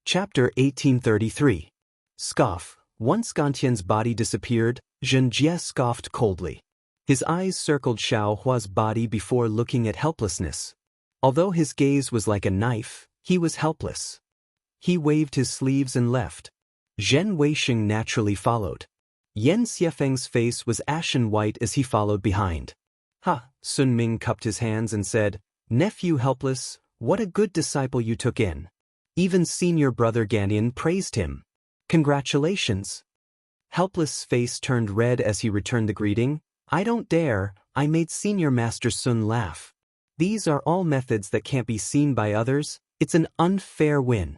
Chapter 1833. Scoff. Once Gantian's body disappeared, Xianxia scoffed coldly. His eyes circled Xiao Hua's body before looking at helplessness. Although his gaze was like a knife, he was helpless. He waved his sleeves and left. Zhen Weixing naturally followed. Yan Xiefeng's face was ashen white as he followed behind. Ha! Sun Ming cupped his hands and said, "Nephew helpless, what a good disciple you took in." Even senior brother Gantian praised him. "Congratulations." Helpless' face turned red as he returned the greeting. "I don't dare, I made Senior Master Sun laugh. These are all methods that can't be seen by others. It's an unfair win."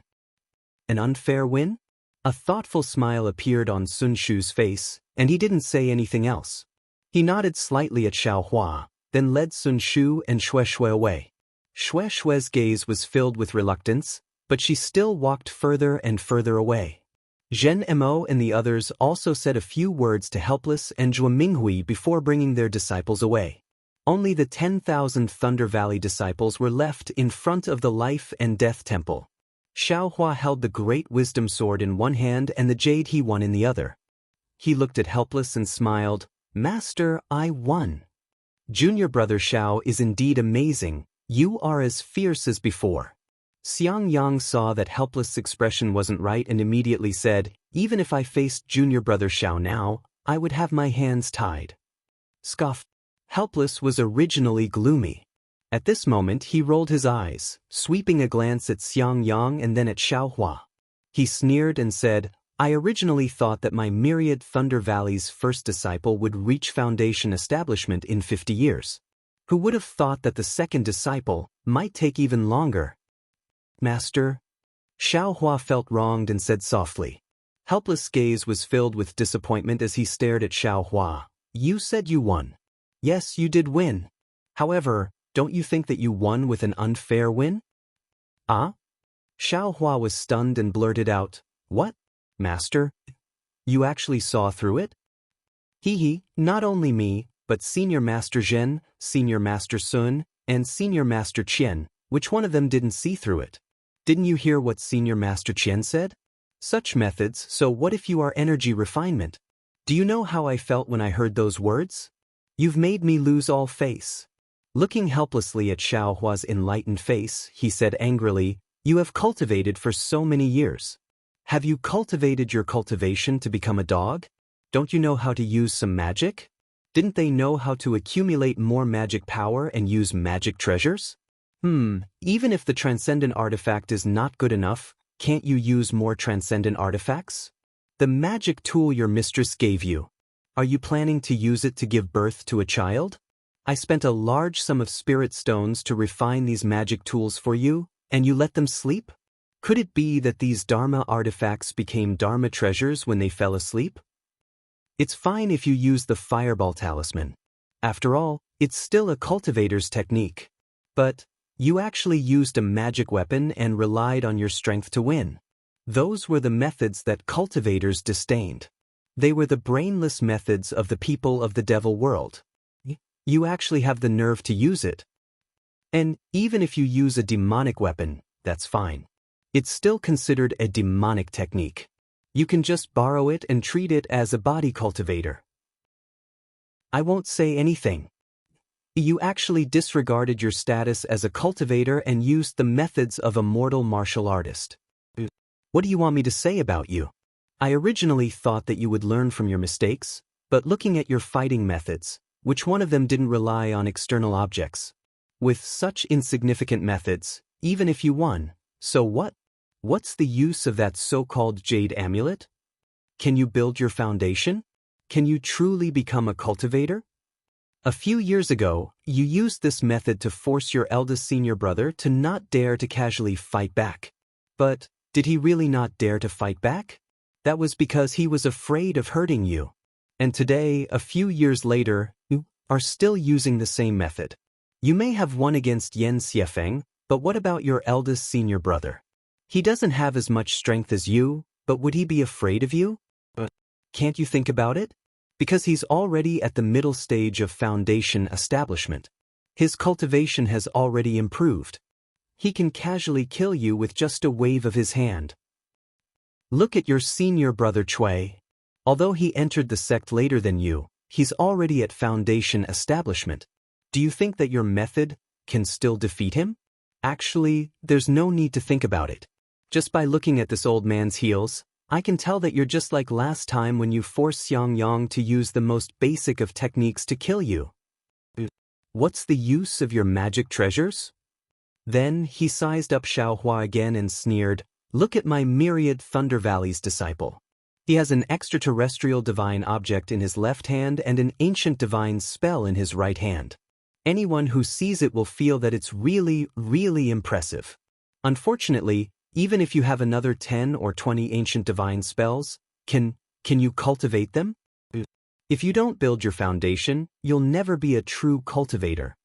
An unfair win? A thoughtful smile appeared on Sun Shu's face, and he didn't say anything else. He nodded slightly at Xiao Hua, then led Sun Shu and Xue Xue away. Xue Xue's gaze was filled with reluctance, but she still walked further and further away. Zhen Mo and the others also said a few words to Helpless and Zhuo Minghui before bringing their disciples away. Only the 10,000 Thunder Valley disciples were left in front of the Life and Death Temple. Xiao Hua held the Great Wisdom Sword in one hand and the Jade he won in the other. He looked at Helpless and smiled. "Master, I won. Junior brother Xiao is indeed amazing. You are as fierce as before." Xiangyang saw that Helpless' expression wasn't right and immediately said, "Even if I faced junior brother Xiao now, I would have my hands tied." Scoff. Helpless was originally gloomy. At this moment he rolled his eyes, sweeping a glance at Xiangyang and then at Xiao Hua. He sneered and said, "I originally thought that my myriad Thunder Valley's first disciple would reach foundation establishment in 50 years. Who would have thought that the second disciple might take even longer?" "Master?" Xiao Hua felt wronged and said softly. Helpless' gaze was filled with disappointment as he stared at Xiao Hua. "You said you won." "Yes, you did win. However, don't you think that you won with an unfair win?" "Ah?" Xiao Hua was stunned and blurted out, "What? Master? You actually saw through it?" "Hee, not only me, but Senior Master Zhen, Senior Master Sun, and Senior Master Qian. Which one of them didn't see through it? Didn't you hear what Senior Master Qian said? Such methods, so what if you are energy refinement? Do you know how I felt when I heard those words? You've made me lose all face." Looking helplessly at Xiao Hua's enlightened face, he said angrily, "You have cultivated for so many years. Have you cultivated your cultivation to become a dog? Don't you know how to use some magic? Didn't they know how to accumulate more magic power and use magic treasures? Even if the transcendent artifact is not good enough, can't you use more transcendent artifacts? The magic tool your mistress gave you. Are you planning to use it to give birth to a child? I spent a large sum of spirit stones to refine these magic tools for you, and you let them sleep? Could it be that these Dharma artifacts became Dharma treasures when they fell asleep? It's fine if you use the Fireball Talisman. After all, it's still a cultivator's technique. But you actually used a magic weapon and relied on your strength to win. Those were the methods that cultivators disdained. They were the brainless methods of the people of the devil world. You actually have the nerve to use it. And even if you use a demonic weapon, that's fine. It's still considered a demonic technique. You can just borrow it and treat it as a body cultivator." "I won't say anything. You actually disregarded your status as a cultivator and used the methods of a mortal martial artist. What do you want me to say about you? I originally thought that you would learn from your mistakes, but looking at your fighting methods, which one of them didn't rely on external objects? With such insignificant methods, even if you won, so what? What's the use of that so-called jade amulet? Can you build your foundation? Can you truly become a cultivator? A few years ago, you used this method to force your eldest senior brother to not dare to casually fight back. But did he really not dare to fight back? That was because he was afraid of hurting you. And today, a few years later, you are still using the same method. You may have won against Yan Xiefeng, but what about your eldest senior brother? He doesn't have as much strength as you, but would he be afraid of you? Can't you think about it? Because he's already at the middle stage of foundation establishment. His cultivation has already improved. He can casually kill you with just a wave of his hand. Look at your senior brother Cui. Although he entered the sect later than you, he's already at foundation establishment. Do you think that your method can still defeat him? Actually, there's no need to think about it. Just by looking at this old man's heels, I can tell that you're just like last time when you forced Xiangyang to use the most basic of techniques to kill you. What's the use of your magic treasures? Then he sized up Xiaohua again and sneered, "Look at my myriad Thunder Valley's disciple. He has an extraterrestrial divine object in his left hand and an ancient divine spell in his right hand. Anyone who sees it will feel that it's really, really impressive. Unfortunately, even if you have another 10 or 20 ancient divine spells, can you cultivate them? If you don't build your foundation, you'll never be a true cultivator."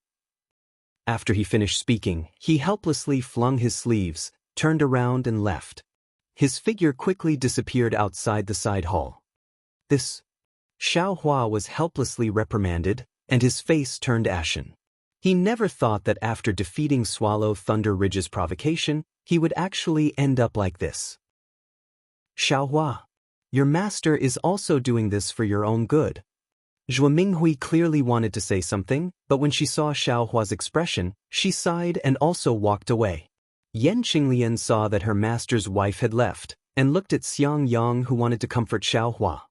After he finished speaking, he helplessly flung his sleeves, turned around and left. His figure quickly disappeared outside the side hall. This Xiaohua was helplessly reprimanded, and his face turned ashen. He never thought that after defeating Swallow Thunder Ridge's provocation, he would actually end up like this. "Xiaohua, your master is also doing this for your own good." Zhuo Minghui clearly wanted to say something, but when she saw Xiaohua's expression, she sighed and also walked away. Yan Qinglian saw that her master's wife had left, and looked at Xiangyang, who wanted to comfort Xiaohua.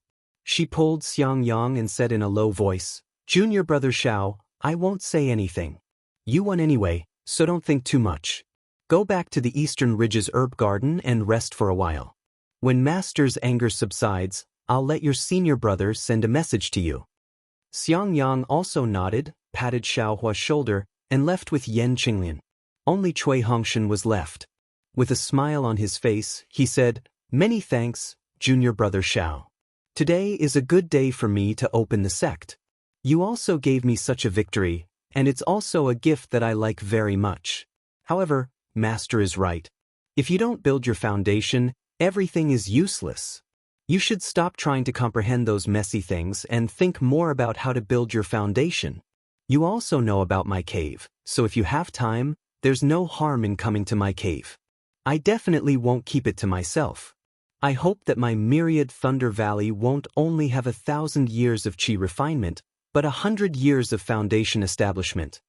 She pulled Xiangyang and said in a low voice, "Junior brother Xiao, I won't say anything. You won anyway, so don't think too much. Go back to the Eastern Ridge's herb garden and rest for a while. When master's anger subsides, I'll let your senior brother send a message to you." Xiangyang also nodded, patted Xiaohua's shoulder, and left with Yan Qinglian. Only Cui Hongshan was left. With a smile on his face, he said, "Many thanks, junior brother Xiao. Today is a good day for me to open the sect. You also gave me such a victory, and it's also a gift that I like very much. However, master is right. If you don't build your foundation, everything is useless. You should stop trying to comprehend those messy things and think more about how to build your foundation. You also know about my cave, so if you have time, there's no harm in coming to my cave. I definitely won't keep it to myself. I hope that my myriad Thunder Valley won't only have 1,000 years of chi refinement, but 100 years of foundation establishment."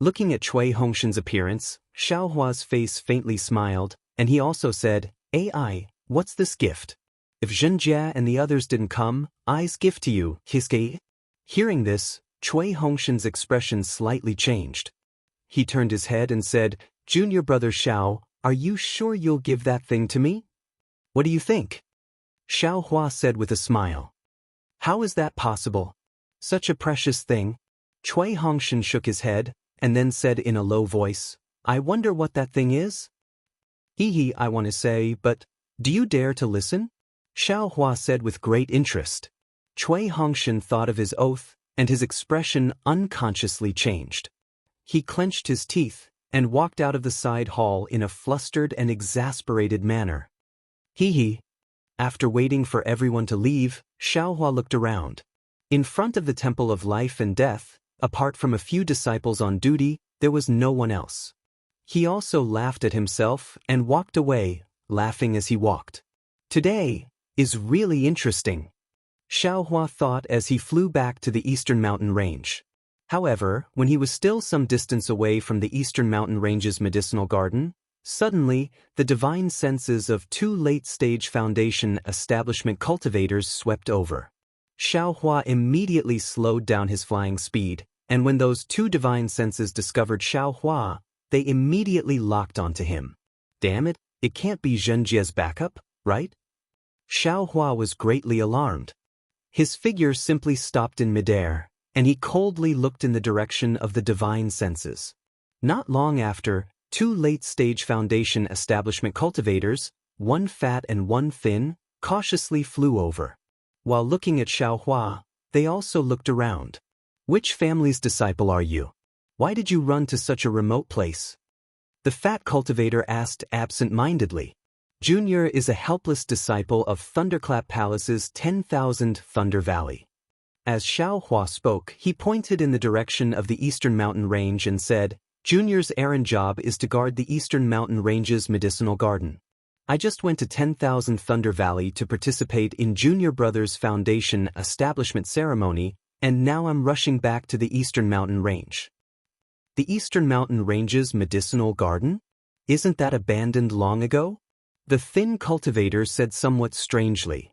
Looking at Cui Hongshan's appearance, Xiaohua's face faintly smiled, and he also said, "AI, what's this gift? If Zhenjia and the others didn't come, I's gift to you, Hiske." Hearing this, Cui Hongshan's expression slightly changed. He turned his head and said, "Junior brother Xiao, are you sure you'll give that thing to me?" "What do you think?" Xiaohua said with a smile. "How is that possible? Such a precious thing?" Cui Hongshan shook his head, and then said in a low voice, "I wonder what that thing is?" "Hee, I want to say, but do you dare to listen?" Xiaohua said with great interest. Cui Hongshan thought of his oath, and his expression unconsciously changed. He clenched his teeth and walked out of the side hall in a flustered and exasperated manner. Hee. After waiting for everyone to leave, Xiaohua looked around. In front of the Temple of Life and Death, apart from a few disciples on duty, there was no one else. He also laughed at himself and walked away, laughing as he walked. "Today is really interesting," Xiaohua thought as he flew back to the Eastern Mountain Range. However, when he was still some distance away from the Eastern Mountain Range's medicinal garden, suddenly, the divine senses of 2 late-stage foundation establishment cultivators swept over. Xiaohua immediately slowed down his flying speed, and when those 2 divine senses discovered Xiaohua, they immediately locked onto him. Damn it, it can't be Zhenjia's backup, right? Xiaohua was greatly alarmed. His figure simply stopped in midair, and he coldly looked in the direction of the divine senses. Not long after, 2 late-stage foundation establishment cultivators, one fat and one thin, cautiously flew over. While looking at Xiaohua, they also looked around. "Which family's disciple are you? Why did you run to such a remote place?" The fat cultivator asked absent-mindedly. Junior is a helpless disciple of Thunderclap Palace's 10,000 Thunder Valley. As Xiaohua spoke, he pointed in the direction of the Eastern Mountain Range and said, "Junior's errand job is to guard the Eastern Mountain Range's medicinal garden. I just went to 10,000 Thunder Valley to participate in Junior Brothers Foundation establishment ceremony, and now I'm rushing back to the Eastern Mountain Range. The Eastern Mountain Range's medicinal garden? Isn't that abandoned long ago? The thin cultivator said somewhat strangely.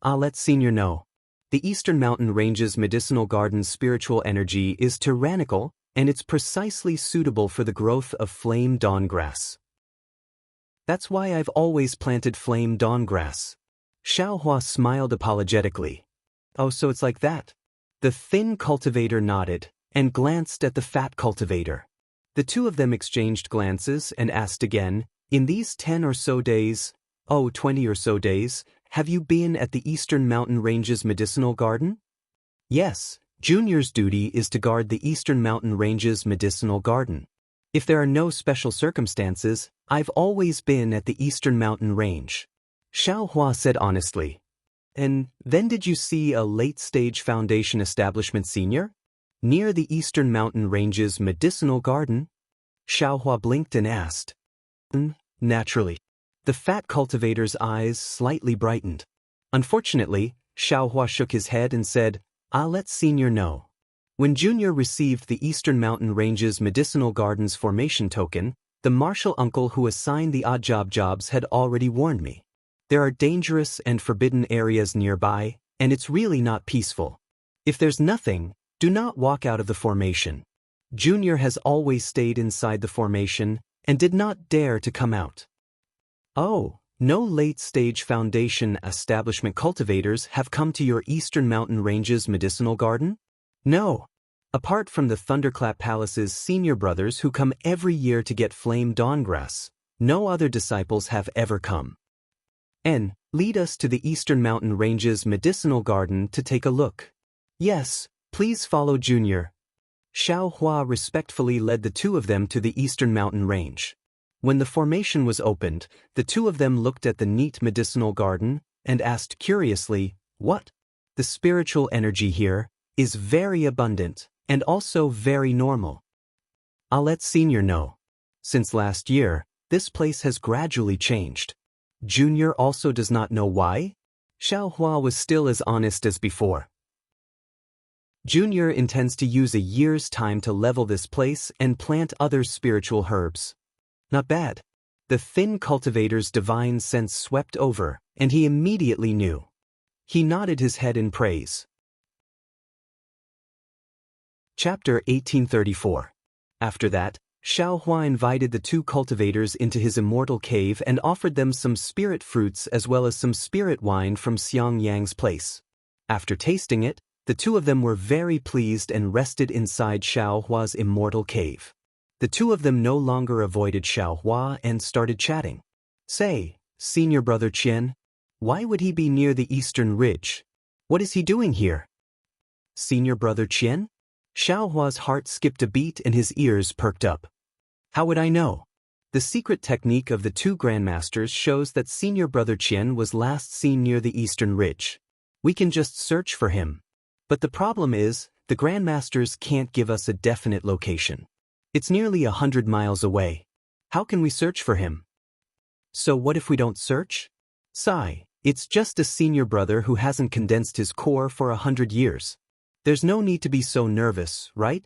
I'll let Senior know. The Eastern Mountain Range's medicinal garden's spiritual energy is tyrannical, and it's precisely suitable for the growth of flame dawn grass. That's why I've always planted flame dawn grass. Xiaohua smiled apologetically. Oh, so it's like that? The thin cultivator nodded and glanced at the fat cultivator. The two of them exchanged glances and asked again, in these 20 or so days, have you been at the Eastern Mountain Range's medicinal garden? Yes, Junior's duty is to guard the Eastern Mountain Range's medicinal garden. If there are no special circumstances, I've always been at the Eastern Mountain Range. Xiaohua said honestly. And then did you see a late-stage foundation establishment senior? Near the Eastern Mountain Range's medicinal garden? Xiaohua blinked and asked. Naturally. The fat cultivator's eyes slightly brightened. Unfortunately, Xiaohua shook his head and said, I'll let Senior know. When Junior received the Eastern Mountain Range's medicinal garden's formation token, the martial uncle who assigned the odd jobs had already warned me. There are dangerous and forbidden areas nearby, and it's really not peaceful. If there's nothing, do not walk out of the formation. Junior has always stayed inside the formation and did not dare to come out. Oh, no late-stage foundation establishment cultivators have come to your Eastern Mountain Range's medicinal garden? No. Apart from the Thunderclap Palace's senior brothers who come every year to get flame dawngrass, no other disciples have ever come. Lead us to the Eastern Mountain Range's medicinal garden to take a look. Yes, please follow Junior. Xiaohua respectfully led the two of them to the Eastern Mountain Range. When the formation was opened, the two of them looked at the neat medicinal garden and asked curiously, what? The spiritual energy here is very abundant and also very normal. I'll let Senior know. Since last year, this place has gradually changed. Junior also does not know why? Xiaohua was still as honest as before. Junior intends to use a year's time to level this place and plant other spiritual herbs. Not bad. The thin cultivator's divine sense swept over, and he immediately knew. He nodded his head in praise. Chapter 1834. After that, Xiaohua invited the two cultivators into his immortal cave and offered them some spirit fruits as well as some spirit wine from Xiangyang's place. After tasting it, the two of them were very pleased and rested inside Xiaohua's immortal cave. The two of them no longer avoided Xiaohua and started chatting. Say, Senior Brother Qian, why would he be near the Eastern Ridge? What is he doing here? Senior Brother Qian? Xiaohua's heart skipped a beat and his ears perked up. How would I know? The secret technique of the two grandmasters shows that Senior Brother Qian was last seen near the Eastern Ridge. We can just search for him. But the problem is, the grandmasters can't give us a definite location. It's nearly 100 miles away. How can we search for him? So what if we don't search? Sigh, it's just a senior brother who hasn't condensed his core for 100 years. There's no need to be so nervous, right?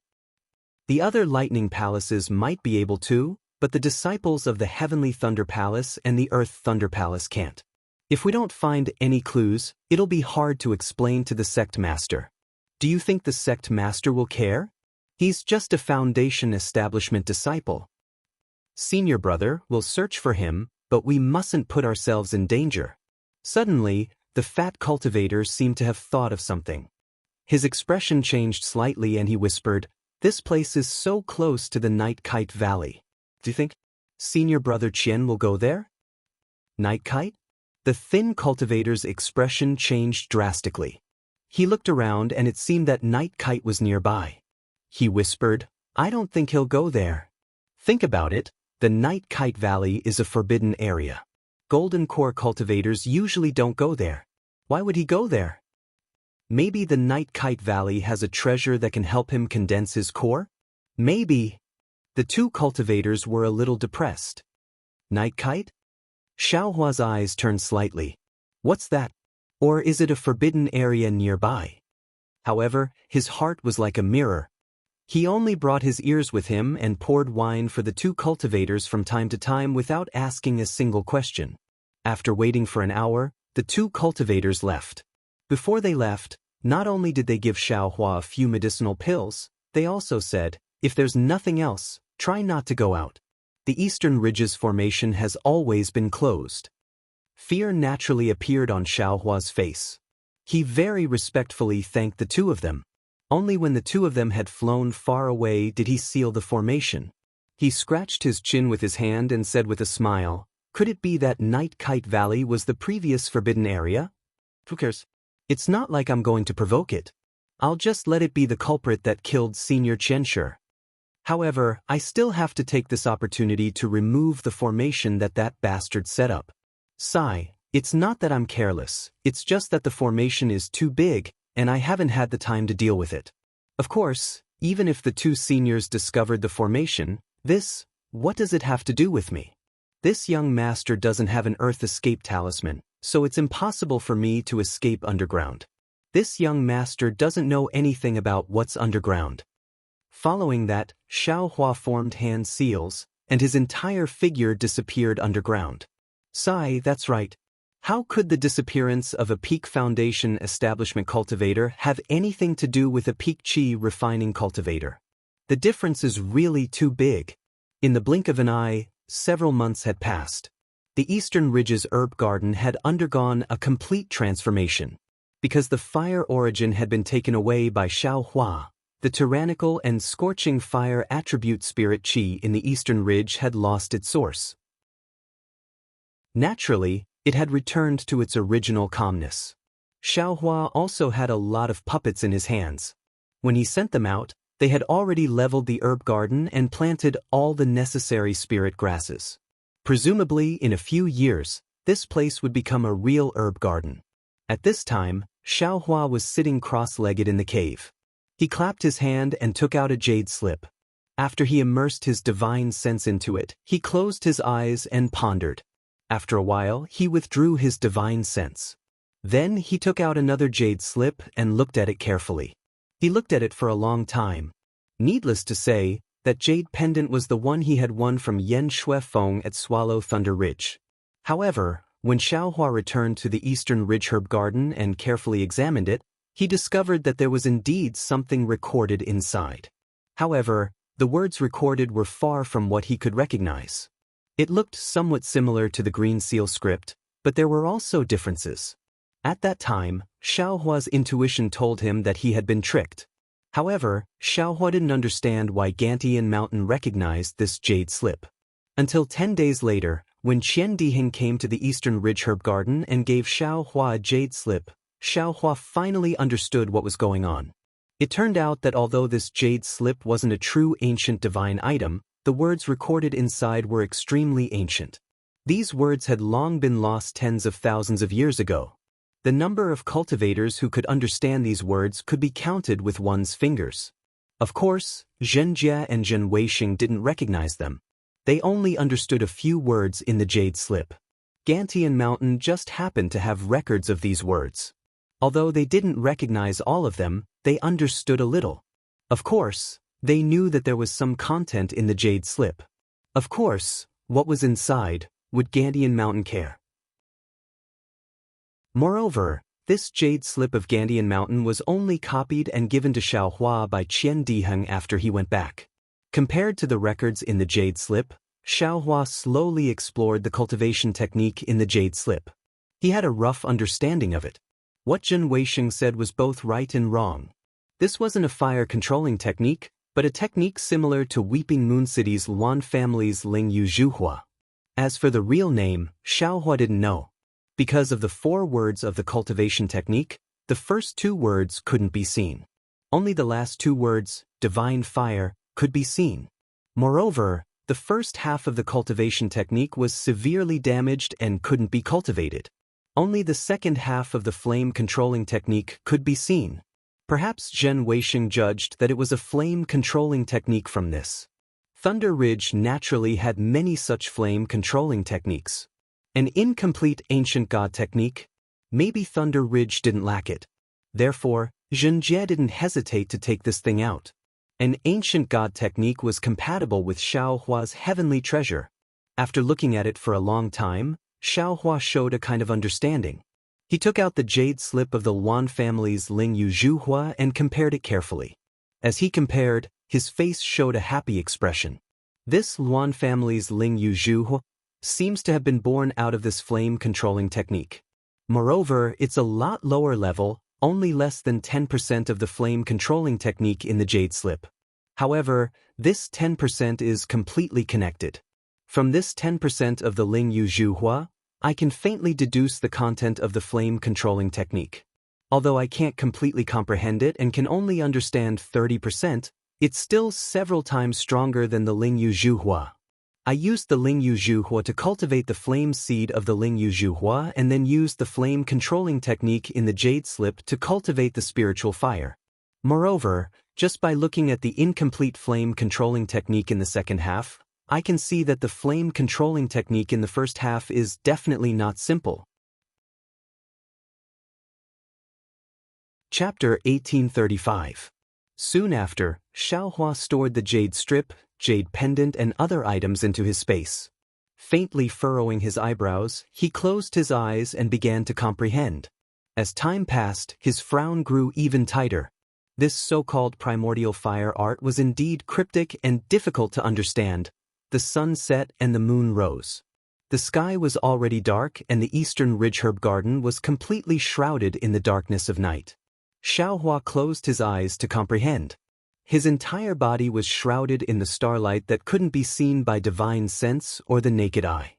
The other lightning palaces might be able to, but the disciples of the Heavenly Thunder Palace and the Earth Thunder Palace can't. If we don't find any clues, it'll be hard to explain to the sect master. Do you think the sect master will care? He's just a foundation establishment disciple. Senior brother will search for him, but we mustn't put ourselves in danger. Suddenly, the fat cultivator seemed to have thought of something. His expression changed slightly and he whispered, "This place is so close to the Night Kite Valley. Do you think Senior Brother Qian will go there?" Night Kite? The thin cultivator's expression changed drastically. He looked around and it seemed that Night Kite was nearby. He whispered, "I don't think he'll go there. Think about it, the Night Kite Valley is a forbidden area. Golden Core cultivators usually don't go there. Why would he go there? Maybe the Night Kite Valley has a treasure that can help him condense his core? Maybe." The two cultivators were a little depressed. Night Kite? Xiaohua's eyes turned slightly. What's that? Or is it a forbidden area nearby? However, his heart was like a mirror. He only brought his ears with him and poured wine for the two cultivators from time to time without asking a single question. After waiting for an hour, the two cultivators left. Before they left, not only did they give Xiaohua a few medicinal pills, they also said, if there's nothing else, try not to go out. The Eastern Ridges formation has always been closed. Fear naturally appeared on Xiaohua's face. He very respectfully thanked the two of them. Only when the two of them had flown far away did he seal the formation. He scratched his chin with his hand and said with a smile, could it be that Night Kite Valley was the previous forbidden area? Who cares? It's not like I'm going to provoke it. I'll just let it be the culprit that killed Senior Qianxia. However, I still have to take this opportunity to remove the formation that bastard set up. Sigh, it's not that I'm careless, it's just that the formation is too big, and I haven't had the time to deal with it. Of course, even if the two seniors discovered the formation, what does it have to do with me? This young master doesn't have an earth escape talisman, so it's impossible for me to escape underground. This young master doesn't know anything about what's underground. Following that, Xiaohua formed hand seals, and his entire figure disappeared underground. Sigh, that's right. How could the disappearance of a Peak Foundation establishment cultivator have anything to do with a Peak Qi refining cultivator? The difference is really too big. In the blink of an eye, several months had passed. The Eastern Ridges herb garden had undergone a complete transformation. Because the fire origin had been taken away by Xiaohua, the tyrannical and scorching fire attribute spirit Qi in the Eastern Ridge had lost its source. Naturally, it had returned to its original calmness. Xiaohua also had a lot of puppets in his hands. When he sent them out, they had already leveled the herb garden and planted all the necessary spirit grasses. Presumably, in a few years, this place would become a real herb garden. At this time, Xiaohua was sitting cross-legged in the cave. He clapped his hand and took out a jade slip. After he immersed his divine sense into it, he closed his eyes and pondered. After a while, he withdrew his divine sense. Then he took out another jade slip and looked at it carefully. He looked at it for a long time. Needless to say, that jade pendant was the one he had won from Yan Shuifeng at Swallow Thunder Ridge. However, when Xiaohua returned to the Eastern Ridge Herb Garden and carefully examined it, he discovered that there was indeed something recorded inside. However, the words recorded were far from what he could recognize. It looked somewhat similar to the Green Seal script, but there were also differences. At that time, Xiaohua's intuition told him that he had been tricked. However, Xiaohua didn't understand why Gantian Mountain recognized this jade slip. Until 10 days later, when Qian Diheng came to the Eastern Ridge Herb Garden and gave Xiaohua a jade slip, Xiaohua finally understood what was going on. It turned out that although this jade slip wasn't a true ancient divine item, the words recorded inside were extremely ancient. These words had long been lost tens of thousands of years ago. The number of cultivators who could understand these words could be counted with one's fingers. Of course, Zhenjie and Zhen Weixing didn't recognize them. They only understood a few words in the jade slip. Gantian Mountain just happened to have records of these words. Although they didn't recognize all of them, they understood a little. Of course, they knew that there was some content in the jade slip. Of course, what was inside, would Gantian Mountain care? Moreover, this jade slip of Gantian Mountain was only copied and given to Xiaohua by Qian Diheng after he went back. Compared to the records in the jade slip, Xiaohua slowly explored the cultivation technique in the jade slip. He had a rough understanding of it. What Zhen Weixing said was both right and wrong. This wasn't a fire-controlling technique, but a technique similar to Weeping Moon City's Luan family's Ling Yu Zhuhua. As for the real name, Xiaohua didn't know. Because of the 4 words of the cultivation technique, the first 2 words couldn't be seen. Only the last 2 words, divine fire, could be seen. Moreover, the first half of the cultivation technique was severely damaged and couldn't be cultivated. Only the second half of the flame-controlling technique could be seen. Perhaps Zhen Weixing judged that it was a flame-controlling technique from this. Thunder Ridge naturally had many such flame-controlling techniques. An incomplete ancient god technique? Maybe Thunder Ridge didn't lack it. Therefore, Xianxia didn't hesitate to take this thing out. An ancient god technique was compatible with Xiaohua's heavenly treasure. After looking at it for a long time, Xiaohua showed a kind of understanding. He took out the jade slip of the Luan family's Ling Yu Zhuhua and compared it carefully. As he compared, his face showed a happy expression. This Luan family's Ling Yu Zhuhua seems to have been born out of this flame-controlling technique. Moreover, it's a lot lower level, only less than 10% of the flame-controlling technique in the jade slip. However, this 10% is completely connected. From this 10% of the Ling Yu Zhuhua, I can faintly deduce the content of the flame-controlling technique. Although I can't completely comprehend it and can only understand 30%, it's still several times stronger than the Ling Yu Zhuhua. I used the Ling Yu Zhuhua to cultivate the flame seed of the Ling Yu Zhuhua and then used the flame-controlling technique in the jade slip to cultivate the spiritual fire. Moreover, just by looking at the incomplete flame-controlling technique in the second half, I can see that the flame-controlling technique in the first half is definitely not simple. Chapter 1835. Soon after, Xiaohua stored the jade strip, jade pendant and other items into his space. Faintly furrowing his eyebrows, he closed his eyes and began to comprehend. As time passed, his frown grew even tighter. This so-called primordial fire art was indeed cryptic and difficult to understand. The sun set and the moon rose. The sky was already dark and the eastern ridge herb garden was completely shrouded in the darkness of night. Xiaohua closed his eyes to comprehend. His entire body was shrouded in the starlight that couldn't be seen by divine sense or the naked eye.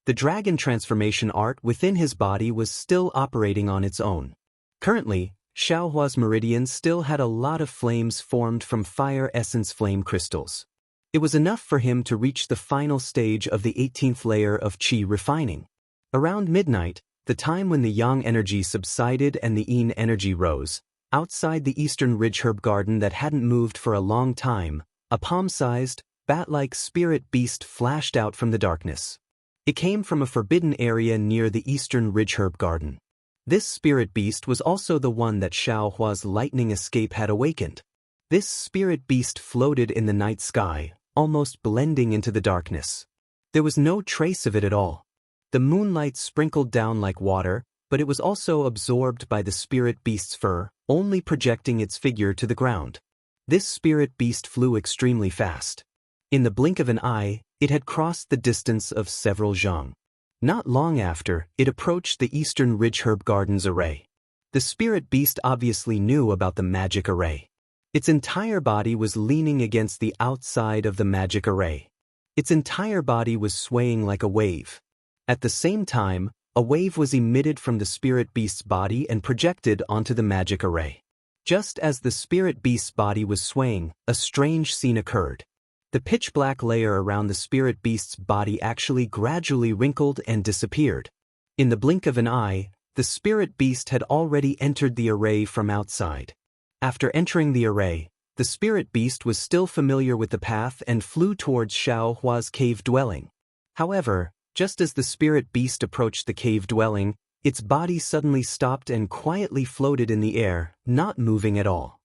The dragon transformation art within his body was still operating on its own. Currently, Xiaohua's meridians still had a lot of flames formed from fire essence flame crystals. It was enough for him to reach the final stage of the 18th layer of qi refining. Around midnight, the time when the yang energy subsided and the yin energy rose, outside the eastern ridge herb garden that hadn't moved for a long time, a palm-sized, bat-like spirit beast flashed out from the darkness. It came from a forbidden area near the eastern ridge herb garden. This spirit beast was also the one that Xiaohua's lightning escape had awakened. This spirit beast floated in the night sky, almost blending into the darkness. There was no trace of it at all. The moonlight sprinkled down like water, but it was also absorbed by the spirit beast's fur, only projecting its figure to the ground. This spirit beast flew extremely fast. In the blink of an eye, it had crossed the distance of several zhang. Not long after, it approached the eastern ridge herb garden's array. The spirit beast obviously knew about the magic array. Its entire body was leaning against the outside of the magic array. Its entire body was swaying like a wave. At the same time, a wave was emitted from the spirit beast's body and projected onto the magic array. Just as the spirit beast's body was swaying, a strange scene occurred. The pitch-black layer around the spirit beast's body actually gradually wrinkled and disappeared. In the blink of an eye, the spirit beast had already entered the array from outside. After entering the array, the spirit beast was still familiar with the path and flew towards Xiaohua's cave dwelling. However, just as the spirit beast approached the cave dwelling, its body suddenly stopped and quietly floated in the air, not moving at all.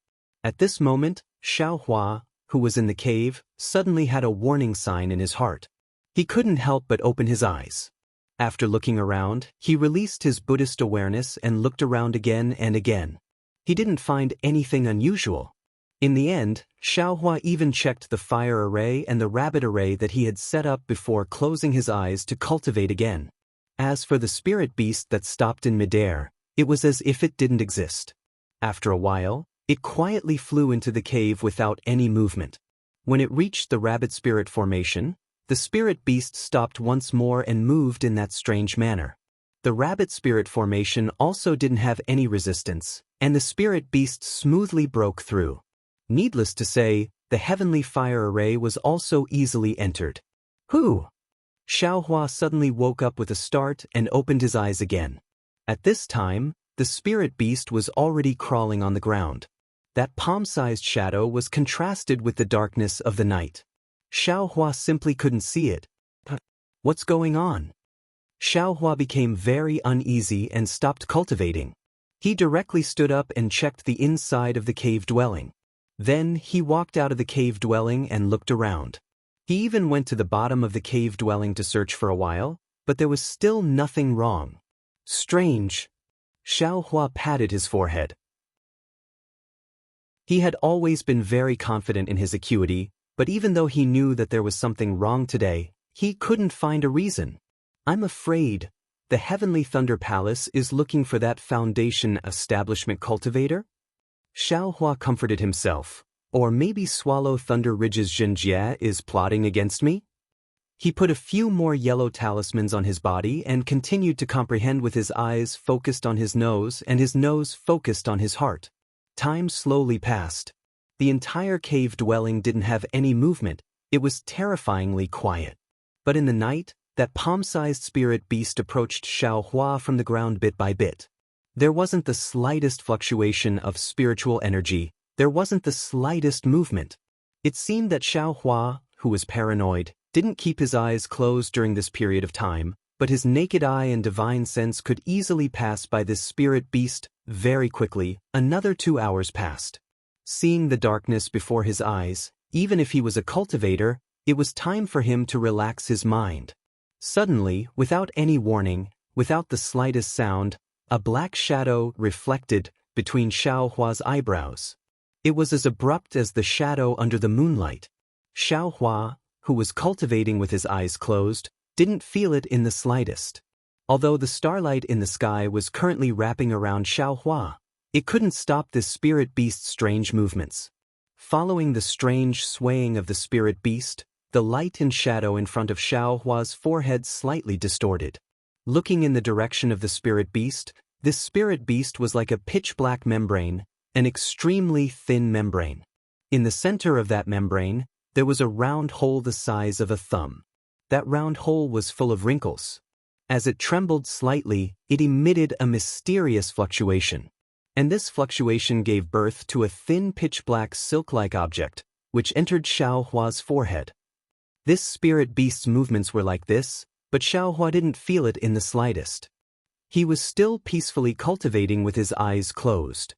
At this moment, Xiaohua, who was in the cave, suddenly had a warning sign in his heart. He couldn't help but open his eyes. After looking around, he released his Buddhist awareness and looked around again and again. He didn't find anything unusual. In the end, Xiaohua even checked the fire array and the rabbit array that he had set up before closing his eyes to cultivate again. As for the spirit beast that stopped in midair, it was as if it didn't exist. After a while, it quietly flew into the cave without any movement. When it reached the rabbit spirit formation, the spirit beast stopped once more and moved in that strange manner. The rabbit spirit formation also didn't have any resistance, and the spirit beast smoothly broke through. Needless to say, the heavenly fire array was also easily entered. Whew! Xiaohua suddenly woke up with a start and opened his eyes again. At this time, the spirit beast was already crawling on the ground. That palm-sized shadow was contrasted with the darkness of the night. Xiaohua simply couldn't see it. What's going on? Xiaohua became very uneasy and stopped cultivating. He directly stood up and checked the inside of the cave dwelling. Then he walked out of the cave dwelling and looked around. He even went to the bottom of the cave dwelling to search for a while, but there was still nothing wrong. Strange. Xiaohua patted his forehead. He had always been very confident in his acuity, but even though he knew that there was something wrong today, he couldn't find a reason. I'm afraid the Heavenly Thunder Palace is looking for that foundation establishment cultivator? Xiaohua comforted himself. Or maybe Swallow Thunder Ridge's Xianxia is plotting against me? He put a few more yellow talismans on his body and continued to comprehend with his eyes focused on his nose and his nose focused on his heart. Time slowly passed. The entire cave dwelling didn't have any movement. It was terrifyingly quiet. But in the night, that palm-sized spirit beast approached Xiaohua from the ground bit by bit. There wasn't the slightest fluctuation of spiritual energy. There wasn't the slightest movement. It seemed that Xiaohua, who was paranoid, didn't keep his eyes closed during this period of time, but his naked eye and divine sense could easily pass by this spirit beast. Very quickly, another 2 hours passed. Seeing the darkness before his eyes, even if he was a cultivator, it was time for him to relax his mind. Suddenly, without any warning, without the slightest sound, a black shadow reflected between Xiaohua's eyebrows. It was as abrupt as the shadow under the moonlight. Xiaohua, who was cultivating with his eyes closed, didn't feel it in the slightest. Although the starlight in the sky was currently wrapping around Xiaohua, it couldn't stop this spirit beast's strange movements. Following the strange swaying of the spirit beast, the light and shadow in front of Xiaohua's forehead slightly distorted. Looking in the direction of the spirit beast, this spirit beast was like a pitch-black membrane, an extremely thin membrane. In the center of that membrane, there was a round hole the size of a thumb. That round hole was full of wrinkles. As it trembled slightly, it emitted a mysterious fluctuation. And this fluctuation gave birth to a thin pitch-black silk-like object, which entered Xiaohua's forehead. This spirit beast's movements were like this, but Xiaohua didn't feel it in the slightest. He was still peacefully cultivating with his eyes closed.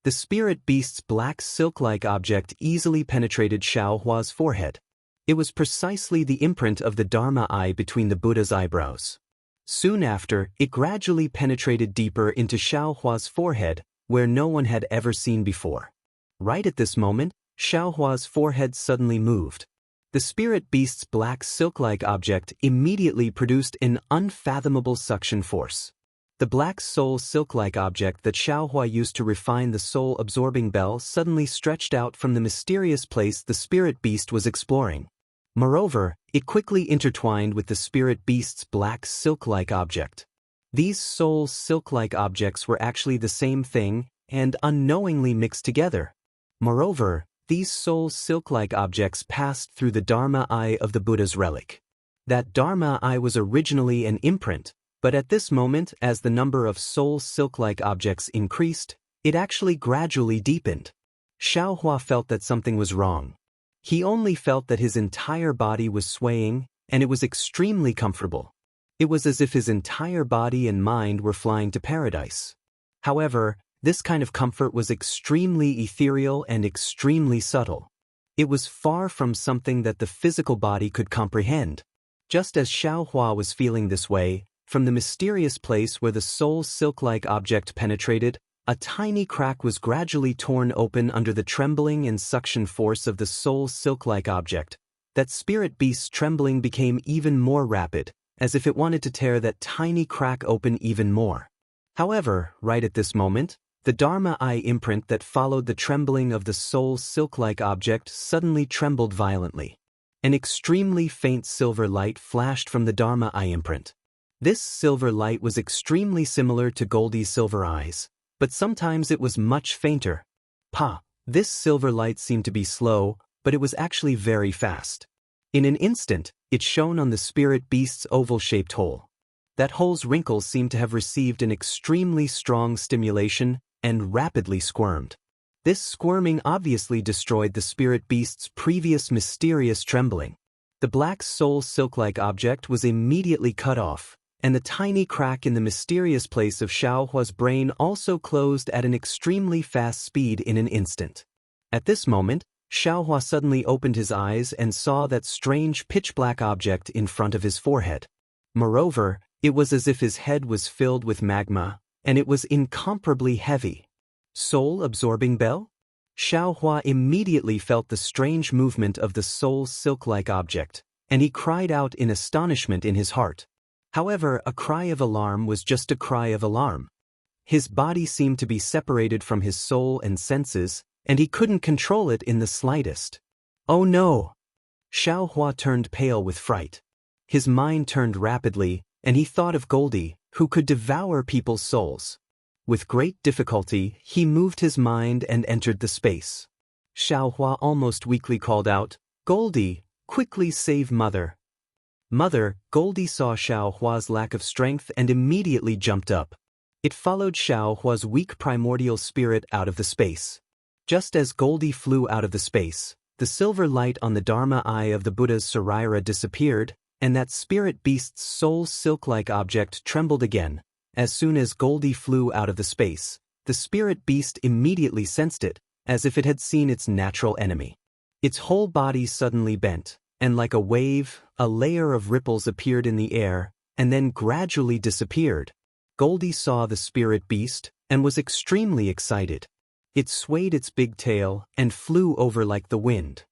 The spirit beast's black silk-like object easily penetrated Xiaohua's forehead. It was precisely the imprint of the Dharma eye between the Buddha's eyebrows. Soon after, it gradually penetrated deeper into Xiaohua's forehead, where no one had ever seen before. Right at this moment, Xiaohua's forehead suddenly moved. The spirit beast's black silk-like object immediately produced an unfathomable suction force. The black soul silk-like object that Xiaohua used to refine the soul-absorbing bell suddenly stretched out from the mysterious place the spirit beast was exploring. Moreover, it quickly intertwined with the spirit beast's black silk-like object. These soul silk-like objects were actually the same thing and unknowingly mixed together. Moreover, these soul silk-like objects passed through the Dharma eye of the Buddha's relic. That Dharma eye was originally an imprint, but at this moment, as the number of soul silk-like objects increased, it actually gradually deepened. Xiaohua felt that something was wrong. He only felt that his entire body was swaying, and it was extremely comfortable. It was as if his entire body and mind were flying to paradise. However, this kind of comfort was extremely ethereal and extremely subtle. It was far from something that the physical body could comprehend. Just as Xiaohua was feeling this way, from the mysterious place where the soul silk-like object penetrated, a tiny crack was gradually torn open under the trembling and suction force of the soul silk-like object. That spirit beast's trembling became even more rapid, as if it wanted to tear that tiny crack open even more. However, right at this moment, the Dharma eye imprint that followed the trembling of the soul silk-like object suddenly trembled violently. An extremely faint silver light flashed from the Dharma eye imprint. This silver light was extremely similar to Goldie's silver eyes, but sometimes it was much fainter. This silver light seemed to be slow, but it was actually very fast. In an instant, it shone on the spirit beast's oval-shaped hole. That hole's wrinkles seemed to have received an extremely strong stimulation and rapidly squirmed. This squirming obviously destroyed the spirit beast's previous mysterious trembling. The black soul silk-like object was immediately cut off, and the tiny crack in the mysterious place of Xiaohua's brain also closed at an extremely fast speed in an instant. At this moment, Xiaohua suddenly opened his eyes and saw that strange pitch-black object in front of his forehead. Moreover, it was as if his head was filled with magma, and it was incomparably heavy. Soul-absorbing bell? Xiaohua immediately felt the strange movement of the soul silk-like object, and he cried out in astonishment in his heart. However, a cry of alarm was just a cry of alarm. His body seemed to be separated from his soul and senses, and he couldn't control it in the slightest. Oh no! Xiaohua turned pale with fright. His mind turned rapidly, and he thought of Goldie, who could devour people's souls. With great difficulty, he moved his mind and entered the space. Xiaohua almost weakly called out, "Goldie, quickly save Mother." Mother, Goldie saw Xiaohua's lack of strength and immediately jumped up. It followed Xiaohua's weak primordial spirit out of the space. Just as Goldie flew out of the space, the silver light on the Dharma eye of the Buddha's Saraira disappeared, and that spirit beast's soul silk-like object trembled again. As soon as Goldie flew out of the space, the spirit beast immediately sensed it, as if it had seen its natural enemy. Its whole body suddenly bent, and like a wave, a layer of ripples appeared in the air, and then gradually disappeared. Goldie saw the spirit beast, and was extremely excited. It swayed its big tail, and flew over like the wind.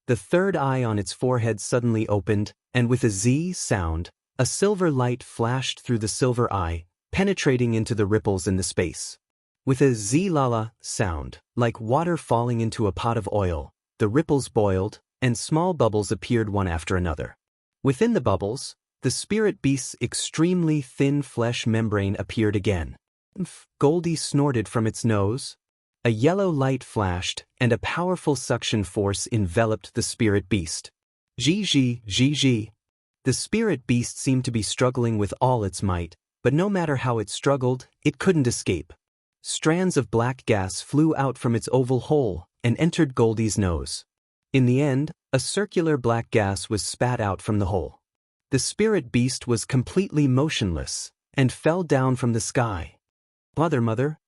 The third eye on its forehead suddenly opened, and with a Z sound, a silver light flashed through the silver eye, penetrating into the ripples in the space. With a Z-lala sound, like water falling into a pot of oil, the ripples boiled, and small bubbles appeared one after another. Within the bubbles, the spirit beast's extremely thin flesh membrane appeared again. Goldie snorted from its nose. A yellow light flashed, and a powerful suction force enveloped the spirit beast. Zhi. The spirit beast seemed to be struggling with all its might, but no matter how it struggled, it couldn't escape. Strands of black gas flew out from its oval hole and entered Goldie's nose. In the end, a circular black gas was spat out from the hole. The spirit beast was completely motionless and fell down from the sky. Mother.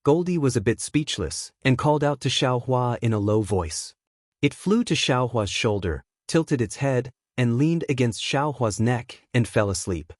Goldie was a bit speechless and called out to Xiaohua in a low voice. It flew to Xiaohua's shoulder, tilted its head, and leaned against Xiaohua's neck and fell asleep.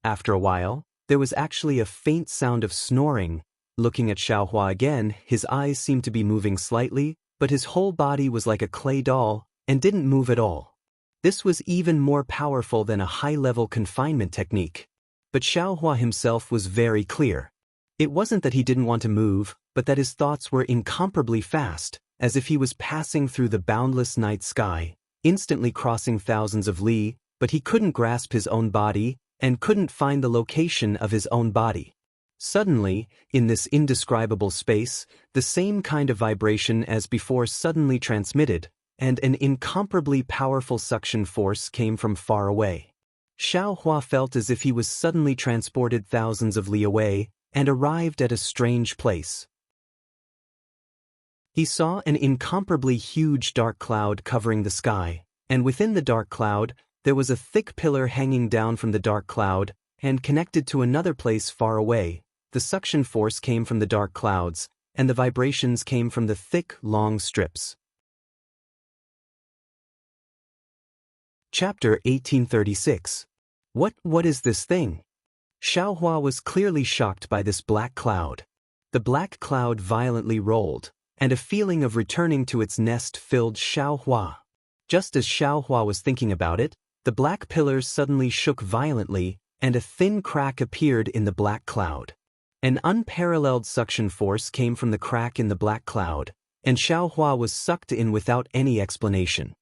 After a while, there was actually a faint sound of snoring. Looking at Xiaohua again, his eyes seemed to be moving slightly, but his whole body was like a clay doll and didn't move at all. This was even more powerful than a high-level confinement technique. But Xiaohua himself was very clear. It wasn't that he didn't want to move, but that his thoughts were incomparably fast, as if he was passing through the boundless night sky, instantly crossing thousands of li, but he couldn't grasp his own body, and couldn't find the location of his own body. Suddenly, in this indescribable space, the same kind of vibration as before suddenly transmitted, and an incomparably powerful suction force came from far away. Xiaohua felt as if he was suddenly transported thousands of li away, and arrived at a strange place. He saw an incomparably huge dark cloud covering the sky, and within the dark cloud, there was a thick pillar hanging down from the dark cloud, and connected to another place far away. The suction force came from the dark clouds, and the vibrations came from the thick, long strips. Chapter 1836. What is this thing? Xiaohua was clearly shocked by this black cloud. The black cloud violently rolled, and a feeling of returning to its nest filled Xiaohua. Just as Xiaohua was thinking about it, the black pillars suddenly shook violently, and a thin crack appeared in the black cloud. An unparalleled suction force came from the crack in the black cloud, and Xiaohua was sucked in without any explanation.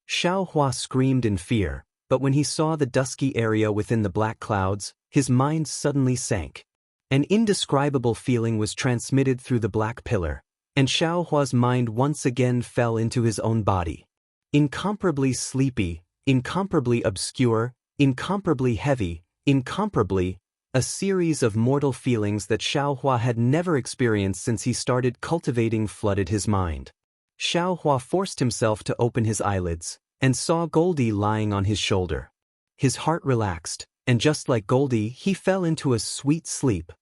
Xiaohua screamed in fear, but when he saw the dusky area within the black clouds, his mind suddenly sank. An indescribable feeling was transmitted through the black pillar, and Xiaohua's mind once again fell into his own body. Incomparably sleepy, incomparably obscure, incomparably heavy, incomparably, a series of mortal feelings that Xiaohua had never experienced since he started cultivating flooded his mind. Xiaohua forced himself to open his eyelids, and saw Goldie lying on his shoulder. His heart relaxed, and just like Goldie, he fell into a sweet sleep.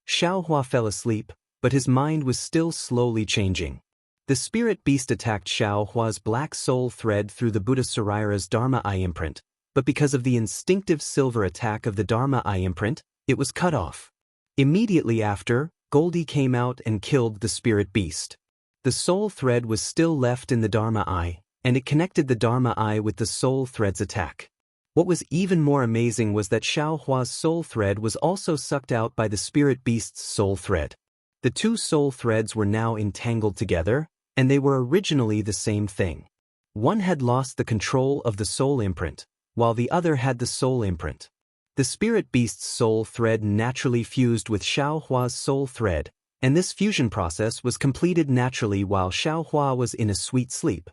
Xiaohua fell asleep, but his mind was still slowly changing. The spirit beast attacked Xiaohua's black soul thread through the Buddha Sarira's Dharma eye imprint, but because of the instinctive silver attack of the Dharma eye imprint, it was cut off. Immediately after, Goldie came out and killed the spirit beast. The soul thread was still left in the Dharma eye, and it connected the Dharma eye with the soul thread's attack. What was even more amazing was that Xiaohua's soul thread was also sucked out by the spirit beast's soul thread. The two soul threads were now entangled together, and they were originally the same thing. One had lost the control of the soul imprint, while the other had the soul imprint. The spirit beast's soul thread naturally fused with Xiaohua's soul thread, and this fusion process was completed naturally while Xiaohua was in a sweet sleep.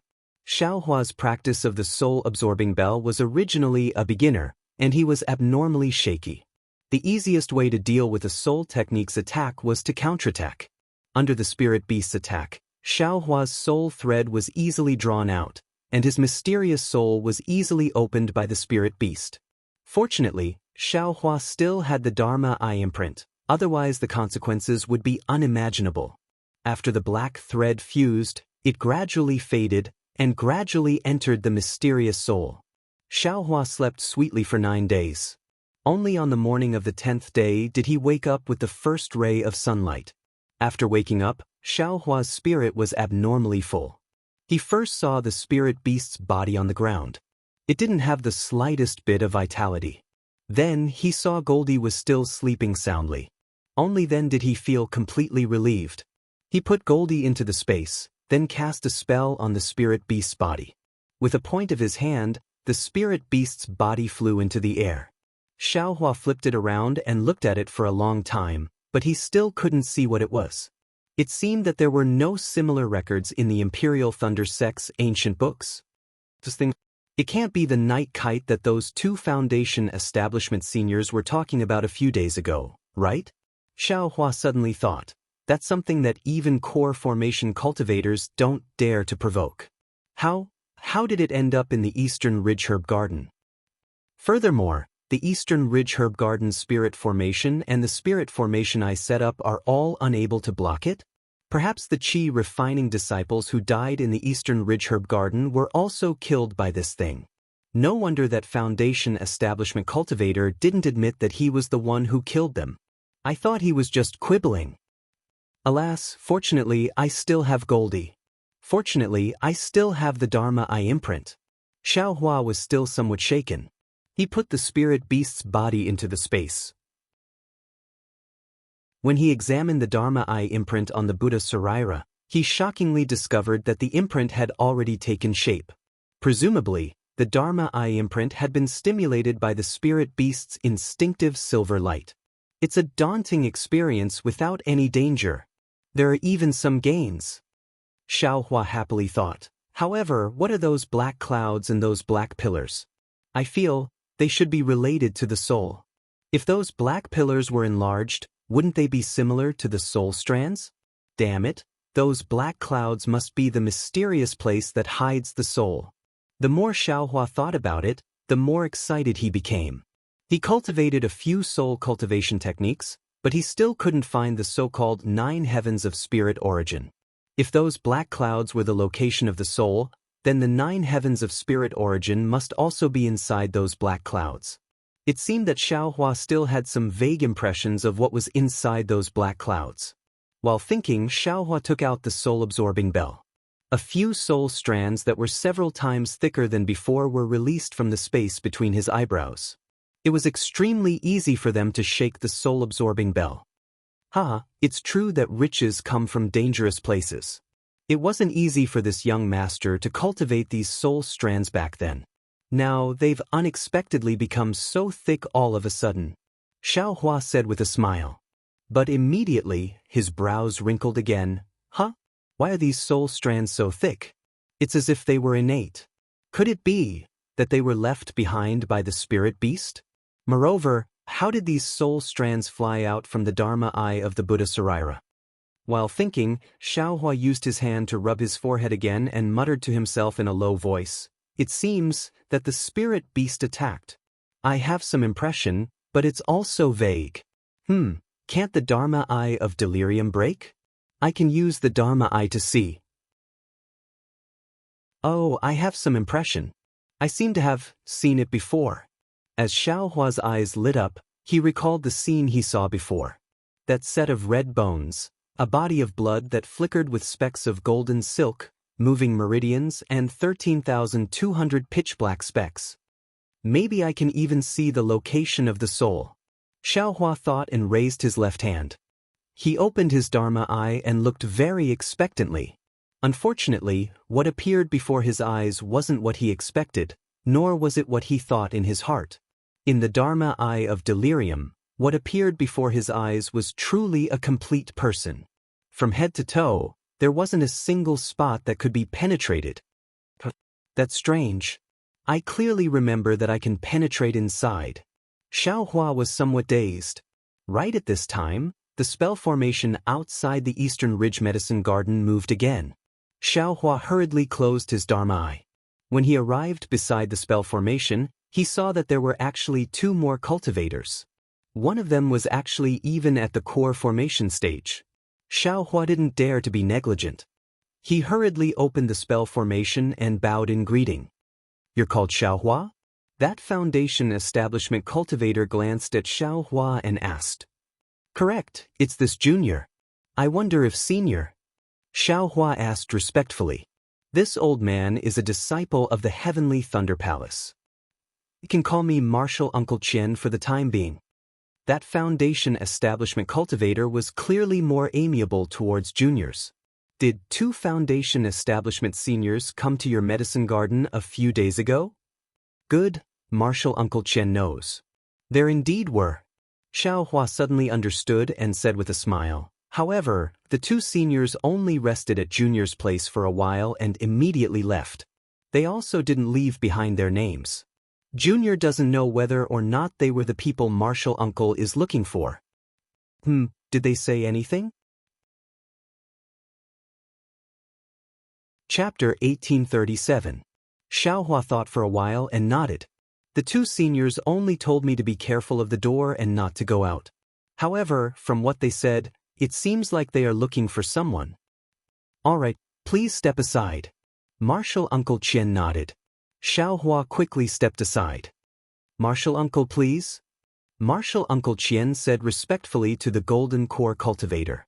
Xiaohua's practice of the soul-absorbing bell was originally a beginner, and he was abnormally shaky. The easiest way to deal with a soul technique's attack was to counterattack. Under the spirit beast's attack, Xiaohua's soul thread was easily drawn out, and his mysterious soul was easily opened by the spirit beast. Fortunately, Xiaohua still had the Dharma eye imprint, otherwise the consequences would be unimaginable. After the black thread fused, it gradually faded, and gradually entered the mysterious soul. Xiaohua slept sweetly for 9 days. Only on the morning of the 10th day did he wake up with the first ray of sunlight. After waking up, Xiaohua's spirit was abnormally full. He first saw the spirit beast's body on the ground. It didn't have the slightest bit of vitality. Then he saw Goldie was still sleeping soundly. Only then did he feel completely relieved. He put Goldie into the space, then cast a spell on the spirit beast's body. With a point of his hand, the spirit beast's body flew into the air. Xiaohua flipped it around and looked at it for a long time, but he still couldn't see what it was. It seemed that there were no similar records in the Imperial Thunder Sect's ancient books. It can't be the night kite that those two Foundation establishment seniors were talking about a few days ago, right? Xiaohua suddenly thought. That's something that even core formation cultivators don't dare to provoke. How did it end up in the Eastern Ridge Herb Garden? Furthermore, the Eastern Ridge Herb Garden spirit formation and the spirit formation I set up are all unable to block it? Perhaps the Qi refining disciples who died in the Eastern Ridge Herb Garden were also killed by this thing. No wonder that Foundation establishment cultivator didn't admit that he was the one who killed them. I thought he was just quibbling. Alas, fortunately I still have Goldie. Fortunately I still have the Dharma eye imprint. Xiaohua was still somewhat shaken. He put the spirit beast's body into the space. When he examined the Dharma eye imprint on the Buddha Sarira, he shockingly discovered that the imprint had already taken shape. Presumably, the Dharma eye imprint had been stimulated by the spirit beast's instinctive silver light. It's a daunting experience without any danger. There are even some gains. Xiaohua happily thought. However, what are those black clouds and those black pillars? I feel they should be related to the soul. If those black pillars were enlarged, wouldn't they be similar to the soul strands? Damn it, those black clouds must be the mysterious place that hides the soul. The more Xiaohua thought about it, the more excited he became. He cultivated a few soul cultivation techniques, but he still couldn't find the so-called 9 heavens of spirit origin. If those black clouds were the location of the soul, then the 9 heavens of spirit origin must also be inside those black clouds. It seemed that Xiaohua still had some vague impressions of what was inside those black clouds. While thinking, Xiaohua took out the soul-absorbing bell. A few soul strands that were several times thicker than before were released from the space between his eyebrows. It was extremely easy for them to shake the soul-absorbing bell. It's true that riches come from dangerous places. It wasn't easy for this young master to cultivate these soul strands back then. Now they've unexpectedly become so thick all of a sudden. Xiaohua said with a smile. But immediately, his brows wrinkled again. Why are these soul strands so thick? It's as if they were innate. Could it be that they were left behind by the spirit beast? Moreover, how did these soul strands fly out from the Dharma eye of the Buddha Sarira? While thinking, Xiaohua used his hand to rub his forehead again and muttered to himself in a low voice, "It seems that the spirit beast attacked. I have some impression, but it's all so vague. Can't the Dharma eye of delirium break? I can use the Dharma eye to see. Oh, I have some impression. I seem to have seen it before." As Xiaohua's eyes lit up, he recalled the scene he saw before. That set of red bones, a body of blood that flickered with specks of golden silk, moving meridians, and 13,200 pitch-black specks. Maybe I can even see the location of the soul. Xiaohua thought and raised his left hand. He opened his Dharma eye and looked very expectantly. Unfortunately, what appeared before his eyes wasn't what he expected, nor was it what he thought in his heart. In the Dharma eye of delirium, what appeared before his eyes was truly a complete person. From head to toe, there wasn't a single spot that could be penetrated. That's strange. I clearly remember that I can penetrate inside. Xiaohua was somewhat dazed. Right at this time, the spell formation outside the Eastern Ridge Medicine Garden moved again. Xiaohua hurriedly closed his Dharma eye. When he arrived beside the spell formation, he saw that there were actually 2 more cultivators. One of them was actually even at the core formation stage. Xiaohua didn't dare to be negligent. He hurriedly opened the spell formation and bowed in greeting. "You're called Xiaohua?" That foundation establishment cultivator glanced at Xiaohua and asked. "Correct, it's this junior. I wonder if senior." Xiaohua asked respectfully. "This old man is a disciple of the Heavenly Thunder Palace. You can call me Martial Uncle Qian for the time being." That foundation establishment cultivator was clearly more amiable towards juniors. "Did 2 foundation establishment seniors come to your medicine garden a few days ago?" "Good, Martial Uncle Qian knows. There indeed were." Xiaohua suddenly understood and said with a smile. However, the 2 seniors only rested at Junior's place for a while and immediately left. They also didn't leave behind their names. Junior doesn't know whether or not they were the people Martial Uncle is looking for. Did they say anything? Chapter 1837. Xiaohua thought for a while and nodded. "The 2 seniors only told me to be careful of the door and not to go out. However, from what they said, it seems like they are looking for someone." "All right, please step aside." Martial Uncle Qian nodded. Xiaohua quickly stepped aside. "Martial Uncle, please." Martial Uncle Qian said respectfully to the Golden Core Cultivator.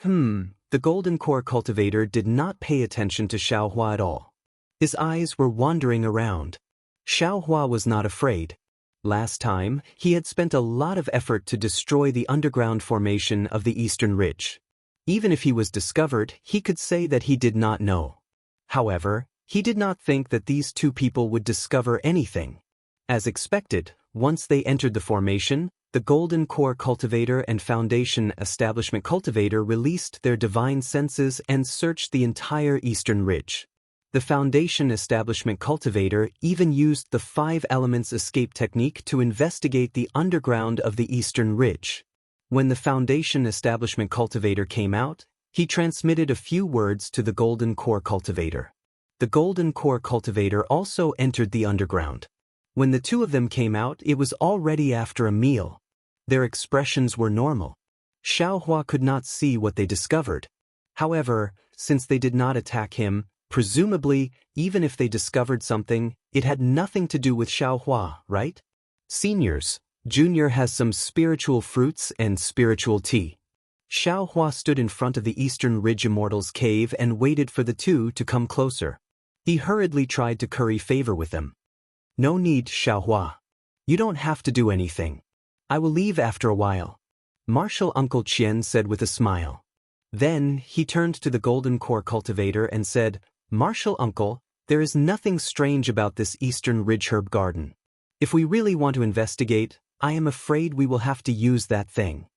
The Golden Core Cultivator did not pay attention to Xiaohua at all. His eyes were wandering around. Xiaohua was not afraid. Last time, he had spent a lot of effort to destroy the underground formation of the Eastern Ridge. Even if he was discovered, he could say that he did not know. However, he did not think that these 2 people would discover anything. As expected, once they entered the formation, the Golden Core Cultivator and Foundation Establishment Cultivator released their divine senses and searched the entire Eastern Ridge. The Foundation Establishment Cultivator even used the 5 elements escape technique to investigate the underground of the Eastern Ridge. When the Foundation Establishment Cultivator came out, he transmitted a few words to the Golden Core Cultivator. The Golden Core Cultivator also entered the underground. When the 2 of them came out, it was already after a meal. Their expressions were normal. Xiaohua could not see what they discovered. However, since they did not attack him, presumably, even if they discovered something, it had nothing to do with Xiaohua, right? "Seniors, Junior has some spiritual fruits and spiritual tea." Xiaohua stood in front of the Eastern Ridge Immortal's cave and waited for the 2 to come closer. He hurriedly tried to curry favor with them. "No need, Xiaohua. You don't have to do anything. I will leave after a while," Martial Uncle Qian said with a smile. Then, he turned to the Golden Core Cultivator and said, "Martial Uncle, there is nothing strange about this Eastern Ridge Herb Garden. If we really want to investigate, I am afraid we will have to use that thing."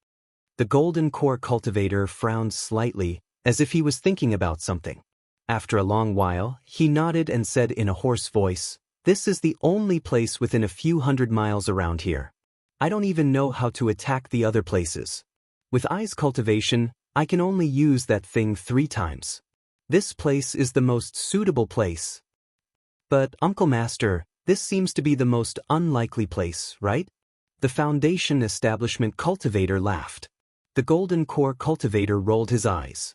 The Golden Core Cultivator frowned slightly, as if he was thinking about something. After a long while, he nodded and said in a hoarse voice, "This is the only place within a few hundred miles around here. I don't even know how to attack the other places. With Ice Cultivation, I can only use that thing 3 times. This place is the most suitable place. But, Uncle Master, this seems to be the most unlikely place, right? The Foundation Establishment Cultivator laughed. The Golden Core Cultivator rolled his eyes.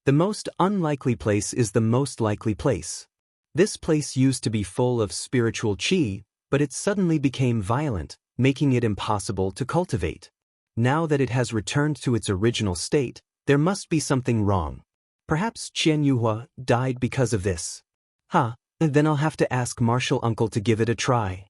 The most unlikely place is the most likely place. This place used to be full of spiritual chi, but it suddenly became violent, making it impossible to cultivate. Now that it has returned to its original state, there must be something wrong. Perhaps Xianxia died because of this. Then I'll have to ask Martial Uncle to give it a try.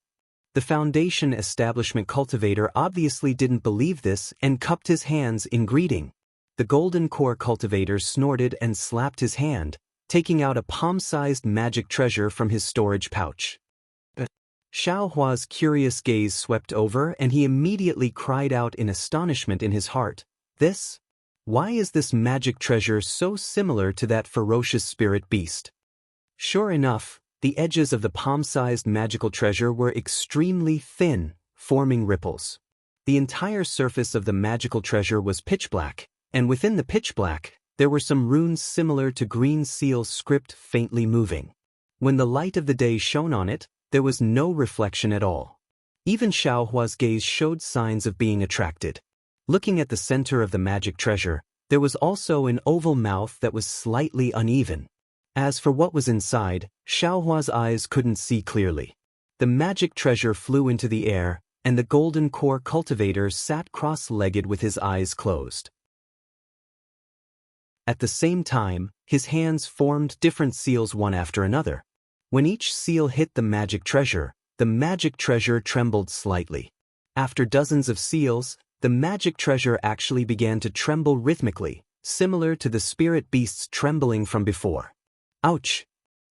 The Foundation Establishment Cultivator obviously didn't believe this and cupped his hands in greeting. The Golden Core Cultivator snorted and slapped his hand, taking out a palm-sized magic treasure from his storage pouch. Xiaohua's curious gaze swept over and he immediately cried out in astonishment in his heart. This? Why is this magic treasure so similar to that ferocious spirit beast? Sure enough, the edges of the palm-sized magical treasure were extremely thin, forming ripples. The entire surface of the magical treasure was pitch black, and within the pitch black, there were some runes similar to green seal script faintly moving. When the light of the day shone on it, there was no reflection at all. Even Xiaohua's gaze showed signs of being attracted. Looking at the center of the magic treasure, there was also an oval mouth that was slightly uneven. As for what was inside, Xiaohua's eyes couldn't see clearly. The magic treasure flew into the air, and the Golden Core Cultivator sat cross-legged with his eyes closed. At the same time, his hands formed different seals one after another. When each seal hit the magic treasure trembled slightly. After dozens of seals, the magic treasure actually began to tremble rhythmically, similar to the spirit beast's trembling from before. Ouch!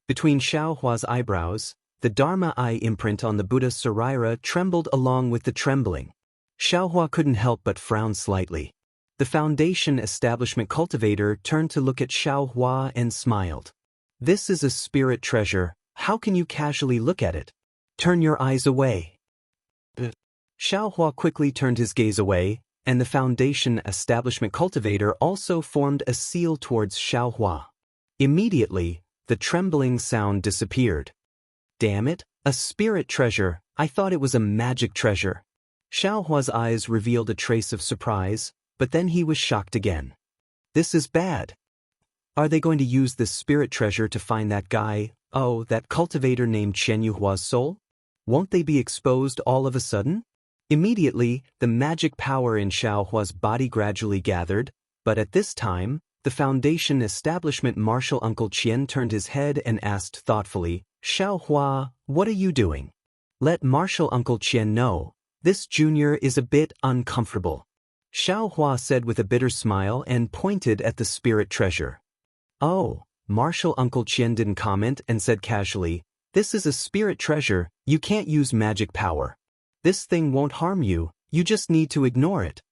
Between Xiaohua's eyebrows, the Dharma eye imprint on the Buddha Sarira trembled along with the trembling. Xiaohua couldn't help but frown slightly. The Foundation Establishment Cultivator turned to look at Xiaohua and smiled. This is a spirit treasure, how can you casually look at it? Turn your eyes away. Xiaohua quickly turned his gaze away, and the Foundation Establishment Cultivator also formed a seal towards Xiaohua. Immediately, the trembling sound disappeared. Damn it, a spirit treasure, I thought it was a magic treasure. Xiaohua's eyes revealed a trace of surprise, but then he was shocked again. This is bad. Are they going to use this spirit treasure to find that guy, that cultivator named Xianxua's soul? Won't they be exposed all of a sudden? Immediately, the magic power in Xiaohua's body gradually gathered, but at this time, the Foundation Establishment Martial Uncle Qian turned his head and asked thoughtfully, Xiaohua, what are you doing? Let Martial Uncle Qian know, this junior is a bit uncomfortable. Xiaohua said with a bitter smile and pointed at the spirit treasure. Oh, Martial Uncle Qian didn't comment and said casually, this is a spirit treasure, you can't use magic power. This thing won't harm you, you just need to ignore it.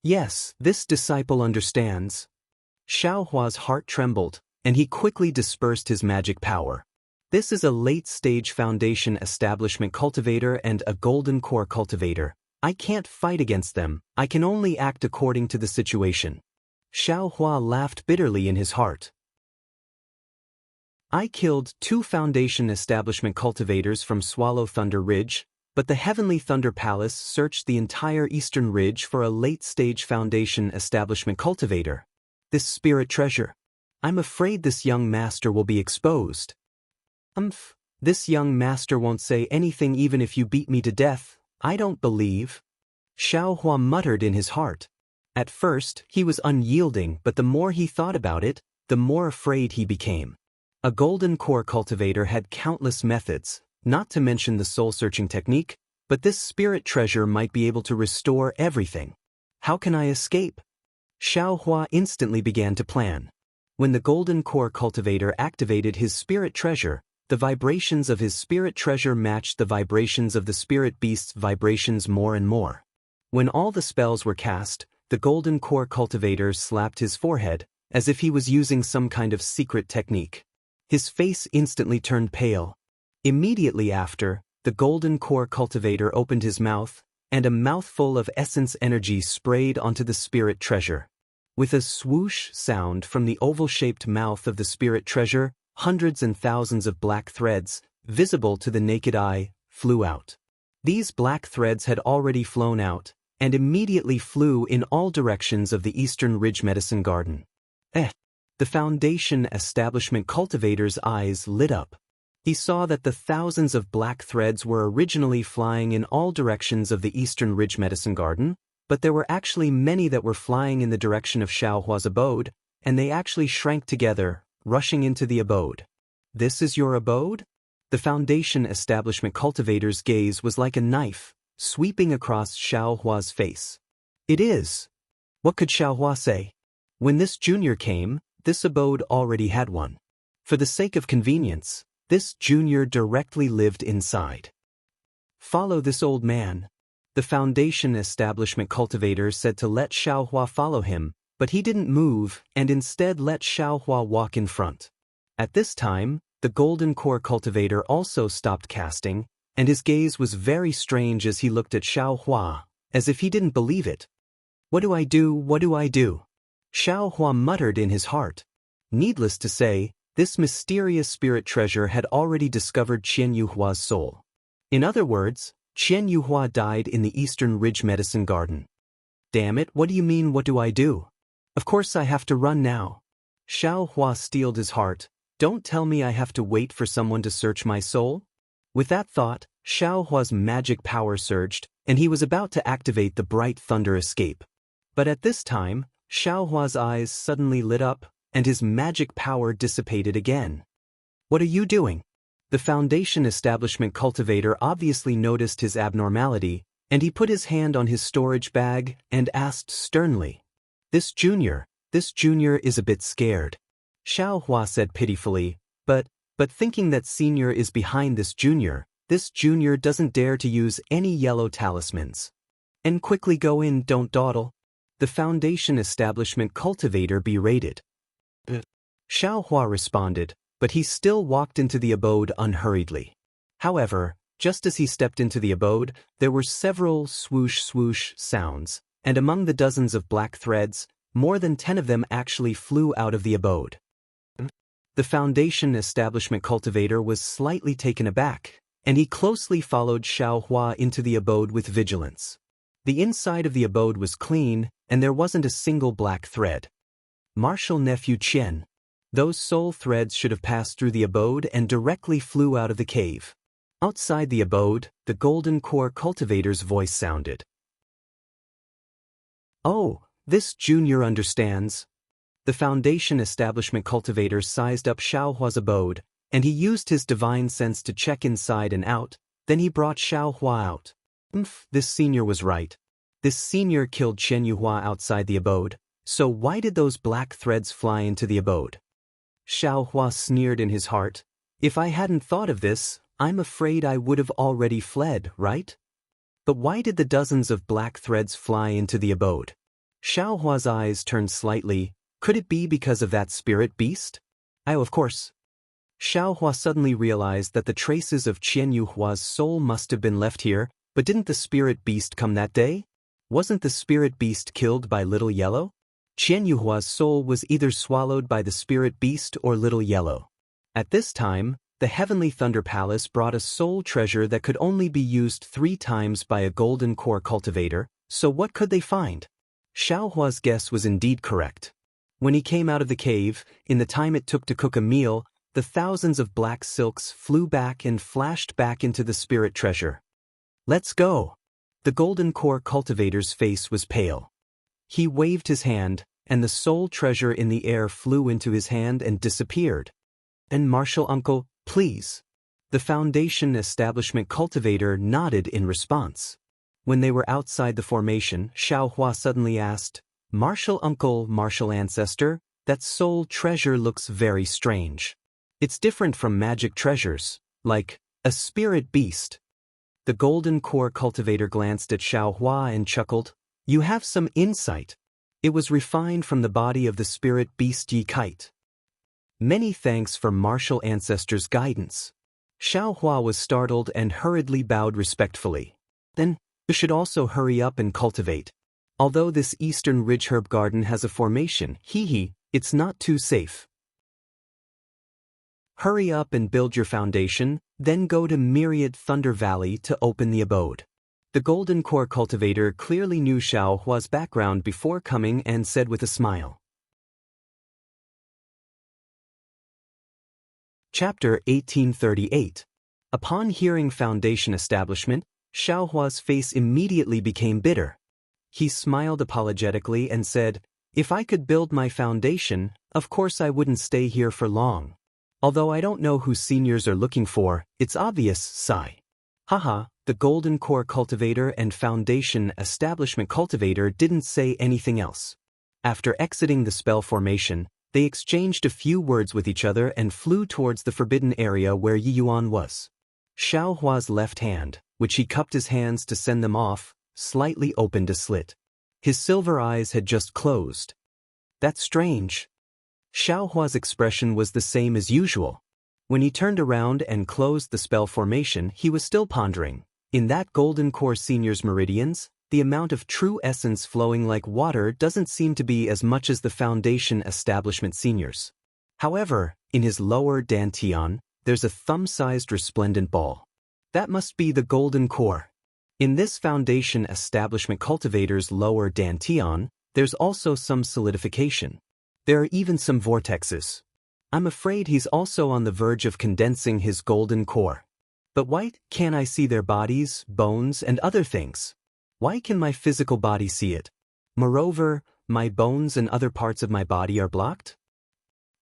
Yes, this disciple understands. Xiaohua's heart trembled, and he quickly dispersed his magic power. This is a late-stage Foundation Establishment Cultivator and a Golden Core Cultivator. I can't fight against them, I can only act according to the situation. Xiaohua laughed bitterly in his heart. I killed 2 Foundation Establishment Cultivators from Swallow Thunder Ridge, but the Heavenly Thunder Palace searched the entire Eastern Ridge for a late-stage Foundation Establishment Cultivator. This spirit treasure. I'm afraid this young master will be exposed. This young master won't say anything even if you beat me to death, I don't believe. Xiaohua muttered in his heart. At first, he was unyielding, but the more he thought about it, the more afraid he became. A Golden Core Cultivator had countless methods, not to mention the soul-searching technique, but this spirit treasure might be able to restore everything. How can I escape? Xiaohua instantly began to plan. When the Golden Core Cultivator activated his spirit treasure, the vibrations of his spirit treasure matched the vibrations of the spirit beast's vibrations more and more. When all the spells were cast, the Golden Core Cultivator slapped his forehead, as if he was using some kind of secret technique. His face instantly turned pale. Immediately after, the Golden Core Cultivator opened his mouth, and a mouthful of essence energy sprayed onto the spirit treasure. With a swoosh sound from the oval-shaped mouth of the spirit treasure, hundreds and thousands of black threads, visible to the naked eye, flew out. These black threads had already flown out, and immediately flew in all directions of the Eastern Ridge Medicine Garden. The Foundation Establishment cultivator's eyes lit up. He saw that the thousands of black threads were originally flying in all directions of the Eastern Ridge Medicine Garden, but there were actually many that were flying in the direction of Xiaohua's abode, and they actually shrank together, rushing into the abode. "This is your abode?" The Foundation Establishment cultivator's gaze was like a knife, sweeping across Xiaohua's face. "It is." What could Xiaohua say? When this junior came, this abode already had one. For the sake of convenience, this junior directly lived inside. "Follow this old man." The Foundation Establishment cultivator said to let Xiaohua follow him, but he didn't move and instead let Xiaohua walk in front. At this time, the Golden Core cultivator also stopped casting, and his gaze was very strange as he looked at Xiaohua, as if he didn't believe it. "What do I do? What do I do?" Xiaohua muttered in his heart. Needless to say, this mysterious spirit treasure had already discovered Qian Yuhua's soul. In other words, Qian Yuhua died in the Eastern Ridge Medicine Garden. "Damn it, what do you mean, what do I do? Of course I have to run now." Xiaohua steeled his heart. "Don't tell me I have to wait for someone to search my soul?" With that thought, Xiaohua's magic power surged, and he was about to activate the bright thunder escape. But at this time, Xiaohua's eyes suddenly lit up, and his magic power dissipated again. "What are you doing?" The Foundation Establishment cultivator obviously noticed his abnormality, and he put his hand on his storage bag and asked sternly. This junior is a bit scared." Xiaohua said pitifully, but thinking that senior is behind this junior doesn't dare to use any yellow talismans. "And quickly go in, don't dawdle." The Foundation Establishment cultivator berated. Xiaohua responded, but he still walked into the abode unhurriedly. However, just as he stepped into the abode, there were several swoosh-swoosh sounds, and among the dozens of black threads, more than 10 of them actually flew out of the abode. The Foundation Establishment cultivator was slightly taken aback, and he closely followed Xiaohua into the abode with vigilance. The inside of the abode was clean, and there wasn't a single black thread. Martial nephew Qian. Those soul threads should have passed through the abode and directly flew out of the cave. Outside the abode, the Golden Core cultivator's voice sounded. "Oh, this junior understands." The Foundation Establishment cultivator sized up Xiaohua's abode, and he used his divine sense to check inside and out, then he brought Xiaohua out. This senior was right. This senior killed Qian Yuhua outside the abode, so why did those black threads fly into the abode? Xiaohua sneered in his heart. "If I hadn't thought of this, I'm afraid I would have already fled, right? But why did the dozens of black threads fly into the abode?" Xiaohua's eyes turned slightly. Could it be because of that spirit beast? Oh, of course. Xiaohua suddenly realized that the traces of Qian Yuhua's soul must have been left here, but didn't the spirit beast come that day? Wasn't the spirit beast killed by Little Yellow? Qian Yuhua's soul was either swallowed by the spirit beast or Little Yellow. At this time, the Heavenly Thunder Palace brought a soul treasure that could only be used 3 times by a Golden Core cultivator, so what could they find? Xiaohua's guess was indeed correct. When he came out of the cave, in the time it took to cook a meal, the thousands of black silks flew back and flashed back into the spirit treasure. "Let's go." The Golden Core cultivator's face was pale. He waved his hand, and the soul treasure in the air flew into his hand and disappeared. "And Martial Uncle, please." The Foundation Establishment cultivator nodded in response. When they were outside the formation, Xiaohua suddenly asked, "Martial Uncle, Martial Ancestor, that soul treasure looks very strange. It's different from magic treasures, like a spirit beast." The Golden Core cultivator glanced at Xiaohua and chuckled, "You have some insight. It was refined from the body of the spirit beast Yi Kite. Many thanks for Martial Ancestor's guidance." Xiaohua was startled and hurriedly bowed respectfully. "Then, you should also hurry up and cultivate." Although this eastern ridge herb garden has a formation, it's not too safe. Hurry up and build your foundation, then go to Myriad Thunder Valley to open the abode. The Golden Core cultivator clearly knew Xiao Hua's background before coming and said with a smile. Chapter 1838. Upon hearing foundation establishment, Xiao Hua's face immediately became bitter. He smiled apologetically and said, "If I could build my foundation, of course I wouldn't stay here for long. Although I don't know who seniors are looking for, it's obvious, sigh." Haha, the Golden Core cultivator and foundation establishment cultivator didn't say anything else. After exiting the spell formation, they exchanged a few words with each other and flew towards the forbidden area where Yi Yuan was. Xiao Hua's left hand, which he cupped his hands to send them off, slightly opened a slit. His silver eyes had just closed. That's strange. Xiao Hua's expression was the same as usual. When he turned around and closed the spell formation, he was still pondering. In that Golden Core Senior's meridians, the amount of true essence flowing like water doesn't seem to be as much as the Foundation Establishment Seniors. However, in his lower dantian, there's a thumb-sized resplendent ball. That must be the Golden Core. In this Foundation Establishment Cultivator's lower dantian, there's also some solidification. There are even some vortexes. I'm afraid he's also on the verge of condensing his Golden Core. But why can't I see their bodies, bones, and other things? Why can my physical body see it? Moreover, my bones and other parts of my body are blocked?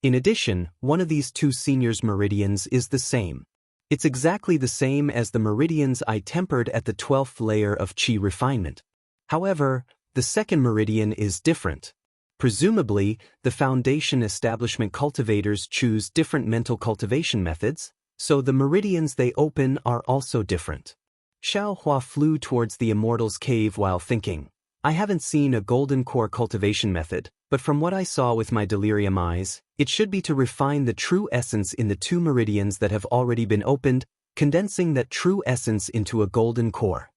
In addition, one of these two seniors' meridians is the same. It's exactly the same as the meridians I tempered at the 12th layer of Qi refinement. However, the second meridian is different. Presumably, the Foundation Establishment cultivators choose different mental cultivation methods, so the meridians they open are also different. Xiao Hua flew towards the Immortal's cave while thinking, I haven't seen a Golden Core cultivation method, but from what I saw with my delirium eyes, it should be to refine the true essence in the two meridians that have already been opened, condensing that true essence into a Golden Core.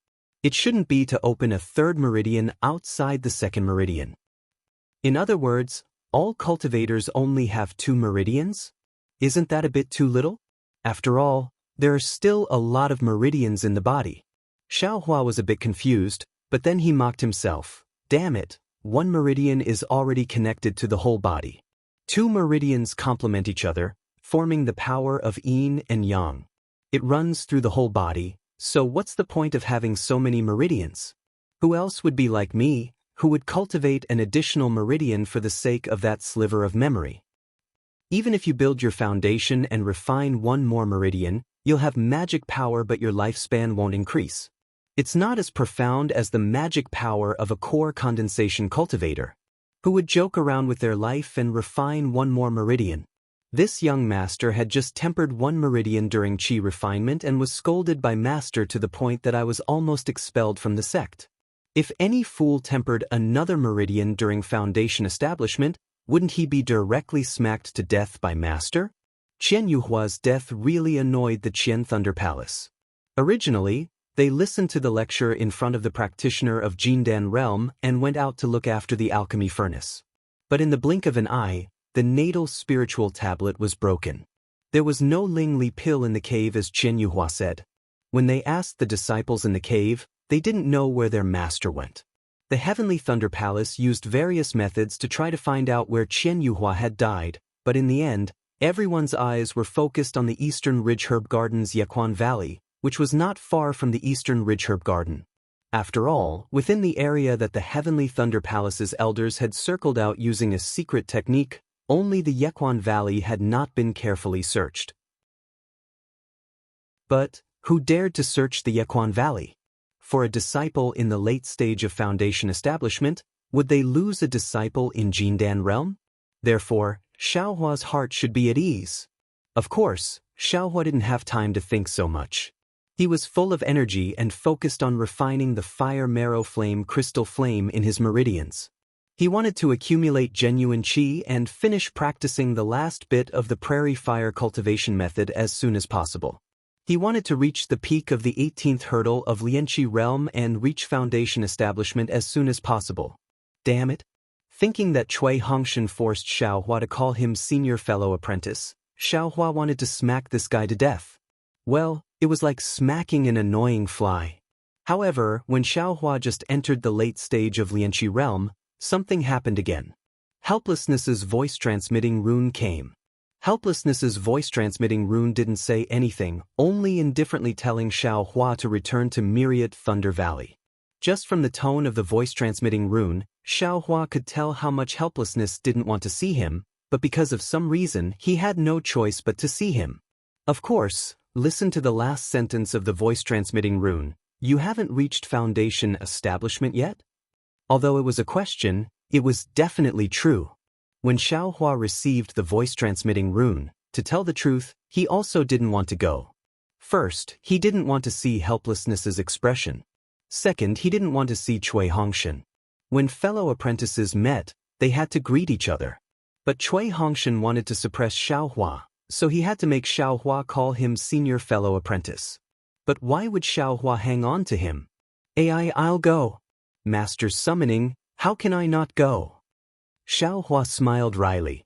It shouldn't be to open a third meridian outside the second meridian. In other words, all cultivators only have two meridians? Isn't that a bit too little? After all, there are still a lot of meridians in the body. Xiao Hua was a bit confused, but then he mocked himself. Damn it, one meridian is already connected to the whole body. Two meridians complement each other, forming the power of yin and yang. It runs through the whole body, so what's the point of having so many meridians? Who else would be like me, who would cultivate an additional meridian for the sake of that sliver of memory? Even if you build your foundation and refine one more meridian, you'll have magic power but your lifespan won't increase. It's not as profound as the magic power of a core condensation cultivator, who would joke around with their life and refine one more meridian. This young master had just tempered one meridian during Qi refinement and was scolded by master to the point that I was almost expelled from the sect. If any fool tempered another meridian during foundation establishment, wouldn't he be directly smacked to death by master? Qian Yuhua's death really annoyed the Qian Thunder Palace. Originally, they listened to the lecture in front of the practitioner of Jindan realm and went out to look after the alchemy furnace. But in the blink of an eye, the natal spiritual tablet was broken. There was no Ling Li pill in the cave as Qian Yuhua said. When they asked the disciples in the cave, they didn't know where their master went. The Heavenly Thunder Palace used various methods to try to find out where Qian Yuhua had died, but in the end, everyone's eyes were focused on the Eastern Ridge Herb Garden's Yequan Valley, which was not far from the Eastern Ridge Herb Garden. After all, within the area that the Heavenly Thunder Palace's elders had circled out using a secret technique, only the Yequan Valley had not been carefully searched. But who dared to search the Yequan Valley? For a disciple in the late stage of foundation establishment, would they lose a disciple in Jindan realm? Therefore, Xiao Hua's heart should be at ease. Of course, Xiao Hua didn't have time to think so much. He was full of energy and focused on refining the fire marrow flame crystal flame in his meridians. He wanted to accumulate genuine qi and finish practicing the last bit of the prairie fire cultivation method as soon as possible. He wanted to reach the peak of the 18th hurdle of Lianqi realm and reach foundation establishment as soon as possible. Damn it. Thinking that Cui Hongshan forced Xiaohua to call him senior fellow apprentice, Xiaohua wanted to smack this guy to death. Well, it was like smacking an annoying fly. However, when Xiaohua just entered the late stage of Lianqi realm, something happened again. Helplessness's voice-transmitting rune came. Helplessness's voice-transmitting rune didn't say anything, only indifferently telling Xiaohua to return to Myriad Thunder Valley. Just from the tone of the voice-transmitting rune, Xiaohua could tell how much Helplessness didn't want to see him, but because of some reason he had no choice but to see him. Of course, listen to the last sentence of the voice-transmitting rune. You haven't reached foundation establishment yet? Although it was a question, it was definitely true. When Xiaohua received the voice-transmitting rune, to tell the truth, he also didn't want to go. First, he didn't want to see Helplessness's expression. Second, he didn't want to see Cui Hongshan. When fellow apprentices met, they had to greet each other. But Cui Hongshan wanted to suppress Xiaohua, so he had to make Xiaohua call him senior fellow apprentice. But why would Xiaohua hang on to him? I'll go. Master's summoning, how can I not go? Xiaohua smiled wryly.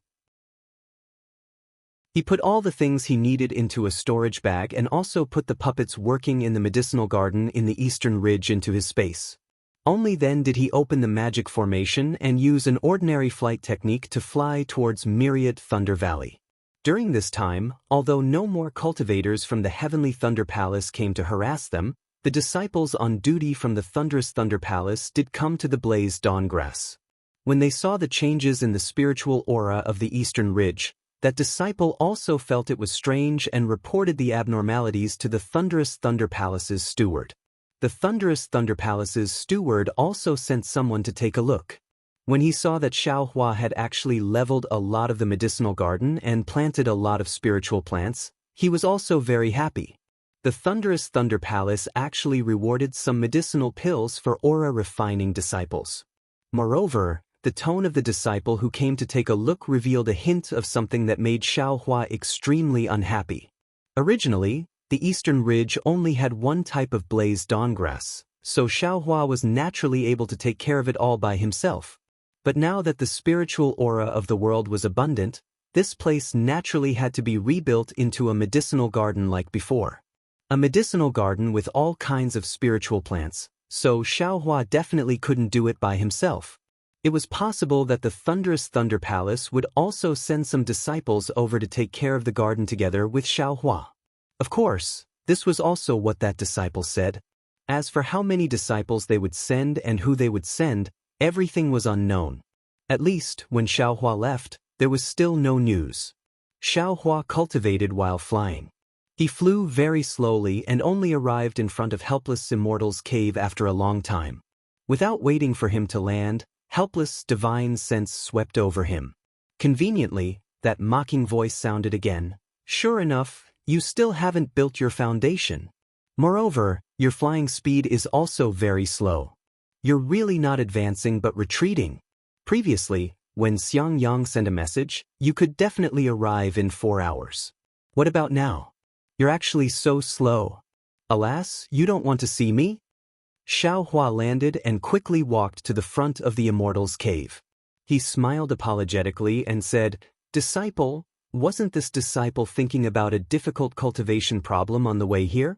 He put all the things he needed into a storage bag and also put the puppets working in the medicinal garden in the eastern ridge into his space. Only then did he open the magic formation and use an ordinary flight technique to fly towards Myriad Thunder Valley. During this time, although no more cultivators from the Heavenly Thunder Palace came to harass them, the disciples on duty from the Thunderous Thunder Palace did come to the Blaze Dawngrass. When they saw the changes in the spiritual aura of the eastern ridge, that disciple also felt it was strange and reported the abnormalities to the Thunderous Thunder Palace's steward. The Thunderous Thunder Palace's steward also sent someone to take a look. When he saw that Xiaohua had actually leveled a lot of the medicinal garden and planted a lot of spiritual plants, he was also very happy. The Thunderous Thunder Palace actually rewarded some medicinal pills for aura-refining disciples. Moreover, the tone of the disciple who came to take a look revealed a hint of something that made Xiaohua extremely unhappy. Originally, the Eastern Ridge only had one type of blaze dawngrass, so Xiaohua was naturally able to take care of it all by himself. But now that the spiritual aura of the world was abundant, this place naturally had to be rebuilt into a medicinal garden like before. A medicinal garden with all kinds of spiritual plants, so Xiaohua definitely couldn't do it by himself. It was possible that the Thunderous Thunder Palace would also send some disciples over to take care of the garden together with Xiaohua. Of course, this was also what that disciple said. As for how many disciples they would send and who they would send, everything was unknown. At least, when Xiaohua left, there was still no news. Xiaohua cultivated while flying. He flew very slowly and only arrived in front of Helpless Immortal's cave after a long time. Without waiting for him to land, Helpless divine sense swept over him. Conveniently, that mocking voice sounded again. Sure enough, you still haven't built your foundation. Moreover, your flying speed is also very slow. You're really not advancing but retreating. Previously, when Xiangyang sent a message, you could definitely arrive in 4 hours. What about now? You're actually so slow. Alas, you don't want to see me? Xiaohua landed and quickly walked to the front of the Immortal's cave. He smiled apologetically and said, "Disciple, wasn't this disciple thinking about a difficult cultivation problem on the way here?"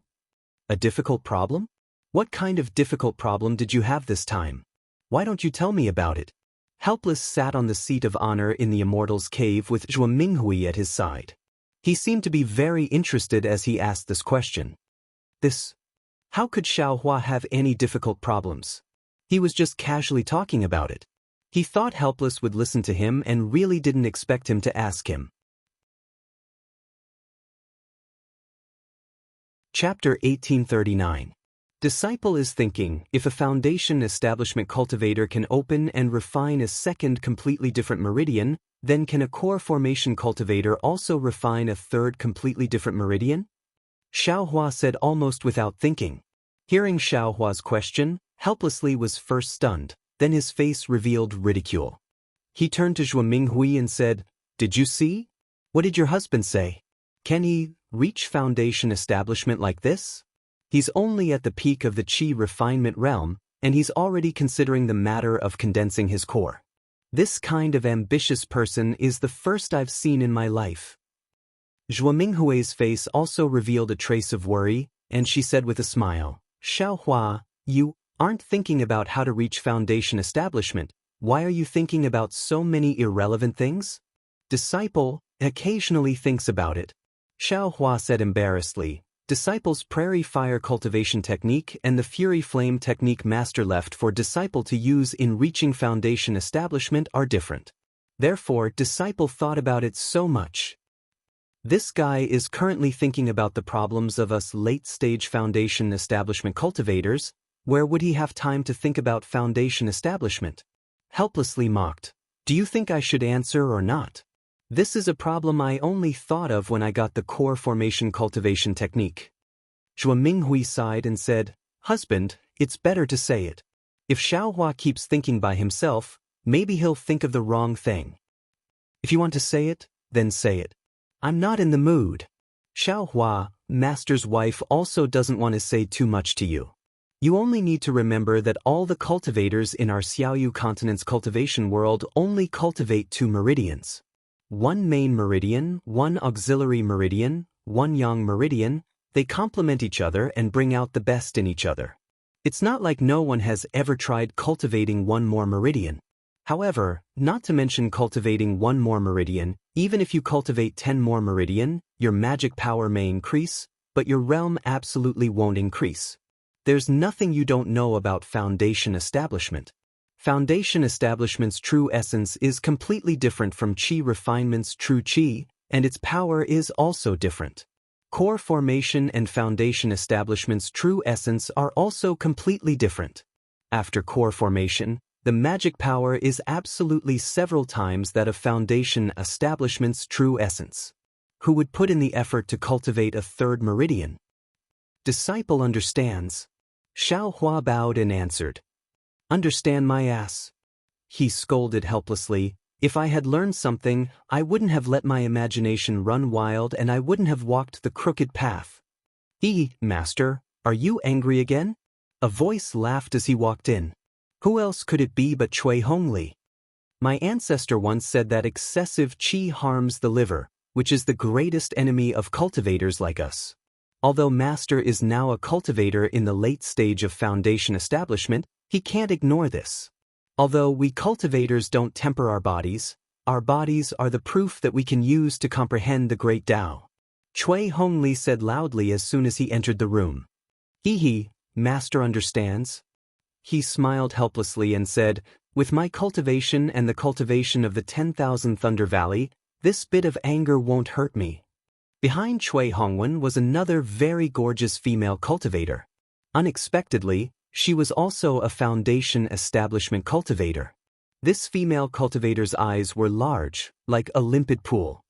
A difficult problem? What kind of difficult problem did you have this time? Why don't you tell me about it? Helpless sat on the seat of honor in the Immortal's cave with Zhuo Minghui at his side. He seemed to be very interested as he asked this question. How could Xiaohua have any difficult problems? He was just casually talking about it. He thought Helpless would listen to him and really didn't expect him to ask him. Chapter 1839. Disciple is thinking, if a foundation establishment cultivator can open and refine a second completely different meridian, then can a core formation cultivator also refine a third completely different meridian? Xiaohua said almost without thinking. Hearing Xiaohua's question, Helplessly was first stunned, then his face revealed ridicule. He turned to Zhuo Minghui and said, "Did you see? What did your husband say? Can he reach foundation establishment like this? He's only at the peak of the qi refinement realm, and he's already considering the matter of condensing his core. This kind of ambitious person is the first I've seen in my life. Zhuo Minghui's face also revealed a trace of worry, and she said with a smile, Xiaohua, you aren't thinking about how to reach foundation establishment. Why are you thinking about so many irrelevant things? Disciple occasionally thinks about it. Xiaohua said embarrassedly. Disciple's prairie fire cultivation technique and the fury flame technique master left for disciple to use in reaching foundation establishment are different. Therefore, disciple thought about it so much. This guy is currently thinking about the problems of us late-stage foundation establishment cultivators. Where would he have time to think about foundation establishment? Helplessly mocked. Do you think I should answer or not? This is a problem I only thought of when I got the core formation cultivation technique. Zhuo Minghui sighed and said, Husband, it's better to say it. If Xiaohua keeps thinking by himself, maybe he'll think of the wrong thing. If you want to say it, then say it. I'm not in the mood. Xiaohua, Master's wife, also doesn't want to say too much to you. You only need to remember that all the cultivators in our Xiaoyu continent's cultivation world only cultivate 2 meridians. 1 main meridian, 1 auxiliary meridian, 1 yang meridian. They complement each other and bring out the best in each other. It's not like no one has ever tried cultivating 1 more meridian. However, not to mention cultivating 1 more meridian, even if you cultivate 10 more meridian, your magic power may increase, but your realm absolutely won't increase. There's nothing you don't know about foundation establishment. Foundation establishment's true essence is completely different from qi refinement's true qi, and its power is also different. Core formation and foundation establishment's true essence are also completely different. After core formation, the magic power is absolutely several times that of foundation establishment's true essence. Who would put in the effort to cultivate a 3rd meridian? Disciple understands. Xiaohua bowed and answered. Understand my ass. He scolded helplessly. If I had learned something, I wouldn't have let my imagination run wild and I wouldn't have walked the crooked path. Master, are you angry again? A voice laughed as he walked in. Who else could it be but Cui Hongli? My ancestor once said that excessive qi harms the liver, which is the greatest enemy of cultivators like us. Although Master is now a cultivator in the late stage of foundation establishment, he can't ignore this. Although we cultivators don't temper our bodies are the proof that we can use to comprehend the great Tao. Cui Hongli said loudly as soon as he entered the room. Master understands. He smiled helplessly and said, with my cultivation and the cultivation of the 10,000 Thunder Valley, this bit of anger won't hurt me. Behind Cui Hongwen was another very gorgeous female cultivator. Unexpectedly, she was also a foundation establishment cultivator. This female cultivator's eyes were large, like a limpid pool.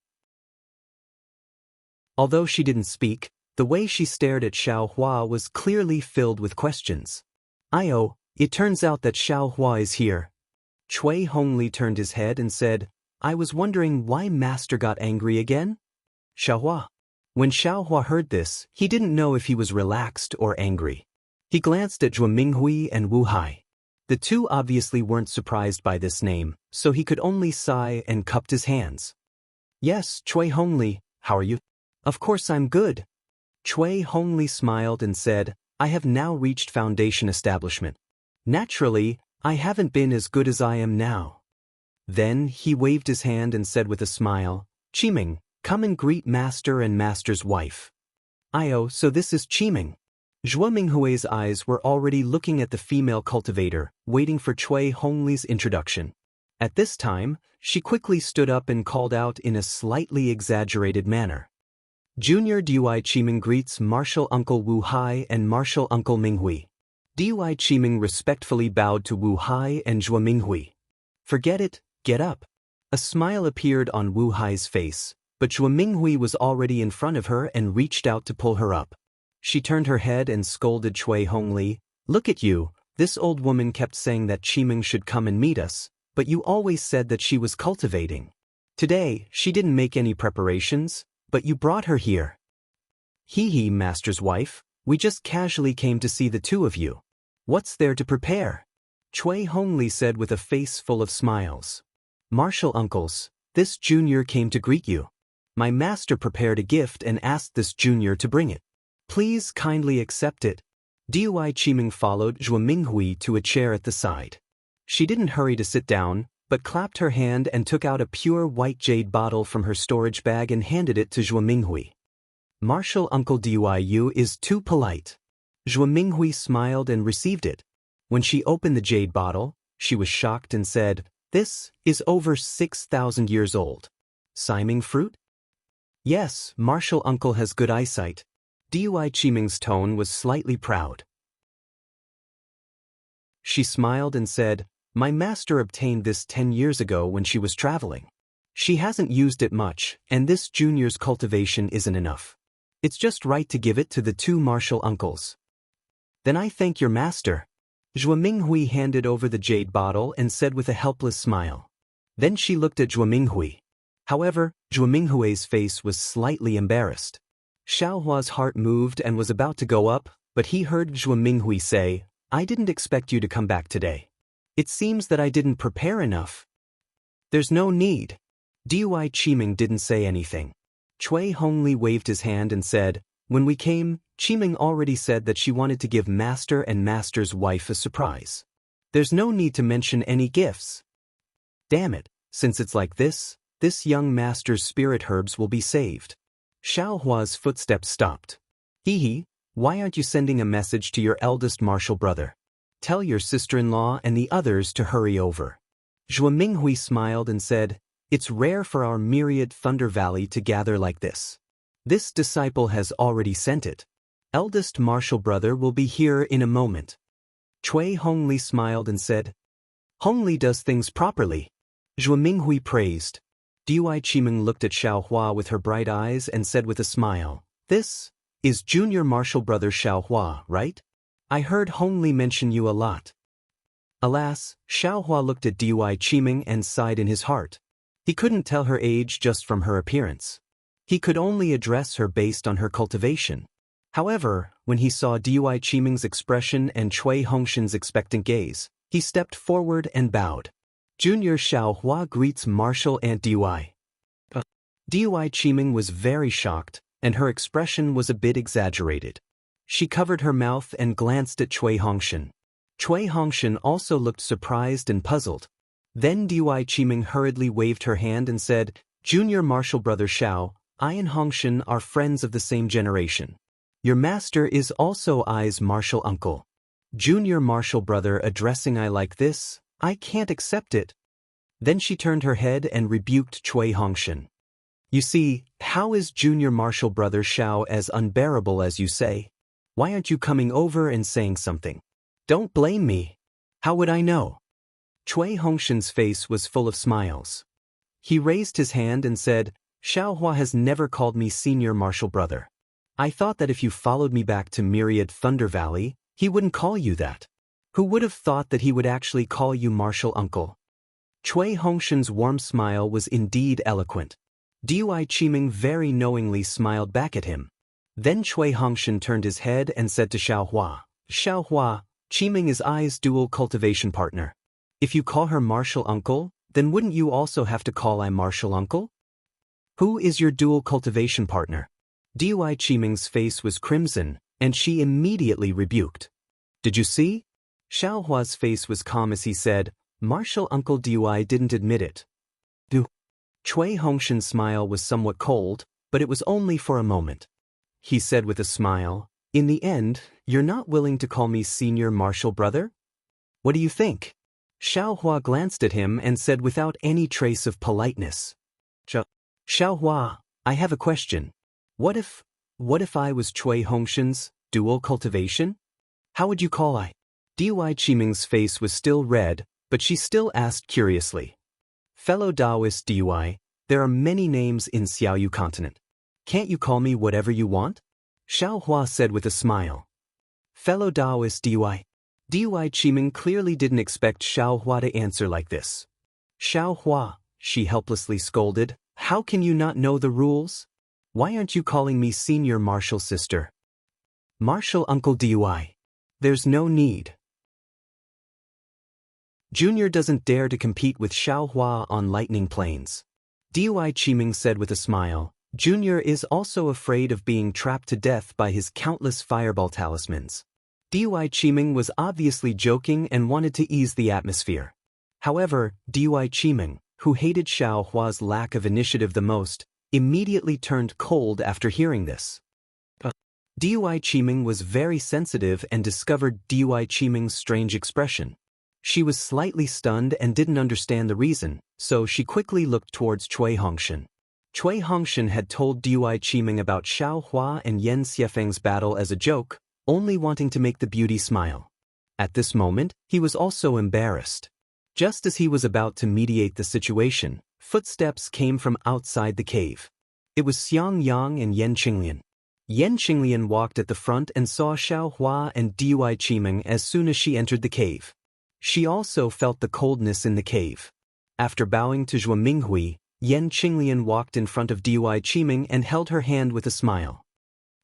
Although she didn't speak, the way she stared at Xiaohua was clearly filled with questions. It turns out that Xiaohua is here. Cui Hongli turned his head and said, I was wondering why Master got angry again? Xiaohua. When Xiaohua heard this, he didn't know if he was relaxed or angry. He glanced at Zhuo Minghui and Wu Hai. The two obviously weren't surprised by this name, so he could only sigh and cupped his hands. Yes, Cui Hongli, how are you? Of course I'm good. Cui Hongli smiled and said, I have now reached foundation establishment. Naturally, I haven't been as good as I am now. Then he waved his hand and said with a smile, Qiming, come and greet Master and Master's wife. So this is Qiming. Zhuo Minghui's eyes were already looking at the female cultivator, waiting for Cui Hongli's introduction. At this time, she quickly stood up and called out in a slightly exaggerated manner. Junior Dui Qiming greets Martial Uncle Wu Hai and Martial Uncle Minghui. Dui Qiming respectfully bowed to Wu Hai and Zhuo Minghui. Forget it, get up. A smile appeared on Wu Hai's face, but Zhuo Minghui was already in front of her and reached out to pull her up. She turned her head and scolded Cui Hongli. Look at you, this old woman kept saying that Qiming should come and meet us, but you always said that she was cultivating. Today, she didn't make any preparations, but you brought her here. Hee, master's wife, we just casually came to see the two of you. What's there to prepare? Cui Hongli said with a face full of smiles. Martial uncles, this junior came to greet you. My master prepared a gift and asked this junior to bring it. Please kindly accept it. Dui Qiming followed Zhuo Minghui to a chair at the side. She didn't hurry to sit down, but clapped her hand and took out a pure white jade bottle from her storage bag and handed it to Zhuo Minghui. Martial uncle Diu is too polite. Zhuo Minghui smiled and received it. When she opened the jade bottle, she was shocked and said, "This is over 6,000 years old. Siming fruit?" Yes, martial uncle has good eyesight. Dui Qiming's tone was slightly proud. She smiled and said, my master obtained this 10 years ago when she was traveling. She hasn't used it much, and this junior's cultivation isn't enough. It's just right to give it to the two martial uncles. Then I thank your master. Zhuo Minghui handed over the jade bottle and said with a helpless smile. Then she looked at Zhuo Minghui. However, Zhuo Minghui's face was slightly embarrassed. Xiaohua's heart moved and was about to go up, but he heard Zhuo Minghui say, I didn't expect you to come back today. It seems that I didn't prepare enough. There's no need. Dui Qiming didn't say anything. Cui Hongli waved his hand and said, when we came, Qiming already said that she wanted to give master and master's wife a surprise. There's no need to mention any gifts. Damn it, since it's like this young master's spirit herbs will be saved. Xiaohua's footsteps stopped. Hee, why aren't you sending a message to your eldest martial brother? Tell your sister-in-law and the others to hurry over. Zhuo Minghui smiled and said, it's rare for our myriad Thunder Valley to gather like this. This disciple has already sent it. Eldest martial brother will be here in a moment. Cui Hongli smiled and said, Hongli does things properly. Zhuo Minghui praised. Dui Qiming looked at Xiaohua with her bright eyes and said with a smile, this is junior martial brother Xiaohua, right? I heard Hongli mention you a lot. Alas, Xiaohua looked at Dui Qiming and sighed in his heart. He couldn't tell her age just from her appearance. He could only address her based on her cultivation. However, when he saw Dui Qiming's expression and Cui Hongshan's expectant gaze, he stepped forward and bowed. Junior Xiaohua greets Martial Aunt Dui. Dui Qiming was very shocked, and her expression was a bit exaggerated. She covered her mouth and glanced at Cui Hongshan. Cui Hongshan also looked surprised and puzzled. Then Dui Qiming hurriedly waved her hand and said, Junior martial brother Xiao, I and Hongshan are friends of the same generation. Your master is also I's martial uncle. Junior martial brother addressing I like this, I can't accept it. Then she turned her head and rebuked Cui Hongshan. You see, how is junior martial brother Xiao as unbearable as you say? Why aren't you coming over and saying something? Don't blame me. How would I know? Cui Hongshan's face was full of smiles. He raised his hand and said, Xiaohua has never called me senior martial brother. I thought that if you followed me back to myriad Thunder Valley, he wouldn't call you that. Who would have thought that he would actually call you martial uncle? Cui Hongshan's warm smile was indeed eloquent. Dui Qiming very knowingly smiled back at him. Then Cui Hongshan turned his head and said to Xiaohua, Xiaohua, Qiming is I's dual cultivation partner. If you call her martial uncle, then wouldn't you also have to call I martial uncle? Who is your dual cultivation partner? Dui Qiming's face was crimson, and she immediately rebuked. Did you see? Xiaohua's face was calm as he said, Martial uncle Dui didn't admit it. Cui Hongshan's smile was somewhat cold, but it was only for a moment. He said with a smile, in the end, you're not willing to call me senior martial brother? What do you think? Xiaohua glanced at him and said without any trace of politeness. Xiaohua, I have a question. What if I was Cui Hongshan's dual cultivation? How would you call I? Dui Qiming's face was still red, but she still asked curiously. Fellow Daoist Dui, there are many names in Xiaoyu continent. Can't you call me whatever you want? Xiaohua said with a smile. Fellow Daoist Dui. Dui Qiming clearly didn't expect Xiaohua to answer like this. Xiaohua, she helplessly scolded, how can you not know the rules? Why aren't you calling me senior martial sister? Martial uncle Dui. There's no need. Junior doesn't dare to compete with Xiaohua on lightning plains. Dui Qiming said with a smile. Junior is also afraid of being trapped to death by his countless fireball talismans. Dui Qiming was obviously joking and wanted to ease the atmosphere. However, Dui Qiming, who hated Xiaohua's lack of initiative the most, immediately turned cold after hearing this. Dui Qiming was very sensitive and discovered Dui Qiming's strange expression. She was slightly stunned and didn't understand the reason, so she quickly looked towards Cui Hongshan. Cui Hongshan had told Dui Qiming about Xiaohua and Yan Xiefeng's battle as a joke, only wanting to make the beauty smile. At this moment, he was also embarrassed. Just as he was about to mediate the situation, footsteps came from outside the cave. It was Xiang Yang and Yan Qinglian. Yan Qinglian walked at the front and saw Xiaohua and Dui Qiming as soon as she entered the cave. She also felt the coldness in the cave. After bowing to Zhuo Minghui, Yan Qinglian walked in front of Dui Qiming and held her hand with a smile.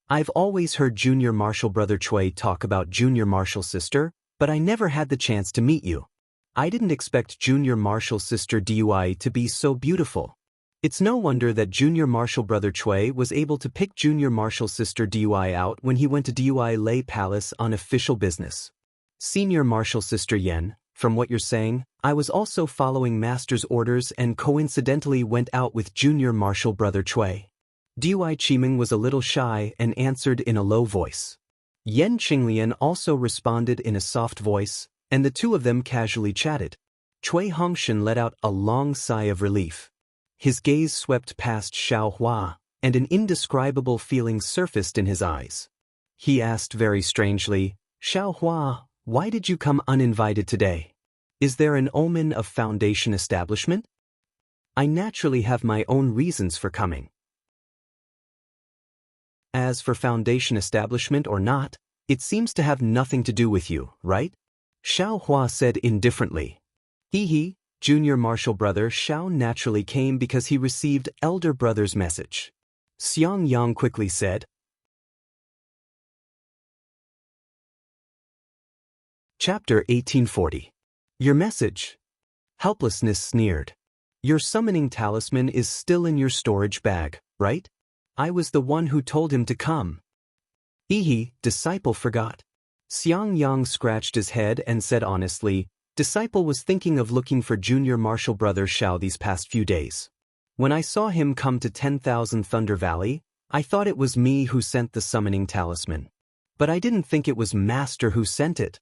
I've always heard junior martial brother Cui talk about junior martial sister, but I never had the chance to meet you. I didn't expect junior martial sister Dui to be so beautiful. It's no wonder that junior martial brother Cui was able to pick junior martial sister Dui out when he went to Dui Lei Palace on official business. Senior martial sister Yan, from what you're saying, I was also following master's orders and coincidentally went out with junior martial brother Cui. Dui Qiming was a little shy and answered in a low voice. Yan Qinglian also responded in a soft voice, and the two of them casually chatted. Cui Hongshan let out a long sigh of relief. His gaze swept past Xiaohua, and an indescribable feeling surfaced in his eyes. He asked very strangely, Xiaohua, why did you come uninvited today? Is there an omen of foundation establishment? I naturally have my own reasons for coming. As for foundation establishment or not, it seems to have nothing to do with you, right? Xiaohua said indifferently. He, junior martial brother Xiao naturally came because he received elder brother's message. Xiang Yang quickly said. Chapter 1840. Your message. Helplessness sneered. Your summoning talisman is still in your storage bag, right? I was the one who told him to come. Disciple forgot. Xiang Yang scratched his head and said honestly, Disciple was thinking of looking for junior martial brother Xiao these past few days. When I saw him come to 10,000 Thunder Valley, I thought it was me who sent the summoning talisman. But I didn't think it was Master who sent it.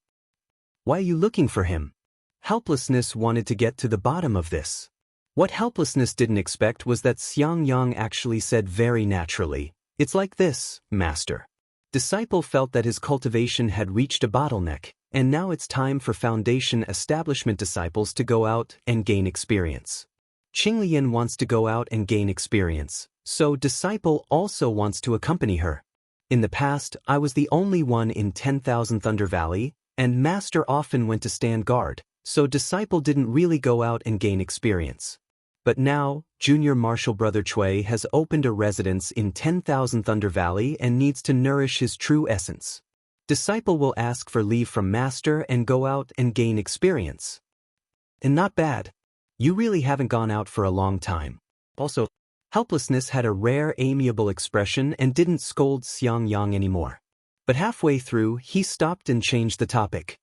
Why are you looking for him? Helplessness wanted to get to the bottom of this. What Helplessness didn't expect was that Xiang Yang actually said very naturally, It's like this, Master. Disciple felt that his cultivation had reached a bottleneck, and now it's time for foundation establishment disciples to go out and gain experience. Qinglian wants to go out and gain experience, so Disciple also wants to accompany her. In the past, I was the only one in 10,000 Thunder Valley, and Master often went to stand guard, so Disciple didn't really go out and gain experience. But now, junior martial brother Cui has opened a residence in 10,000 Thunder Valley and needs to nourish his true essence. Disciple will ask for leave from Master and go out and gain experience. And not bad. You really haven't gone out for a long time. Also, Helplessness had a rare amiable expression and didn't scold Xiang Yang anymore. But halfway through, he stopped and changed the topic.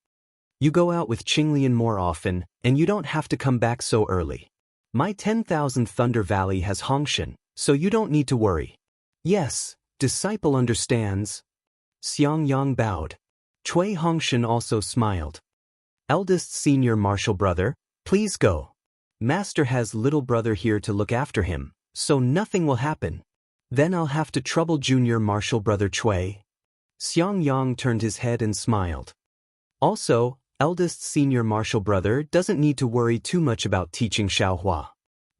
You go out with Qinglian more often, and you don't have to come back so early. My 10,000 Thunder Valley has Hongshan, so you don't need to worry. Yes, Disciple understands. Xiang Yang bowed. Cui Hongshan also smiled. Eldest senior martial brother, please go. Master has little brother here to look after him, so nothing will happen. Then I'll have to trouble junior martial brother Cui. Xiang Yang turned his head and smiled. Also, eldest senior martial brother doesn't need to worry too much about teaching Xiaohua.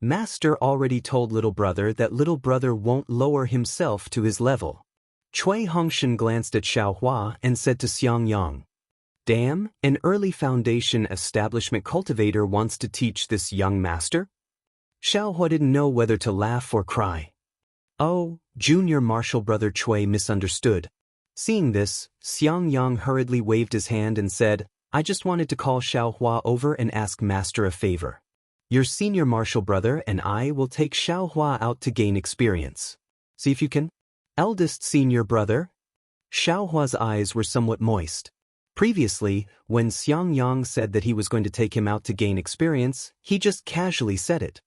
Master already told little brother that little brother won't lower himself to his level. Cui Hongshan glanced at Xiaohua and said to Xiang Yang, Damn, an early foundation establishment cultivator wants to teach this young master? Xiaohua didn't know whether to laugh or cry. Oh, junior martial brother Cui misunderstood. Seeing this, Xiangyang hurriedly waved his hand and said, I just wanted to call Xiaohua over and ask Master a favor. Your senior martial brother and I will take Xiaohua out to gain experience. See if you can. Eldest senior brother? Xiaohua's eyes were somewhat moist. Previously, when Xiangyang said that he was going to take him out to gain experience, he just casually said it.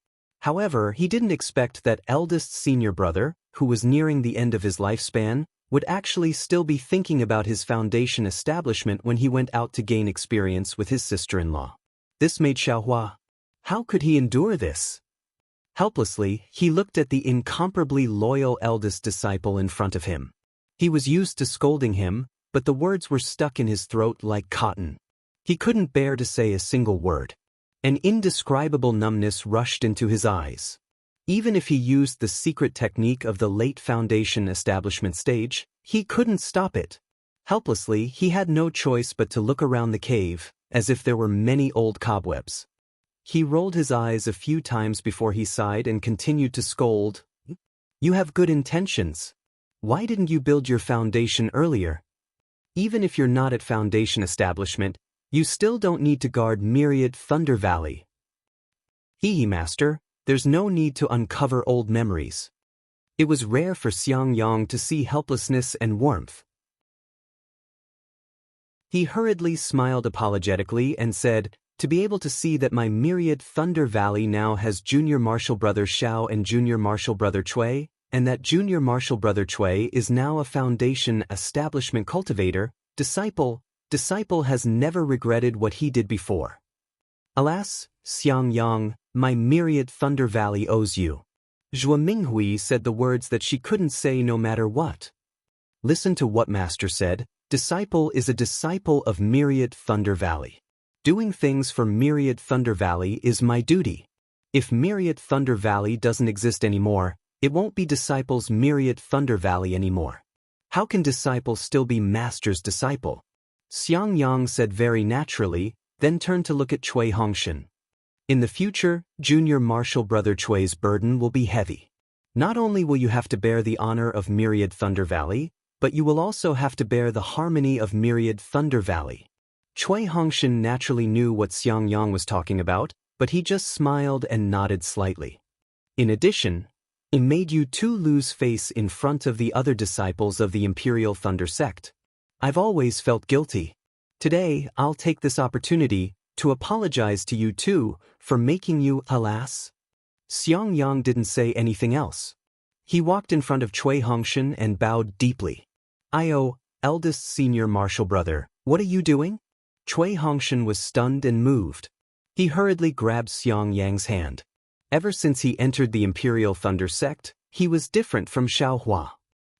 However, he didn't expect that eldest senior brother, who was nearing the end of his lifespan, would actually still be thinking about his foundation establishment when he went out to gain experience with his sister-in-law. This made Xiaohua. How could he endure this? Helplessly, he looked at the incomparably loyal eldest disciple in front of him. He was used to scolding him, but the words were stuck in his throat like cotton. He couldn't bear to say a single word. An indescribable numbness rushed into his eyes. Even if he used the secret technique of the late foundation establishment stage, he couldn't stop it. Helplessly, he had no choice but to look around the cave, as if there were many old cobwebs. He rolled his eyes a few times before he sighed and continued to scold. You have good intentions. Why didn't you build your foundation earlier? Even if you're not at foundation establishment, you still don't need to guard Myriad Thunder Valley. Master, there's no need to uncover old memories. It was rare for Xiangyang to see helplessness and warmth. He hurriedly smiled apologetically and said, to be able to see that my Myriad Thunder Valley now has junior martial brother Xiao and junior martial brother Cui, and that junior martial brother Cui is now a foundation establishment cultivator, disciple has never regretted what he did before. Alas, Xiangyang, my Myriad Thunder Valley owes you. Zhua Minghui said the words that she couldn't say no matter what. Listen to what Master said, disciple is a disciple of Myriad Thunder Valley. Doing things for Myriad Thunder Valley is my duty. If Myriad Thunder Valley doesn't exist anymore, it won't be disciples Myriad Thunder Valley anymore. How can disciple still be Master's disciple? Xiangyang said very naturally, then turned to look at Cui Hongshan. In the future, junior martial brother Cui's burden will be heavy. Not only will you have to bear the honor of Myriad Thunder Valley, but you will also have to bear the harmony of Myriad Thunder Valley. Cui Hongshan naturally knew what Xiangyang was talking about, but he just smiled and nodded slightly. In addition, it made you too lose face in front of the other disciples of the Imperial Thunder Sect. I've always felt guilty. Today, I'll take this opportunity to apologize to you too for making you, alas. Xiangyang didn't say anything else. He walked in front of Cui Hongshan and bowed deeply. Eldest senior martial brother, what are you doing? Cui Hongshan was stunned and moved. He hurriedly grabbed Xiangyang's hand. Ever since he entered the Imperial Thunder Sect, he was different from Xiaohua.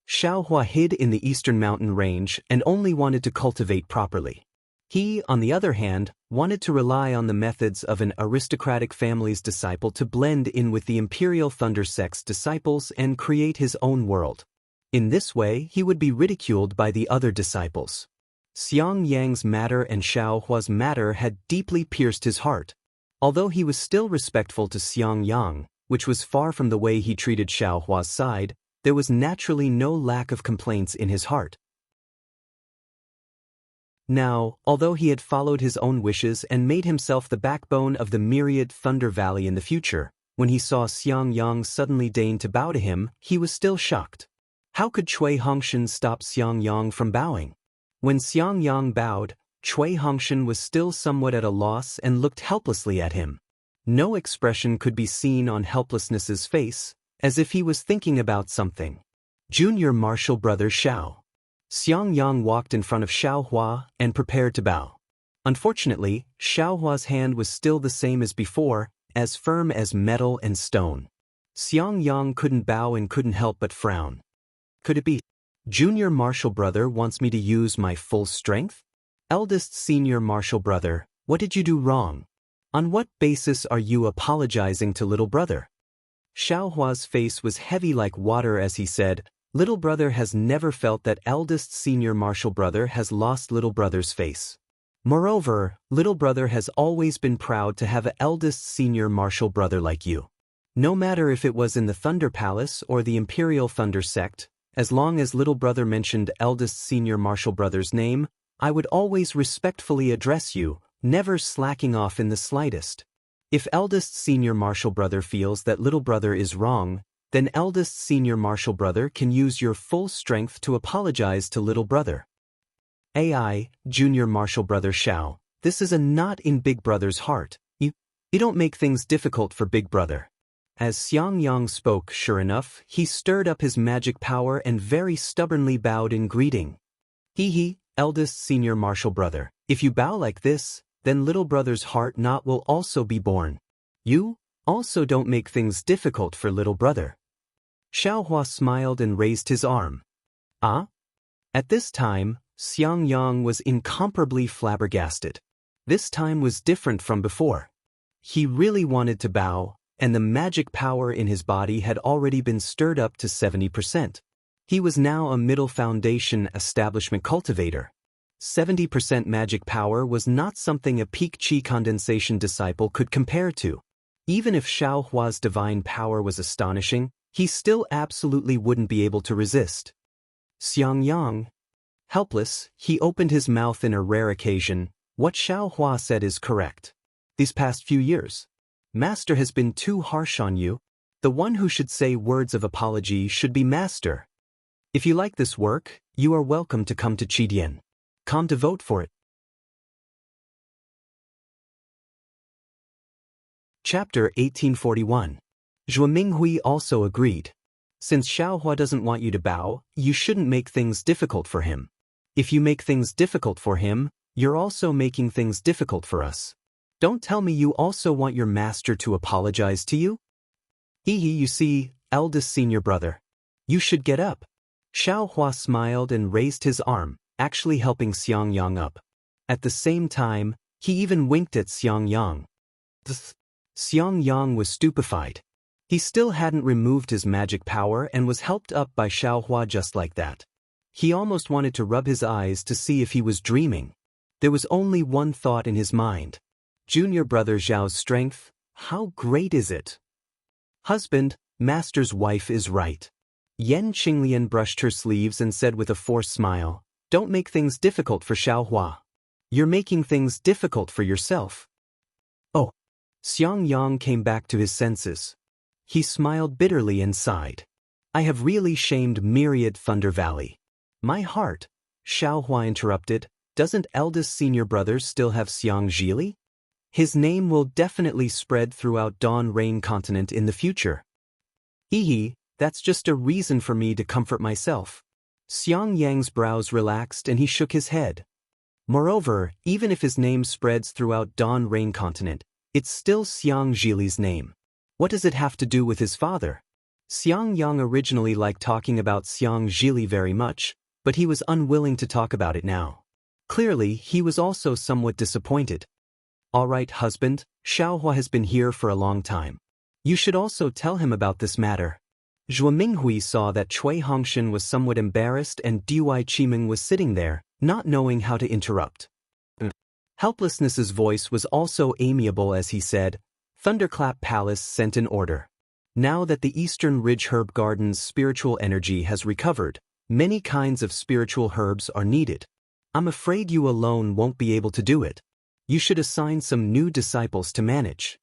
Xiaohua hid in the eastern mountain range and only wanted to cultivate properly. He, on the other hand, wanted to rely on the methods of an aristocratic family's disciple to blend in with the Imperial Thunder Sect's disciples and create his own world. In this way, he would be ridiculed by the other disciples. Xiangyang's matter and Xiaohua's matter had deeply pierced his heart. Although he was still respectful to Xiangyang, which was far from the way he treated Xiaohua's side, there was naturally no lack of complaints in his heart. Now, although he had followed his own wishes and made himself the backbone of the Myriad Thunder Valley in the future, when he saw Xiangyang suddenly deign to bow to him, he was still shocked. How could Cui Hongshan stop Xiangyang from bowing? When Xiangyang bowed, Cui Hongshan was still somewhat at a loss and looked helplessly at him. No expression could be seen on helplessness's face, as if he was thinking about something. Junior martial brother Xiao. Xiangyang walked in front of Xiaohua and prepared to bow. Unfortunately, Xiaohua's hand was still the same as before, as firm as metal and stone. Xiangyang couldn't bow and couldn't help but frown. Could it be? Junior martial brother wants me to use my full strength? Eldest senior martial brother, what did you do wrong? On what basis are you apologizing to little brother? Xiaohua's face was heavy like water as he said, little brother has never felt that eldest senior martial brother has lost little brother's face. Moreover, little brother has always been proud to have an eldest senior martial brother like you. No matter if it was in the Thunder Palace or the Imperial Thunder Sect, as long as little brother mentioned eldest senior martial brother's name, I would always respectfully address you, never slacking off in the slightest. If eldest senior martial brother feels that little brother is wrong, then eldest senior martial brother can use your full strength to apologize to little brother. AI, junior martial brother Xiao, this is a knot in big brother's heart. You don't make things difficult for big brother. As Xiangyang spoke, sure enough, he stirred up his magic power and very stubbornly bowed in greeting. Hee, eldest senior martial brother, if you bow like this, then little brother's heart knot will also be born. You also don't make things difficult for little brother. Xiaohua smiled and raised his arm. Ah? At this time, Xiangyang was incomparably flabbergasted. This time was different from before. He really wanted to bow, and the magic power in his body had already been stirred up to 70%. He was now a middle foundation establishment cultivator. 70% magic power was not something a peak chi condensation disciple could compare to. Even if Xiaohua's divine power was astonishing, he still absolutely wouldn't be able to resist. Xiangyang. Helpless, he opened his mouth in a rare occasion. What Xiaohua said is correct. These past few years, Master has been too harsh on you. The one who should say words of apology should be Master. If you like this work, you are welcome to come to Qidian. Come to vote for it. Chapter 1841. Zhuo Minghui also agreed. Since Xiaohua doesn't want you to bow, you shouldn't make things difficult for him. If you make things difficult for him, you're also making things difficult for us. Don't tell me you also want your master to apologize to you? You see, eldest senior brother. You should get up. Xiaohua smiled and raised his arm, actually helping Xiangyang up. At the same time, he even winked at Xiangyang. Xiangyang was stupefied. He still hadn't removed his magic power and was helped up by Xiaohua just like that. He almost wanted to rub his eyes to see if he was dreaming. There was only one thought in his mind. Junior brother Zhao's strength, how great is it? Husband, master's wife is right. Yan Qinglian brushed her sleeves and said with a forced smile, don't make things difficult for Xiaohua. You're making things difficult for yourself. Oh. Xiangyang came back to his senses. He smiled bitterly and sighed. I have really shamed myriad Thunder Valley. My heart, Xiaohua interrupted, doesn't eldest senior brother still have Xiang Zhili? His name will definitely spread throughout Dawn Rain continent in the future. That's just a reason for me to comfort myself. Xiangyang's brows relaxed and he shook his head. Moreover, even if his name spreads throughout Dawn Rain continent, it's still Xiang Zhili's name. What does it have to do with his father? Xiangyang originally liked talking about Xiang Zhili very much, but he was unwilling to talk about it now. Clearly, he was also somewhat disappointed. All right, husband, Xiaohua has been here for a long time. You should also tell him about this matter. Zhuo Minghui saw that Cui Hongshan was somewhat embarrassed and Dui Qiming was sitting there, not knowing how to interrupt. Helplessness's voice was also amiable as he said, Thunderclap Palace sent an order. Now that the Eastern Ridge Herb Garden's spiritual energy has recovered, many kinds of spiritual herbs are needed. I'm afraid you alone won't be able to do it. You should assign some new disciples to manage.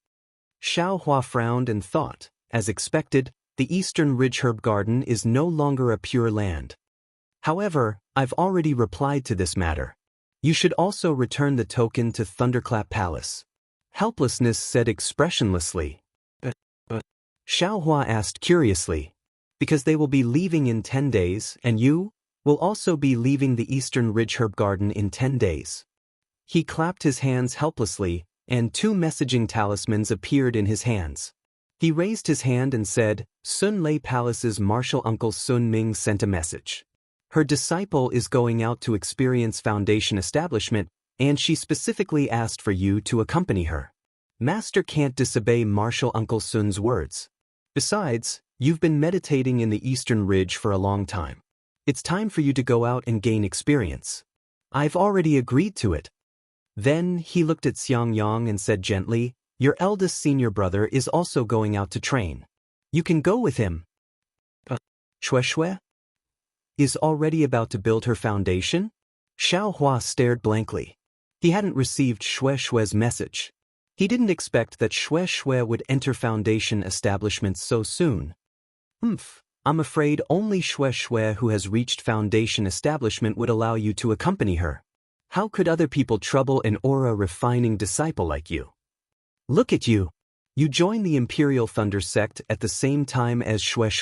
Xiaohua frowned and thought, as expected, the Eastern Ridge Herb Garden is no longer a pure land. However, I've already replied to this matter. You should also return the token to Thunderclap Palace. Helplessness said expressionlessly. Xiaohua asked curiously. Because they will be leaving in 10 days, and you will also be leaving the Eastern Ridge Herb Garden in 10 days. He clapped his hands helplessly, and 2 messaging talismans appeared in his hands. He raised his hand and said, Sun Lei Palace's martial uncle Sun Ming sent a message. Her disciple is going out to experience Foundation establishment, and she specifically asked for you to accompany her. Master can't disobey martial uncle Sun's words. Besides, you've been meditating in the Eastern Ridge for a long time. It's time for you to go out and gain experience. I've already agreed to it. Then he looked at Xiangyang and said gently, Your eldest senior brother is also going out to train. You can go with him. Shui is already about to build her foundation? Xiaohua stared blankly. He hadn't received Shui's message. He didn't expect that Shui would enter foundation establishments so soon. I'm afraid only Shui who has reached foundation establishment would allow you to accompany her. How could other people trouble an aura-refining disciple like you? Look at you. You joined the Imperial Thunder sect at the same time as Shui.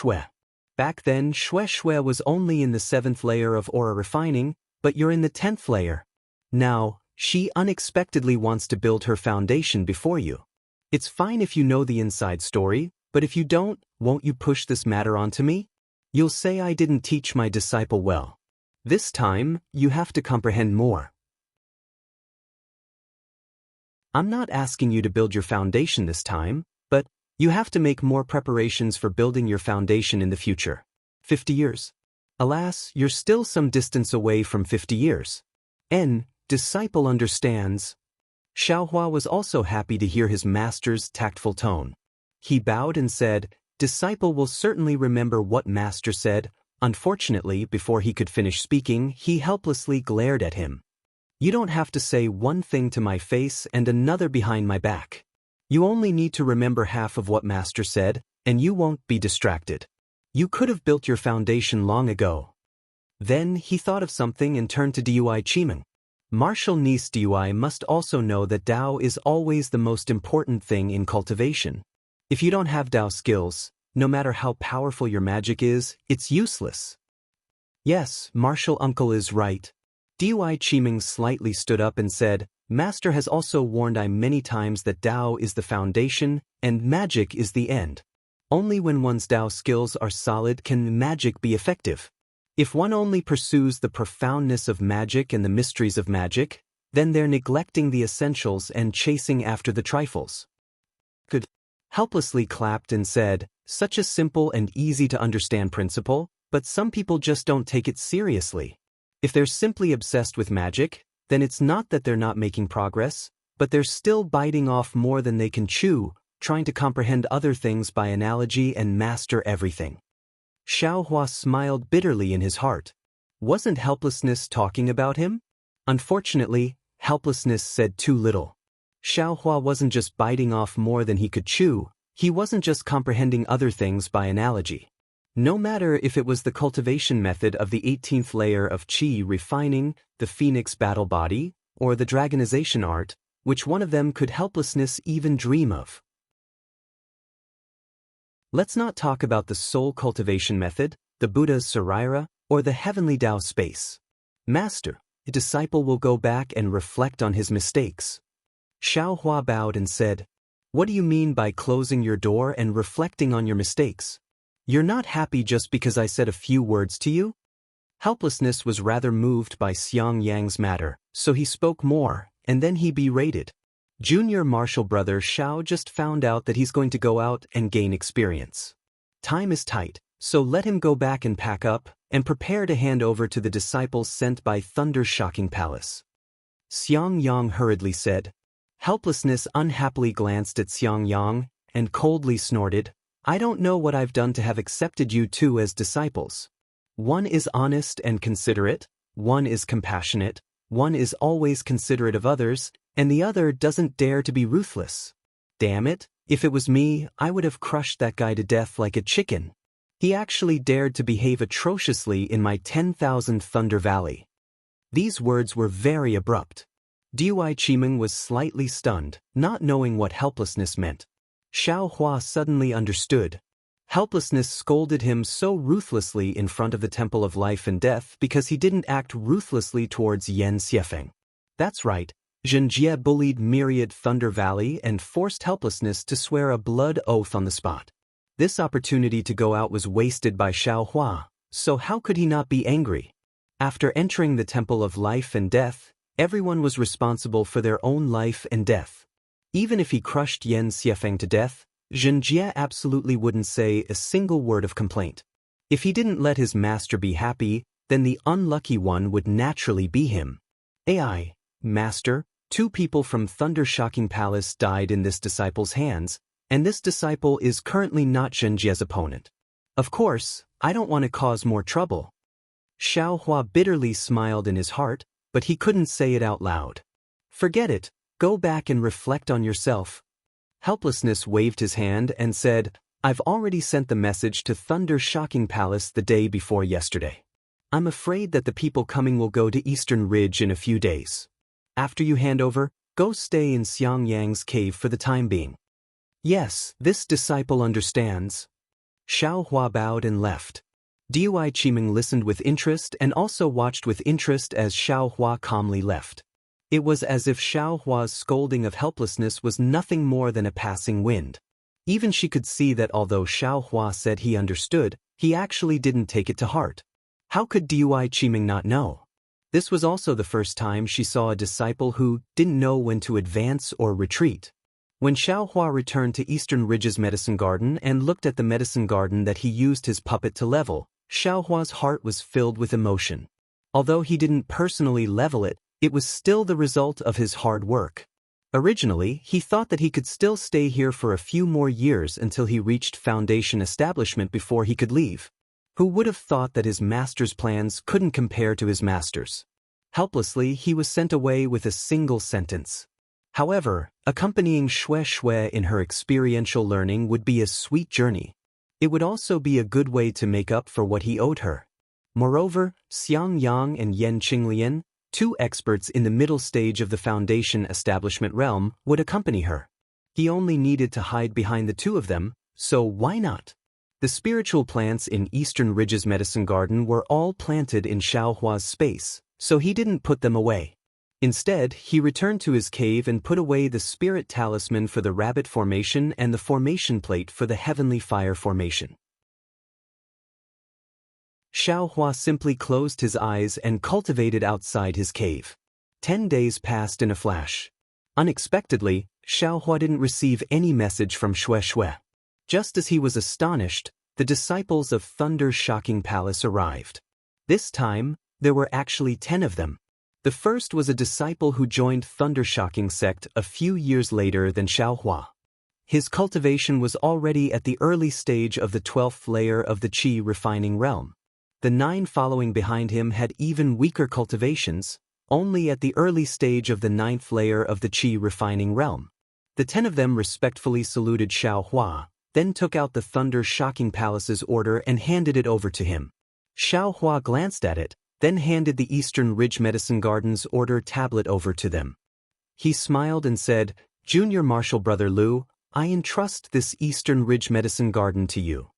Back then, Shui was only in the 7th layer of aura refining, but you're in the 10th layer. Now, she unexpectedly wants to build her foundation before you. It's fine if you know the inside story, but if you don't, won't you push this matter onto me? You'll say I didn't teach my disciple well. This time, you have to comprehend more. I'm not asking you to build your foundation this time, but you have to make more preparations for building your foundation in the future. 50 years. Alas, you're still some distance away from 50 years. Disciple understands. Xiaohua was also happy to hear his master's tactful tone. He bowed and said, Disciple will certainly remember what master said. Unfortunately, before he could finish speaking, he helplessly glared at him. You don't have to say one thing to my face and another behind my back. You only need to remember half of what master said, and you won't be distracted. You could have built your foundation long ago. Then he thought of something and turned to Dui Qimeng. Martial niece Dui must also know that Dao is always the most important thing in cultivation. If you don't have Dao skills, no matter how powerful your magic is, it's useless. Yes, martial uncle is right. Dui Qimeng slightly stood up and said, Master has also warned I many times that Dao is the foundation and magic is the end. Only when one's Dao skills are solid can magic be effective. If one only pursues the profoundness of magic and the mysteries of magic, then they're neglecting the essentials and chasing after the trifles. Good. Helplessly clapped and said, such a simple and easy to understand principle, but some people just don't take it seriously. If they're simply obsessed with magic, then it's not that they're not making progress, but they're still biting off more than they can chew, trying to comprehend other things by analogy and master everything. Xiaohua smiled bitterly in his heart. Wasn't helplessness talking about him? Unfortunately, helplessness said too little. Xiaohua wasn't just biting off more than he could chew, he wasn't just comprehending other things by analogy. No matter if it was the cultivation method of the 18th layer of qi refining, the phoenix battle body, or the dragonization art, which one of them could helplessness even dream of? Let's not talk about the soul cultivation method, the Buddha's Saraira, or the heavenly Tao space. Master, a disciple will go back and reflect on his mistakes. Xiaohua bowed and said, What do you mean by closing your door and reflecting on your mistakes? You're not happy just because I said a few words to you? Helplessness was rather moved by Xiangyang's matter, so he spoke more, and then he berated. Junior martial brother Xiao just found out that he's going to go out and gain experience. Time is tight, so let him go back and pack up, and prepare to hand over to the disciples sent by Thunder's shocking palace. Xiangyang hurriedly said. Helplessness unhappily glanced at Xiangyang, and coldly snorted, I don't know what I've done to have accepted you two as disciples. One is honest and considerate, one is compassionate, one is always considerate of others, and the other doesn't dare to be ruthless. Damn it, if it was me, I would have crushed that guy to death like a chicken. He actually dared to behave atrociously in my 10,000 Thunder Valley. These words were very abrupt. Dui Qimeng was slightly stunned, not knowing what helplessness meant. Xiaohua suddenly understood. Helplessness scolded him so ruthlessly in front of the Temple of Life and Death because he didn't act ruthlessly towards Yan Xiefeng. That's right, Xianxia bullied myriad Thunder Valley and forced helplessness to swear a blood oath on the spot. This opportunity to go out was wasted by Xiaohua, so how could he not be angry? After entering the Temple of Life and Death, everyone was responsible for their own life and death. Even if he crushed Yan Xiefeng to death, Xianxia absolutely wouldn't say a single word of complaint. If he didn't let his master be happy, then the unlucky one would naturally be him. Master, 2 people from Thunder Shocking Palace died in this disciple's hands, and this disciple is currently not Xianxia's opponent. Of course, I don't want to cause more trouble. Xiaohua bitterly smiled in his heart, but he couldn't say it out loud. Forget it, go back and reflect on yourself. Helplessness waved his hand and said, I've already sent the message to Thunder Shocking Palace the day before yesterday. I'm afraid that the people coming will go to Eastern Ridge in a few days. After you hand over, go stay in Xiangyang's cave for the time being. Yes, this disciple understands. Xiaohua bowed and left. Dui Qiming listened with interest and also watched with interest as Xiaohua calmly left. It was as if Xiaohua's scolding of helplessness was nothing more than a passing wind. Even she could see that although Xiaohua said he understood, he actually didn't take it to heart. How could Dui Qiming not know? This was also the first time she saw a disciple who didn't know when to advance or retreat. When Xiaohua returned to Eastern Ridge's medicine garden and looked at the medicine garden that he used his puppet to level, Xiaohua's heart was filled with emotion. Although he didn't personally level it, it was still the result of his hard work. Originally, he thought that he could still stay here for a few more years until he reached Foundation establishment before he could leave. Who would have thought that his master's plans couldn't compare to his master's? Helplessly, he was sent away with a single sentence. However, accompanying Shui in her experiential learning would be a sweet journey. It would also be a good way to make up for what he owed her. Moreover, Xiang Yang and Yan Qinglian, 2 experts in the middle stage of the Foundation establishment realm, would accompany her. He only needed to hide behind the 2 of them, so why not? The spiritual plants in Eastern Ridge's medicine garden were all planted in Xiaohua's space, so he didn't put them away. Instead, he returned to his cave and put away the spirit talisman for the rabbit formation and the formation plate for the heavenly fire formation. Xiaohua simply closed his eyes and cultivated outside his cave. 10 days passed in a flash. Unexpectedly, Xiaohua didn't receive any message from Shui. Just as he was astonished, the disciples of Thunder Shocking Palace arrived. This time, there were actually 10 of them. The first was a disciple who joined Thunder Shocking sect a few years later than Xiaohua. His cultivation was already at the early stage of the 12th layer of the Qi refining realm. The 9 following behind him had even weaker cultivations, only at the early stage of the 9th layer of the Qi refining realm. The 10 of them respectfully saluted Xiaohua, then took out the Thunder Shocking Palace's order and handed it over to him. Xiaohua glanced at it, then handed the Eastern Ridge Medicine Garden's order tablet over to them. He smiled and said, Junior Marshal Brother Lu, I entrust this Eastern Ridge Medicine Garden to you.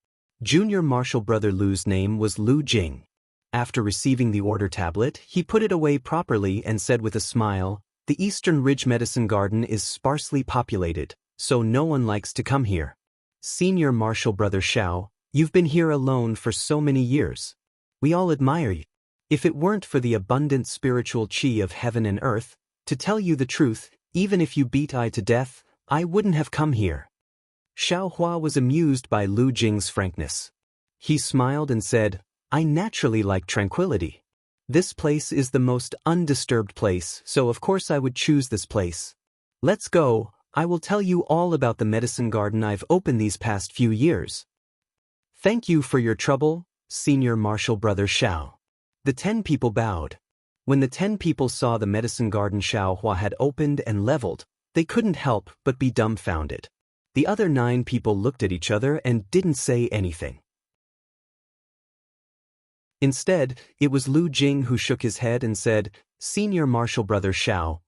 Junior Marshal Brother Lu's name was Lu Jing. After receiving the order tablet, he put it away properly and said with a smile, the Eastern Ridge Medicine Garden is sparsely populated, so no one likes to come here. Senior Marshal Brother Xiao, you've been here alone for so many years. We all admire you. If it weren't for the abundant spiritual qi of heaven and earth, to tell you the truth, even if you beat I to death, I wouldn't have come here. Xiaohua was amused by Lu Jing's frankness. He smiled and said, I naturally like tranquility. This place is the most undisturbed place, so of course I would choose this place. Let's go, I will tell you all about the medicine garden I've opened these past few years. Thank you for your trouble, Senior Marshal Brother Xiao. The 10 people bowed. When the 10 people saw the medicine garden Xiaohua had opened and leveled, they couldn't help but be dumbfounded. The other 9 people looked at each other and didn't say anything. Instead, it was Lu Jing who shook his head and said, Senior Marshal Brother Xiao,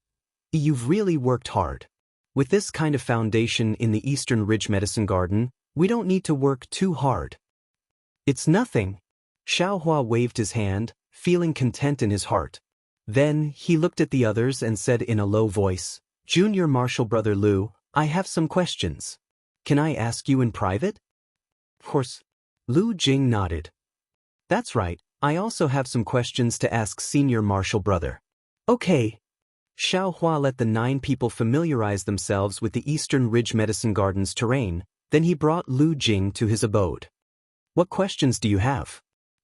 you've really worked hard. With this kind of foundation in the Eastern Ridge Medicine Garden, we don't need to work too hard. It's nothing. Xiaohua waved his hand, feeling content in his heart. Then, he looked at the others and said in a low voice, Junior Marshal Brother Lu, I have some questions. Can I ask you in private? Of course. Lu Jing nodded. That's right, I also have some questions to ask Senior Marshal Brother. Okay. Xiaohua let the 9 people familiarize themselves with the Eastern Ridge Medicine Garden's terrain, then he brought Lu Jing to his abode. What questions do you have?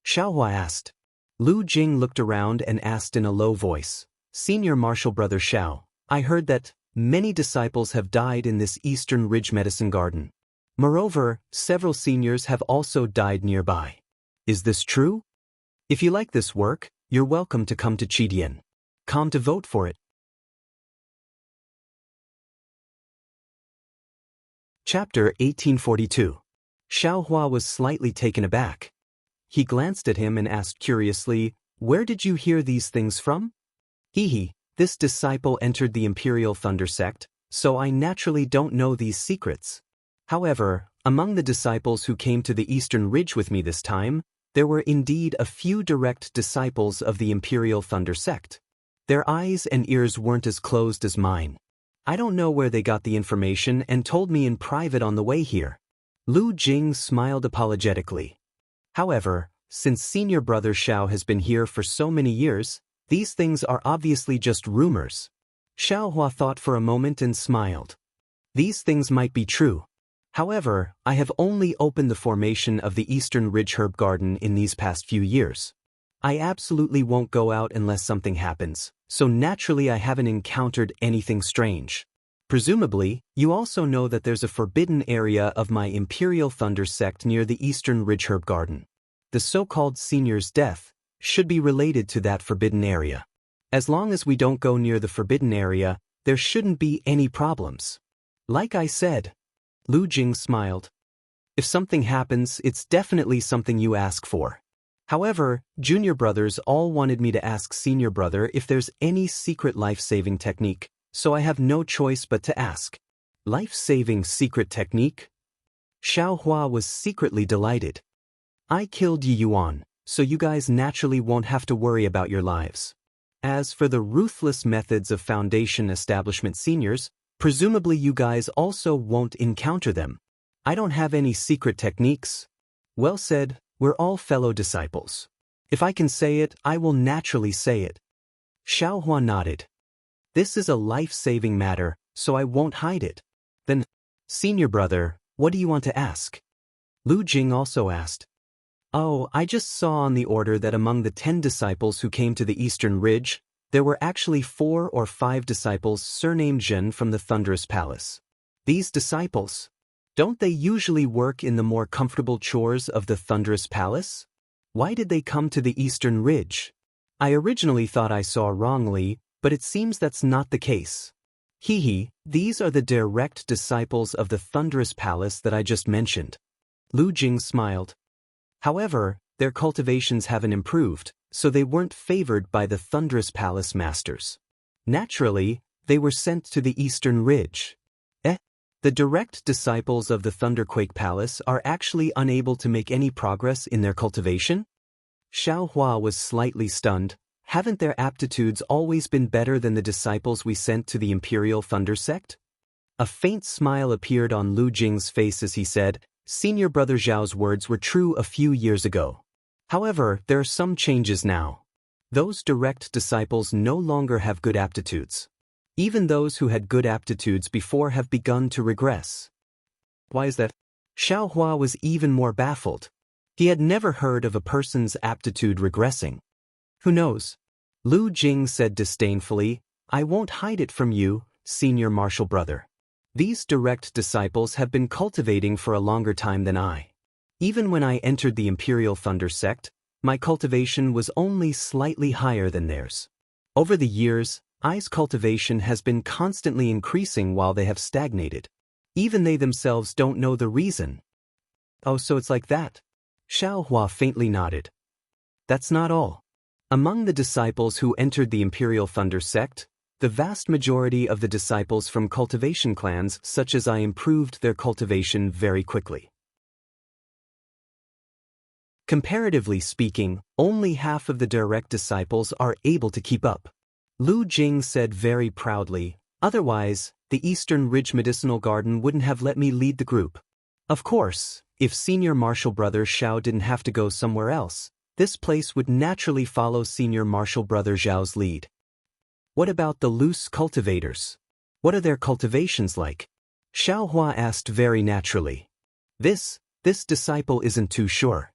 Xiaohua asked. Lu Jing looked around and asked in a low voice, Senior Marshal Brother Xiao, I heard that many disciples have died in this Eastern Ridge Medicine Garden. Moreover, several seniors have also died nearby. Is this true? If you like this work, you're welcome to come to Chidian. Come to vote for it. Chapter 1842. Xiaohua was slightly taken aback. He glanced at him and asked curiously, "Where did you hear these things from?" This disciple entered the Imperial Thunder sect, so I naturally don't know these secrets. However, among the disciples who came to the Eastern Ridge with me this time, there were indeed a few direct disciples of the Imperial Thunder sect. Their eyes and ears weren't as closed as mine. I don't know where they got the information and told me in private on the way here. Lu Jing smiled apologetically. However, since senior brother Xiao has been here for so many years, these things are obviously just rumors. Xiaohua thought for a moment and smiled. These things might be true. However, I have only opened the formation of the Eastern Ridge Herb Garden in these past few years. I absolutely won't go out unless something happens, so naturally I haven't encountered anything strange. Presumably, you also know that there's a forbidden area of my Imperial Thunder sect near the Eastern Ridge Herb Garden. The so-called senior's death should be related to that forbidden area. As long as we don't go near the forbidden area, there shouldn't be any problems. Like I said. Lu Jing smiled. If something happens, it's definitely something you ask for. However, junior brothers all wanted me to ask senior brother if there's any secret life-saving technique, so I have no choice but to ask. Life-saving secret technique? Xiaohua was secretly delighted. I killed Yi Yuan, so you guys naturally won't have to worry about your lives. As for the ruthless methods of Foundation establishment seniors, presumably you guys also won't encounter them. I don't have any secret techniques. Well said, we're all fellow disciples. If I can say it, I will naturally say it. Xiaohua nodded. This is a life-saving matter, so I won't hide it. Then, senior brother, what do you want to ask? Lu Jing also asked. Oh, I just saw on the order that among the 10 disciples who came to the Eastern Ridge, there were actually 4 or 5 disciples surnamed Zhen from the Thunderous Palace. These disciples, don't they usually work in the more comfortable chores of the Thunderous Palace? Why did they come to the Eastern Ridge? I originally thought I saw wrongly, but it seems that's not the case. These are the direct disciples of the Thunderous Palace that I just mentioned. Lu Jing smiled. However, their cultivations haven't improved, so they weren't favored by the Thunderous Palace masters. Naturally, they were sent to the Eastern Ridge. The direct disciples of the Thunderquake Palace are actually unable to make any progress in their cultivation? Xiaohua was slightly stunned. Haven't their aptitudes always been better than the disciples we sent to the Imperial Thunder sect? A faint smile appeared on Lu Jing's face as he said, Senior Brother Zhao's words were true a few years ago. However, there are some changes now. Those direct disciples no longer have good aptitudes. Even those who had good aptitudes before have begun to regress. Why is that? Xiaohua was even more baffled. He had never heard of a person's aptitude regressing. Who knows? Lu Jing said disdainfully, I won't hide it from you, senior martial brother. These direct disciples have been cultivating for a longer time than I. Even when I entered the Imperial Thunder sect, my cultivation was only slightly higher than theirs. Over the years, I's cultivation has been constantly increasing while they have stagnated. Even they themselves don't know the reason. Oh, so it's like that? Xiaohua faintly nodded. That's not all. Among the disciples who entered the Imperial Thunder sect, the vast majority of the disciples from cultivation clans such as I improved their cultivation very quickly. Comparatively speaking, only half of the direct disciples are able to keep up. Lu Jing said very proudly, otherwise, the Eastern Ridge Medicinal Garden wouldn't have let me lead the group. Of course, if senior martial brother Xiao didn't have to go somewhere else, this place would naturally follow senior martial brother Zhao's lead. What about the loose cultivators? What are their cultivations like? Xiaohua asked very naturally. This disciple isn't too sure.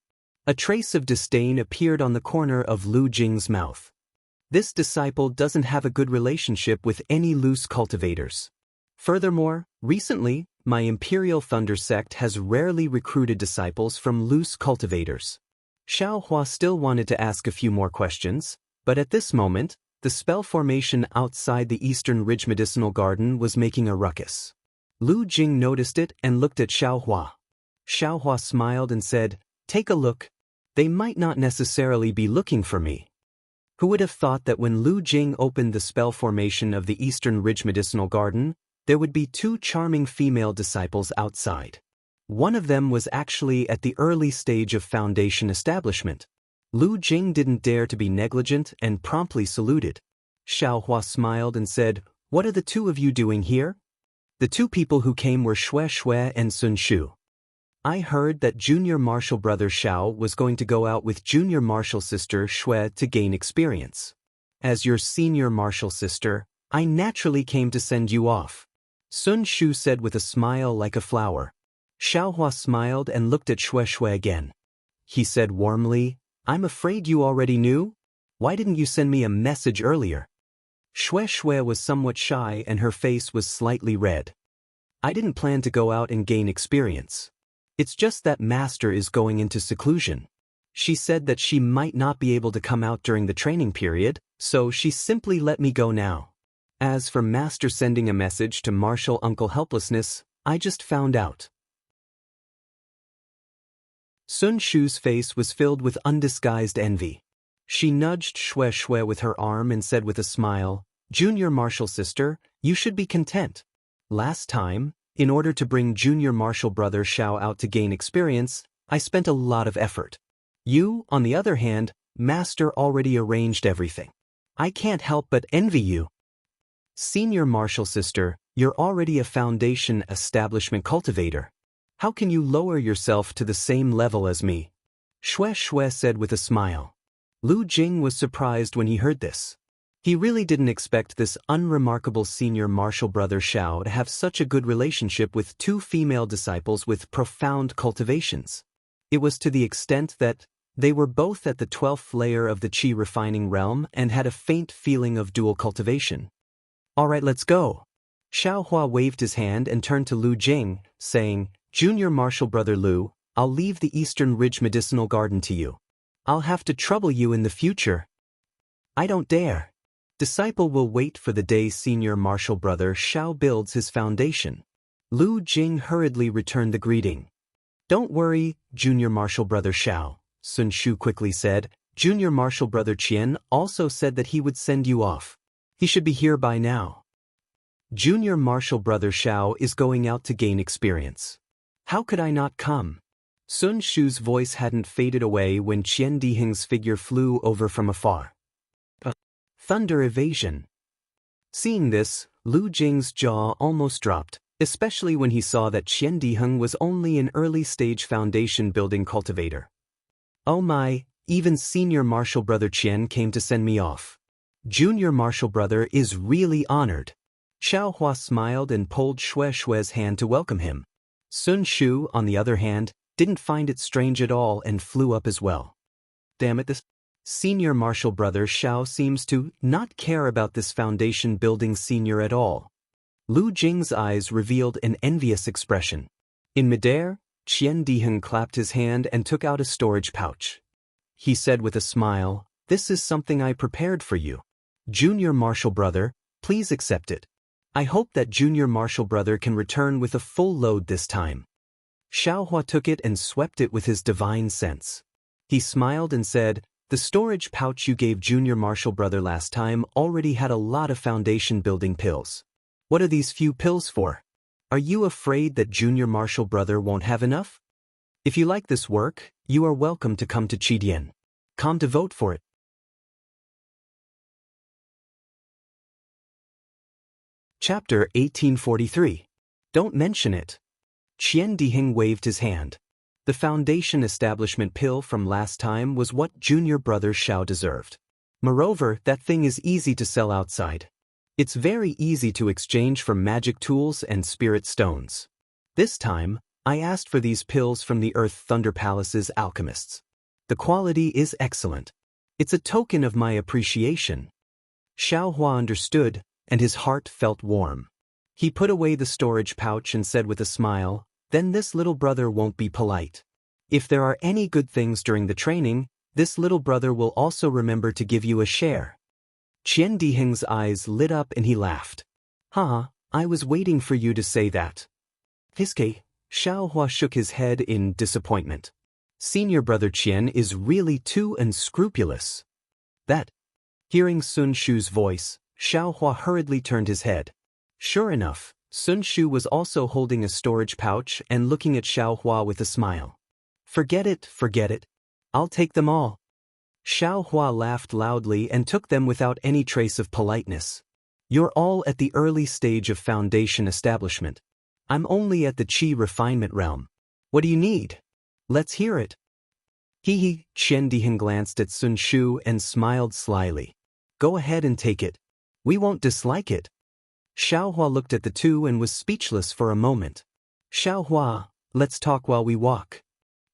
A trace of disdain appeared on the corner of Lu Jing's mouth. This disciple doesn't have a good relationship with any loose cultivators. Furthermore, recently, my Imperial Thunder sect has rarely recruited disciples from loose cultivators. Xiaohua still wanted to ask a few more questions, but at this moment, the spell formation outside the Eastern Ridge Medicinal Garden was making a ruckus. Lu Jing noticed it and looked at Xiaohua. Xiaohua smiled and said, "Take a look. They might not necessarily be looking for me." Who would have thought that when Lu Jing opened the spell formation of the Eastern Ridge Medicinal Garden, there would be two charming female disciples outside. One of them was actually at the early stage of foundation establishment. Lu Jing didn't dare to be negligent and promptly saluted. Xiaohua smiled and said, "What are the two of you doing here?" The two people who came were Shui and Sun Shu. I heard that junior martial brother Xiao was going to go out with junior martial sister Shui to gain experience. As your senior martial sister, I naturally came to send you off. Sun Shu said with a smile like a flower. Xiaohua smiled and looked at Shui again. He said warmly, "I'm afraid you already knew? Why didn't you send me a message earlier?" Shui was somewhat shy and her face was slightly red. "I didn't plan to go out and gain experience. It's just that Master is going into seclusion. She said that she might not be able to come out during the training period, so she simply let me go now. As for Master sending a message to Martial Uncle Helplessness, I just found out." Sun Shu's face was filled with undisguised envy. She nudged Shui with her arm and said with a smile, "Junior martial sister, you should be content. Last time, in order to bring junior martial brother Xiao out to gain experience, I spent a lot of effort. You, on the other hand, Master already arranged everything. I can't help but envy you. Senior martial sister, you're already a foundation establishment cultivator. How can you lower yourself to the same level as me?" Shui said with a smile. Lu Jing was surprised when he heard this. He really didn't expect this unremarkable senior martial brother Xiao to have such a good relationship with two female disciples with profound cultivations. It was to the extent that they were both at the 12th layer of the Qi refining realm and had a faint feeling of dual cultivation. "Alright, let's go." Xiaohua waved his hand and turned to Lu Jing, saying, "Junior martial brother Lu, I'll leave the Eastern Ridge Medicinal Garden to you. I'll have to trouble you in the future." "I don't dare." Disciple will wait for the day senior martial brother Xiao builds his foundation. Lu Jing hurriedly returned the greeting. "Don't worry, junior martial brother Xiao," Sun Shu quickly said. "Junior martial brother Qian also said that he would send you off. He should be here by now. Junior martial brother Xiao is going out to gain experience. How could I not come?" Sun Shu's voice hadn't faded away when Qian Diheng's figure flew over from afar. Thunder evasion. Seeing this, Lu Jing's jaw almost dropped, especially when he saw that Qian Diheng was only an early-stage foundation-building cultivator. "Oh my, even senior martial brother Qian came to send me off. Junior martial brother is really honored." Xiaohua smiled and pulled Shui's hand to welcome him. Sun Shu, on the other hand, didn't find it strange at all and flew up as well. "Damn it, this senior martial brother Xiao seems to not care about this foundation-building senior at all." Lu Jing's eyes revealed an envious expression. In midair, Qian Diheng clapped his hand and took out a storage pouch. He said with a smile, "This is something I prepared for you. Junior martial brother, please accept it. I hope that junior martial brother can return with a full load this time." Xiaohua took it and swept it with his divine sense. He smiled and said, "The storage pouch you gave junior martial brother last time already had a lot of foundation-building pills. What are these few pills for? Are you afraid that junior martial brother won't have enough? If you like this work, you are welcome to come to Qidian. Come to vote for it." Chapter 1843. Don't mention it. Qian Diheng waved his hand. The foundation establishment pill from last time was what junior brother Xiao deserved. Moreover, that thing is easy to sell outside. It's very easy to exchange for magic tools and spirit stones. This time, I asked for these pills from the Earth Thunder Palace's alchemists. The quality is excellent. It's a token of my appreciation. Xiaohua understood, and his heart felt warm. He put away the storage pouch and said with a smile, "Then this little brother won't be polite. If there are any good things during the training, this little brother will also remember to give you a share." Qian Diheng's eyes lit up and he laughed. "Ha, I was waiting for you to say that." Hiske, Xiaohua shook his head in disappointment. Senior brother Qian is really too unscrupulous. That. Hearing Sun Shu's voice, Xiaohua hurriedly turned his head. Sure enough, Sun Shu was also holding a storage pouch and looking at Xiaohua with a smile. Forget it. I'll take them all." Xiaohua laughed loudly and took them without any trace of politeness. "You're all at the early stage of foundation establishment. I'm only at the qi refinement realm. What do you need? Let's hear it." He, Qian Diheng glanced at Sun Shu and smiled slyly. "Go ahead and take it. We won't dislike it." Xiaohua looked at the two and was speechless for a moment. "Xiaohua, let's talk while we walk."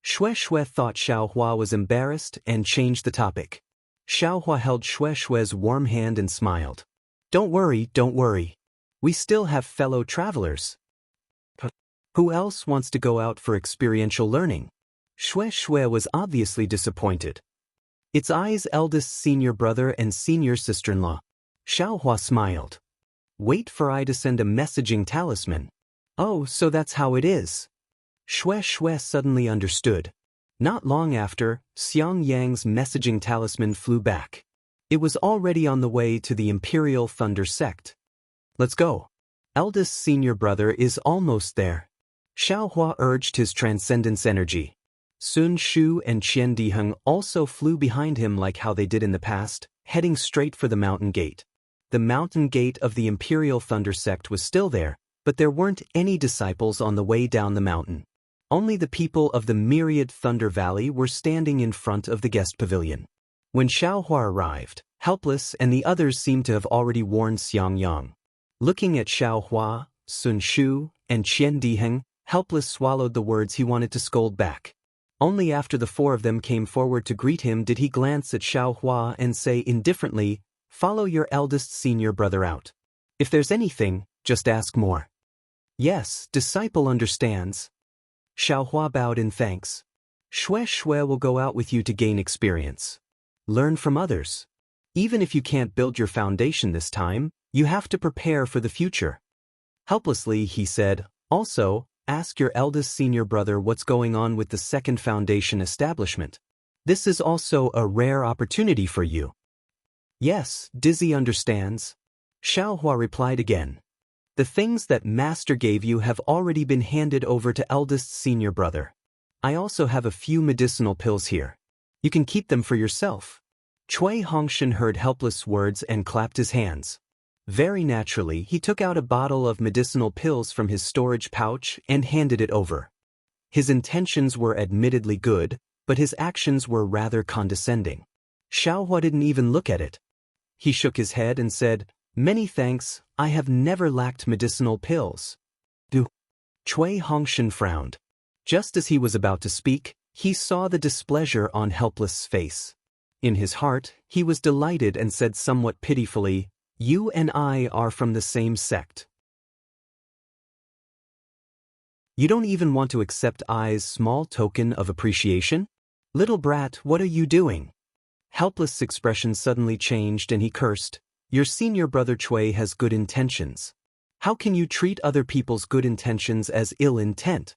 Xue thought Xiaohua was embarrassed and changed the topic. Xiaohua held Xue's warm hand and smiled. Don't worry. We still have fellow travelers. Who else wants to go out for experiential learning? Xue was obviously disappointed. It's Ai's eldest senior brother and senior sister-in-law. Xiaohua smiled. Wait for Ai to send a messaging talisman. Oh, so that's how it is. Xue suddenly understood. Not long after, Xiangyang's messaging talisman flew back. It was already on the way to the Imperial Thunder sect. Let's go. Eldest senior brother is almost there. Xiaohua urged his transcendence energy. Sun Shu and Qian Diheng also flew behind him like how they did in the past, heading straight for the mountain gate. The mountain gate of the Imperial Thunder sect was still there, but there weren't any disciples on the way down the mountain. Only the people of the myriad Thunder Valley were standing in front of the guest pavilion. When Xiaohua arrived, helpless and the others seemed to have already warned Xiangyang. Looking at Xiaohua, Sun Shu, and Qian Diheng, helpless swallowed the words he wanted to scold back. Only after the four of them came forward to greet him did he glance at Xiaohua and say indifferently, "Follow your eldest senior brother out. If there's anything, just ask more." Yes, disciple understands. Xiaohua bowed in thanks. Xue will go out with you to gain experience. Learn from others. Even if you can't build your foundation this time, you have to prepare for the future. Helplessly, he said, also, ask your eldest senior brother what's going on with the second foundation establishment. This is also a rare opportunity for you. Yes, Dizzy understands. Xiaohua replied again. The things that Master gave you have already been handed over to eldest senior brother. I also have a few medicinal pills here. You can keep them for yourself. Cui Hongshan heard helpless words and clapped his hands. Very naturally, he took out a bottle of medicinal pills from his storage pouch and handed it over. His intentions were admittedly good, but his actions were rather condescending. Xiaohua didn't even look at it. He shook his head and said, "Many thanks, I have never lacked medicinal pills." Cui Hongshan frowned. Just as he was about to speak, he saw the displeasure on Helpless' face. In his heart, he was delighted and said somewhat pitifully, "You and I are from the same sect. You don't even want to accept I's small token of appreciation? Little brat, what are you doing?" Helpless' expression suddenly changed and he cursed, "Your senior brother Cui has good intentions. How can you treat other people's good intentions as ill intent?"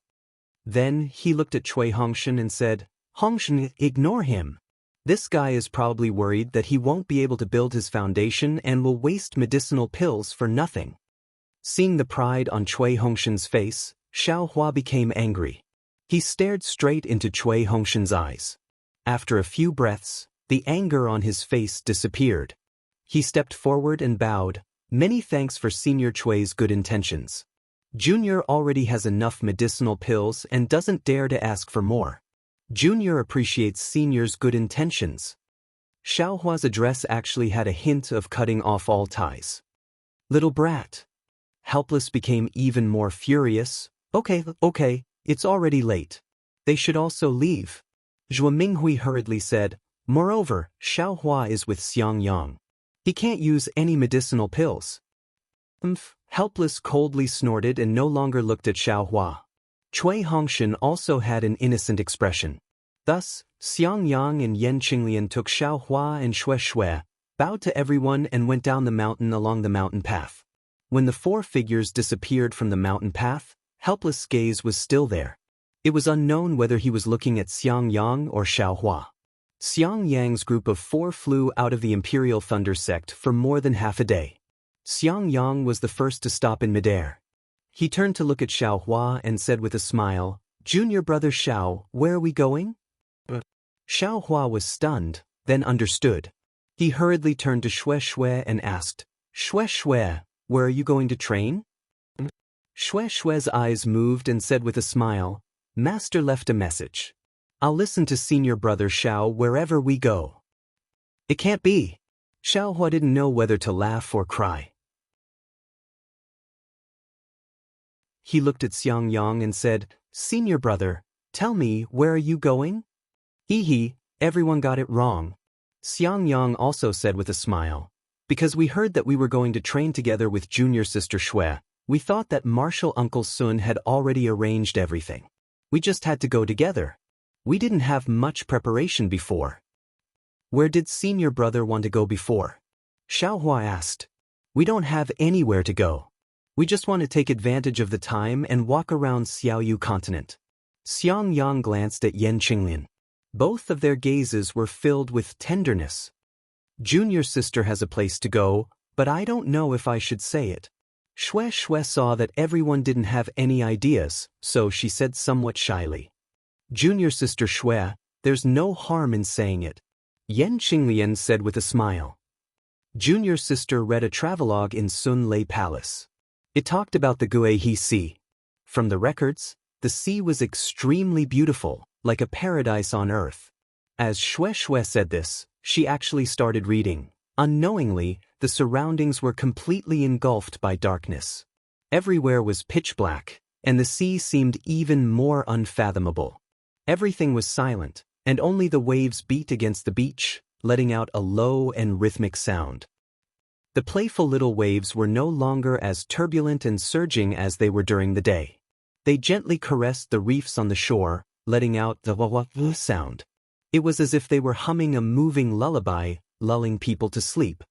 Then he looked at Cui Hongshan and said, "Hongshan, ignore him. This guy is probably worried that he won't be able to build his foundation and will waste medicinal pills for nothing." Seeing the pride on Cui Hongshan's face, Xiaohua became angry. He stared straight into Cui Hongshan's eyes. After a few breaths, the anger on his face disappeared. He stepped forward and bowed, "Many thanks for Senior Cui's good intentions. Junior already has enough medicinal pills and doesn't dare to ask for more. Junior appreciates Senior's good intentions." Xiaohua's address actually had a hint of cutting off all ties. "Little brat." Helpless became even more furious. Okay, it's already late. They should also leave." Zhuo Minghui hurriedly said, "Moreover, Xiaohua is with Xiangyang. He can't use any medicinal pills. Helpless coldly snorted and no longer looked at Xiaohua. Cui Hongshan also had an innocent expression. Thus, Xiangyang and Yan Qinglian took Xiaohua and Shui, bowed to everyone and went down the mountain along the mountain path. When the four figures disappeared from the mountain path, Helpless' gaze was still there. It was unknown whether he was looking at Xiangyang or Xiaohua. Xiangyang's group of four flew out of the Imperial Thunder sect for more than half a day. Xiangyang was the first to stop in midair. He turned to look at Xiaohua and said with a smile, "Junior brother Xiao, where are we going?" Xiaohua was stunned, then understood. He hurriedly turned to Shui and asked, "Shui, where are you going to train?" Shui's eyes moved and said with a smile, "Master left a message. I'll listen to senior brother Xiao wherever we go." It can't be. Xiaohua didn't know whether to laugh or cry. He looked at Xiangyang and said, "Senior brother, tell me, where are you going?" Hee, everyone got it wrong. Xiangyang also said with a smile, "Because we heard that we were going to train together with junior sister Shui, we thought that Martial Uncle Sun had already arranged everything. We just had to go together. We didn't have much preparation before." "Where did senior brother want to go before?" Xiaohua asked. "We don't have anywhere to go. We just want to take advantage of the time and walk around Xiaoyu continent." Xiangyang glanced at Yan Qinglian. Both of their gazes were filled with tenderness. "Junior sister has a place to go, but I don't know if I should say it." Shui saw that everyone didn't have any ideas, so she said somewhat shyly, "Junior sister Shui, there's no harm in saying it." Yan Qinglian said with a smile. Junior sister read a travelogue in Sun Lei Palace. It talked about the Guihe Sea. From the records, the sea was extremely beautiful, like a paradise on earth. As Shui said this, she actually started reading. Unknowingly, the surroundings were completely engulfed by darkness. Everywhere was pitch black, and the sea seemed even more unfathomable. Everything was silent, and only the waves beat against the beach, letting out a low and rhythmic sound. The playful little waves were no longer as turbulent and surging as they were during the day. They gently caressed the reefs on the shore, letting out the wah-wah sound. It was as if they were humming a moving lullaby, lulling people to sleep.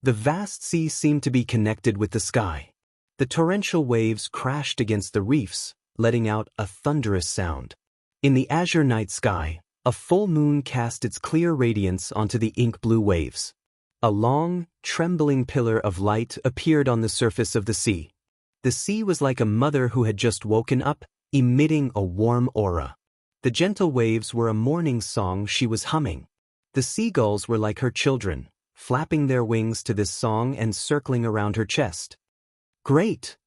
The vast sea seemed to be connected with the sky. The torrential waves crashed against the reefs, letting out a thunderous sound. In the azure night sky, a full moon cast its clear radiance onto the ink-blue waves. A long, trembling pillar of light appeared on the surface of the sea. The sea was like a mother who had just woken up, emitting a warm aura. The gentle waves were a morning song she was humming. The seagulls were like her children, flapping their wings to this song and circling around her chest. "Great!"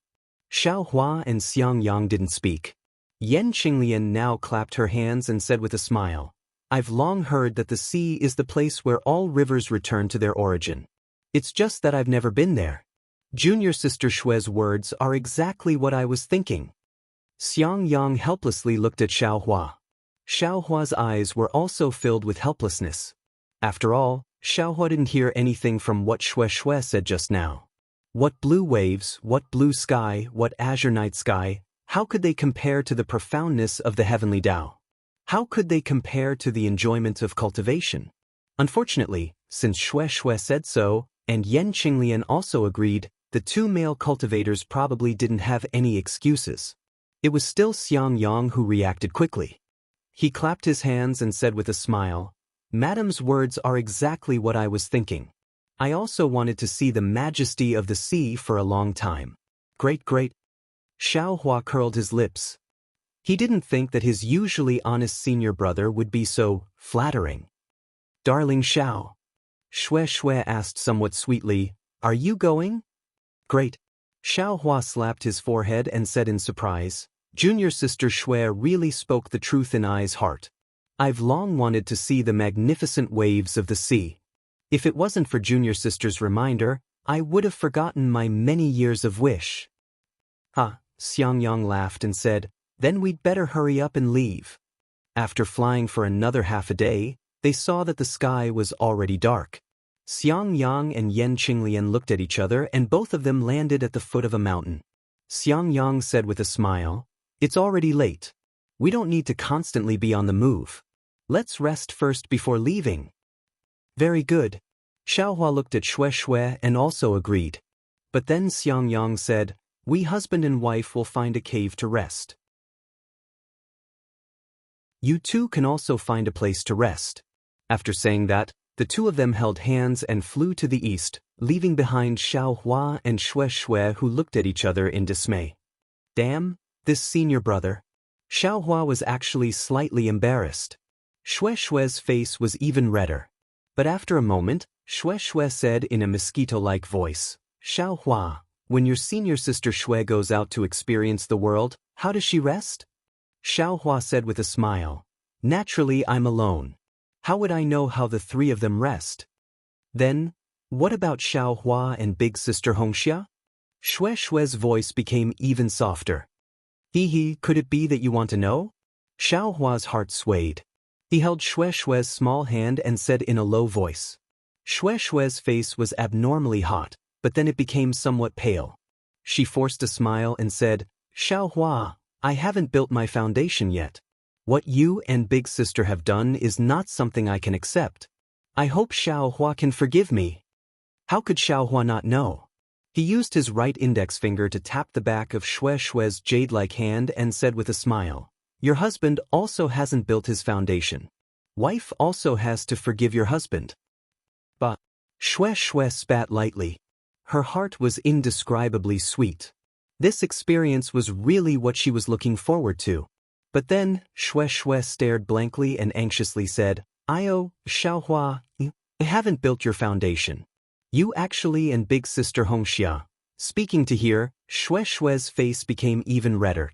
Xiaohua and Xiangyang didn't speak. Yan Qinglian now clapped her hands and said with a smile, "I've long heard that the sea is the place where all rivers return to their origin. It's just that I've never been there." Junior sister Shui's words are exactly what I was thinking. Xiangyang helplessly looked at Xiaohua. Xiaohua's eyes were also filled with helplessness. After all, Xiaohua didn't hear anything from what Shui said just now. What blue waves, what blue sky, what azure night sky, how could they compare to the profoundness of the heavenly Tao? How could they compare to the enjoyment of cultivation? Unfortunately, since Shui said so, and Yan Qinglian also agreed, the two male cultivators probably didn't have any excuses. It was still Xiangyang who reacted quickly. He clapped his hands and said with a smile, "Madam's words are exactly what I was thinking. I also wanted to see the majesty of the sea for a long time." Great. Xiaohua curled his lips. He didn't think that his usually honest senior brother would be so flattering. "Darling Xiao," Shui asked somewhat sweetly, "are you going?" "Great." Xiaohua slapped his forehead and said in surprise, "Junior sister Shui really spoke the truth in I's heart. I've long wanted to see the magnificent waves of the sea. If it wasn't for junior sister's reminder, I would have forgotten my many years of wish." Xiangyang laughed and said, "Then we'd better hurry up and leave." After flying for another half a day, they saw that the sky was already dark. Xiangyang and Yan Qinglian looked at each other and both of them landed at the foot of a mountain. Xiangyang said with a smile, "It's already late. We don't need to constantly be on the move. Let's rest first before leaving." "Very good." Xiaohua looked at Shui and also agreed. But then Xiangyang said, "We husband and wife will find a cave to rest. You two can also find a place to rest." After saying that, the two of them held hands and flew to the east, leaving behind Xiaohua and Shui, who looked at each other in dismay. "Damn, this senior brother." Xiaohua was actually slightly embarrassed. Shui's face was even redder. But after a moment, Shui said in a mosquito-like voice, "Xiaohua, when your senior sister Shui goes out to experience the world, how does she rest?" Xiaohua said with a smile, "Naturally I'm alone. How would I know how the three of them rest?" "Then, what about Xiaohua and big sister Hongxia?" Shui's voice became even softer. "Hee, could it be that you want to know?" Xiaohua's heart swayed. He held Shui's small hand and said in a low voice. Shui's face was abnormally hot, but then it became somewhat pale. She forced a smile and said, "Xiaohua, I haven't built my foundation yet. What you and big sister have done is not something I can accept. I hope Xiaohua can forgive me." How could Xiaohua not know? He used his right index finger to tap the back of Shui's jade-like hand and said with a smile, "Your husband also hasn't built his foundation. Wife also has to forgive your husband." But Shui spat lightly. Her heart was indescribably sweet. This experience was really what she was looking forward to. But then, Shui stared blankly and anxiously said, Xiaohua, I haven't built your foundation. You actually and big sister Hongxia." Speaking to here, Shui's face became even redder.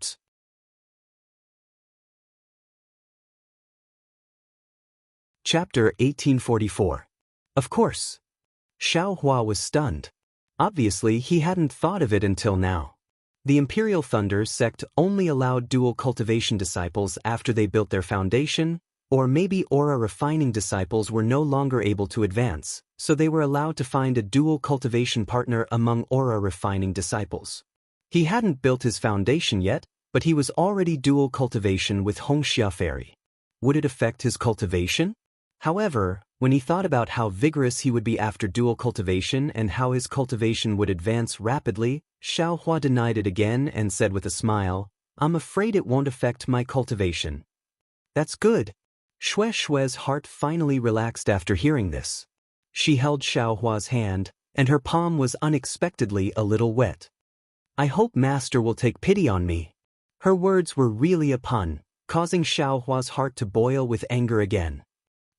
Chapter 1844. Of course. Xiaohua was stunned. Obviously, he hadn't thought of it until now. The Imperial Thunder sect only allowed dual cultivation disciples after they built their foundation, or maybe aura refining disciples were no longer able to advance, so they were allowed to find a dual cultivation partner among aura refining disciples. He hadn't built his foundation yet, but he was already dual cultivation with Hongxia Fairy. Would it affect his cultivation? However, when he thought about how vigorous he would be after dual cultivation and how his cultivation would advance rapidly, Xiaohua denied it again and said with a smile, "I'm afraid it won't affect my cultivation." "That's good." Shui's heart finally relaxed after hearing this. She held Xiaohua's hand, and her palm was unexpectedly a little wet. "I hope Master will take pity on me." Her words were really a pun, causing Xiaohua's heart to boil with anger again.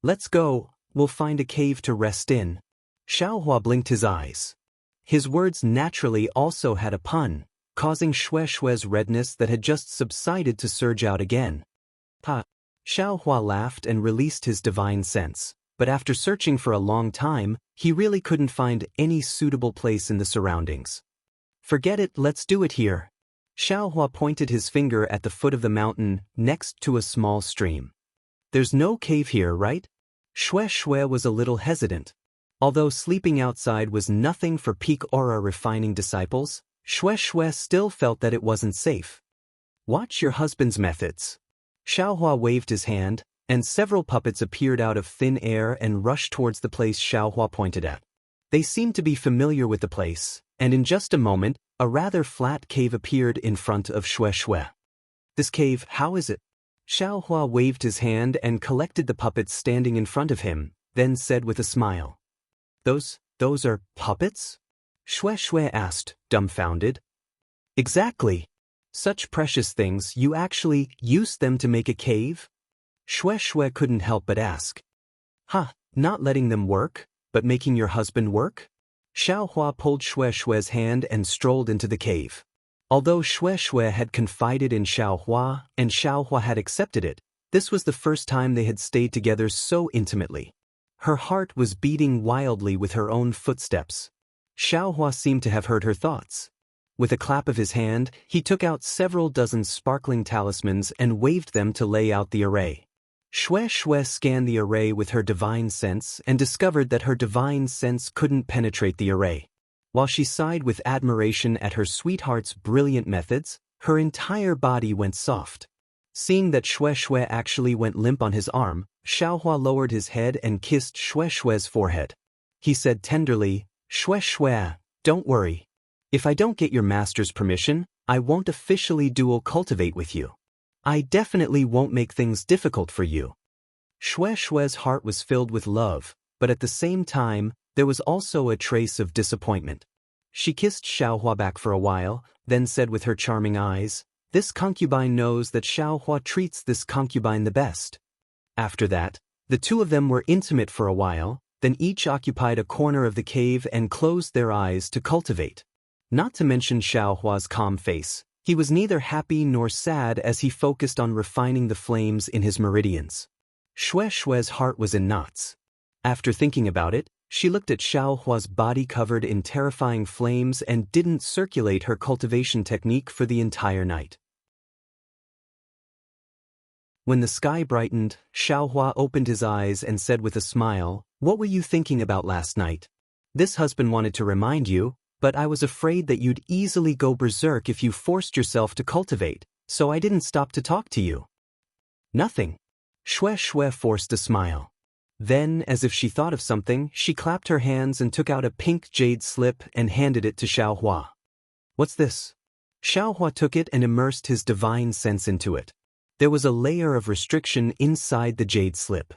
"Let's go, we'll find a cave to rest in." Xiaohua blinked his eyes. His words naturally also had a pun, causing Shui's redness that had just subsided to surge out again. "Ha!" Xiaohua laughed and released his divine sense, but after searching for a long time, he really couldn't find any suitable place in the surroundings. "Forget it, let's do it here." Xiaohua pointed his finger at the foot of the mountain next to a small stream. "There's no cave here, right?" Shui was a little hesitant. Although sleeping outside was nothing for peak aura refining disciples, Shui still felt that it wasn't safe. "Watch your husband's methods." Xiaohua waved his hand, and several puppets appeared out of thin air and rushed towards the place Xiaohua pointed at. They seemed to be familiar with the place, and in just a moment, a rather flat cave appeared in front of Shui. "This cave, how is it?" Xiaohua waved his hand and collected the puppets standing in front of him, then said with a smile, Those are puppets?" Shui asked, dumbfounded. "Exactly. Such precious things, you actually used them to make a cave?" Shui couldn't help but ask. "Huh, not letting them work, but making your husband work?" Xiaohua pulled Shui's hand and strolled into the cave. Although Shui had confided in Xiaohua and Xiaohua had accepted it, this was the first time they had stayed together so intimately. Her heart was beating wildly with her own footsteps. Xiaohua seemed to have heard her thoughts. With a clap of his hand, he took out several dozen sparkling talismans and waved them to lay out the array. Xue Xue scanned the array with her divine sense and discovered that her divine sense couldn't penetrate the array. While she sighed with admiration at her sweetheart's brilliant methods, her entire body went soft. Seeing that Xue Xue actually went limp on his arm, Xiaohua lowered his head and kissed Xue Xue's forehead. He said tenderly, "Xue Xue, don't worry. If I don't get your master's permission, I won't officially dual cultivate with you. I definitely won't make things difficult for you." Xue Xue's heart was filled with love, but at the same time, there was also a trace of disappointment. She kissed Xiaohua back for a while, then said with her charming eyes, "This concubine knows that Xiaohua treats this concubine the best." After that, the two of them were intimate for a while, then each occupied a corner of the cave and closed their eyes to cultivate. Not to mention Xiaohua's calm face, he was neither happy nor sad as he focused on refining the flames in his meridians. Xue Xue's heart was in knots. After thinking about it, she looked at Xiaohua's body covered in terrifying flames and didn't circulate her cultivation technique for the entire night. When the sky brightened, Xiaohua opened his eyes and said with a smile, "What were you thinking about last night? This husband wanted to remind you, but I was afraid that you'd easily go berserk if you forced yourself to cultivate, so I didn't stop to talk to you." "Nothing." Xue Xue forced a smile. Then, as if she thought of something, she clapped her hands and took out a pink jade slip and handed it to Xiaohua. "What's this?" Xiaohua took it and immersed his divine sense into it. There was a layer of restriction inside the jade slip.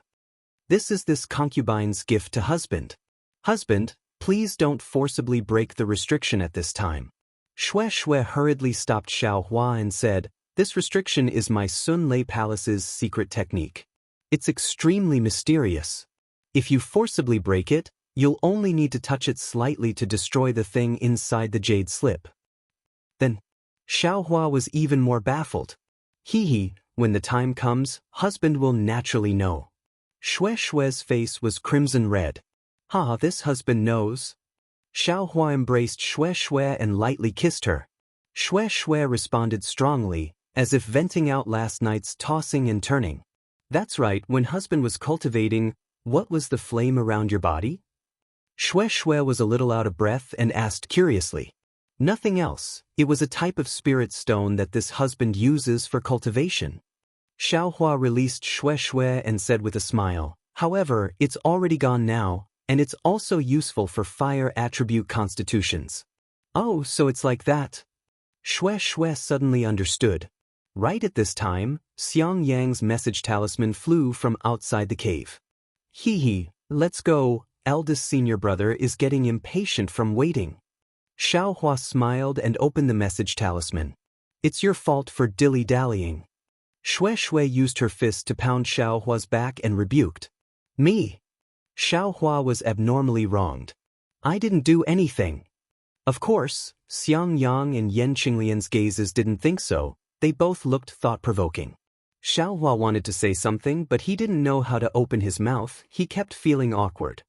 "This is this concubine's gift to husband. Husband, please don't forcibly break the restriction at this time." Xue Xue hurriedly stopped Xiaohua and said, "This restriction is my Sun Lei Palace's secret technique. It's extremely mysterious. If you forcibly break it, you'll only need to touch it slightly to destroy the thing inside the jade slip." Then, Xiaohua was even more baffled. "Hee, when the time comes, husband will naturally know." Xue Xue's face was crimson red. "Ha, this husband knows." Xiaohua embraced Xue Xue and lightly kissed her. Xue Xue responded strongly, as if venting out last night's tossing and turning. "That's right, when husband was cultivating, what was the flame around your body?" Xue Xue was a little out of breath and asked curiously. "Nothing else, it was a type of spirit stone that this husband uses for cultivation." Xiaohua released Xue Xue and said with a smile, "However, it's already gone now, and it's also useful for fire attribute constitutions." "Oh, so it's like that." Xue Xue suddenly understood. Right at this time, Xiangyang's message talisman flew from outside the cave. "Hee, let's go, eldest senior brother is getting impatient from waiting." Xiaohua smiled and opened the message talisman. "It's your fault for dilly-dallying." Xue Xue used her fist to pound Xiaohua's back and rebuked. "Me?" Xiaohua was abnormally wronged. "I didn't do anything." Of course, Xiangyang and Yan Qinglian's gazes didn't think so. They both looked thought-provoking. Xiaohua wanted to say something, but he didn't know how to open his mouth. He kept feeling awkward.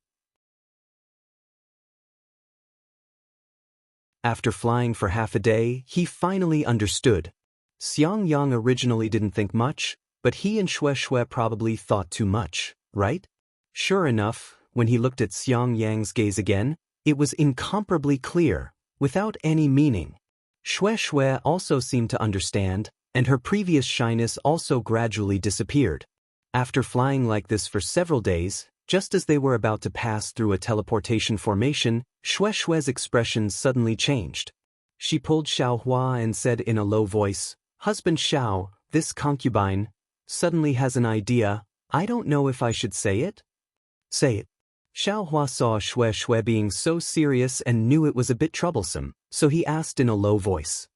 After flying for half a day, he finally understood. Xiangyang originally didn't think much, but he and Xue Xue probably thought too much, right? Sure enough, when he looked at Xiangyang's gaze again, it was incomparably clear, without any meaning. Xue Xue also seemed to understand, and her previous shyness also gradually disappeared. After flying like this for several days, just as they were about to pass through a teleportation formation, Xue Xue's expression suddenly changed. She pulled Xiaohua and said in a low voice, "Husband Xiao, this concubine, suddenly has an idea. I don't know if I should say it." "Say it." Xiaohua saw Xue Xue being so serious and knew it was a bit troublesome, so he asked in a low voice.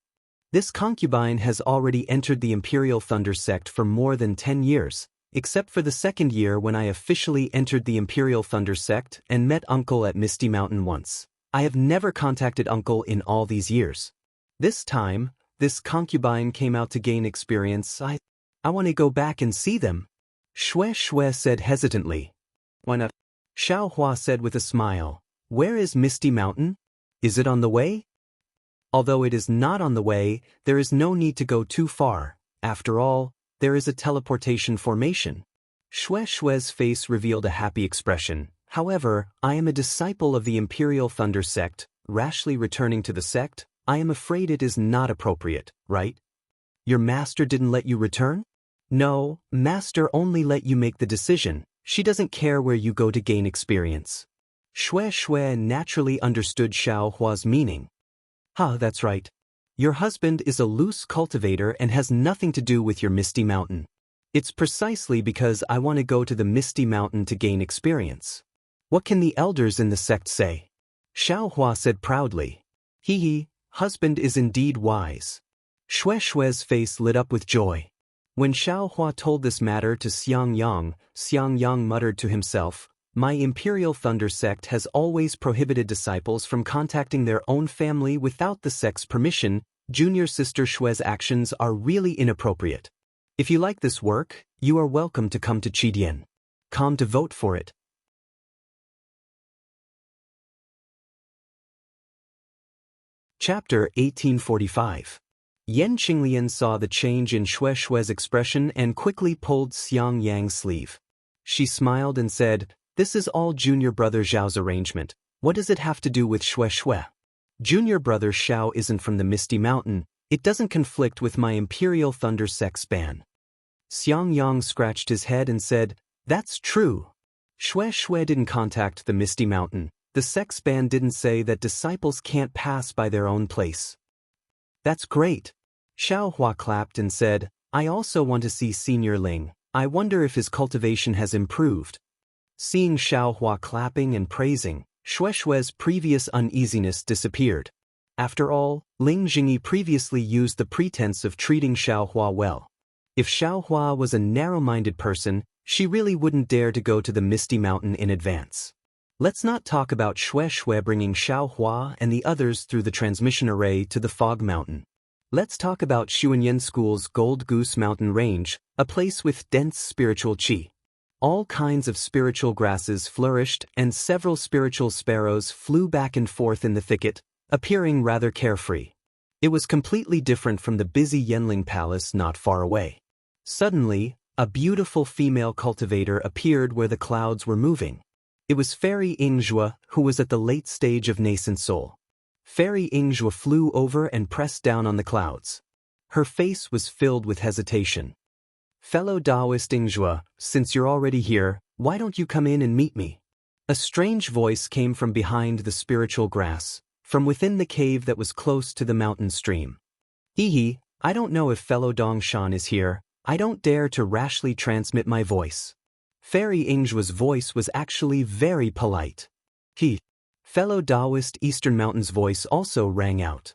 "This concubine has already entered the Imperial Thunder sect for more than 10 years, except for the second year when I officially entered the Imperial Thunder sect and met Uncle at Misty Mountain once. I have never contacted Uncle in all these years. This time, this concubine came out to gain experience. I want to go back and see them." Xue Xue said hesitantly. "Why not?" Xiaohua said with a smile. "Where is Misty Mountain? Is it on the way?" "Although it is not on the way, there is no need to go too far. After all, there is a teleportation formation." Xue Xue's face revealed a happy expression. However, I am a disciple of the Imperial Thunder sect, rashly returning to the sect. I am afraid it is not appropriate, right? Your master didn't let you return? No, master only let you make the decision. She doesn't care where you go to gain experience. Xue Xue naturally understood Xiao Hua's meaning. That's right. Your husband is a loose cultivator and has nothing to do with your Misty Mountain. It's precisely because I want to go to the Misty Mountain to gain experience. What can the elders in the sect say? Xiao Hua said proudly. Husband is indeed wise. Xue Xue's face lit up with joy. When Xiao Hua told this matter to Xiangyang muttered to himself, my Imperial Thunder sect has always prohibited disciples from contacting their own family without the sect's permission. Junior sister Xue's actions are really inappropriate. If you like this work, you are welcome to come to Qidian. Come to vote for it. Chapter 1845. Yan Qinglian saw the change in Xue Xue's expression and quickly pulled Xiangyang's sleeve. She smiled and said, "This is all junior brother Zhao's arrangement. What does it have to do with Xue Xue? Junior brother Xiao isn't from the Misty Mountain. It doesn't conflict with my Imperial Thunder sect's ban." Xiangyang scratched his head and said, "That's true. Xue Xue didn't contact the Misty Mountain. The sect's ban didn't say that disciples can't pass by their own place." "That's great." Xiao Hua clapped and said, "I also want to see Senior Ling. I wonder if his cultivation has improved." Seeing Xiao Hua clapping and praising, Xue Xue's previous uneasiness disappeared. After all, Ling Jingyi previously used the pretense of treating Xiao Hua well. If Xiao Hua was a narrow-minded person, she really wouldn't dare to go to the Misty Mountain in advance. Let's not talk about Xue Xue bringing Xiao Hua and the others through the transmission array to the Fog Mountain. Let's talk about Xuanyan School's Gold Goose Mountain Range, a place with dense spiritual qi. All kinds of spiritual grasses flourished and several spiritual sparrows flew back and forth in the thicket, appearing rather carefree. It was completely different from the busy Yanling Palace not far away. Suddenly, a beautiful female cultivator appeared where the clouds were moving. It was Fairy Yingzhua, who was at the late stage of nascent soul. Fairy Yingzhua flew over and pressed down on the clouds. Her face was filled with hesitation. "Fellow Daoist Yingzhua, since you're already here, why don't you come in and meet me?" A strange voice came from behind the spiritual grass, from within the cave that was close to the mountain stream. I don't know if fellow Dongshan is here. I don't dare to rashly transmit my voice." Fairy Yingzhua's voice was actually very polite. Fellow Daoist Eastern Mountain's voice also rang out.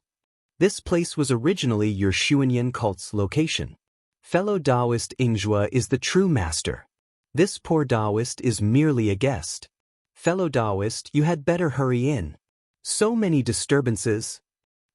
"This place was originally your Xuanyan cult's location. Fellow Daoist Yingzhua is the true master. This poor Daoist is merely a guest. Fellow Daoist, you had better hurry in. So many disturbances."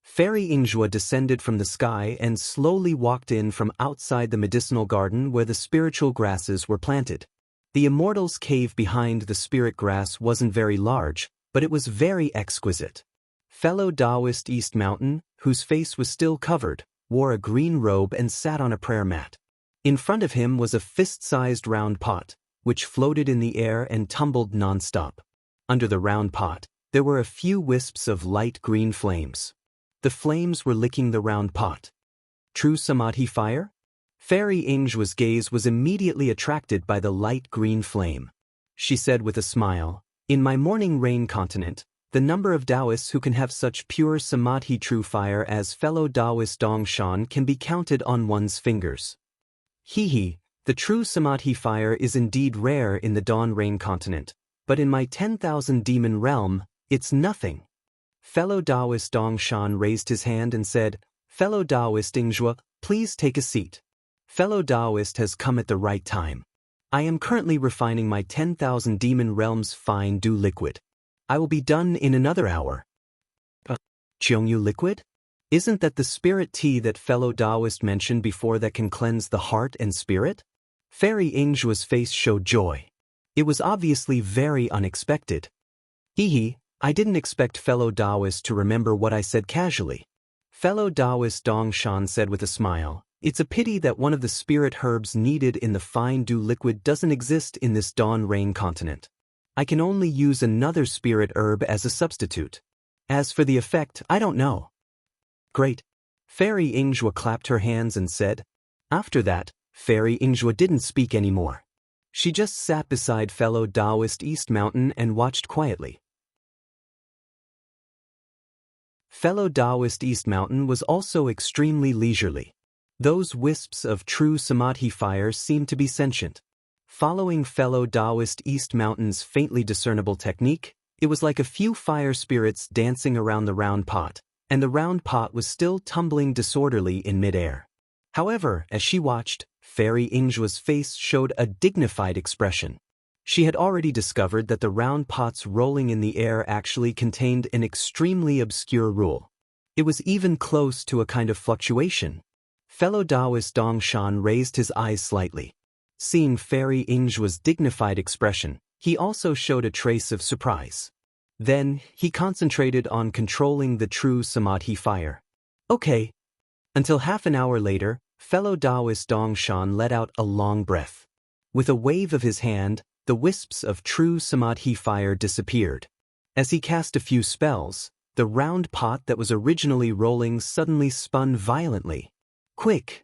Fairy Yingzhua descended from the sky and slowly walked in from outside the medicinal garden where the spiritual grasses were planted. The Immortal's cave behind the spirit grass wasn't very large, but it was very exquisite. Fellow Daoist East Mountain, whose face was still covered, wore a green robe and sat on a prayer mat. In front of him was a fist-sized round pot, which floated in the air and tumbled non-stop. Under the round pot, there were a few wisps of light green flames. The flames were licking the round pot. True Samadhi fire? Fairy Yingzhua's gaze was immediately attracted by the light green flame. She said with a smile, "In my morning rain continent, the number of Daoists who can have such pure Samadhi true fire as fellow Daoist Dongshan can be counted on one's fingers." The true Samadhi fire is indeed rare in the Dawn Rain continent, but in my 10,000 demon realm, it's nothing. Fellow Daoist Dongshan raised his hand and said, "Fellow Daoist Yingzhua, please take a seat. Fellow Daoist has come at the right time. I am currently refining my 10,000 demon realms fine dew liquid. I will be done in another hour." Qiongyu liquid? Isn't that the spirit tea that fellow Daoist mentioned before that can cleanse the heart and spirit? Fairy Yingzhua's face showed joy. It was obviously very unexpected. I didn't expect fellow Daoist to remember what I said casually. Fellow Daoist Dongshan said with a smile, It's a pity that one of the spirit herbs needed in the fine dew liquid doesn't exist in this dawn rain continent. I can only use another spirit herb as a substitute. As for the effect, I don't know. Great. Fairy Yingjue clapped her hands and said. After that, Fairy Yingjue didn't speak anymore. She just sat beside fellow Daoist East Mountain and watched quietly. Fellow Daoist East Mountain was also extremely leisurely. Those wisps of true samadhi fire seemed to be sentient. Following fellow Daoist East Mountain's faintly discernible technique, it was like a few fire spirits dancing around the round pot, and the round pot was still tumbling disorderly in midair. However, as she watched, Fairy Yingjue's face showed a dignified expression. She had already discovered that the round pots rolling in the air actually contained an extremely obscure rule. It was even close to a kind of fluctuation. Fellow Daoist Dongshan raised his eyes slightly. Seeing Fairy Yingjue's dignified expression, he also showed a trace of surprise. Then, he concentrated on controlling the true samadhi fire. Okay. Until half an hour later, fellow Daoist Dongshan let out a long breath. With a wave of his hand, the wisps of true samadhi fire disappeared. As he cast a few spells, the round pot that was originally rolling suddenly spun violently. Quick!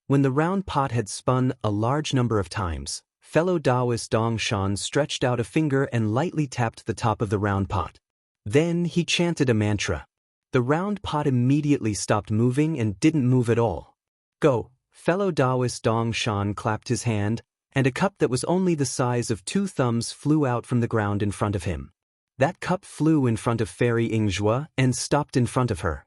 When the round pot had spun a large number of times, fellow Daoist Dongshan stretched out a finger and lightly tapped the top of the round pot. Then he chanted a mantra. The round pot immediately stopped moving and didn't move at all. Go! Fellow Daoist Dongshan clapped his hand, and a cup that was only the size of 2 thumbs flew out from the ground in front of him. That cup flew in front of Fairy Yingjue and stopped in front of her.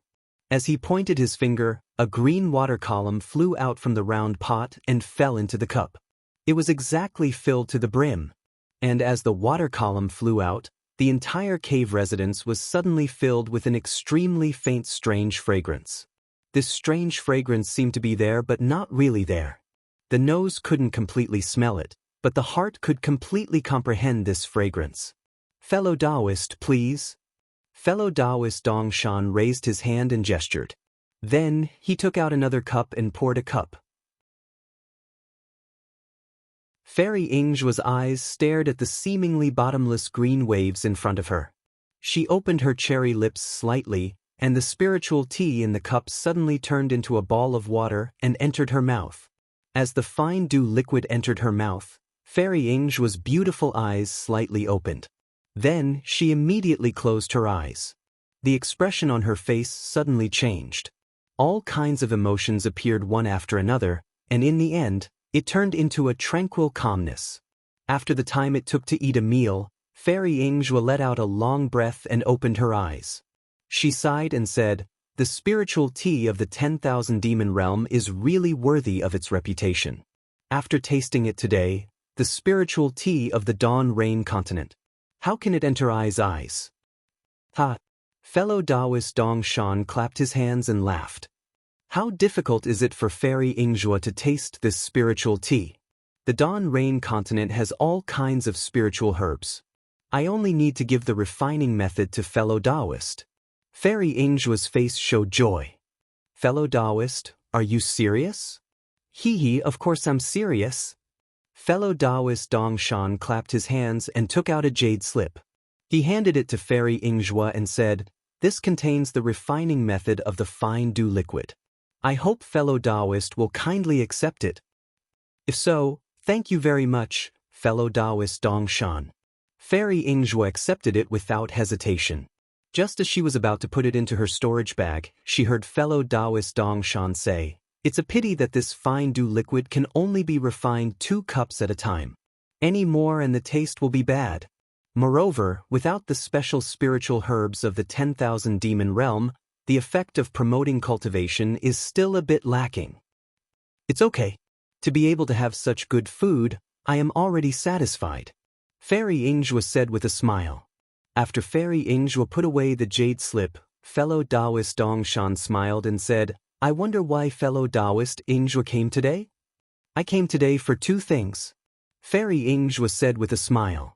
As he pointed his finger, a green water column flew out from the round pot and fell into the cup. It was exactly filled to the brim. And as the water column flew out, the entire cave residence was suddenly filled with an extremely faint strange fragrance. This strange fragrance seemed to be there but not really there. The nose couldn't completely smell it, but the heart could completely comprehend this fragrance. Fellow Daoist, please. Fellow Daoist Dongshan raised his hand and gestured. Then, he took out another cup and poured a cup. Fairy Yingjue's eyes stared at the seemingly bottomless green waves in front of her. She opened her cherry lips slightly, and the spiritual tea in the cup suddenly turned into a ball of water and entered her mouth. As the fine dew liquid entered her mouth, Fairy Yingjue's beautiful eyes slightly opened. Then, she immediately closed her eyes. The expression on her face suddenly changed. All kinds of emotions appeared one after another, and in the end, it turned into a tranquil calmness. After the time it took to eat a meal, Fairy Yingjue let out a long breath and opened her eyes. She sighed and said, "The spiritual tea of the 10,000 demon realm is really worthy of its reputation. After tasting it today, the spiritual tea of the Dawn Rain continent. How can it enter eyes? Ha! Fellow Daoist Dongshan clapped his hands and laughed. How difficult is it for Fairy Yingjue to taste this spiritual tea? The Dawn Rain continent has all kinds of spiritual herbs. I only need to give the refining method to fellow Daoist." Fairy Yingjue's face showed joy. "Fellow Daoist, are you serious?" "Hee, of course I'm serious." Fellow Daoist Dongshan clapped his hands and took out a jade slip. He handed it to Fairy Yingjue and said, "This contains the refining method of the fine dew liquid. I hope fellow Daoist will kindly accept it." "If so, thank you very much, fellow Daoist Dongshan." Fairy Yingjue accepted it without hesitation. Just as she was about to put it into her storage bag, she heard fellow Daoist Dongshan say, "It's a pity that this fine dew liquid can only be refined 2 cups at a time. Any more and the taste will be bad. Moreover, without the special spiritual herbs of the 10,000 demon realm, the effect of promoting cultivation is still a bit lacking." "It's okay. To be able to have such good food, I am already satisfied," Fairy Yingjue said with a smile. After Fairy Yingjue put away the jade slip, fellow Daoist Dongshan smiled and said, "I wonder why fellow Daoist Yingjue came today?" "I came today for 2 things," Fairy Yingjue said with a smile.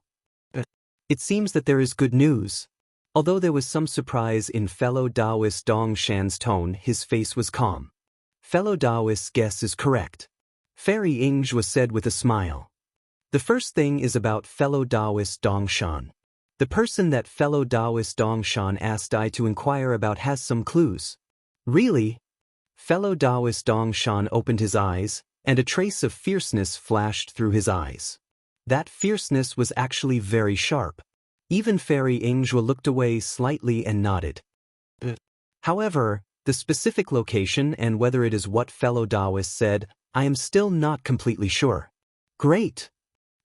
"It seems that there is good news." Although there was some surprise in fellow Daoist Dongshan's tone, his face was calm. Fellow Daoist's guess is correct. Fairy Yingjue said with a smile. The first thing is about fellow Daoist Dongshan. The person that fellow Daoist Dongshan asked I to inquire about has some clues. Really? Fellow Daoist Dongshan opened his eyes, and a trace of fierceness flashed through his eyes. That fierceness was actually very sharp. Even Fairy Yingjue looked away slightly and nodded. However, the specific location and whether it is what fellow Daoist said, I am still not completely sure. Great!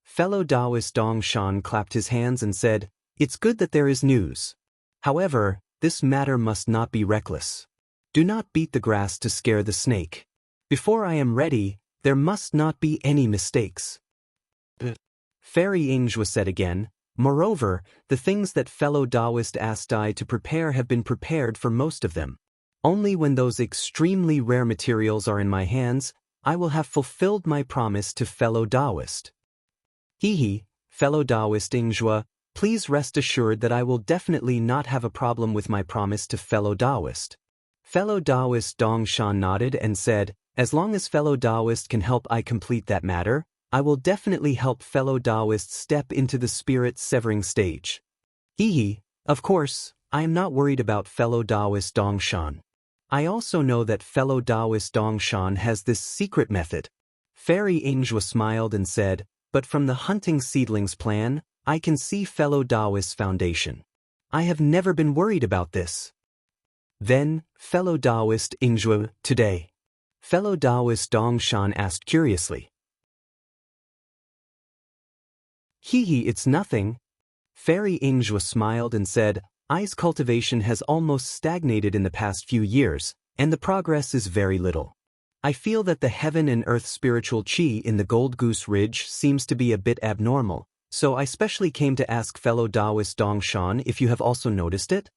Fellow Daoist Dongshan clapped his hands and said, It's good that there is news. However, this matter must not be reckless. Do not beat the grass to scare the snake. Before I am ready, there must not be any mistakes. Fairy Yingjue said again, Moreover, the things that fellow Daoist asked I to prepare have been prepared for most of them. Only when those extremely rare materials are in my hands, I will have fulfilled my promise to fellow Daoist. Hehe, fellow Daoist Yingjue, please rest assured that I will definitely not have a problem with my promise to fellow Daoist. Fellow Daoist Dongshan nodded and said, As long as fellow Daoist can help I complete that matter, I will definitely help fellow Daoist step into the spirit-severing stage. Hehe, of course, I am not worried about fellow Daoist Dongshan. I also know that fellow Daoist Dongshan has this secret method. Fairy Yingjue smiled and said, But from the hunting seedlings plan, I can see fellow Daoist's foundation. I have never been worried about this. Then, fellow Daoist Yingjue, today. Fellow Daoist Dongshan asked curiously. Hehe, it's nothing. Fairy Yingjue smiled and said, I's cultivation has almost stagnated in the past few years, and the progress is very little. I feel that the heaven and earth spiritual chi in the Gold Goose Ridge seems to be a bit abnormal, so I specially came to ask fellow Daoist Dongshan if you have also noticed it.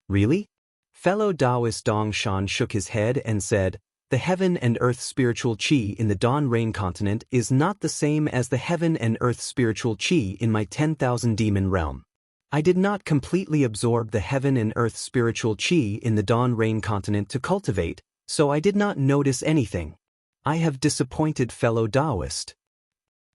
Really? Fellow Daoist Dongshan shook his head and said, The heaven and earth spiritual chi in the Dawn Rain continent is not the same as the heaven and earth spiritual chi in my 10,000 demon realm. I did not completely absorb the heaven and earth spiritual chi in the Dawn Rain continent to cultivate, so I did not notice anything. I have disappointed fellow Daoist.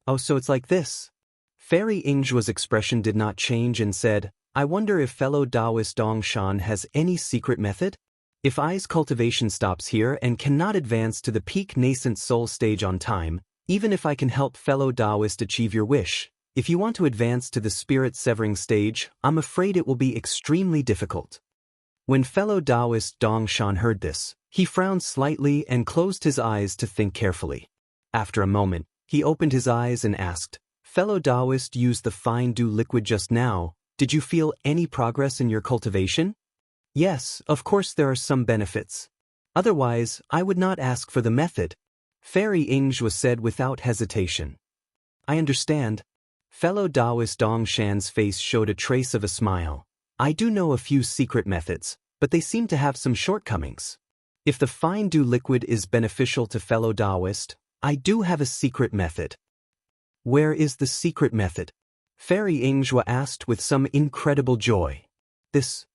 Oh, so it's like this. Fairy Yingjue's expression did not change and said, I wonder if fellow Daoist Dongshan has any secret method? If I's cultivation stops here and cannot advance to the peak nascent soul stage on time, even if I can help fellow Daoist achieve your wish, if you want to advance to the spirit-severing stage, I'm afraid it will be extremely difficult. When fellow Daoist Dongshan heard this, he frowned slightly and closed his eyes to think carefully. After a moment, he opened his eyes and asked, Fellow Daoist used the fine dew liquid just now, did you feel any progress in your cultivation? Yes, of course there are some benefits. Otherwise, I would not ask for the method. Fairy Yingjue said without hesitation. I understand. Fellow Daoist Dongshan's face showed a trace of a smile. I do know a few secret methods, but they seem to have some shortcomings. If the fine dew liquid is beneficial to fellow Daoist, I do have a secret method. Where is the secret method? Fairy Yingjue asked with some incredible joy. This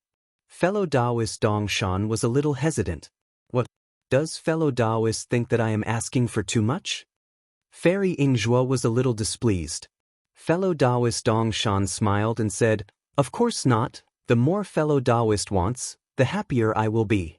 fellow Daoist Dongshan was a little hesitant. What? Does fellow Daoist think that I am asking for too much? Fairy Yingjue was a little displeased. Fellow Daoist Dongshan smiled and said, Of course not, the more fellow Daoist wants, the happier I will be.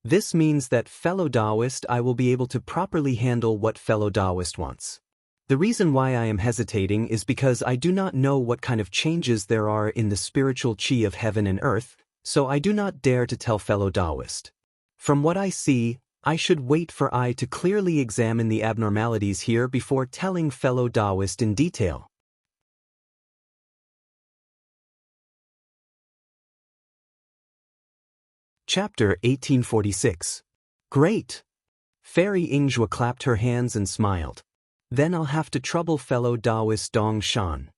This means that fellow Daoist I will be able to properly handle what fellow Daoist wants. The reason why I am hesitating is because I do not know what kind of changes there are in the spiritual chi of heaven and earth, so I do not dare to tell fellow Daoist. From what I see, I should wait for I to clearly examine the abnormalities here before telling fellow Daoist in detail. Chapter 1846. Great! Fairy Yingjue clapped her hands and smiled. Then I'll have to trouble fellow Daoist Dongshan.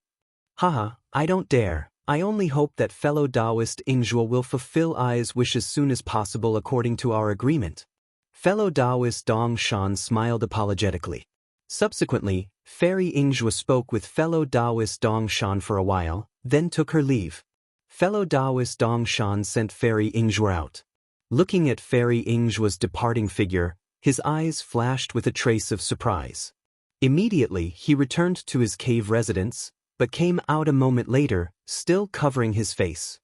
Haha, I don't dare. I only hope that fellow Daoist Yingjue will fulfill I's wish as soon as possible according to our agreement. Fellow Daoist Dongshan smiled apologetically. Subsequently, Fairy Yingjue spoke with fellow Daoist Dongshan for a while, then took her leave. Fellow Daoist Dongshan sent Fairy Yingjue out. Looking at Fairy Ingjua's departing figure, his eyes flashed with a trace of surprise. Immediately, he returned to his cave residence, but came out a moment later, still covering his face.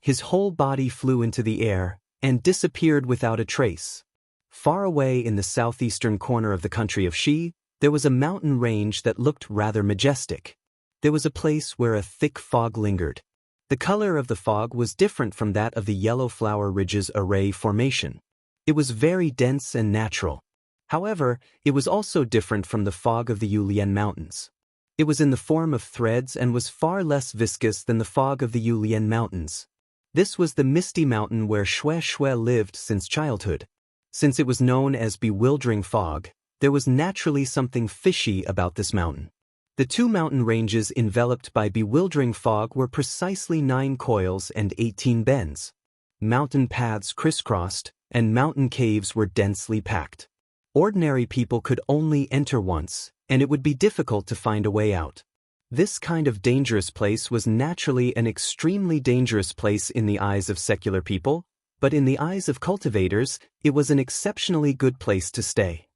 His whole body flew into the air and disappeared without a trace. Far away in the southeastern corner of the country of Xi, there was a mountain range that looked rather majestic. There was a place where a thick fog lingered. The color of the fog was different from that of the yellow flower ridges array formation. It was very dense and natural. However, it was also different from the fog of the Yulian Mountains. It was in the form of threads and was far less viscous than the fog of the Yulian Mountains. This was the misty mountain where Xue Xue lived since childhood. Since it was known as bewildering fog, there was naturally something fishy about this mountain. The two mountain ranges enveloped by bewildering fog were precisely 9 coils and 18 bends. Mountain paths crisscrossed, and mountain caves were densely packed. Ordinary people could only enter once, and it would be difficult to find a way out. This kind of dangerous place was naturally an extremely dangerous place in the eyes of secular people, but in the eyes of cultivators, it was an exceptionally good place to stay.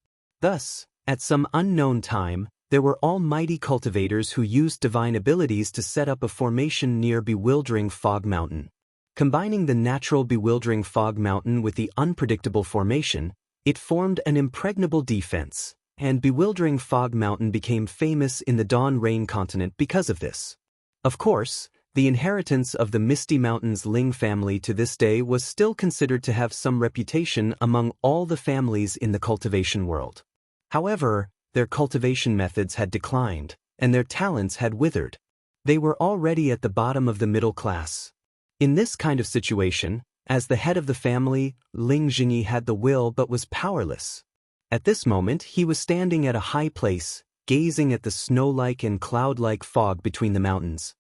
Thus, at some unknown time, there were almighty cultivators who used divine abilities to set up a formation near Bewildering Fog Mountain. Combining the natural Bewildering Fog Mountain with the unpredictable formation, it formed an impregnable defense, and Bewildering Fog Mountain became famous in the Dawn Rain continent because of this. Of course, the inheritance of the Misty Mountains Ling family to this day was still considered to have some reputation among all the families in the cultivation world. However, their cultivation methods had declined, and their talents had withered. They were already at the bottom of the middle class. In this kind of situation, as the head of the family, Ling Jingyi had the will but was powerless. At this moment, he was standing at a high place, gazing at the snow-like and cloud-like fog between the mountains.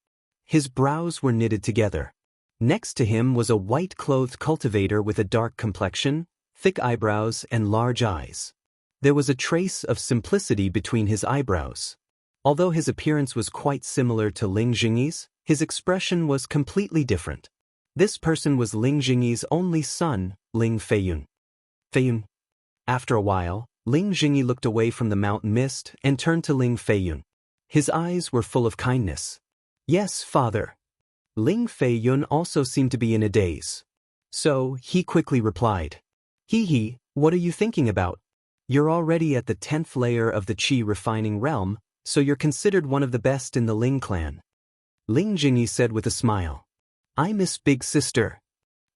His brows were knitted together. Next to him was a white-clothed cultivator with a dark complexion, thick eyebrows, and large eyes. There was a trace of simplicity between his eyebrows. Although his appearance was quite similar to Ling Jingyi's, his expression was completely different. This person was Ling Jingyi's only son, Ling Feiyun. Feiyun. After a while, Ling Jingyi looked away from the mountain mist and turned to Ling Feiyun. His eyes were full of kindness. "Yes, father." Ling Feiyun also seemed to be in a daze. So, he quickly replied, "Hee, what are you thinking about? You're already at the 10th layer of the Qi refining realm, so you're considered one of the best in the Ling clan." Ling Jingyi said with a smile, "I miss big sister."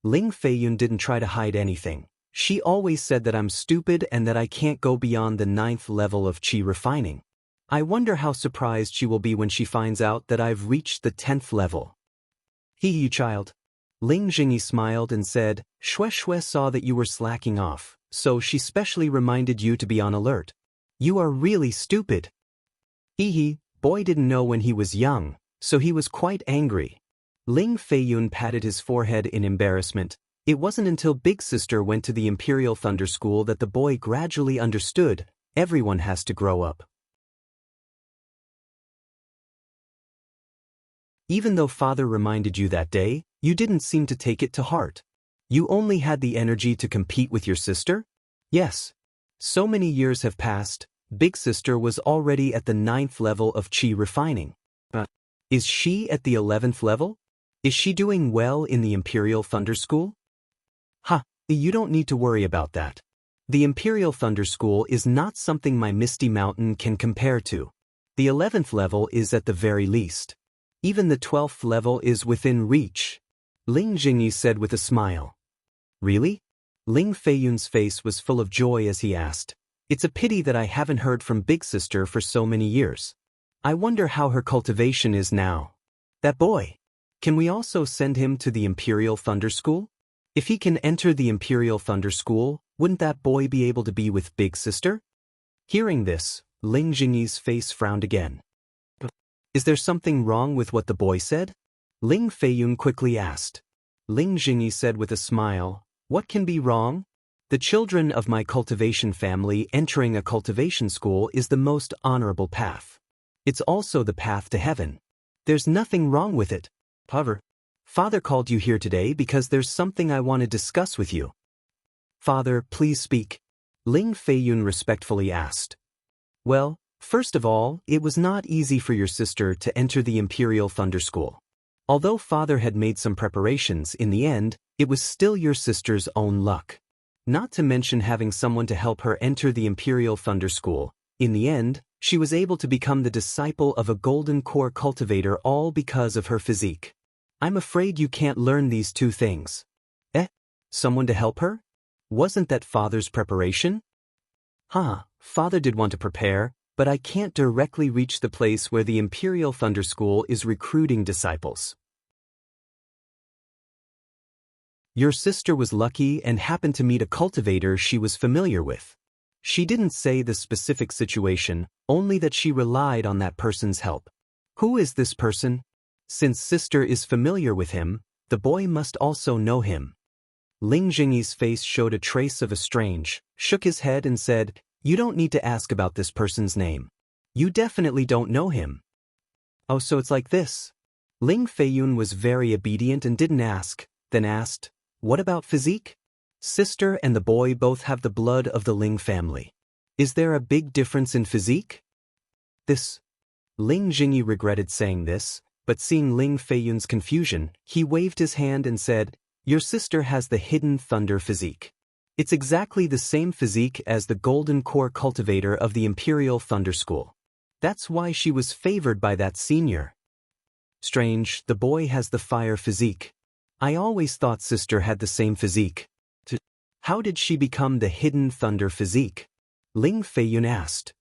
Ling Feiyun didn't try to hide anything. She always said that I'm stupid and that I can't go beyond the 9th level of Qi refining. I wonder how surprised she will be when she finds out that I've reached the 10th level. "You child." Ling Jingyi smiled and said, "Xue Xue saw that you were slacking off, so she specially reminded you to be on alert. You are really stupid." Boy didn't know when he was young, so he was quite angry. Ling Feiyun patted his forehead in embarrassment. It wasn't until Big Sister went to the Imperial Thunder School that the boy gradually understood, everyone has to grow up. Even though father reminded you that day, you didn't seem to take it to heart. You only had the energy to compete with your sister? Yes. So many years have passed, Big Sister was already at the 9th level of Qi refining. But is she at the 11th level? Is she doing well in the Imperial Thunder School? You don't need to worry about that. The Imperial Thunder School is not something my Misty Mountain can compare to. The 11th level is at the very least. Even the 12th level is within reach. Ling Jingyi said with a smile. Really? Ling Feiyun's face was full of joy as he asked, "It's a pity that I haven't heard from Big Sister for so many years. I wonder how her cultivation is now. That boy. Can we also send him to the Imperial Thunder School? If he can enter the Imperial Thunder School, wouldn't that boy be able to be with Big Sister?" Hearing this, Ling Jingyi's face frowned again. "Is there something wrong with what the boy said?" Ling Feiyun quickly asked. Ling Jingyi said with a smile, "What can be wrong? The children of my cultivation family entering a cultivation school is the most honorable path. It's also the path to heaven. There's nothing wrong with it. However, Father called you here today because there's something I want to discuss with you." Father, please speak. Ling Feiyun respectfully asked. Well, first of all, it was not easy for your sister to enter the Imperial Thunder School. Although father had made some preparations, in the end, it was still your sister's own luck. Not to mention having someone to help her enter the Imperial Thunder School. In the end, she was able to become the disciple of a golden core cultivator all because of her physique. I'm afraid you can't learn these two things. Someone to help her? Wasn't that father's preparation? Father did want to prepare, but I can't directly reach the place where the Imperial Thunder School is recruiting disciples. Your sister was lucky and happened to meet a cultivator she was familiar with. She didn't say the specific situation, only that she relied on that person's help. Who is this person? Since sister is familiar with him, the boy must also know him. Ling Jingyi's face showed a trace of a strange, shook his head and said, You don't need to ask about this person's name. You definitely don't know him. Oh, so it's like this. Ling Feiyun was very obedient and didn't ask, then asked, What about physique? Sister and the boy both have the blood of the Ling family. Is there a big difference in physique? Ling Jingyi regretted saying this, but seeing Ling Feiyun's confusion, he waved his hand and said, Your sister has the hidden thunder physique. It's exactly the same physique as the golden core cultivator of the Imperial Thunder School. That's why she was favored by that senior. Strange, the boy has the fire physique. I always thought sister had the same physique. How did she become the hidden thunder physique? Ling Feiyun asked.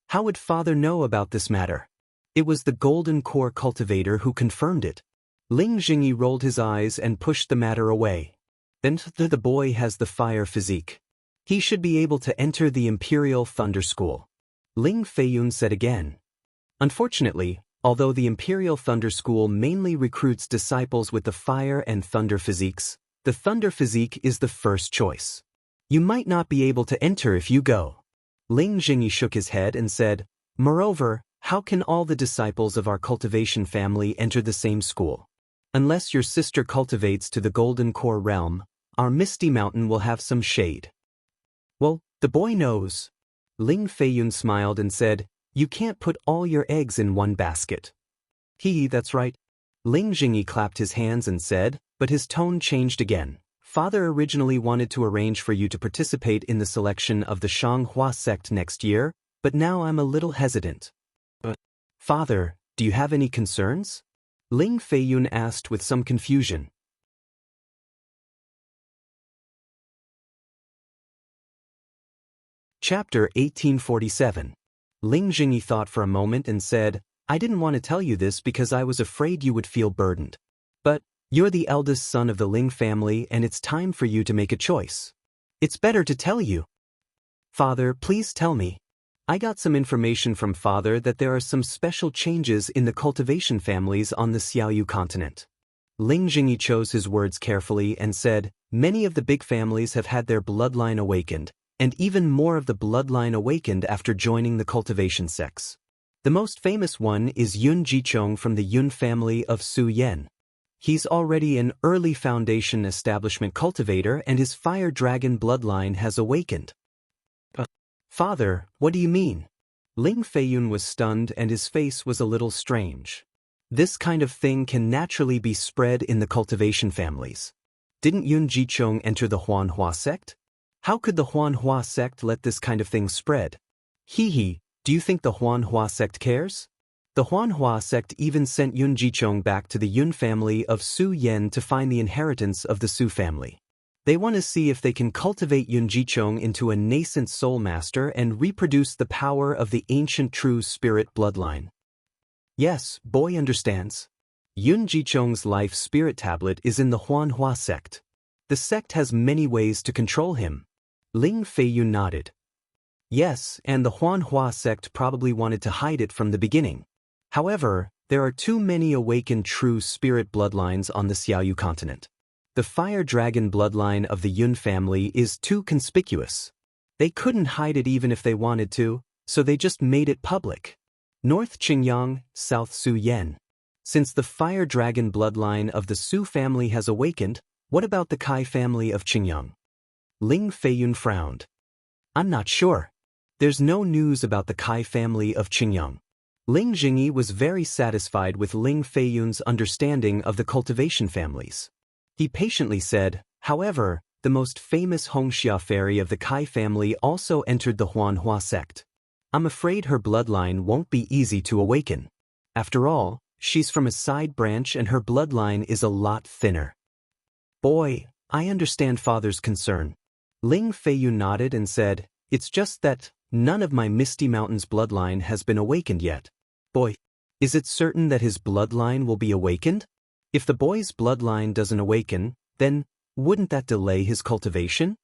How would father know about this matter? It was the golden core cultivator who confirmed it. Ling Jingyi rolled his eyes and pushed the matter away. Then the boy has the fire physique. He should be able to enter the Imperial Thunder School. Ling Feiyun said again. Unfortunately, although the Imperial Thunder School mainly recruits disciples with the fire and thunder physiques, the thunder physique is the first choice. You might not be able to enter if you go. Ling Jingyi shook his head and said, Moreover, how can all the disciples of our cultivation family enter the same school? Unless your sister cultivates to the golden core realm, our Misty Mountain will have some shade. Well, the boy knows. Ling Feiyun smiled and said, You can't put all your eggs in one basket. That's right. Ling Jingyi clapped his hands and said, but his tone changed again. Father originally wanted to arrange for you to participate in the selection of the Xianxia sect next year, but now I'm a little hesitant. Father, do you have any concerns? Ling Feiyun asked with some confusion. Chapter 1847. Ling Jingyi thought for a moment and said, I didn't want to tell you this because I was afraid you would feel burdened. But you're the eldest son of the Ling family and it's time for you to make a choice. It's better to tell you. Father, please tell me. I got some information from father that there are some special changes in the cultivation families on the Xiaoyu continent. Ling Jingyi chose his words carefully and said, Many of the big families have had their bloodline awakened, and even more of the bloodline awakened after joining the cultivation sects. The most famous one is Yun Jichong from the Yun family of Su Yan. He's already an early foundation establishment cultivator and his fire dragon bloodline has awakened. Father, what do you mean? Ling Feiyun was stunned and his face was a little strange. This kind of thing can naturally be spread in the cultivation families. Didn't Yun Jichong enter the Huanhua sect? How could the Huanhua sect let this kind of thing spread? Do you think the Huanhua sect cares? The Huanhua sect even sent Yun Jichong back to the Yun family of Su Yan to find the inheritance of the Su family. They want to see if they can cultivate Yun Jichong into a nascent soul master and reproduce the power of the ancient true spirit bloodline. Yes, boy understands. Yun Jichong's life spirit tablet is in the Huanhua sect. The sect has many ways to control him. Ling Feiyun nodded. Yes, and the Huanhua sect probably wanted to hide it from the beginning. However, there are too many awakened true spirit bloodlines on the Xiaoyu continent. The fire dragon bloodline of the Yun family is too conspicuous. They couldn't hide it even if they wanted to, so they just made it public. North Qingyang, South Su Yan. Since the fire dragon bloodline of the Su family has awakened, what about the Kai family of Qingyang? Ling Feiyun frowned. I'm not sure. There's no news about the Kai family of Qingyang. Ling Jingyi was very satisfied with Ling Feiyun's understanding of the cultivation families. He patiently said, however, the most famous Hongxia fairy of the Kai family also entered the Huanhua sect. I'm afraid her bloodline won't be easy to awaken. After all, she's from a side branch and her bloodline is a lot thinner. Boy, I understand father's concern. Ling Feiyun nodded and said, it's just that none of my Misty Mountain's bloodline has been awakened yet. Boy, is it certain that his bloodline will be awakened? If the boy's bloodline doesn't awaken, then wouldn't that delay his cultivation?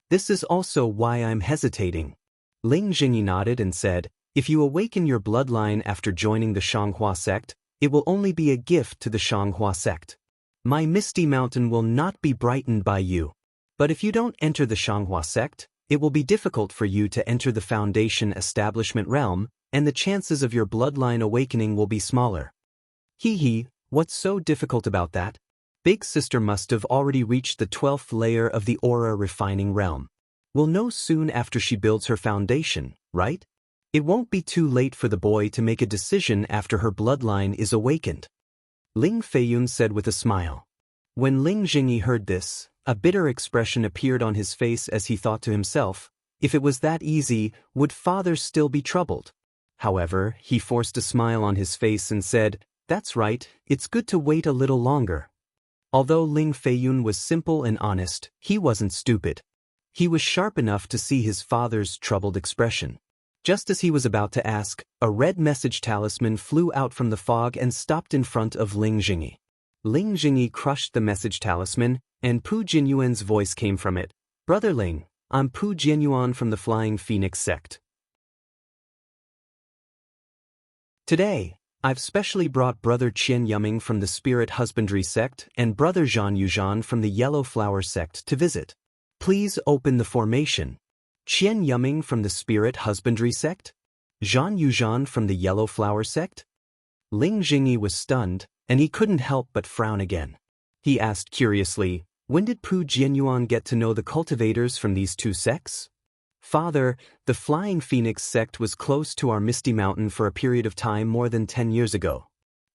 This is also why I'm hesitating. Ling Jingyi nodded and said, if you awaken your bloodline after joining the Xianxia sect, it will only be a gift to the Xianxia sect. My Misty Mountain will not be brightened by you. But if you don't enter the Xianxia sect, it will be difficult for you to enter the Foundation Establishment realm, and the chances of your bloodline awakening will be smaller. Hee, what's so difficult about that? Big Sister must have already reached the 12th layer of the aura refining realm. We'll know soon after she builds her foundation, right? It won't be too late for the boy to make a decision after her bloodline is awakened. Ling Feiyun said with a smile. When Ling Jingyi heard this, a bitter expression appeared on his face as he thought to himself, if it was that easy, would father still be troubled? However, he forced a smile on his face and said, that's right, it's good to wait a little longer. Although Ling Feiyun was simple and honest, he wasn't stupid. He was sharp enough to see his father's troubled expression. Just as he was about to ask, a red message talisman flew out from the fog and stopped in front of Ling Jingyi. Ling Jingyi crushed the message talisman, and Pu Jinyuan's voice came from it. Brother Ling, I'm Pu Jinyuan from the Flying Phoenix sect. Today, I've specially brought Brother Qian Yuming from the Spirit Husbandry sect and Brother Zhan Yuzhan from the Yellow Flower sect to visit. Please open the formation. Qian Yuming from the Spirit Husbandry sect? Zhan Yuzhan from the Yellow Flower sect? Ling Jingyi was stunned, and he couldn't help but frown again. He asked curiously, when did Pu Jianyuan get to know the cultivators from these two sects? Father, the Flying Phoenix sect was close to our Misty Mountain for a period of time more than 10 years ago.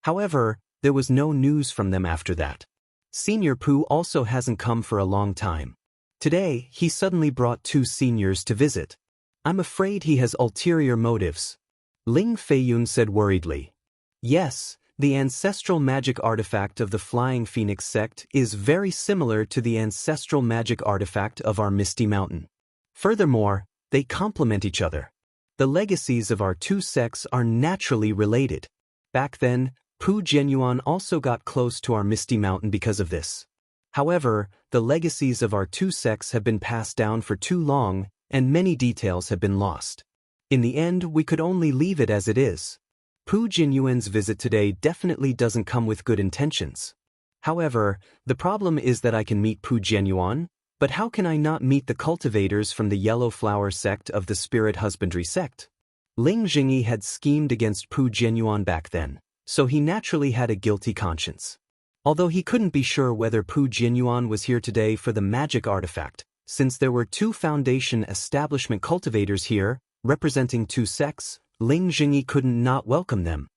However, there was no news from them after that. Senior Pu also hasn't come for a long time. Today, he suddenly brought two seniors to visit. I'm afraid he has ulterior motives. Ling Feiyun said worriedly. Yes, the ancestral magic artifact of the Flying Phoenix sect is very similar to the ancestral magic artifact of our Misty Mountain. Furthermore, they complement each other. The legacies of our two sects are naturally related. Back then, Pu Jianyuan also got close to our Misty Mountain because of this. However, the legacies of our two sects have been passed down for too long, and many details have been lost. In the end, we could only leave it as it is. Pu Jinyuan's visit today definitely doesn't come with good intentions. However, the problem is that I can meet Pu Jianyuan, but how can I not meet the cultivators from the Yellow Flower sect of the Spirit Husbandry sect? Ling Jingyi had schemed against Pu Jianyuan back then, so he naturally had a guilty conscience. Although he couldn't be sure whether Pu Jianyuan was here today for the magic artifact, since there were two Foundation Establishment cultivators here, representing two sects, Ling Jingyi couldn't not welcome them.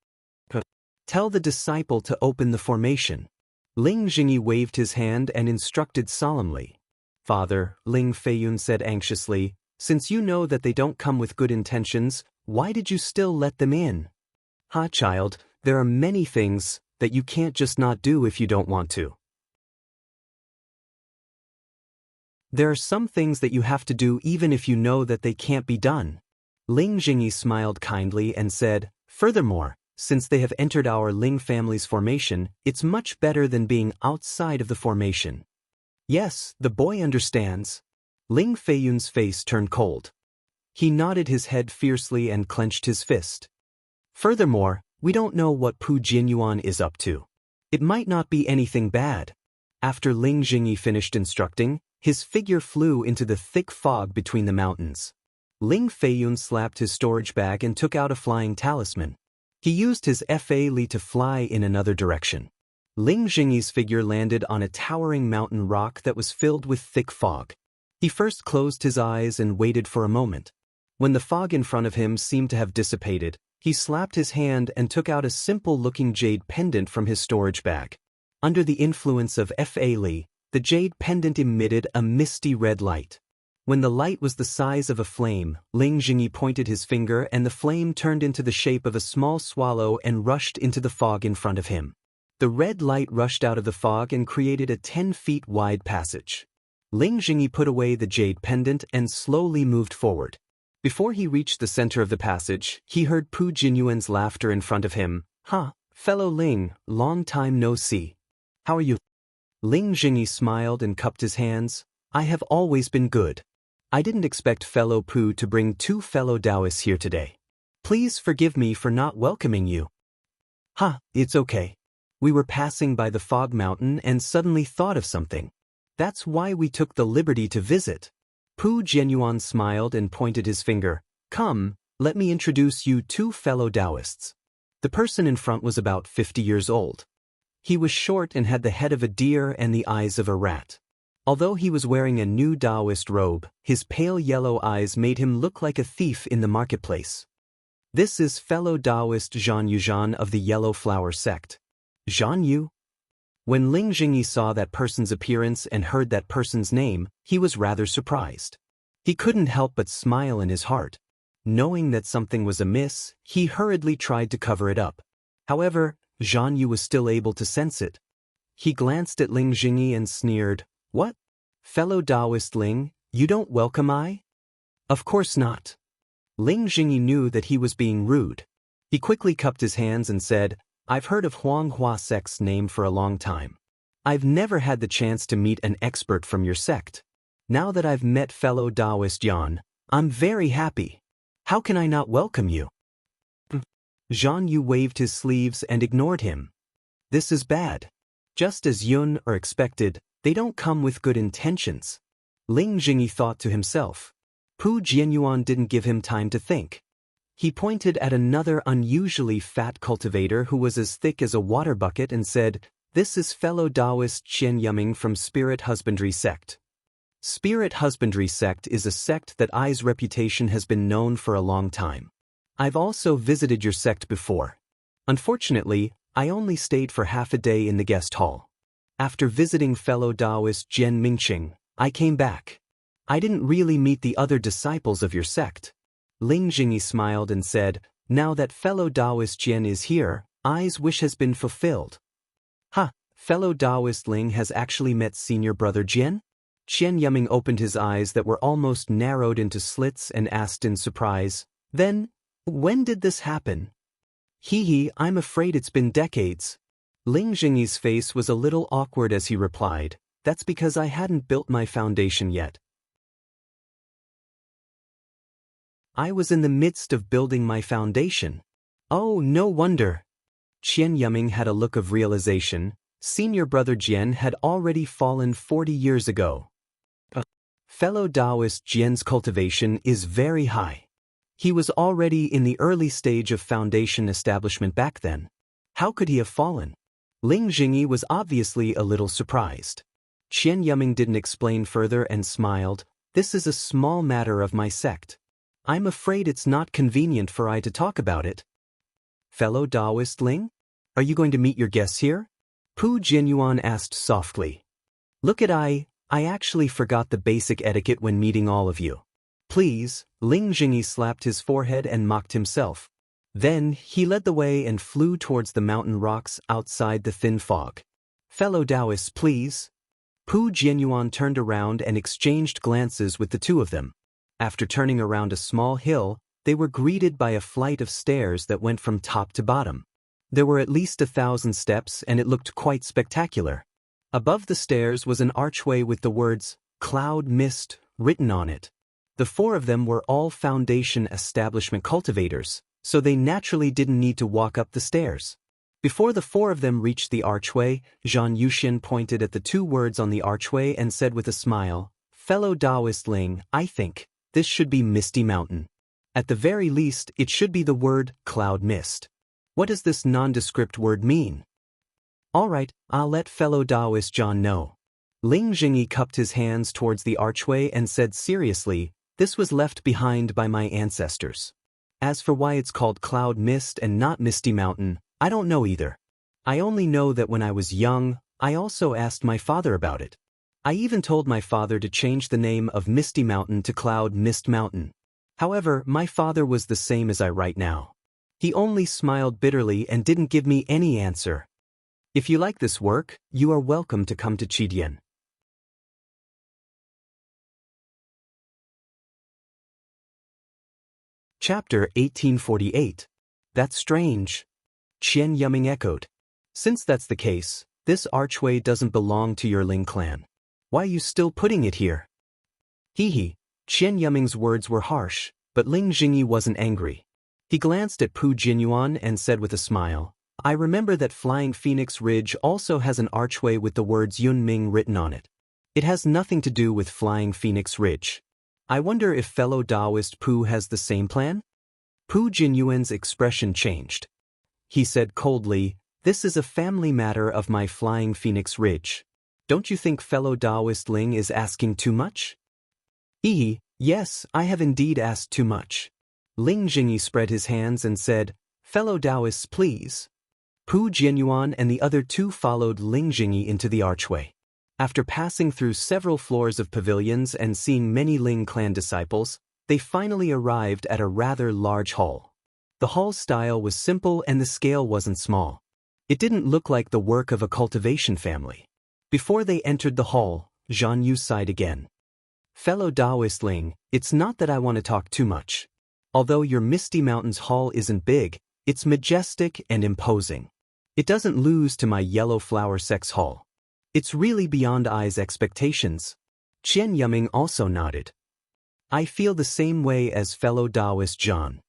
Tell the disciple to open the formation. Ling Jingyi waved his hand and instructed solemnly. Father, Ling Feiyun said anxiously, since you know that they don't come with good intentions, why did you still let them in? Child, there are many things that you can't just not do if you don't want to. There are some things that you have to do even if you know that they can't be done. Ling Jingyi smiled kindly and said, furthermore, since they have entered our Ling family's formation, it's much better than being outside of the formation. Yes, the boy understands. Ling Feiyun's face turned cold. He nodded his head fiercely and clenched his fist. Furthermore, we don't know what Pu Jianyuan is up to. It might not be anything bad. After Ling Jingyi finished instructing, his figure flew into the thick fog between the mountains. Ling Feiyun slapped his storage bag and took out a flying talisman. He used his Fa Li to fly in another direction. Ling Jingyi's figure landed on a towering mountain rock that was filled with thick fog. He first closed his eyes and waited for a moment. When the fog in front of him seemed to have dissipated, he slapped his hand and took out a simple-looking jade pendant from his storage bag. Under the influence of Fa Li, the jade pendant emitted a misty red light. When the light was the size of a flame, Ling Jingyi pointed his finger and the flame turned into the shape of a small swallow and rushed into the fog in front of him. The red light rushed out of the fog and created a 10-feet wide passage. Ling Jingyi put away the jade pendant and slowly moved forward. Before he reached the center of the passage, he heard Pu Jinyuan's laughter in front of him. "Ha, fellow Ling, long time no see. How are you?" Ling Jingyi smiled and cupped his hands. "I have always been good. I didn't expect fellow Pu to bring 2 fellow Daoists here today. Please forgive me for not welcoming you." "Ha, it's okay. We were passing by the fog mountain and suddenly thought of something. That's why we took the liberty to visit." Pu Jianyuan smiled and pointed his finger. "Come, let me introduce you 2 fellow Daoists." The person in front was about 50 years old. He was short and had the head of a deer and the eyes of a rat. Although he was wearing a new Daoist robe, his pale yellow eyes made him look like a thief in the marketplace. This is fellow Daoist Zhan Yuzhan of the Yellow Flower sect. Zhan Yu? When Ling Jingyi saw that person's appearance and heard that person's name, he was rather surprised. He couldn't help but smile in his heart. Knowing that something was amiss, he hurriedly tried to cover it up. However, Zhan Yu was still able to sense it. He glanced at Ling Jingyi and sneered, "What? Fellow Daoist Ling, you don't welcome I?" "Of course not." Ling Jingyi knew that he was being rude. He quickly cupped his hands and said, "I've heard of Huanghua sect's name for a long time. I've never had the chance to meet an expert from your sect. Now that I've met fellow Daoist Yan, I'm very happy. How can I not welcome you?" Zhan Yu waved his sleeves and ignored him. This is bad. Just as Yun or expected, they don't come with good intentions. Ling Jingyi thought to himself. Pu Jianyuan didn't give him time to think. He pointed at another unusually fat cultivator who was as thick as a water bucket and said, "This is fellow Daoist Qian Yuming from Spirit Husbandry sect." Spirit Husbandry sect is a sect that I's reputation has been known for a long time. I've also visited your sect before. Unfortunately, I only stayed for half a day in the guest hall. After visiting fellow Daoist Jian Mingqing, I came back. I didn't really meet the other disciples of your sect. Ling Jingyi smiled and said, "Now that fellow Daoist Jian is here, I's wish has been fulfilled." "Ha, fellow Daoist Ling has actually met senior brother Jian?" Qian Yuming opened his eyes that were almost narrowed into slits and asked in surprise, "Then, when did this happen?" Hee, I'm afraid it's been decades." Ling Jingyi's face was a little awkward as he replied, "That's because I hadn't built my foundation yet. I was in the midst of building my foundation." "Oh, no wonder." Qian Yuming had a look of realization. Senior brother Jian had already fallen 40 years ago. Fellow Daoist Jian's cultivation is very high. He was already in the early stage of foundation establishment back then. How could he have fallen? Ling Jingyi was obviously a little surprised. Qian Yuming didn't explain further and smiled. "This is a small matter of my sect. I'm afraid it's not convenient for I to talk about it." "Fellow Daoist Ling? Are you going to meet your guests here?" Pu Jianyuan asked softly. "Look at I actually forgot the basic etiquette when meeting all of you. Please." Ling Jingyi slapped his forehead and mocked himself. Then, he led the way and flew towards the mountain rocks outside the thin fog. "Fellow Daoists, please." Pu Jianyuan turned around and exchanged glances with the 2 of them. After turning around a small hill, they were greeted by a flight of stairs that went from top to bottom. There were at least 1,000 steps and it looked quite spectacular. Above the stairs was an archway with the words, "Cloud Mist," written on it. The 4 of them were all foundation establishment cultivators, so they naturally didn't need to walk up the stairs. Before the 4 of them reached the archway, Zhan Yuxian pointed at the 2 words on the archway and said with a smile, "Fellow Daoist Ling, I think this should be Misty Mountain. At the very least, it should be the word Cloud Mist. What does this nondescript word mean?" "All right, I'll let fellow Daoist John know." Ling Jingyi cupped his hands towards the archway and said seriously, "This was left behind by my ancestors. As for why it's called Cloud Mist and not Misty Mountain, I don't know either. I only know that when I was young, I also asked my father about it. I even told my father to change the name of Misty Mountain to Cloud Mist Mountain. However, my father was the same as I right now. He only smiled bitterly and didn't give me any answer. If you like this work, you are welcome to come to Qidian." Chapter 1848. That's strange. Qian Yuming echoed. "Since that's the case, this archway doesn't belong to your Ling clan. Why are you still putting it here?" Hee. Qian Yuming's words were harsh, but Ling Jingyi wasn't angry. He glanced at Pu Jinyuan and said with a smile, "I remember that Flying Phoenix Ridge also has an archway with the words Yunming written on it. It has nothing to do with Flying Phoenix Ridge. I wonder if fellow Daoist Pu has the same plan?" Pu Jinyuan's expression changed. He said coldly, "This is a family matter of my Flying Phoenix Ridge. Don't you think fellow Daoist Ling is asking too much?" Yes, I have indeed asked too much." Ling Jingyi spread his hands and said, "Fellow Daoists, please." Pu Jianyuan and the other two followed Ling Jingyi into the archway. After passing through several floors of pavilions and seeing many Ling clan disciples, they finally arrived at a rather large hall. The hall's style was simple and the scale wasn't small. It didn't look like the work of a cultivation family. Before they entered the hall, Zhan Yu sighed again. "Fellow Daoist Ling, it's not that I want to talk too much. Although your Misty Mountains hall isn't big, it's majestic and imposing. It doesn't lose to my Yellow Flower Sex hall. It's really beyond eyes' expectations." Qian Yuming also nodded. "I feel the same way as fellow Daoist Zhan.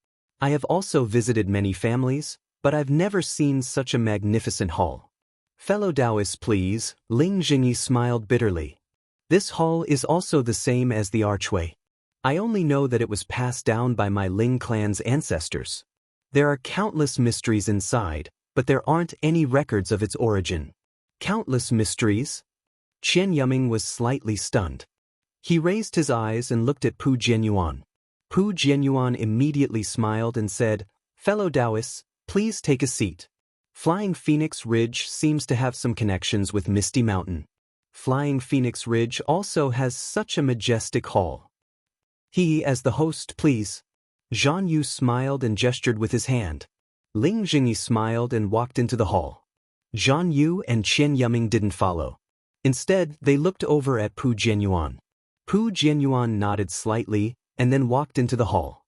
I have also visited many families, but I've never seen such a magnificent hall." "Fellow Daoists, please," Ling Jingyi smiled bitterly. "This hall is also the same as the archway. I only know that it was passed down by my Ling clan's ancestors. There are countless mysteries inside, but there aren't any records of its origin." "Countless mysteries?" Qian Yuming was slightly stunned. He raised his eyes and looked at Pu Jianyuan. Pu Jianyuan immediately smiled and said, "Fellow Daoists, please take a seat. Flying Phoenix Ridge seems to have some connections with Misty Mountain. Flying Phoenix Ridge also has such a majestic hall." "He, as the host, please." Zhan Yu smiled and gestured with his hand. Ling Jingyi smiled and walked into the hall. Zhan Yu and Qian Yuming didn't follow. Instead, they looked over at Pu Jianyuan. Pu Jianyuan nodded slightly and then walked into the hall.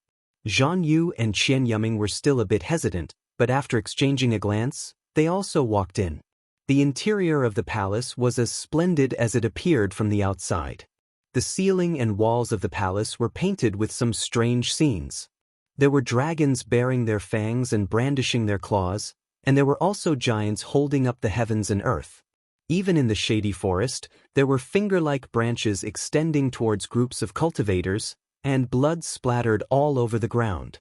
Zhan Yu and Qian Yuming were still a bit hesitant, but after exchanging a glance, they also walked in. The interior of the palace was as splendid as it appeared from the outside. The ceiling and walls of the palace were painted with some strange scenes. There were dragons bearing their fangs and brandishing their claws, and there were also giants holding up the heavens and earth. Even in the shady forest, there were finger-like branches extending towards groups of cultivators, and blood splattered all over the ground.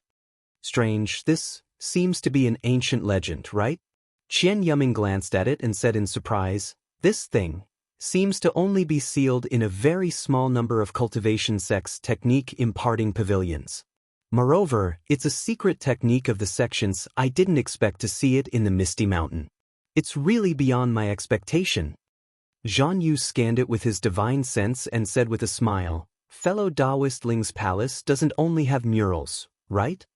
"Strange, this seems to be an ancient legend, right?" Qian Yuming glanced at it and said in surprise, "This thing seems to only be sealed in a very small number of cultivation sects technique imparting pavilions. Moreover, it's a secret technique of the sections. I didn't expect to see it in the Misty Mountain. It's really beyond my expectation." Zhan Yu scanned it with his divine sense and said with a smile, "Fellow Daoist Ling's palace doesn't only have murals, right?"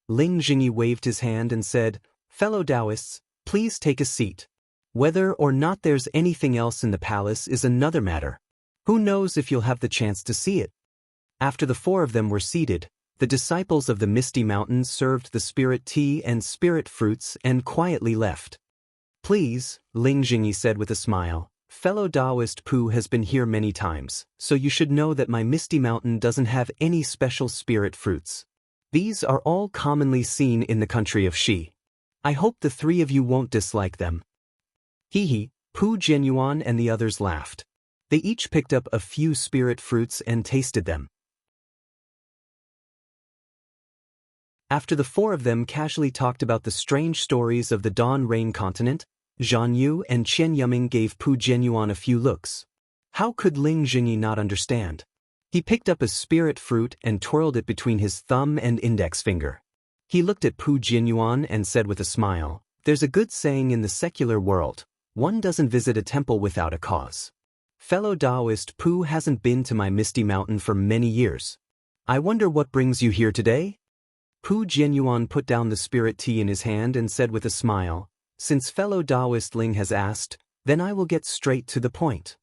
Ling Jingyi waved his hand and said, "Fellow Daoists, please take a seat. Whether or not there's anything else in the palace is another matter. Who knows if you'll have the chance to see it." After the four of them were seated, the disciples of the Misty Mountains served the spirit tea and spirit fruits and quietly left. "Please," Ling Jingyi said with a smile, "fellow Daoist Pu has been here many times, so you should know that my Misty Mountain doesn't have any special spirit fruits. These are all commonly seen in the country of Xi. I hope the three of you won't dislike them." Pu Jianyuan and the others laughed. They each picked up a few spirit fruits and tasted them. After the four of them casually talked about the strange stories of the Dawn Rain continent, Zhan Yu and Qian Yuming gave Pu Jianyuan a few looks. How could Ling Jingyi not understand? He picked up a spirit fruit and twirled it between his thumb and index finger. He looked at Pu Jianyuan and said with a smile, "There's a good saying in the secular world, one doesn't visit a temple without a cause. Fellow Daoist, Pu hasn't been to my Misty Mountain for many years. I wonder what brings you here today?" Pu Jianyuan put down the spirit tea in his hand and said with a smile, "Since fellow Daoist Ling has asked, then I will get straight to the point."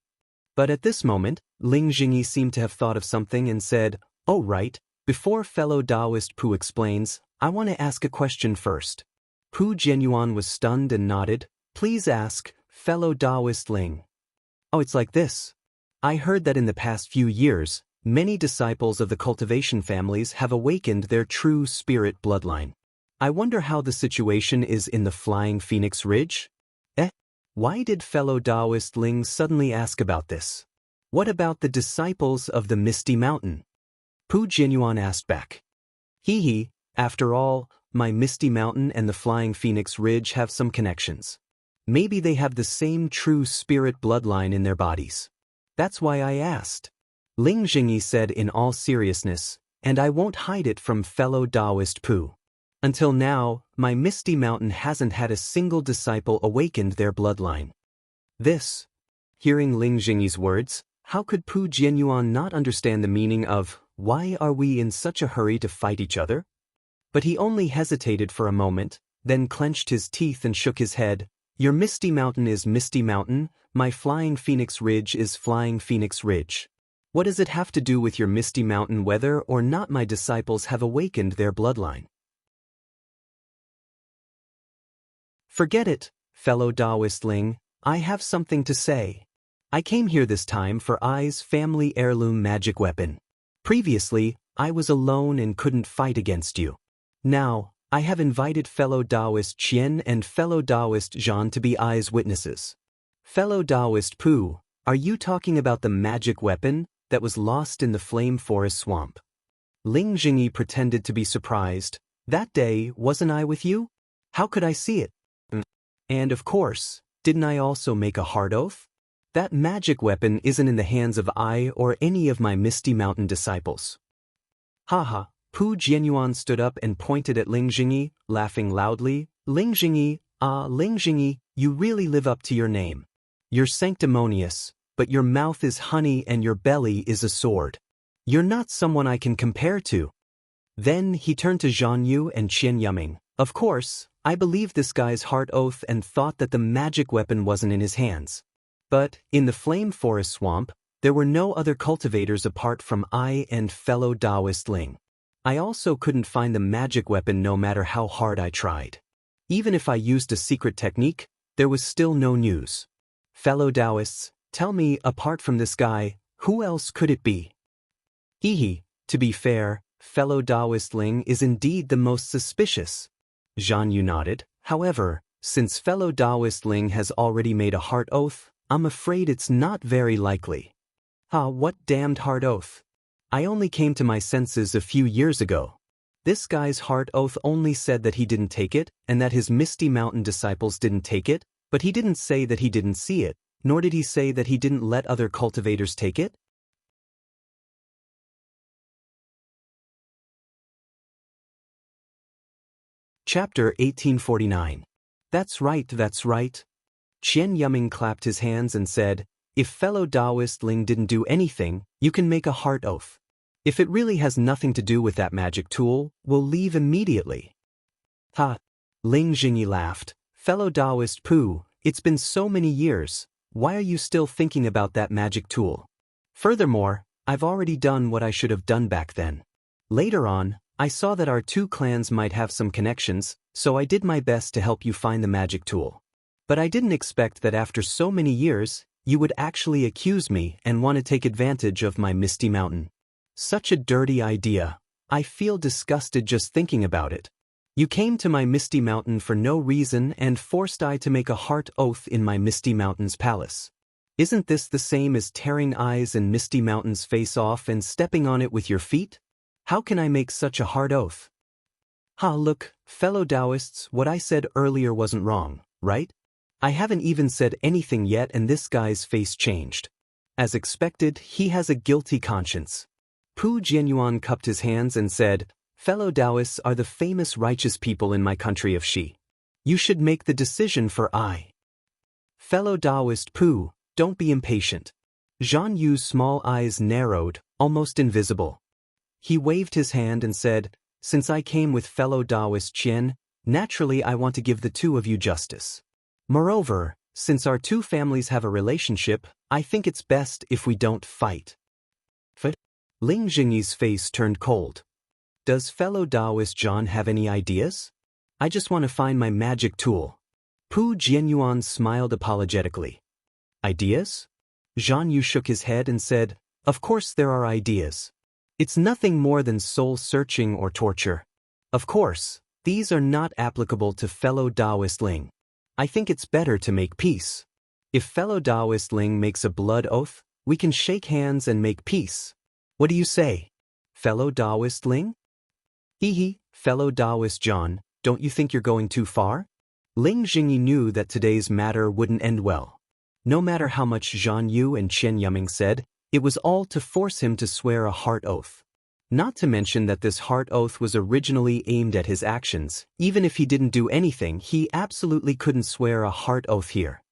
But at this moment, Ling Jingyi seemed to have thought of something and said, "Oh right, before fellow Daoist Pu explains, I want to ask a question first." Pu Jianyuan was stunned and nodded. "Please ask, fellow Daoist Ling." "Oh, it's like this. I heard that in the past few years, many disciples of the cultivation families have awakened their true spirit bloodline. I wonder how the situation is in the Flying Phoenix Ridge?" Why did fellow Daoist Ling suddenly ask about this? "What about the disciples of the Misty Mountain?" Pu Jianyuan asked back. After all, my Misty Mountain and the Flying Phoenix Ridge have some connections. Maybe they have the same true spirit bloodline in their bodies. That's why I asked." Ling Jingyi said in all seriousness, "And I won't hide it from fellow Daoist Pu. Until now, my Misty Mountain hasn't had a single disciple awakened their bloodline." Hearing Ling Jingyi's words, how could Pu Jianyuan not understand the meaning of, "Why are we in such a hurry to fight each other?" But he only hesitated for a moment, then clenched his teeth and shook his head. "Your Misty Mountain is Misty Mountain, my Flying Phoenix Ridge is Flying Phoenix Ridge. What does it have to do with your Misty Mountain whether or not my disciples have awakened their bloodline?" "Forget it, fellow Daoist Ling, I have something to say. I came here this time for Ai's family heirloom magic weapon. Previously, I was alone and couldn't fight against you. Now, I have invited fellow Daoist Qian and fellow Daoist Zhan to be Ai's witnesses. Fellow Daoist Pu, are you talking about the magic weapon that was lost in the Flame Forest Swamp?" Ling Jingyi pretended to be surprised. "That day, wasn't I with you? How could I see it? And of course, didn't I also make a hard oath? That magic weapon isn't in the hands of I or any of my Misty Mountain disciples." "Haha," Pu Jianyuan stood up and pointed at Ling Jingyi, laughing loudly. Ling Jingyi, you really live up to your name. You're sanctimonious, but your mouth is honey and your belly is a sword. You're not someone I can compare to." Then he turned to Zhan Yu and Qian Yuming. "Of course, I believed this guy's heart oath and thought that the magic weapon wasn't in his hands. But, in the Flame Forest Swamp, there were no other cultivators apart from I and fellow Daoist Ling. I also couldn't find the magic weapon no matter how hard I tried. Even if I used a secret technique, there was still no news. Fellow Daoists, tell me, apart from this guy, who else could it be?" To be fair, fellow Daoist Ling is indeed the most suspicious. Zhan Yu nodded. "However, since fellow Daoist Ling has already made a heart oath, I'm afraid it's not very likely." What damned heart oath? I only came to my senses a few years ago. This guy's heart oath only said that he didn't take it, and that his Misty Mountain disciples didn't take it, but he didn't say that he didn't see it, nor did he say that he didn't let other cultivators take it. Chapter 1849. That's right. Qian Yuming clapped his hands and said, "If fellow Daoist Ling didn't do anything, you can make a heart oath. If it really has nothing to do with that magic tool, we'll leave immediately." Ling Jingyi laughed. "Fellow Daoist Pu, it's been so many years, why are you still thinking about that magic tool? Furthermore, I've already done what I should have done back then. Later on, I saw that our two clans might have some connections, so I did my best to help you find the magic tool. But I didn't expect that after so many years, you would actually accuse me and want to take advantage of my Misty Mountain. Such a dirty idea. I feel disgusted just thinking about it. You came to my Misty Mountain for no reason and forced I to make a heart oath in my Misty Mountain's palace. Isn't this the same as tearing Ai's and Misty Mountain's face off and stepping on it with your feet? How can I make such a hard oath?" Look, fellow Daoists, what I said earlier wasn't wrong, right? I haven't even said anything yet and this guy's face changed. As expected, he has a guilty conscience. Pu Jianyuan cupped his hands and said, "Fellow Daoists are the famous righteous people in my country of Xi. You should make the decision for I." Fellow Daoist Pu, don't be impatient. Zhan Yu's small eyes narrowed, almost invisible. He waved his hand and said, "Since I came with fellow Daoist Qian, naturally I want to give the two of you justice. Moreover, since our two families have a relationship, I think it's best if we don't fight." Ling Jingyi's face turned cold. "Does fellow Daoist Zhan have any ideas? I just want to find my magic tool." Pu Jianyuan smiled apologetically. "Ideas?" Zhan Yu shook his head and said, "Of course there are ideas. It's nothing more than soul-searching or torture. Of course, these are not applicable to fellow Daoist Ling. I think it's better to make peace. If fellow Daoist Ling makes a blood oath, we can shake hands and make peace. What do you say? Fellow Daoist Ling?" "Hee, fellow Daoist Zhan, don't you think you're going too far?" Ling Jingyi knew that today's matter wouldn't end well. No matter how much Zhan Yu and Chen Yuming said, it was all to force him to swear a heart oath. Not to mention that this heart oath was originally aimed at his actions. Even if he didn't do anything, he absolutely couldn't swear a heart oath here.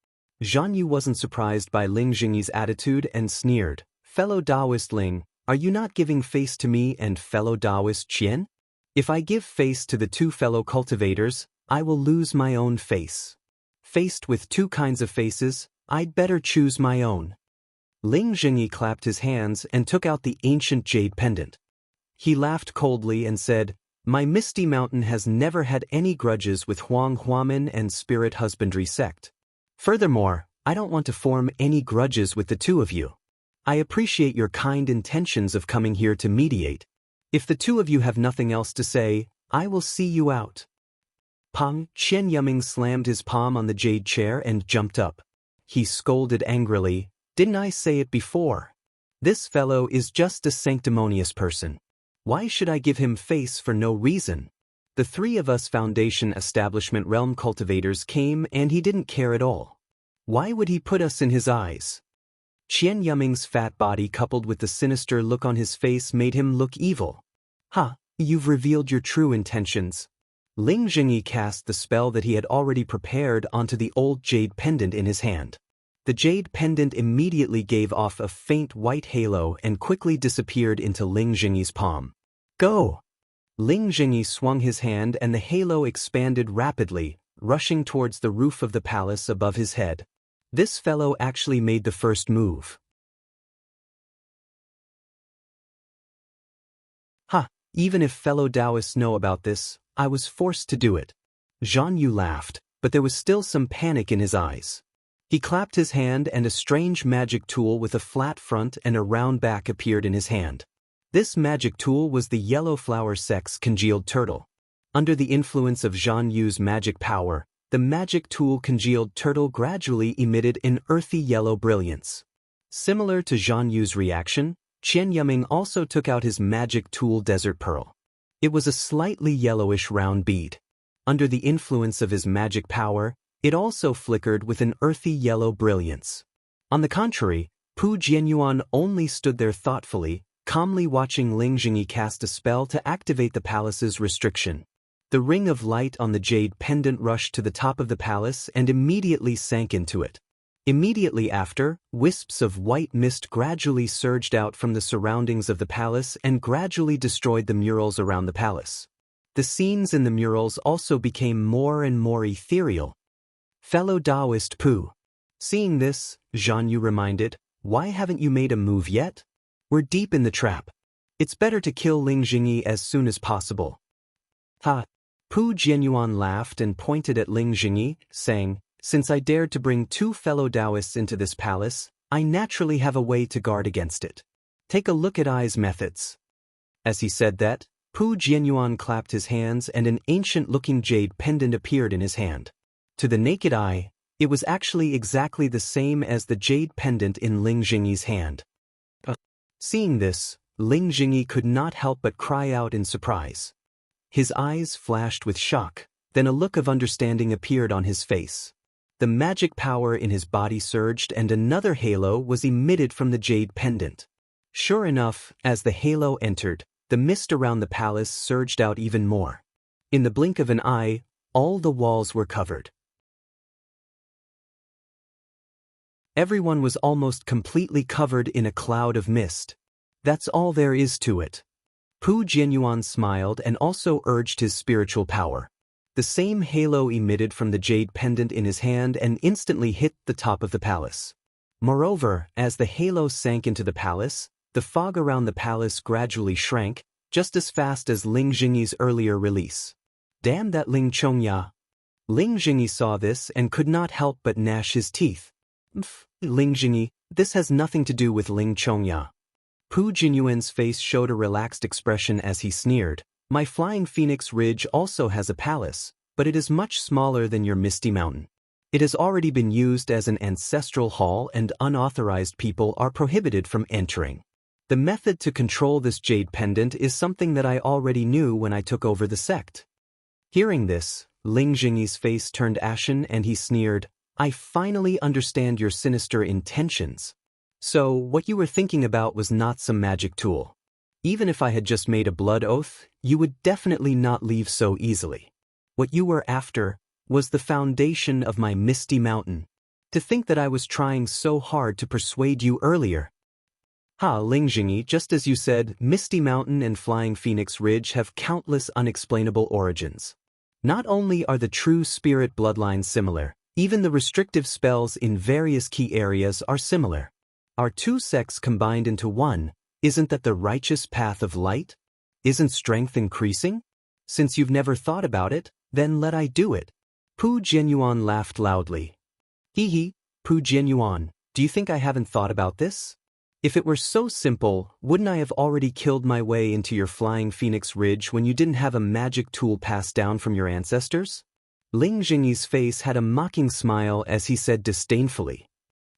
Zhan Yu wasn't surprised by Ling Jingyi's attitude and sneered, "Fellow Daoist Ling, are you not giving face to me and fellow Daoist Qian? If I give face to the two fellow cultivators, I will lose my own face. Faced with two kinds of faces, I'd better choose my own." Ling Jingyi clapped his hands and took out the ancient jade pendant. He laughed coldly and said, "My Misty Mountain has never had any grudges with Huang Huamin and Spirit Husbandry sect. Furthermore, I don't want to form any grudges with the two of you. I appreciate your kind intentions of coming here to mediate. If the two of you have nothing else to say, I will see you out." Pang Chen Yuming slammed his palm on the jade chair and jumped up. He scolded angrily, "Didn't I say it before? This fellow is just a sanctimonious person. Why should I give him face for no reason? The three of us Foundation Establishment Realm cultivators came and he didn't care at all. Why would he put us in his eyes?" Qian Yuming's fat body coupled with the sinister look on his face made him look evil. "Ha, you've revealed your true intentions." Ling Jingyi cast the spell that he had already prepared onto the old jade pendant in his hand. The jade pendant immediately gave off a faint white halo and quickly disappeared into Ling Jingyi's palm. "Go!" Ling Jingyi swung his hand and the halo expanded rapidly, rushing towards the roof of the palace above his head. This fellow actually made the first move. "Ha, even if fellow Daoists know about this, I was forced to do it." Zhan Yu laughed, but there was still some panic in his eyes. He clapped his hand and a strange magic tool with a flat front and a round back appeared in his hand. This magic tool was the yellow flower sex congealed turtle. Under the influence of Zhan Yu's magic power, the magic tool congealed turtle gradually emitted an earthy yellow brilliance. Similar to Zhan Yu's reaction, Chen Yuming also took out his magic tool desert pearl. It was a slightly yellowish round bead. Under the influence of his magic power, it also flickered with an earthy yellow brilliance. On the contrary, Pu Jianyuan only stood there thoughtfully, calmly watching Ling Jingyi cast a spell to activate the palace's restriction. The ring of light on the jade pendant rushed to the top of the palace and immediately sank into it. Immediately after, wisps of white mist gradually surged out from the surroundings of the palace and gradually destroyed the murals around the palace. The scenes in the murals also became more and more ethereal. "Fellow Daoist Pu." Seeing this, Zhan Yu reminded, "Why haven't you made a move yet? We're deep in the trap. It's better to kill Ling Jingyi as soon as possible." "Ha!" Pu Jianyuan laughed and pointed at Ling Jingyi, saying, "Since I dared to bring two fellow Daoists into this palace, I naturally have a way to guard against it. Take a look at I's methods." As he said that, Pu Jianyuan clapped his hands and an ancient-looking jade pendant appeared in his hand. To the naked eye, it was actually exactly the same as the jade pendant in Ling Jingyi's hand. Seeing this, Ling Jingyi could not help but cry out in surprise. His eyes flashed with shock, then a look of understanding appeared on his face. The magic power in his body surged and another halo was emitted from the jade pendant. Sure enough, as the halo entered, the mist around the palace surged out even more. In the blink of an eye, all the walls were covered. Everyone was almost completely covered in a cloud of mist. That's all there is to it. Pu Jianyuan smiled and also urged his spiritual power. The same halo emitted from the jade pendant in his hand and instantly hit the top of the palace. Moreover, as the halo sank into the palace, the fog around the palace gradually shrank, just as fast as Ling Jingyi's earlier release. Damn that Ling Chongya! Ling Jingyi saw this and could not help but gnash his teeth. Ling Jingyi, this has nothing to do with Ling Chongya. Pu Jianyuan's face showed a relaxed expression as he sneered. My Flying Phoenix Ridge also has a palace, but it is much smaller than your Misty Mountain. It has already been used as an ancestral hall and unauthorized people are prohibited from entering. The method to control this jade pendant is something that I already knew when I took over the sect. Hearing this, Ling Jingyi's face turned ashen and he sneered, I finally understand your sinister intentions. So, what you were thinking about was not some magic tool. Even if I had just made a blood oath, you would definitely not leave so easily. What you were after was the foundation of my Misty Mountain. To think that I was trying so hard to persuade you earlier. Ling Jingyi, just as you said, Misty Mountain and Flying Phoenix Ridge have countless unexplainable origins. Not only are the true spirit bloodlines similar, even the restrictive spells in various key areas are similar. Our two sects combined into one. Isn't that the righteous path of light? Isn't strength increasing? Since you've never thought about it, then let I do it. Pu Jianyuan laughed loudly. Hee, Pu Jianyuan, do you think I haven't thought about this? If it were so simple, wouldn't I have already killed my way into your Flying Phoenix Ridge when you didn't have a magic tool passed down from your ancestors? Ling Jingyi's face had a mocking smile as he said disdainfully.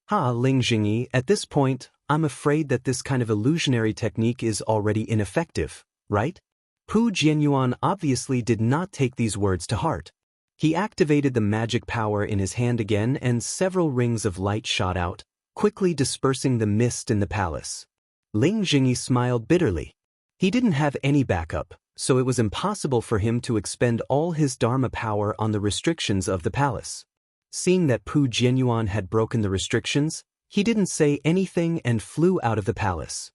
Ling Jingyi, at this point, I'm afraid that this kind of illusionary technique is already ineffective, right? Pu Jianyuan obviously did not take these words to heart. He activated the magic power in his hand again and several rings of light shot out, quickly dispersing the mist in the palace. Ling Jingyi smiled bitterly. He didn't have any backup, so it was impossible for him to expend all his Dharma power on the restrictions of the palace. Seeing that Pu Jianyuan had broken the restrictions, he didn't say anything and flew out of the palace.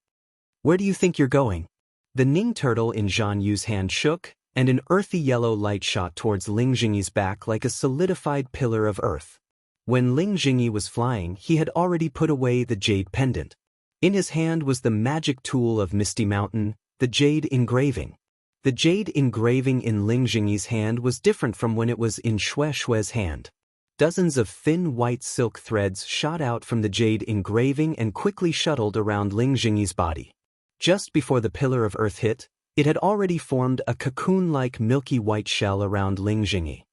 Where do you think you're going? The Ning turtle in Zhan Yu's hand shook, and an earthy yellow light shot towards Ling Jingyi's back like a solidified pillar of earth. When Ling Jingyi was flying, he had already put away the jade pendant. In his hand was the magic tool of Misty Mountain, the jade engraving. The jade engraving in Ling Jingyi's hand was different from when it was in Xue Xue's hand. Dozens of thin white silk threads shot out from the jade engraving and quickly shuttled around Ling Jingyi's body. Just before the pillar of earth hit, it had already formed a cocoon-like milky white shell around Ling Jingyi.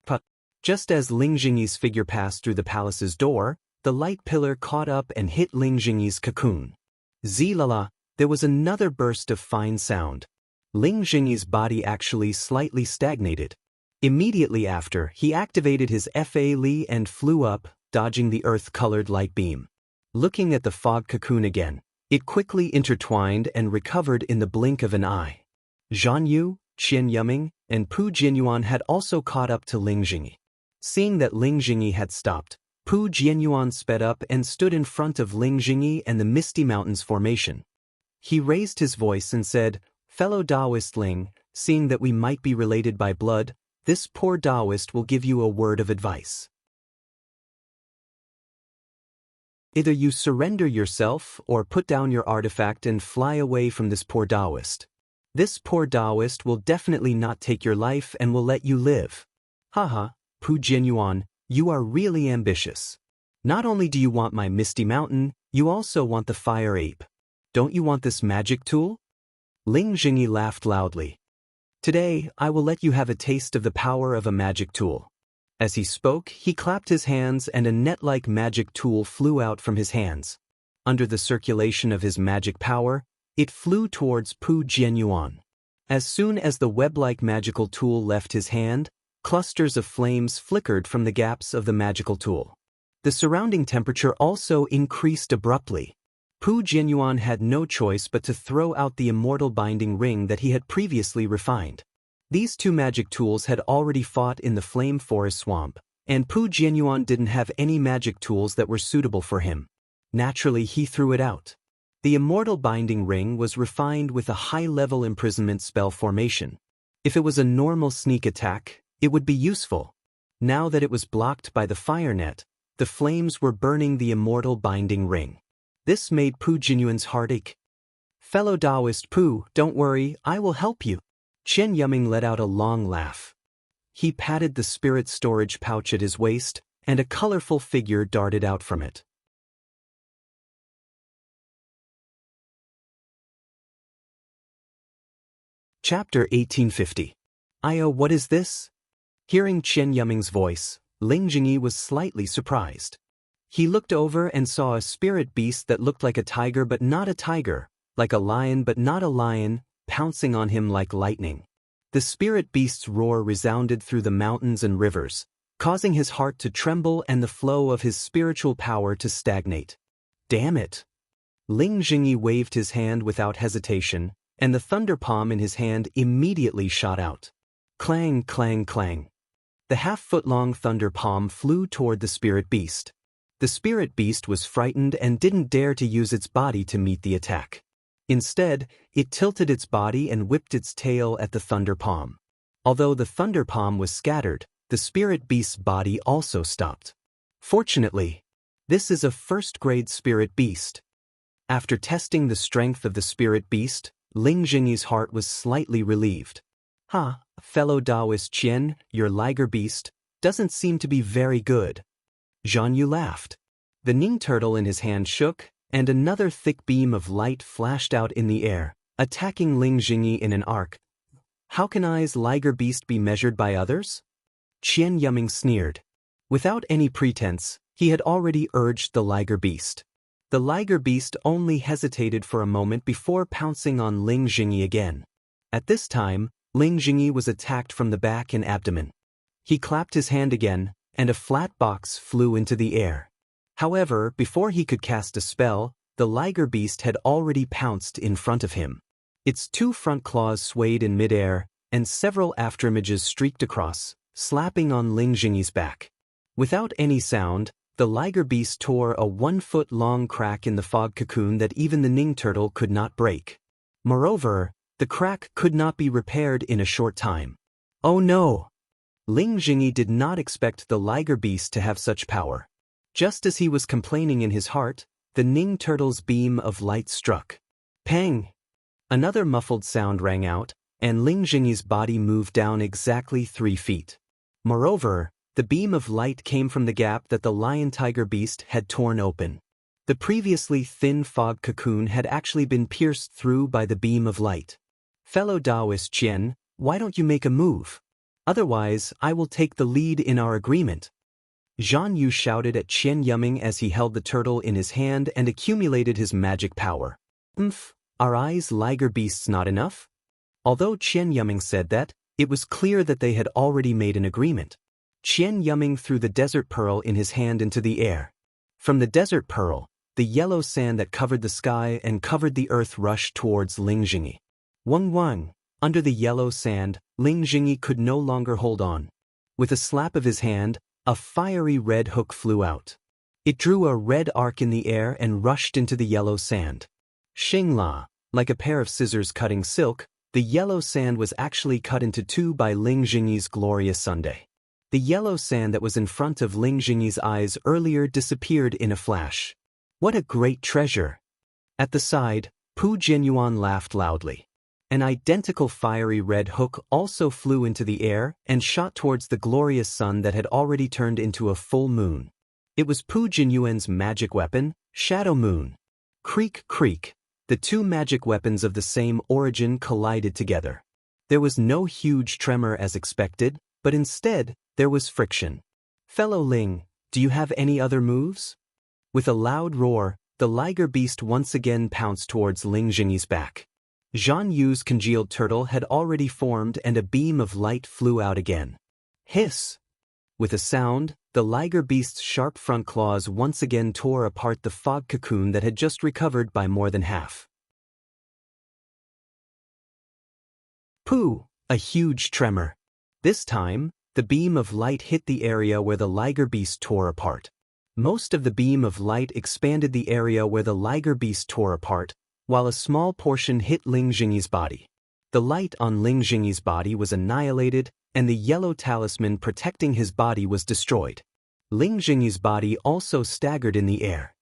But just as Ling Jingyi's figure passed through the palace's door, the light pillar caught up and hit Ling Jingyi's cocoon. Zilala, there was another burst of fine sound. Ling Jingyi's body actually slightly stagnated. Immediately after, he activated his Fa Li and flew up, dodging the earth-colored light beam. Looking at the fog cocoon again, it quickly intertwined and recovered in the blink of an eye. Zhan Yu, Qian Yuming, and Pu Jianyuan had also caught up to Ling Jingyi. Seeing that Ling Jingyi had stopped, Pu Jianyuan sped up and stood in front of Ling Jingyi and the Misty Mountains formation. He raised his voice and said, Fellow Daoist Ling, seeing that we might be related by blood, this poor Daoist will give you a word of advice. Either you surrender yourself or put down your artifact and fly away from this poor Daoist. This poor Daoist will definitely not take your life and will let you live. Haha, Pu Jianyuan, you are really ambitious. Not only do you want my Misty Mountain, you also want the fire ape. Don't you want this magic tool? Ling Jingyi laughed loudly. Today, I will let you have a taste of the power of a magic tool. As he spoke, he clapped his hands and a net-like magic tool flew out from his hands. Under the circulation of his magic power, it flew towards Pu Jianyuan. As soon as the web-like magical tool left his hand, Clusters of flames flickered from the gaps of the magical tool. The surrounding temperature also increased abruptly. Pu Jianyuan had no choice but to throw out the immortal binding ring that he had previously refined. These two magic tools had already fought in the flame forest swamp, and Pu Jianyuan didn't have any magic tools that were suitable for him. Naturally, he threw it out. The immortal binding ring was refined with a high-level imprisonment spell formation. If it was a normal sneak attack, it would be useful. Now that it was blocked by the fire net, the flames were burning the immortal binding ring. This made Pu Jianyuan's heart ache. "Fellow Daoist Pu, don't worry, I will help you." Chen Yuming let out a long laugh. He patted the spirit storage pouch at his waist, and a colorful figure darted out from it. Chapter 1850. "Io, what is this?" Hearing Chen Yuming's voice, Ling Jingyi was slightly surprised. He looked over and saw a spirit beast that looked like a tiger but not a tiger, like a lion but not a lion, pouncing on him like lightning. The spirit beast's roar resounded through the mountains and rivers, causing his heart to tremble and the flow of his spiritual power to stagnate. "Damn it!" Ling Jingyi waved his hand without hesitation, and the thunder palm in his hand immediately shot out. Clang, clang, clang. The half-foot-long thunder palm flew toward the spirit beast. The spirit beast was frightened and didn't dare to use its body to meet the attack. Instead, it tilted its body and whipped its tail at the thunder palm. Although the thunder palm was scattered, the spirit beast's body also stopped. Fortunately, this is a first-grade spirit beast. After testing the strength of the spirit beast, Ling Jingyi's heart was slightly relieved. "Ha, fellow Daoist Qian, your liger beast doesn't seem to be very good." Zhan Yu laughed. The Ning turtle in his hand shook, and another thick beam of light flashed out in the air, attacking Ling Jingyi in an arc. "How can I's liger beast be measured by others?" Qian Yuming sneered. Without any pretense, he had already urged the liger beast. The liger beast only hesitated for a moment before pouncing on Ling Jingyi again. At this time, Ling Jingyi was attacked from the back and abdomen. He clapped his hand again, and a flat box flew into the air. However, before he could cast a spell, the liger beast had already pounced in front of him. Its two front claws swayed in midair, and several afterimages streaked across, slapping on Ling Jingyi's back. Without any sound, the liger beast tore a 1-foot-long crack in the fog cocoon that even the Ning turtle could not break. Moreover, the crack could not be repaired in a short time. Oh no! Ling Jingyi did not expect the liger beast to have such power. Just as he was complaining in his heart, the Ning turtle's beam of light struck. Pang! Another muffled sound rang out, and Ling Jingyi's body moved down exactly 3 feet. Moreover, the beam of light came from the gap that the lion-tiger beast had torn open. The previously thin fog cocoon had actually been pierced through by the beam of light. "Fellow Daoist Qian, why don't you make a move? Otherwise, I will take the lead in our agreement." Zhan Yu shouted at Chen Yuming as he held the turtle in his hand and accumulated his magic power. Are I's liger beasts not enough?" Although Chen Yuming said that, it was clear that they had already made an agreement. Chen Yuming threw the desert pearl in his hand into the air. From the desert pearl, the yellow sand that covered the sky and covered the earth rushed towards Ling Jingyi. Wang Wang! Under the yellow sand, Ling Jingyi could no longer hold on. With a slap of his hand, a fiery red hook flew out. It drew a red arc in the air and rushed into the yellow sand. Xingla! Like a pair of scissors cutting silk, the yellow sand was actually cut into 2 by Ling Jingyi's glorious Sunday. The yellow sand that was in front of Ling Jingyi's eyes earlier disappeared in a flash. What a great treasure! At the side, Pu Jianyuan laughed loudly. An identical fiery red hook also flew into the air and shot towards the glorious sun that had already turned into a full moon. It was Pu Jianyuan's magic weapon, Shadow Moon. Creak, creak. The 2 magic weapons of the same origin collided together. There was no huge tremor as expected, but instead, there was friction. "Fellow Ling, do you have any other moves?" With a loud roar, the liger beast once again pounced towards Ling Jingyi's back. Zhan Yu's congealed turtle had already formed and a beam of light flew out again. Hiss! With a sound, the liger beast's sharp front claws once again tore apart the fog cocoon that had just recovered by more than half. Pooh! A huge tremor. This time, the beam of light hit the area where the liger beast tore apart. Most of the beam of light expanded the area where the liger beast tore apart, while a small portion hit Ling Jingyi's body. The light on Ling Jingyi's body was annihilated, and the yellow talisman protecting his body was destroyed. Ling Jingyi's body also staggered in the air.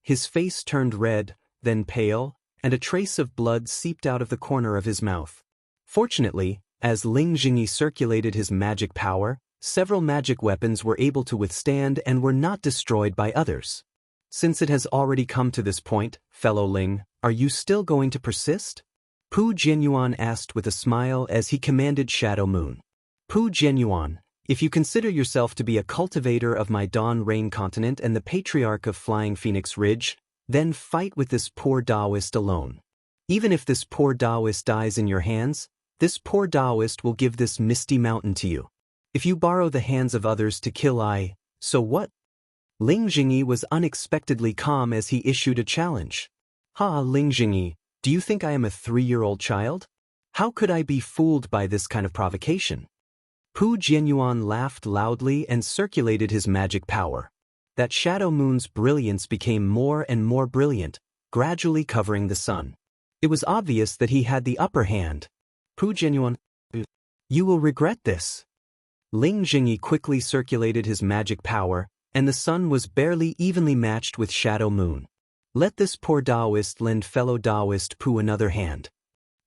His face turned red, then pale, and a trace of blood seeped out of the corner of his mouth. Fortunately, as Ling Jingyi circulated his magic power, several magic weapons were able to withstand and were not destroyed by others. Since it has already come to this point, fellow Ling, are you still going to persist? Pu Jianyuan asked with a smile as he commanded Shadow Moon. Pu Jianyuan, if you consider yourself to be a cultivator of my Dawn Rain continent and the patriarch of Flying Phoenix Ridge, then fight with this poor Daoist alone. Even if this poor Daoist dies in your hands, this poor Daoist will give this misty mountain to you. If you borrow the hands of others to kill so what? Ling Jingyi was unexpectedly calm as he issued a challenge. Ha, Ling Jingyi, do you think I am a 3-year-old child? How could I be fooled by this kind of provocation? Pu Jianyuan laughed loudly and circulated his magic power. That Shadow Moon's brilliance became more and more brilliant, gradually covering the sun. It was obvious that he had the upper hand. Pu Jianyuan, you will regret this. Ling Jingyi quickly circulated his magic power, and the sun was barely evenly matched with Shadow Moon. Let this poor Daoist lend fellow Daoist Pu another hand.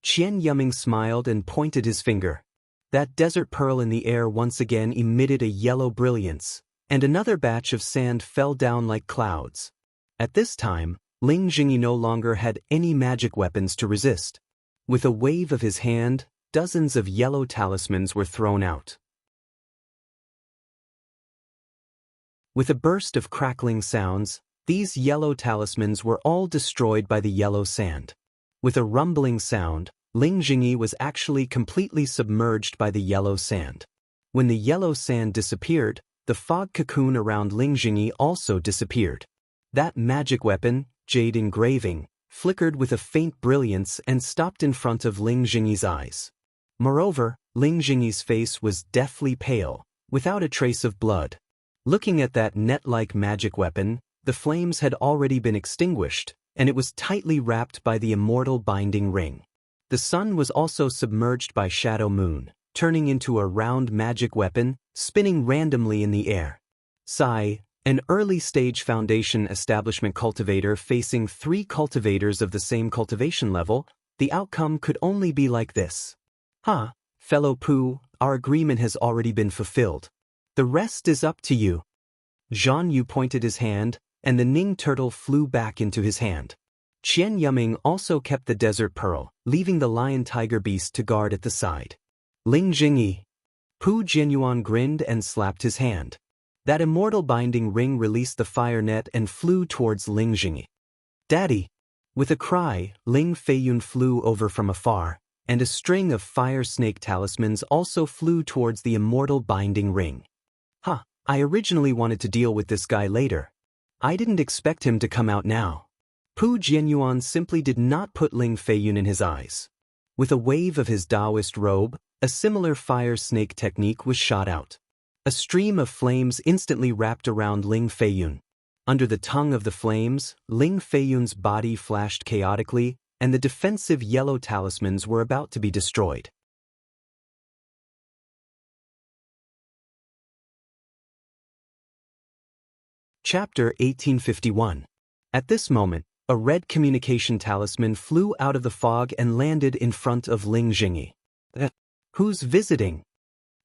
Qian Yuming smiled and pointed his finger. That desert pearl in the air once again emitted a yellow brilliance, and another batch of sand fell down like clouds. At this time, Ling Jingyi no longer had any magic weapons to resist. With a wave of his hand, dozens of yellow talismans were thrown out. With a burst of crackling sounds, these yellow talismans were all destroyed by the yellow sand. With a rumbling sound, Ling Jingyi was actually completely submerged by the yellow sand. When the yellow sand disappeared, the fog cocoon around Ling Jingyi also disappeared. That magic weapon, Jade Engraving, flickered with a faint brilliance and stopped in front of Ling Jingyi's eyes. Moreover, Ling Jingyi's face was deathly pale, without a trace of blood. Looking at that net-like magic weapon, the flames had already been extinguished, and it was tightly wrapped by the immortal binding ring. The sun was also submerged by Shadow Moon, turning into a round magic weapon, spinning randomly in the air. Sai, an early-stage foundation establishment cultivator facing 3 cultivators of the same cultivation level, the outcome could only be like this. Ha, fellow Pu, our agreement has already been fulfilled. The rest is up to you. Zhan Yu pointed his hand, and the Ning turtle flew back into his hand. Qian Yuming also kept the desert pearl, leaving the lion tiger beast to guard at the side. Ling Jingyi. Pu Jianyuan grinned and slapped his hand. That immortal binding ring released the fire net and flew towards Ling Jingyi. Daddy! With a cry, Ling Feiyun flew over from afar, and a string of fire snake talismans also flew towards the immortal binding ring. Ha, I originally wanted to deal with this guy later. I didn't expect him to come out now. Pu Jianyuan simply did not put Ling Feiyun in his eyes. With a wave of his Daoist robe, a similar fire snake technique was shot out. A stream of flames instantly wrapped around Ling Feiyun. Under the tongue of the flames, Ling Feiyun's body flashed chaotically, and the defensive yellow talismans were about to be destroyed. Chapter 1851. At this moment, a red communication talisman flew out of the fog and landed in front of Ling Jingyi. Who's visiting?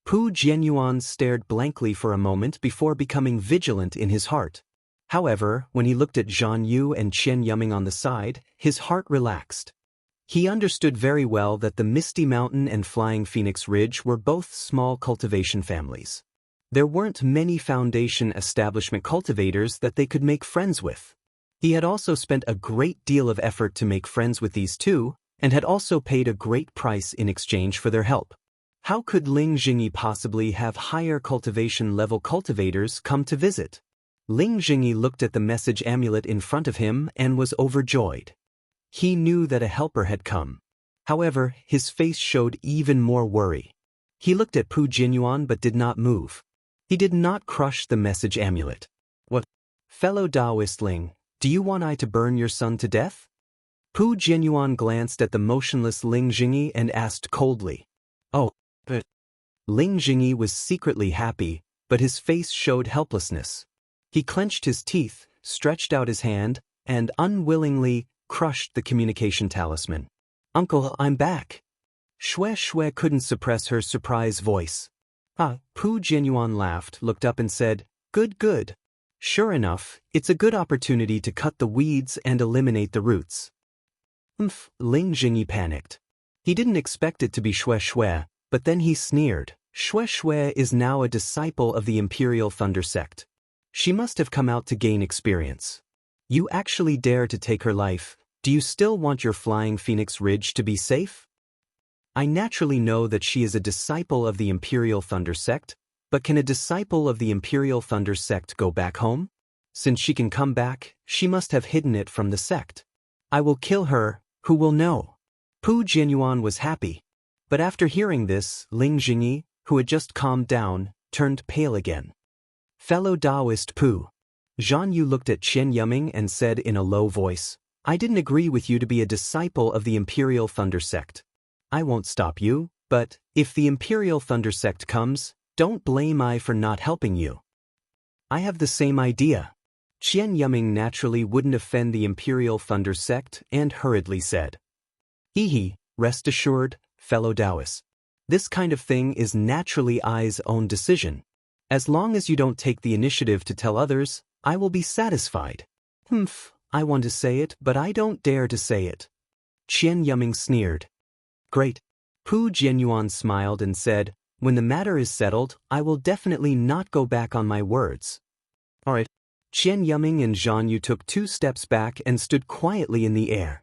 Pu Jianyuan stared blankly for a moment before becoming vigilant in his heart. However, when he looked at Zhan Yu and Qian Yuming on the side, his heart relaxed. He understood very well that the Misty Mountain and Flying Phoenix Ridge were both small cultivation families. There weren't many foundation establishment cultivators that they could make friends with. He had also spent a great deal of effort to make friends with these two, and had also paid a great price in exchange for their help. How could Ling Jingyi possibly have higher cultivation level cultivators come to visit? Ling Jingyi looked at the message amulet in front of him and was overjoyed. He knew that a helper had come. However, his face showed even more worry. He looked at Pu Jinyuan but did not move. He did not crush the message amulet. What? Fellow Daoist Ling, do you want I to burn your son to death? Pu Jinyuan glanced at the motionless Ling Jingyi and asked coldly. Oh, but... Ling Jingyi was secretly happy, but his face showed helplessness. He clenched his teeth, stretched out his hand, and unwillingly crushed the communication talisman. Uncle, I'm back. Xue couldn't suppress her surprised voice. Pu Jinyuan laughed, looked up and said, Good. Sure enough, it's a good opportunity to cut the weeds and eliminate the roots. Ling Jingyi panicked. He didn't expect it to be Xue, but then he sneered. Xue is now a disciple of the Imperial Thunder Sect. She must have come out to gain experience. You actually dare to take her life. Do you still want your flying Phoenix Ridge to be safe? I naturally know that she is a disciple of the Imperial Thunder Sect, but can a disciple of the Imperial Thunder Sect go back home? Since she can come back, she must have hidden it from the sect. I will kill her, who will know? Pu Jinyuan was happy. But after hearing this, Ling Jingyi, who had just calmed down, turned pale again. Fellow Daoist Pu. Zhan Yu looked at Chen Yuming and said in a low voice, I didn't agree with you to be a disciple of the Imperial Thunder Sect. I won't stop you, but if the Imperial Thunder Sect comes, don't blame I for not helping you. I have the same idea. Chen Yuming naturally wouldn't offend the Imperial Thunder Sect and hurriedly said. Rest assured, fellow Daoists. This kind of thing is naturally I's own decision. As long as you don't take the initiative to tell others, I will be satisfied. I want to say it, but I don't dare to say it. Chen Yuming sneered. Great. Pu Jinyuan smiled and said, when the matter is settled, I will definitely not go back on my words. Alright. Chen Yuming and Zhan Yu took 2 steps back and stood quietly in the air.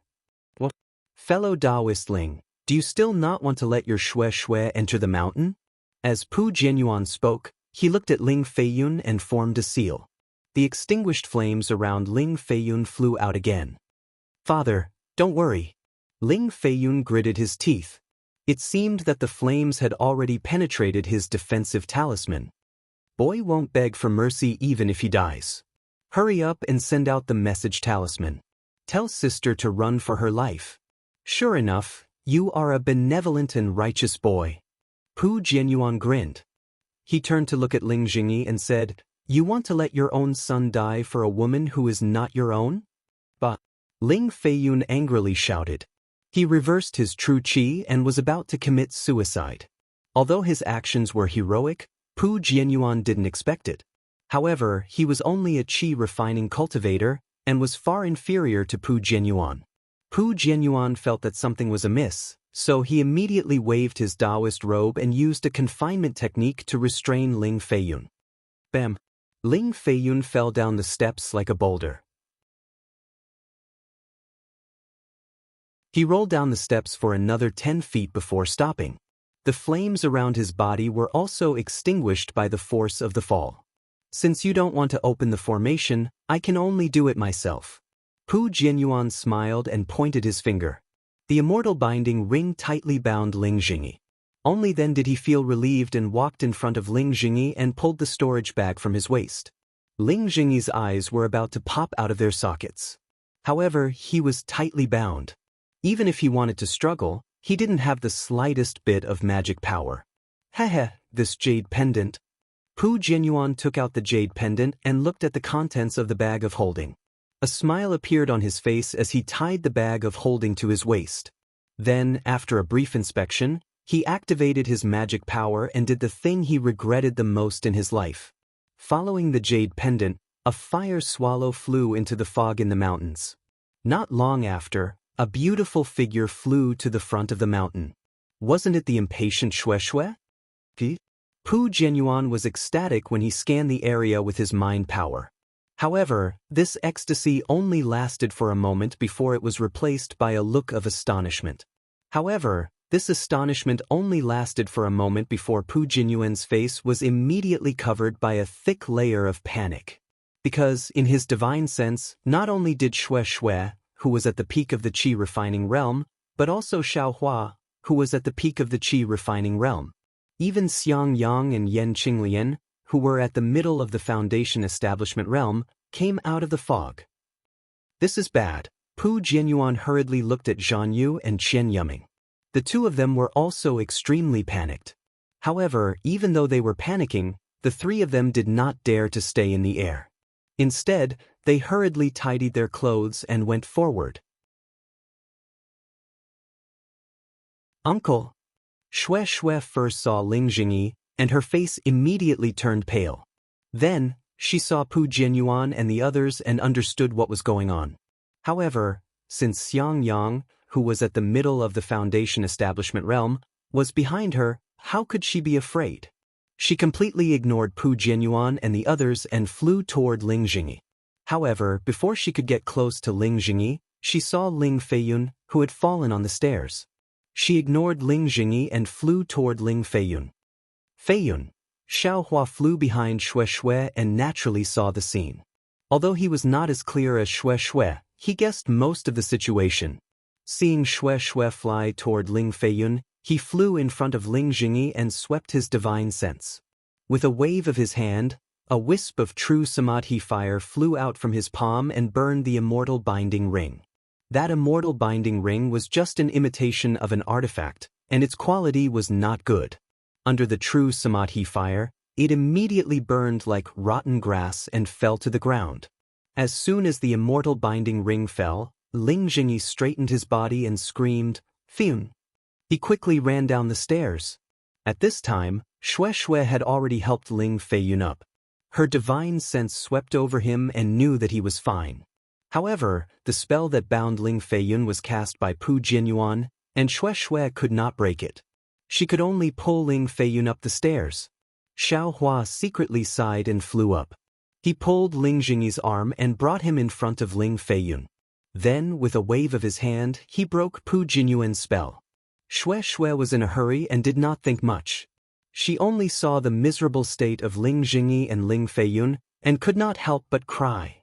What? Fellow Daoist Ling, do you still not want to let your Xue enter the mountain? As Pu Jinyuan spoke, he looked at Ling Feiyun and formed a seal. The extinguished flames around Ling Feiyun flew out again. Father, don't worry. Ling Feiyun gritted his teeth. It seemed that the flames had already penetrated his defensive talisman. Boy won't beg for mercy even if he dies. Hurry up and send out the message talisman. Tell sister to run for her life. Sure enough, you are a benevolent and righteous boy. Pu Jinyuan grinned. He turned to look at Ling Jingyi and said, You want to let your own son die for a woman who is not your own? But Ling Feiyun angrily shouted. He reversed his true qi and was about to commit suicide. Although his actions were heroic, Pu Jinyuan didn't expect it. However, he was only a qi refining cultivator and was far inferior to Pu Jinyuan. Pu Jinyuan felt that something was amiss, so he immediately waved his Daoist robe and used a confinement technique to restrain Ling Feiyun. Bam! Ling Feiyun fell down the steps like a boulder. He rolled down the steps for another 10 feet before stopping. The flames around his body were also extinguished by the force of the fall. Since you don't want to open the formation, I can only do it myself. Pu Jinyuan smiled and pointed his finger. The immortal binding ring tightly bound Ling Jingyi. Only then did he feel relieved and walked in front of Ling Jingyi and pulled the storage bag from his waist. Ling Jingyi's eyes were about to pop out of their sockets. However, he was tightly bound. Even if he wanted to struggle, he didn't have the slightest bit of magic power. This jade pendant. Pu Jinyuan took out the jade pendant and looked at the contents of the bag of holding. A smile appeared on his face as he tied the bag of holding to his waist. Then, after a brief inspection, he activated his magic power and did the thing he regretted the most in his life. Following the jade pendant, a fire swallow flew into the fog in the mountains. Not long after, a beautiful figure flew to the front of the mountain. Wasn't it the impatient Xue? Pu Jinyuan was ecstatic when he scanned the area with his mind power. However, this ecstasy only lasted for a moment before it was replaced by a look of astonishment. However, This astonishment only lasted for a moment before Pu Jinyuan's face was immediately covered by a thick layer of panic. Because, in his divine sense, not only did Shui, who was at the peak of the qi refining realm, but also Xiaohua, who was at the peak of the qi refining realm. Even Xiangyang and Yan Qinglian, who were at the middle of the foundation establishment realm, came out of the fog. This is bad. Pu Jianyuan hurriedly looked at Zhan Yu and Qian Yuming. The two of them were also extremely panicked. However, even though they were panicking, the three of them did not dare to stay in the air. Instead, they hurriedly tidied their clothes and went forward. Uncle! Shui first saw Ling Jingyi, and her face immediately turned pale. Then, she saw Pu Jianyuan and the others and understood what was going on. However, since Xiangyang, who was at the middle of the foundation establishment realm, was behind her, how could she be afraid? She completely ignored Pu Jianyuan and the others and flew toward Ling Jingyi. However, before she could get close to Ling Jingyi, she saw Ling Feiyun, who had fallen on the stairs. She ignored Ling Jingyi and flew toward Ling Feiyun. Feiyun. Xiaohua flew behind Shui and naturally saw the scene. Although he was not as clear as Shui, he guessed most of the situation. Seeing Shui fly toward Ling Feiyun, he flew in front of Ling Jingyi and swept his divine sense. With a wave of his hand, a wisp of true samadhi fire flew out from his palm and burned the immortal binding ring. That immortal binding ring was just an imitation of an artifact, and its quality was not good. Under the true samadhi fire, it immediately burned like rotten grass and fell to the ground. As soon as the immortal binding ring fell, Ling Jingyi straightened his body and screamed, "Feiyun!" He quickly ran down the stairs. At this time, Shui had already helped Ling Feiyun up. Her divine sense swept over him and knew that he was fine. However, the spell that bound Ling Feiyun was cast by Pu Jianyuan, and Shui could not break it. She could only pull Ling Feiyun up the stairs. Xiaohua secretly sighed and flew up. He pulled Ling Jingyi's arm and brought him in front of Ling Feiyun. Then, with a wave of his hand, he broke Pu Jianyuan's spell. Shui was in a hurry and did not think much. She only saw the miserable state of Ling Jingyi and Ling Feiyun and could not help but cry.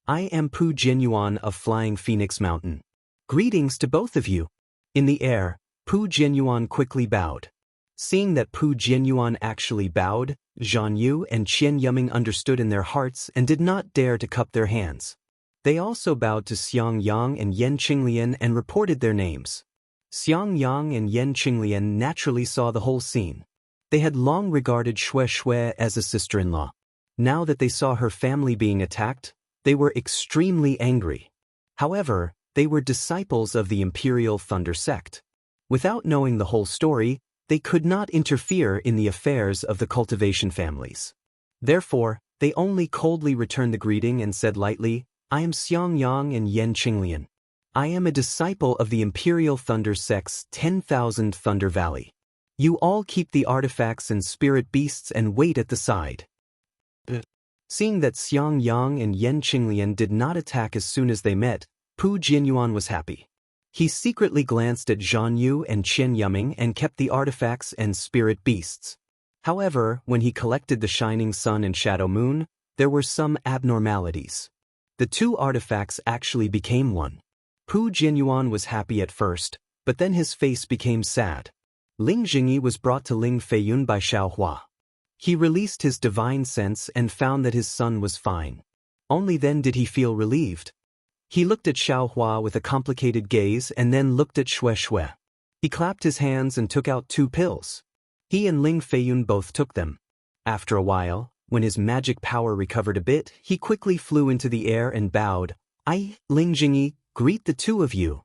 "I am Pu Jianyuan of Flying Phoenix Mountain. Greetings to both of you." In the air, Pu Jianyuan quickly bowed. Seeing that Pu Jianyuan actually bowed, Zhan Yu and Qian Yuming understood in their hearts and did not dare to cup their hands. They also bowed to Xiangyang and Yan Qinglian and reported their names. Xiangyang and Yan Qinglian naturally saw the whole scene. They had long regarded Shui as a sister-in-law. Now that they saw her family being attacked, they were extremely angry. However, they were disciples of the Imperial Thunder sect. Without knowing the whole story, they could not interfere in the affairs of the cultivation families. Therefore, they only coldly returned the greeting and said lightly, "I am Xiangyang and Yan Qinglian. I am a disciple of the Imperial Thunder sect's 10,000 Thunder Valley. You all keep the artifacts and spirit beasts and wait at the side." Seeing that Xiangyang and Yan Qinglian did not attack as soon as they met, Pu Jianyuan was happy. He secretly glanced at Zhan Yu and Qian Yuming and kept the artifacts and spirit beasts. However, when he collected the Shining Sun and Shadow Moon, there were some abnormalities. The two artifacts actually became one. Pu Jianyuan was happy at first, but then his face became sad. Ling Jingyi was brought to Ling Feiyun by Xiaohua. He released his divine sense and found that his son was fine. Only then did he feel relieved. He looked at Xiaohua with a complicated gaze and then looked at Shui. He clapped his hands and took out 2 pills. He and Ling Feiyun both took them. After a while, when his magic power recovered a bit, he quickly flew into the air and bowed. "I, Ling Jingyi, greet the two of you."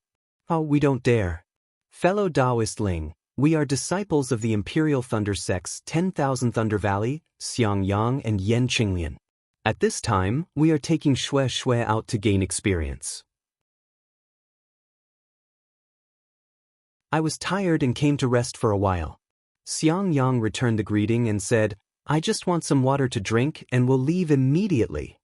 "Oh, we don't dare. Fellow Daoist Ling, we are disciples of the Imperial Thunder sect's 10,000 Thunder Valley, Xiangyang and Yan Qinglian. At this time, we are taking Shui out to gain experience." "I was tired and came to rest for a while." Xiangyang returned the greeting and said, "I just want some water to drink and will leave immediately."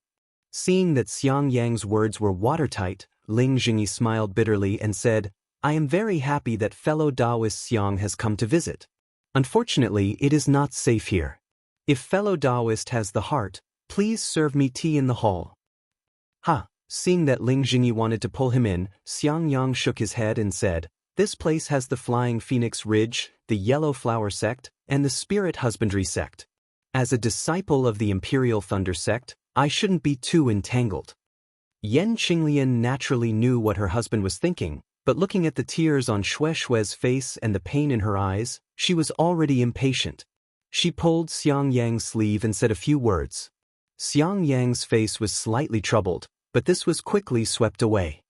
Seeing that Xiangyang's words were watertight, Ling Jingyi smiled bitterly and said, I am very happy that fellow Daoist Xiang has come to visit. Unfortunately, it is not safe here. If fellow Daoist has the heart, please serve me tea in the hall. Seeing that Ling Jingyi wanted to pull him in, Xiangyang shook his head and said, "This place has the Flying Phoenix Ridge, the Yellow Flower sect, and the Spirit Husbandry sect. As a disciple of the Imperial Thunder sect, I shouldn't be too entangled." Yan Qinglian naturally knew what her husband was thinking, but looking at the tears on Xue Xue's face and the pain in her eyes, she was already impatient. She pulled Xiang Yang's sleeve and said a few words. Xiang Yang's face was slightly troubled, but this was quickly swept away.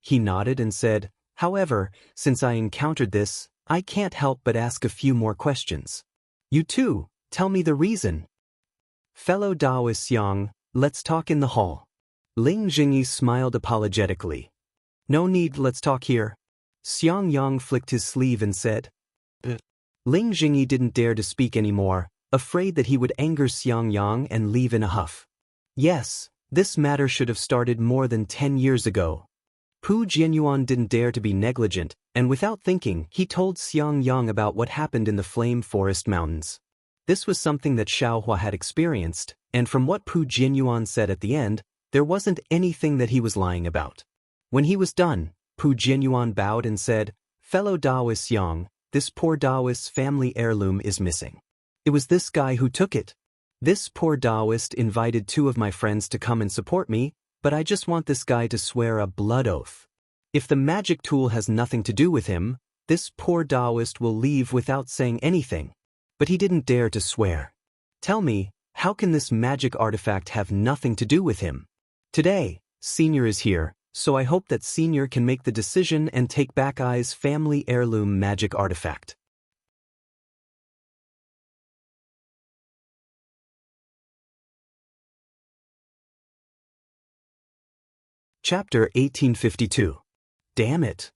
He nodded and said, "However, since I encountered this, I can't help but ask a few more questions. You too, tell me the reason." "Fellow Daoist Xiang, let's talk in the hall." Ling Jingyi smiled apologetically. "No need, let's talk here." Xiang Yang flicked his sleeve and said. Ling Jingyi didn't dare to speak anymore, afraid that he would anger Xiang Yang and leave in a huff. Yes, this matter should have started more than 10 years ago. Pu Jianyuan didn't dare to be negligent, and without thinking, he told Xiang Yang about what happened in the Flame Forest Mountains. This was something that Xiaohua had experienced, and from what Pu Jianyuan said at the end, there wasn't anything that he was lying about. When he was done, Pu Jianyuan bowed and said, "Fellow Daoist Xiang, this poor Daoist's family heirloom is missing. It was this guy who took it. This poor Daoist invited 2 of my friends to come and support me, but I just want this guy to swear a blood oath. If the magic tool has nothing to do with him, this poor Daoist will leave without saying anything. But he didn't dare to swear. Tell me, how can this magic artifact have nothing to do with him? Today, Senior is here, so I hope that Senior can make the decision and take back I's family heirloom magic artifact." Chapter 1852. Damn it!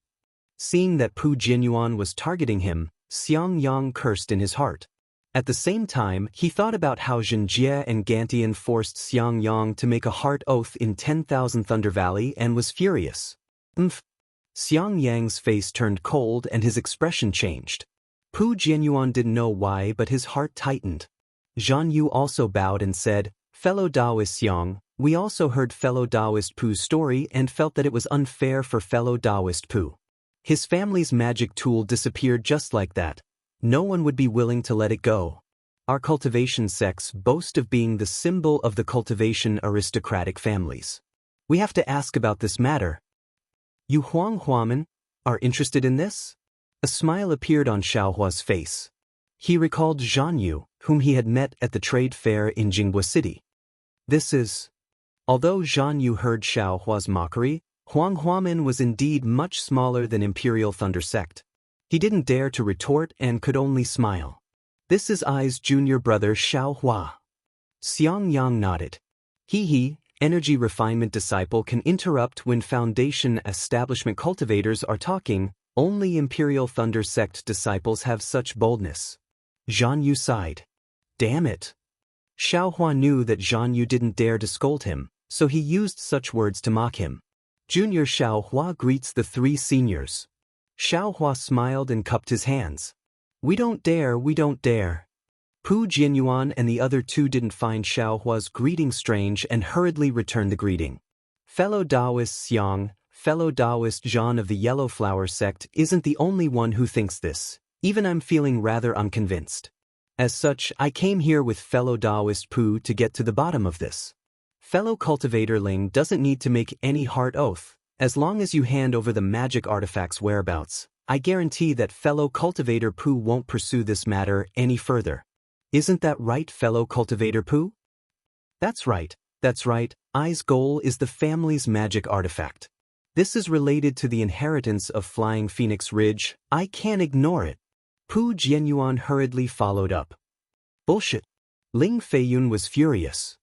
Seeing that Pu Jianyuan was targeting him, Xiang Yang cursed in his heart. At the same time, he thought about how Zhenjie and Gantian forced Xiang Yang to make a heart oath in 10,000 Thunder Valley and was furious. Xiang Yang's face turned cold and his expression changed. Pu Jianyuan didn't know why, but his heart tightened. Zhan Yu also bowed and said, "Fellow Daoist Xiang, we also heard fellow Daoist Pu's story and felt that it was unfair for fellow Daoist Pu. His family's magic tool disappeared just like that. No one would be willing to let it go. Our cultivation sects boast of being the symbol of the cultivation aristocratic families. We have to ask about this matter. You Huang Huaman are interested in this?" A smile appeared on Xiaohua's face. He recalled Zhan Yu, whom he had met at the trade fair in Jinghua City. This is... Although Zhan Yu heard Xiaohua's mockery, Huang Huaman was indeed much smaller than Imperial Thunder Sect. He didn't dare to retort and could only smile. "This is I's junior brother Xiaohua." Xiang Yang nodded. He, energy refinement disciple, can interrupt when Foundation establishment cultivators are talking. Only Imperial Thunder Sect disciples have such boldness. Zhan Yu sighed. Damn it. Xiaohua knew that Zhan Yu didn't dare to scold him, so he used such words to mock him. Junior Xiaohua greets the 3 seniors. Xiaohua smiled and cupped his hands. We don't dare, we don't dare." Pu Jianyuan and the other 2 didn't find Xiaohua's greeting strange and hurriedly returned the greeting. "Fellow Daoist Xiang, fellow Daoist Zhan of the Yellow Flower sect isn't the only one who thinks this. Even I'm feeling rather unconvinced. As such, I came here with fellow Daoist Pu to get to the bottom of this. Fellow cultivator Ling doesn't need to make any heart oath. As long as you hand over the magic artifact's whereabouts, I guarantee that fellow cultivator Pu won't pursue this matter any further. Isn't that right, fellow cultivator Pu?" That's right, I's goal is the family's magic artifact. This is related to the inheritance of Flying Phoenix Ridge. I can't ignore it." Pu Jianyuan hurriedly followed up. "Bullshit." Ling Feiyun was furious.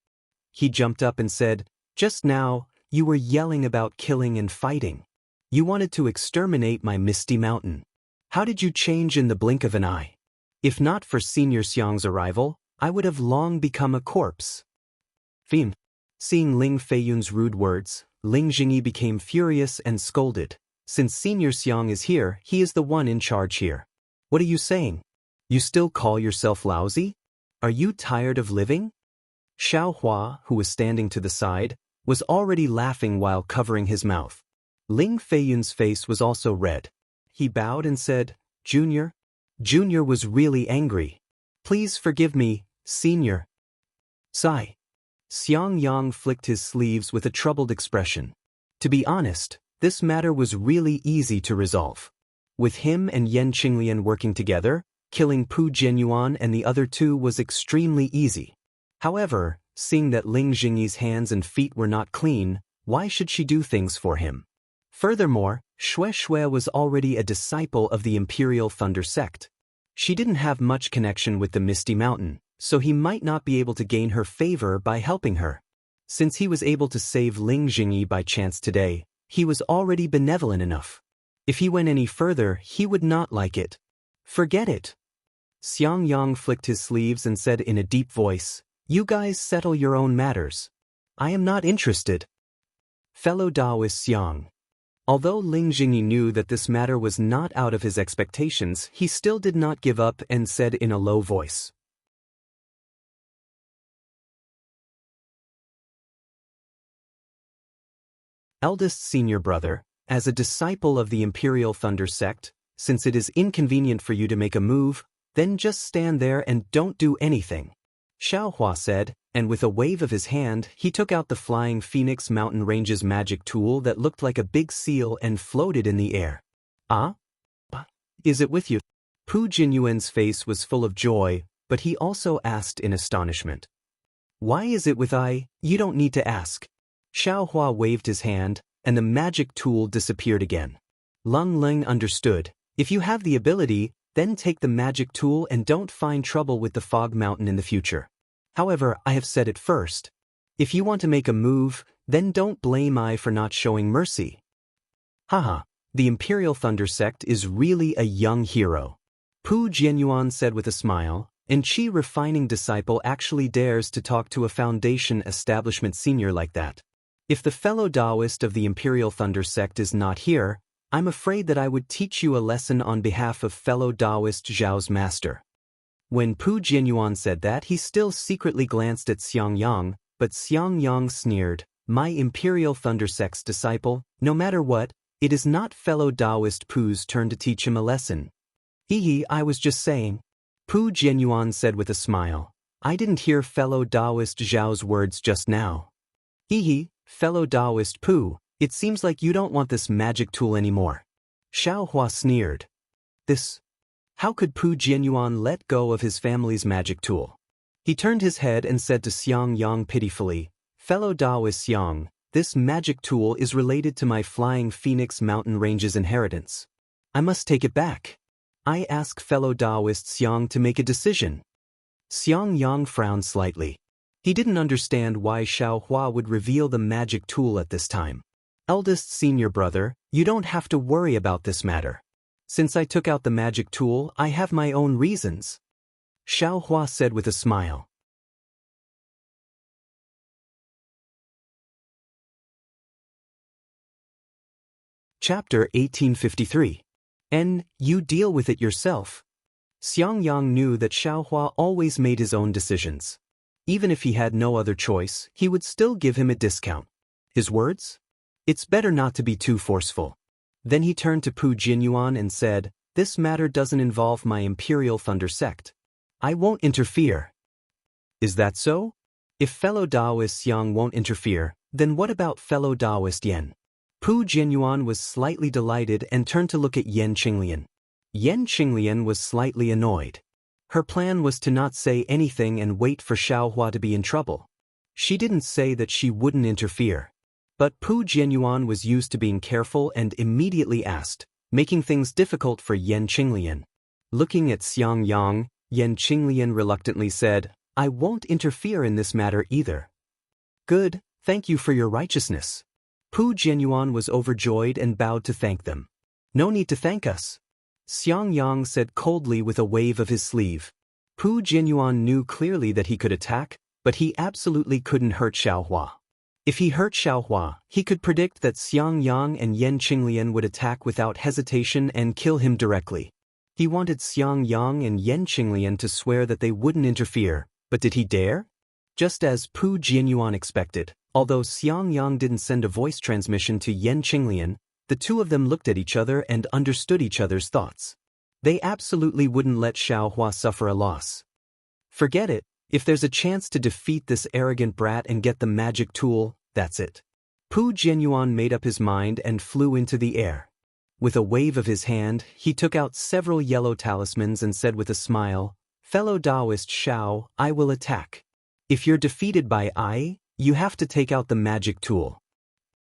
He jumped up and said, "Just now, you were yelling about killing and fighting. You wanted to exterminate my Misty Mountain. How did you change in the blink of an eye? If not for Senior Xiang's arrival, I would have long become a corpse." Fiend. Seeing Ling Feiyun's rude words, Ling Jingyi became furious and scolded. Since Senior Xiang is here, he is the one in charge here. What are you saying? You still call yourself lousy? Are you tired of living? Xiao Hua, who was standing to the side, was already laughing while covering his mouth. Ling Feiyun's face was also red. He bowed and said, Junior? Junior was really angry. Please forgive me, Senior. Sigh. Xiang Yang flicked his sleeves with a troubled expression. To be honest, this matter was really easy to resolve. With him and Yan Qinglian working together, killing Pu Jianyuan and the other two was extremely easy. However, seeing that Ling Jingyi's hands and feet were not clean, why should she do things for him? Furthermore, Xue Xue was already a disciple of the Imperial Thunder sect. She didn't have much connection with the Misty Mountain, so he might not be able to gain her favor by helping her. Since he was able to save Ling Jingyi by chance today, he was already benevolent enough. If he went any further, he would not like it. Forget it. Xiang Yang flicked his sleeves and said in a deep voice, You guys settle your own matters. I am not interested. Fellow Daoist Xiang. Although Ling Jingyi knew that this matter was not out of his expectations, he still did not give up and said in a low voice. Eldest senior brother, as a disciple of the Imperial Thunder sect, since it is inconvenient for you to make a move, then just stand there and don't do anything. Xiao Hua said, and with a wave of his hand, he took out the Flying Phoenix Mountain Range's magic tool that looked like a big seal and floated in the air. Ah? Is it with you? Pu Jianyuan's face was full of joy, but he also asked in astonishment. Why is it with I? You don't need to ask. Xiao Hua waved his hand, and the magic tool disappeared again. Lung Ling understood. If you have the ability, then take the magic tool and don't find trouble with the Fog Mountain in the future. However, I have said it first. If you want to make a move, then don't blame I for not showing mercy. Haha, the Imperial Thunder sect is really a young hero. Pu Jianyuan said with a smile, and Qi refining disciple actually dares to talk to a foundation establishment senior like that. If the fellow Daoist of the Imperial Thunder sect is not here, I'm afraid that I would teach you a lesson on behalf of fellow Daoist Zhao's master. When Pu Jianyuan said that, he still secretly glanced at Xiang Yang, but Xiang Yang sneered, My Imperial Thunder sect's disciple, no matter what, it is not fellow Daoist Pu's turn to teach him a lesson. I was just saying. Pu Jianyuan said with a smile, I didn't hear fellow Daoist Zhao's words just now. Fellow Daoist Pu, it seems like you don't want this magic tool anymore. Xiao Hua sneered. This? How could Pu Jianyuan let go of his family's magic tool? He turned his head and said to Xiang Yang pitifully, Fellow Daoist Xiang, this magic tool is related to my Flying Phoenix Mountain Range's inheritance. I must take it back. I ask fellow Daoist Xiang to make a decision. Xiang Yang frowned slightly. He didn't understand why Xiao Hua would reveal the magic tool at this time. Eldest senior brother, you don't have to worry about this matter. Since I took out the magic tool, I have my own reasons. Xiao Hua said with a smile. Chapter 1853. You deal with it yourself. Xiang Yang knew that Xiao Hua always made his own decisions. Even if he had no other choice, he would still give him a discount. His words? It's better not to be too forceful. Then he turned to Pu Jianyuan and said, This matter doesn't involve my Imperial Thunder sect. I won't interfere. Is that so? If fellow Daoist Xiang won't interfere, then what about fellow Daoist Yan? Pu Jianyuan was slightly delighted and turned to look at Yan Qinglian. Yan Qinglian was slightly annoyed. Her plan was to not say anything and wait for Xiao Hua to be in trouble. She didn't say that she wouldn't interfere. But Pu Jianyuan was used to being careful and immediately asked, making things difficult for Yan Qinglian. Looking at Xiang Yang, Yan Qinglian reluctantly said, I won't interfere in this matter either. Good, thank you for your righteousness. Pu Jianyuan was overjoyed and bowed to thank them. No need to thank us. Xiang Yang said coldly with a wave of his sleeve. Pu Jianyuan knew clearly that he could attack, but he absolutely couldn't hurt Xiao Hua. If he hurt Xiaohua, he could predict that Xiangyang and Yan Qinglian would attack without hesitation and kill him directly. He wanted Xiangyang and Yan Qinglian to swear that they wouldn't interfere, but did he dare? Just as Pu Jianyuan expected, although Xiangyang didn't send a voice transmission to Yan Qinglian, the two of them looked at each other and understood each other's thoughts. They absolutely wouldn't let Xiaohua suffer a loss. Forget it. If there's a chance to defeat this arrogant brat and get the magic tool, that's it. Pu Jianyuan made up his mind and flew into the air. With a wave of his hand, he took out several yellow talismans and said with a smile, "Fellow Daoist Xiao, I will attack. If you're defeated by I, you have to take out the magic tool."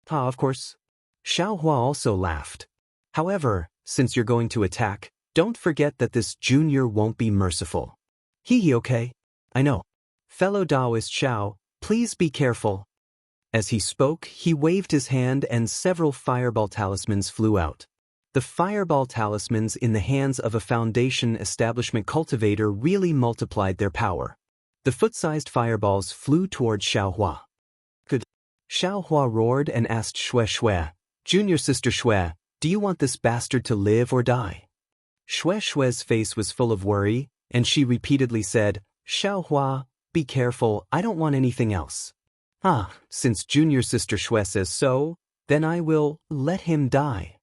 Ah, of course. Xiaohua also laughed. "However, since you're going to attack, don't forget that this junior won't be merciful." Hee, okay. I know. Fellow Daoist Xiao, please be careful. As he spoke, he waved his hand and several fireball talismans flew out. The fireball talismans in the hands of a foundation establishment cultivator really multiplied their power. The foot-sized fireballs flew toward Xiaohua. Good. Xiaohua roared and asked Xue Xue, "Junior sister Xue, do you want this bastard to live or die?" Xue Xue's face was full of worry, and she repeatedly said, "Xiaohua, be careful, I don't want anything else." "Ah, since junior sister Xue says so, then I will let him die."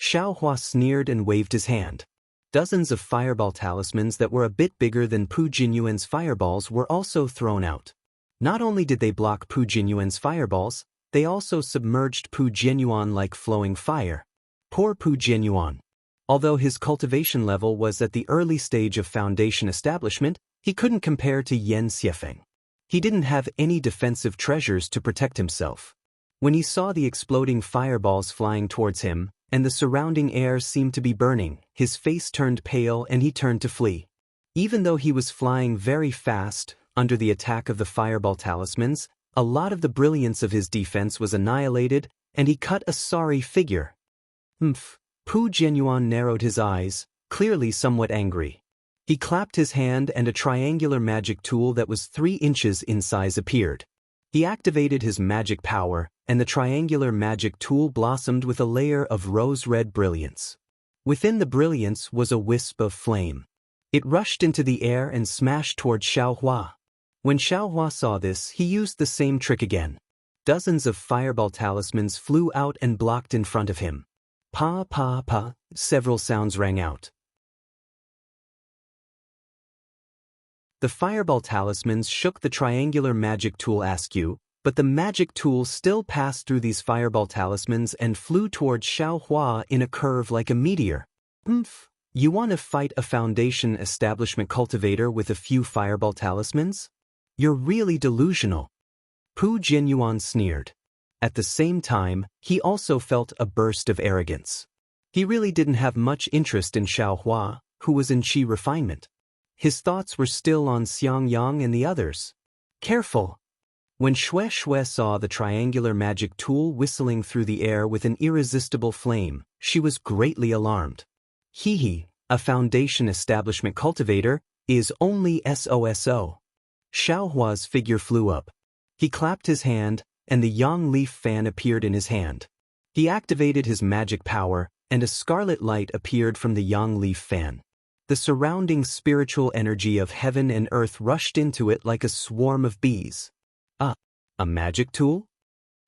Xiaohua sneered and waved his hand. Dozens of fireball talismans that were a bit bigger than Pu Jinyuan's fireballs were also thrown out. Not only did they block Pu Jinyuan's fireballs, they also submerged Pu Jinyuan like flowing fire. Poor Pu Jinyuan. Although his cultivation level was at the early stage of foundation establishment, he couldn't compare to Yan Xiefeng. He didn't have any defensive treasures to protect himself. When he saw the exploding fireballs flying towards him, and the surrounding air seemed to be burning, his face turned pale and he turned to flee. Even though he was flying very fast, under the attack of the fireball talismans, a lot of the brilliance of his defense was annihilated, and he cut a sorry figure. Pu Jianyuan narrowed his eyes, clearly somewhat angry. He clapped his hand and a triangular magic tool that was 3 inches in size appeared. He activated his magic power, and the triangular magic tool blossomed with a layer of rose-red brilliance. Within the brilliance was a wisp of flame. It rushed into the air and smashed toward Xiaohua. When Xiaohua saw this, he used the same trick again. Dozens of fireball talismans flew out and blocked in front of him. Pa pa pa, several sounds rang out. The fireball talismans shook the triangular magic tool askew, but the magic tool still passed through these fireball talismans and flew towards Xiaohua in a curve like a meteor. You want to fight a foundation establishment cultivator with a few fireball talismans? You're really delusional. Pu Jianyuan sneered. At the same time, he also felt a burst of arrogance. He really didn't have much interest in Xiaohua, who was in Qi refinement. His thoughts were still on Xiangyang and the others. Careful! When Xue Xue saw the triangular magic tool whistling through the air with an irresistible flame, she was greatly alarmed. Hee, a foundation establishment cultivator, is only SOSO. Xiaohua's figure flew up. He clapped his hand, and the yang leaf fan appeared in his hand. He activated his magic power, and a scarlet light appeared from the yang leaf fan. The surrounding spiritual energy of heaven and earth rushed into it like a swarm of bees. A magic tool?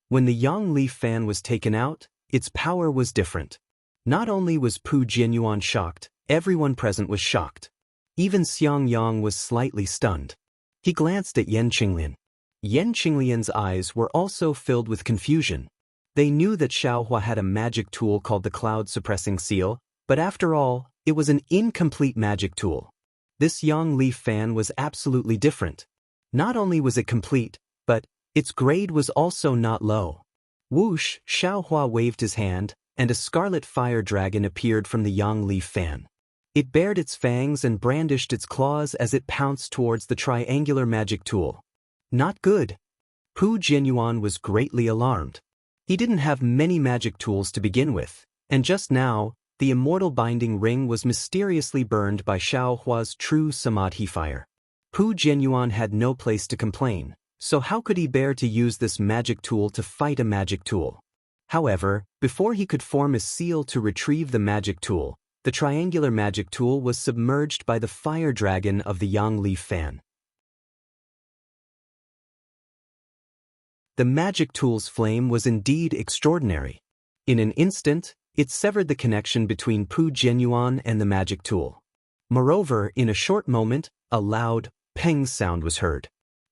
When the yang leaf fan was taken out, its power was different. Not only was Pu Jianyuan shocked, everyone present was shocked. Even Xiangyang was slightly stunned. He glanced at Yan Qinglian. Yan Qinglian's eyes were also filled with confusion. They knew that Xiaohua had a magic tool called the Cloud-Suppressing Seal, but after all, it was an incomplete magic tool. This yang leaf fan was absolutely different. Not only was it complete, but its grade was also not low. Whoosh, Xiaohua waved his hand, and a scarlet fire dragon appeared from the yang leaf fan. It bared its fangs and brandished its claws as it pounced towards the triangular magic tool. Not good. Pu Jianyuan was greatly alarmed. He didn't have many magic tools to begin with, and just now, the immortal binding ring was mysteriously burned by Xiaohua's true samadhi fire. Pu Jianyuan had no place to complain, So how could he bear to use this magic tool to fight a magic tool? However, before he could form a seal to retrieve the magic tool, the triangular magic tool was submerged by the fire dragon of the Yang Leaf fan. The magic tool's flame was indeed extraordinary. In an instant, it severed the connection between Pu Jianyuan and the magic tool. Moreover, in a short moment, a loud peng sound was heard.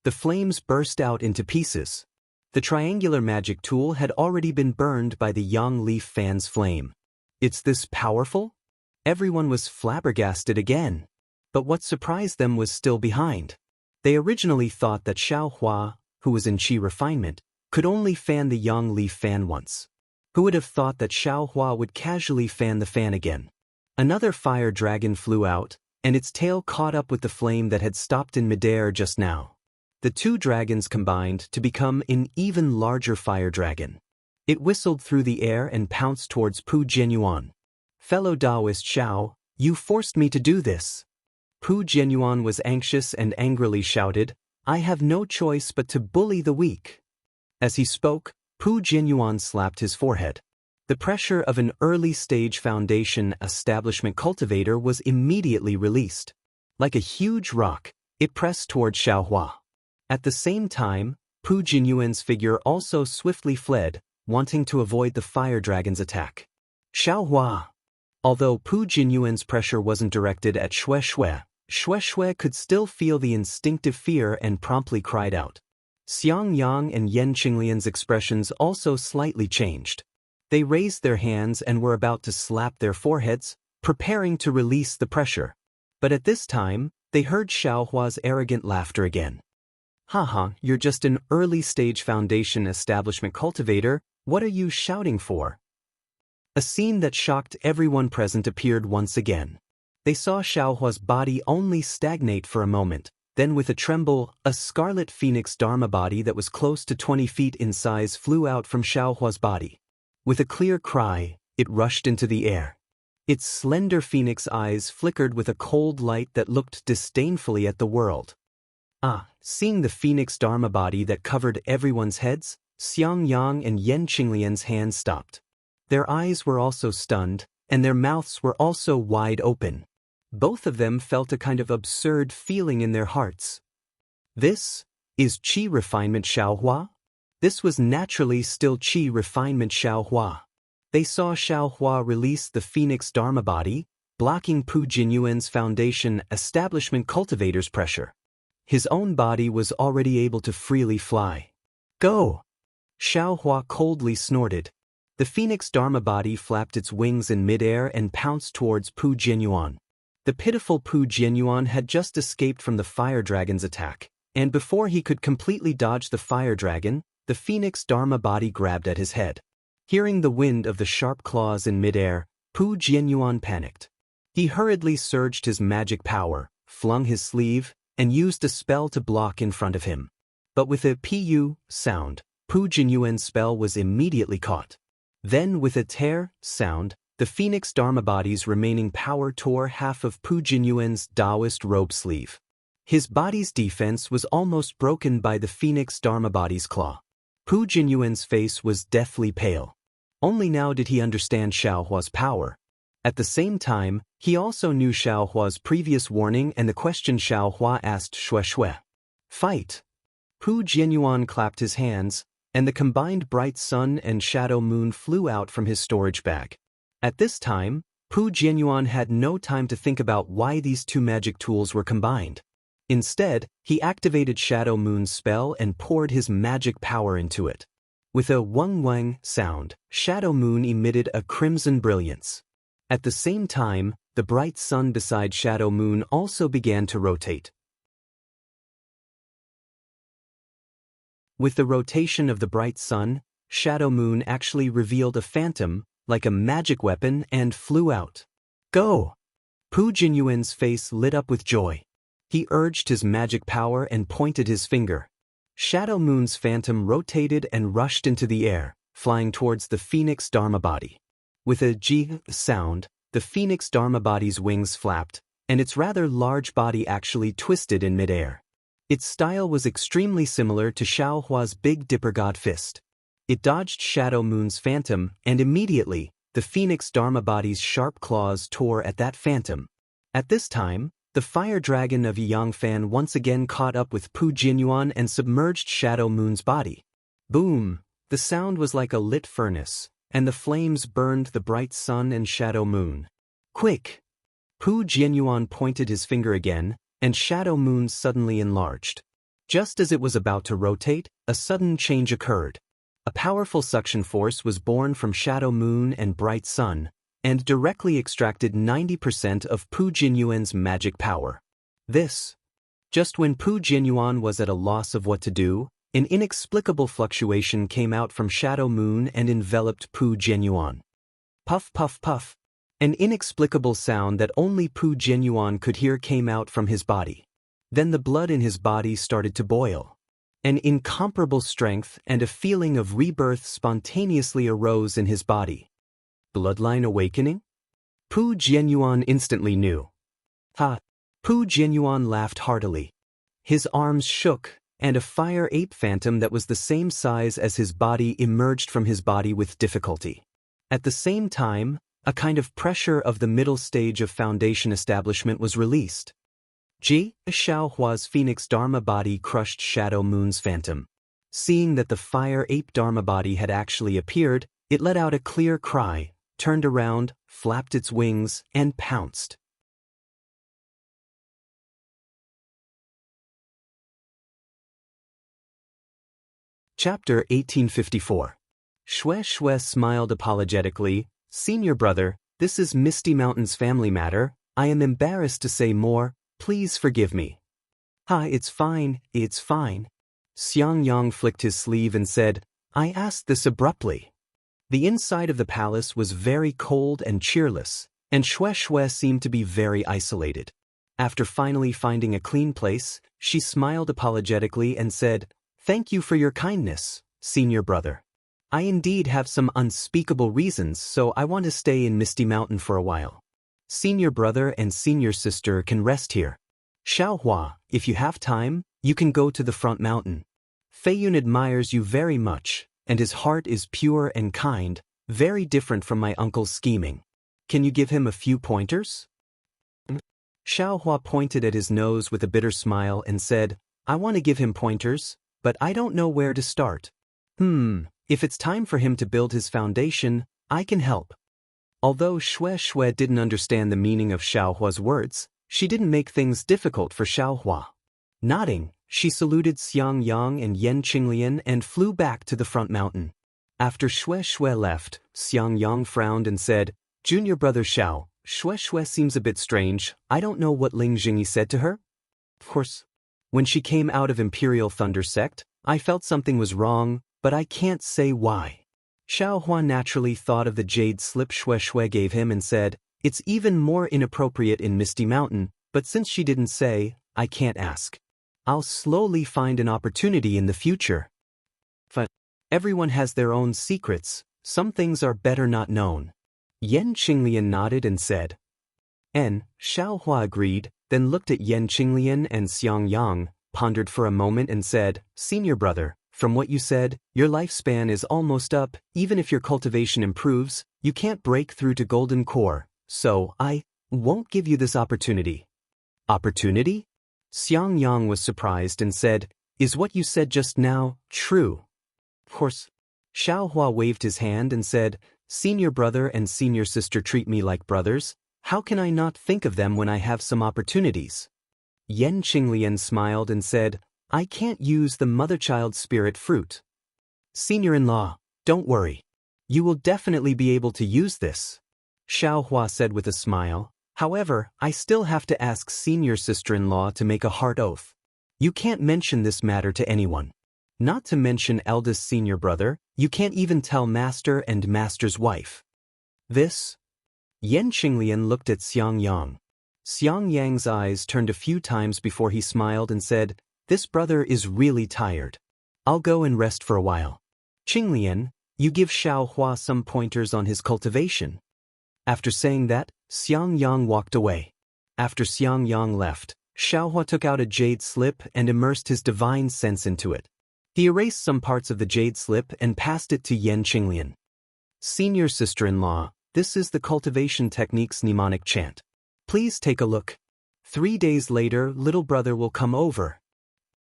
The flames burst out into pieces. The triangular magic tool had already been burned by the Yang Leaf fan's flame. It's this powerful? Everyone was flabbergasted again. But what surprised them was still behind. They originally thought that Xiao Hua, who was in qi refinement, could only fan the Yang Leaf fan once. Who would have thought that Xiao Hua would casually fan the fan again? Another fire dragon flew out, and its tail caught up with the flame that had stopped in midair just now. The two dragons combined to become an even larger fire dragon. It whistled through the air and pounced towards Pu Jianyuan. "Fellow Daoist Xiao, you forced me to do this." Pu Jianyuan was anxious and angrily shouted, "I have no choice but to bully the weak." As he spoke, Pu Jianyuan slapped his forehead. The pressure of an early-stage foundation establishment cultivator was immediately released. Like a huge rock, it pressed toward Xiao Hua. At the same time, Pu Jianyuan's figure also swiftly fled, wanting to avoid the fire dragon's attack. Xiao Hua. Although Pu Jianyuan's pressure wasn't directed at Shui could still feel the instinctive fear and promptly cried out. Xiang Yang and Yen Qinglian's expressions also slightly changed. They raised their hands and were about to slap their foreheads, preparing to release the pressure. But at this time, they heard Xiao Hua's arrogant laughter again. "Haha, you're just an early-stage foundation establishment cultivator, what are you shouting for?" A scene that shocked everyone present appeared once again. They saw Xiao Hua's body only stagnate for a moment, then with a tremble, a scarlet phoenix dharma body that was close to 20 feet in size flew out from Xiao Hua's body. With a clear cry, it rushed into the air. Its slender phoenix eyes flickered with a cold light that looked disdainfully at the world. Seeing the phoenix dharma body that covered everyone's heads, Xiang Yang and Yen Qinglian's hands stopped. Their eyes were also stunned, and their mouths were also wide open. Both of them felt a kind of absurd feeling in their hearts. This is qi refinement Xiao Hua? This was naturally still qi refinement Xiao Hua. They saw Xiao Hua release the phoenix dharma body, blocking Pu Jianyuan's foundation establishment cultivator's pressure. His own body was already able to freely fly. "Go!" Xiao Hua coldly snorted. The phoenix dharma body flapped its wings in midair and pounced towards Pu Jianyuan. The pitiful Pu Jianyuan had just escaped from the fire dragon's attack, and before he could completely dodge the fire dragon, the phoenix dharma body grabbed at his head. Hearing the wind of the sharp claws in midair, Pu Jianyuan panicked. He hurriedly surged his magic power, flung his sleeve, and used a spell to block in front of him. But with a pu sound, Pu Jianyuan's spell was immediately caught. Then with a tear sound, the phoenix dharma body's remaining power tore half of Pu Jianyuan's Daoist robe sleeve. His body's defense was almost broken by the phoenix dharma body's claw. Pu Jianyuan's face was deathly pale. Only now did he understand Xiao Hua's power. At the same time, he also knew Xiao Hua's previous warning and the question Xiao Hua asked Shui. "Fight!" Pu Jianyuan clapped his hands, and the combined bright sun and shadow moon flew out from his storage bag. At this time, Pu Jianyuan had no time to think about why these two magic tools were combined. Instead, he activated Shadow Moon's spell and poured his magic power into it. With a wang sound, Shadow Moon emitted a crimson brilliance. At the same time, the bright sun beside Shadow Moon also began to rotate. With the rotation of the bright sun, Shadow Moon actually revealed a phantom, like a magic weapon, and flew out. "Go!" Pu Jianyuan's face lit up with joy. He urged his magic power and pointed his finger. Shadow Moon's phantom rotated and rushed into the air, flying towards the phoenix dharma body. With a ji sound, the phoenix dharma body's wings flapped, and its rather large body actually twisted in midair. Its style was extremely similar to Xiaohua's Big Dipper God Fist. It dodged Shadow Moon's phantom, and immediately, the Phoenix Dharma body's sharp claws tore at that phantom. At this time, the fire dragon of Yangfan once again caught up with Pu Jinyuan and submerged Shadow Moon's body. Boom! The sound was like a lit furnace, and the flames burned the bright sun and Shadow Moon. Quick! Pu Jinyuan pointed his finger again, and Shadow Moon suddenly enlarged. Just as it was about to rotate, a sudden change occurred. A powerful suction force was born from Shadow Moon and Bright Sun, and directly extracted 90% of Pu Jinyuan's magic power. Just when Pu Jinyuan was at a loss of what to do, an inexplicable fluctuation came out from Shadow Moon and enveloped Pu Jinyuan. Puff puff puff. An inexplicable sound that only Pu Jinyuan could hear came out from his body. Then the blood in his body started to boil. An incomparable strength and a feeling of rebirth spontaneously arose in his body. Bloodline awakening? Pu Jinyuan instantly knew. Ha! Pu Jinyuan laughed heartily. His arms shook, and a fire ape phantom that was the same size as his body emerged from his body with difficulty. At the same time, a kind of pressure of the middle stage of foundation establishment was released. Xiaohua's Phoenix Dharma body crushed Shadow Moon's phantom. Seeing that the fire ape Dharma body had actually appeared, it let out a clear cry, turned around, flapped its wings, and pounced. Chapter 1854. Xue smiled apologetically. Senior brother, this is Misty Mountain's family matter. I am embarrassed to say more. Please forgive me. It's fine, it's fine. Xiangyang flicked his sleeve and said, I asked this abruptly. The inside of the palace was very cold and cheerless, and Xue seemed to be very isolated. After finally finding a clean place, she smiled apologetically and said, Thank you for your kindness, senior brother. I indeed have some unspeakable reasons, so I want to stay in Misty Mountain for a while. Senior brother and senior sister can rest here. Xiaohua, if you have time, you can go to the front mountain. Feiyun admires you very much, and his heart is pure and kind, very different from my uncle's scheming. Can you give him a few pointers? Xiaohua pointed at his nose with a bitter smile and said, I want to give him pointers, but I don't know where to start. If it's time for him to build his foundation, I can help. Although Xue didn't understand the meaning of Xiaohua's words, she didn't make things difficult for Xiaohua. Nodding, she saluted Xiangyang and Yan Qinglian and flew back to the front mountain. After Xue left, Xiangyang frowned and said, Junior brother Xiao, Xue seems a bit strange. I don't know what Ling Jingyi said to her. Of course, when she came out of Imperial Thunder Sect, I felt something was wrong, but I can't say why. Xiaohua naturally thought of the jade slip Xue gave him and said, It's even more inappropriate in Misty Mountain, but since she didn't say, I can't ask. I'll slowly find an opportunity in the future. But everyone has their own secrets, some things are better not known. Yan Qinglian nodded and said. Xiaohua agreed, then looked at Yan Qinglian and Xiangyang, pondered for a moment and said, Senior brother, from what you said, your lifespan is almost up. Even if your cultivation improves, you can't break through to Golden Core, so I won't give you this opportunity. Opportunity? Xiangyang was surprised and said, Is what you said just now true? Of course. Xiaohua waved his hand and said, Senior brother and senior sister treat me like brothers. How can I not think of them when I have some opportunities? Yan Qinglian smiled and said, I can't use the mother-child spirit fruit. Senior-in-law, don't worry. You will definitely be able to use this. Xiaohua said with a smile. However, I still have to ask senior sister-in-law to make a heart oath. You can't mention this matter to anyone. Not to mention eldest senior brother, you can't even tell master and master's wife. This? Yan Qinglian looked at Xiangyang. Xiangyang's eyes turned a few times before he smiled and said, This brother is really tired. I'll go and rest for a while. Qinglian, you give Xiaohua some pointers on his cultivation. After saying that, Xiangyang walked away. After Xiangyang left, Xiaohua took out a jade slip and immersed his divine sense into it. He erased some parts of the jade slip and passed it to Yan Qinglian. Senior sister-in-law, this is the cultivation technique's mnemonic chant. Please take a look. 3 days later, little brother will come over.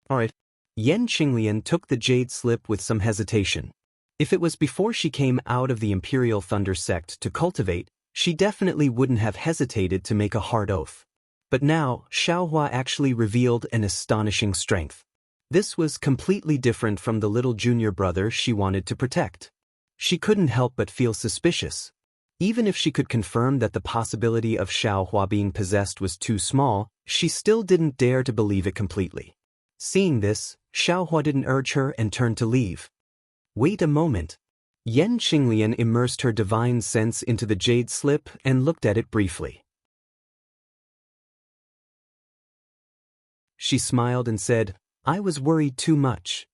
Alright. Yan Qinglian took the jade slip with some hesitation. If it was before she came out of the Imperial Thunder sect to cultivate, she definitely wouldn't have hesitated to make a hard oath. But now, Xiaohua actually revealed an astonishing strength. This was completely different from the little junior brother she wanted to protect. She couldn't help but feel suspicious. Even if she could confirm that the possibility of Xiaohua being possessed was too small, she still didn't dare to believe it completely. Seeing this, Xiaohua didn't urge her and turned to leave. Wait a moment. Yan Qinglian immersed her divine sense into the jade slip and looked at it briefly. She smiled and said, I was worried too much.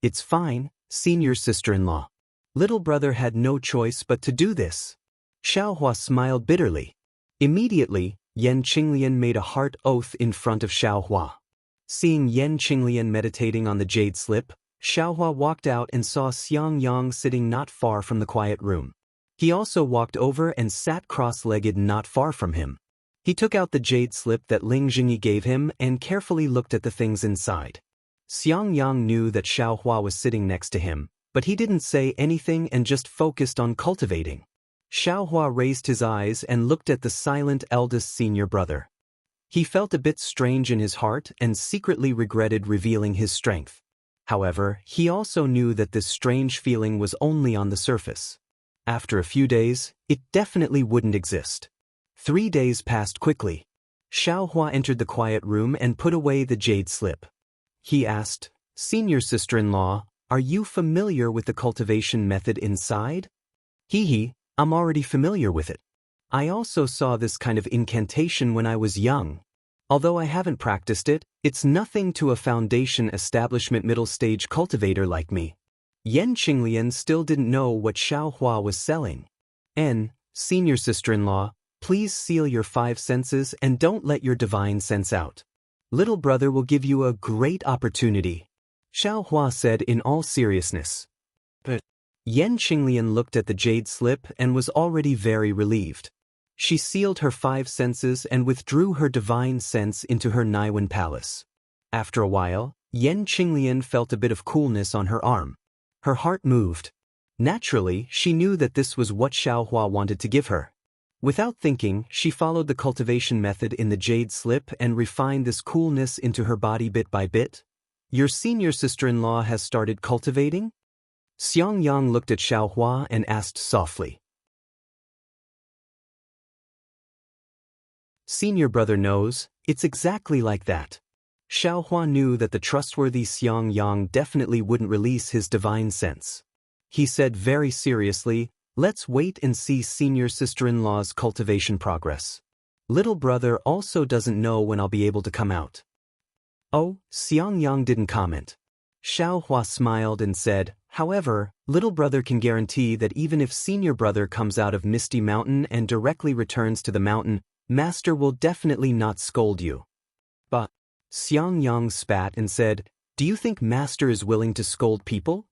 It's fine, senior sister-in-law. Little brother had no choice but to do this. Xiaohua smiled bitterly. Immediately, Yan Qinglian made a heart oath in front of Xiaohua. Seeing Yan Qinglian meditating on the jade slip, Xiaohua walked out and saw Xiangyang sitting not far from the quiet room. He also walked over and sat cross-legged not far from him. He took out the jade slip that Ling Jingyi gave him and carefully looked at the things inside. Xiangyang knew that Xiaohua was sitting next to him, but he didn't say anything and just focused on cultivating. Xiaohua raised his eyes and looked at the silent eldest senior brother. He felt a bit strange in his heart and secretly regretted revealing his strength. However, he also knew that this strange feeling was only on the surface. After a few days, it definitely wouldn't exist. 3 days passed quickly. Xiaohua entered the quiet room and put away the jade slip. He asked, Senior sister-in-law, are you familiar with the cultivation method inside? Hee, I'm already familiar with it. I also saw this kind of incantation when I was young. Although I haven't practiced it, it's nothing to a foundation establishment middle stage cultivator like me. Yan Qinglian still didn't know what Xiaohua was selling. Senior sister-in-law, please seal your 5 senses and don't let your divine sense out. Little brother will give you a great opportunity, Xiaohua said in all seriousness. But Yan Qinglian looked at the jade slip and was already very relieved. She sealed her 5 senses and withdrew her divine sense into her Naiwen palace. After a while, Yan Qinglian felt a bit of coolness on her arm. Her heart moved. Naturally, she knew that this was what Xiaohua wanted to give her. Without thinking, she followed the cultivation method in the jade slip and refined this coolness into her body bit by bit. Your senior sister-in-law has started cultivating? Xiangyang looked at Xiaohua and asked softly. Senior brother knows, it's exactly like that. Xiaohua knew that the trustworthy Xiangyang definitely wouldn't release his divine sense. He said very seriously, let's wait and see senior sister-in-law's cultivation progress. Little brother also doesn't know when I'll be able to come out. Oh, Xiangyang didn't comment. Xiaohua smiled and said, however, little brother can guarantee that even if senior brother comes out of Misty Mountain and directly returns to the mountain, Master will definitely not scold you. But Xiangyang spat and said, do you think Master is willing to scold people?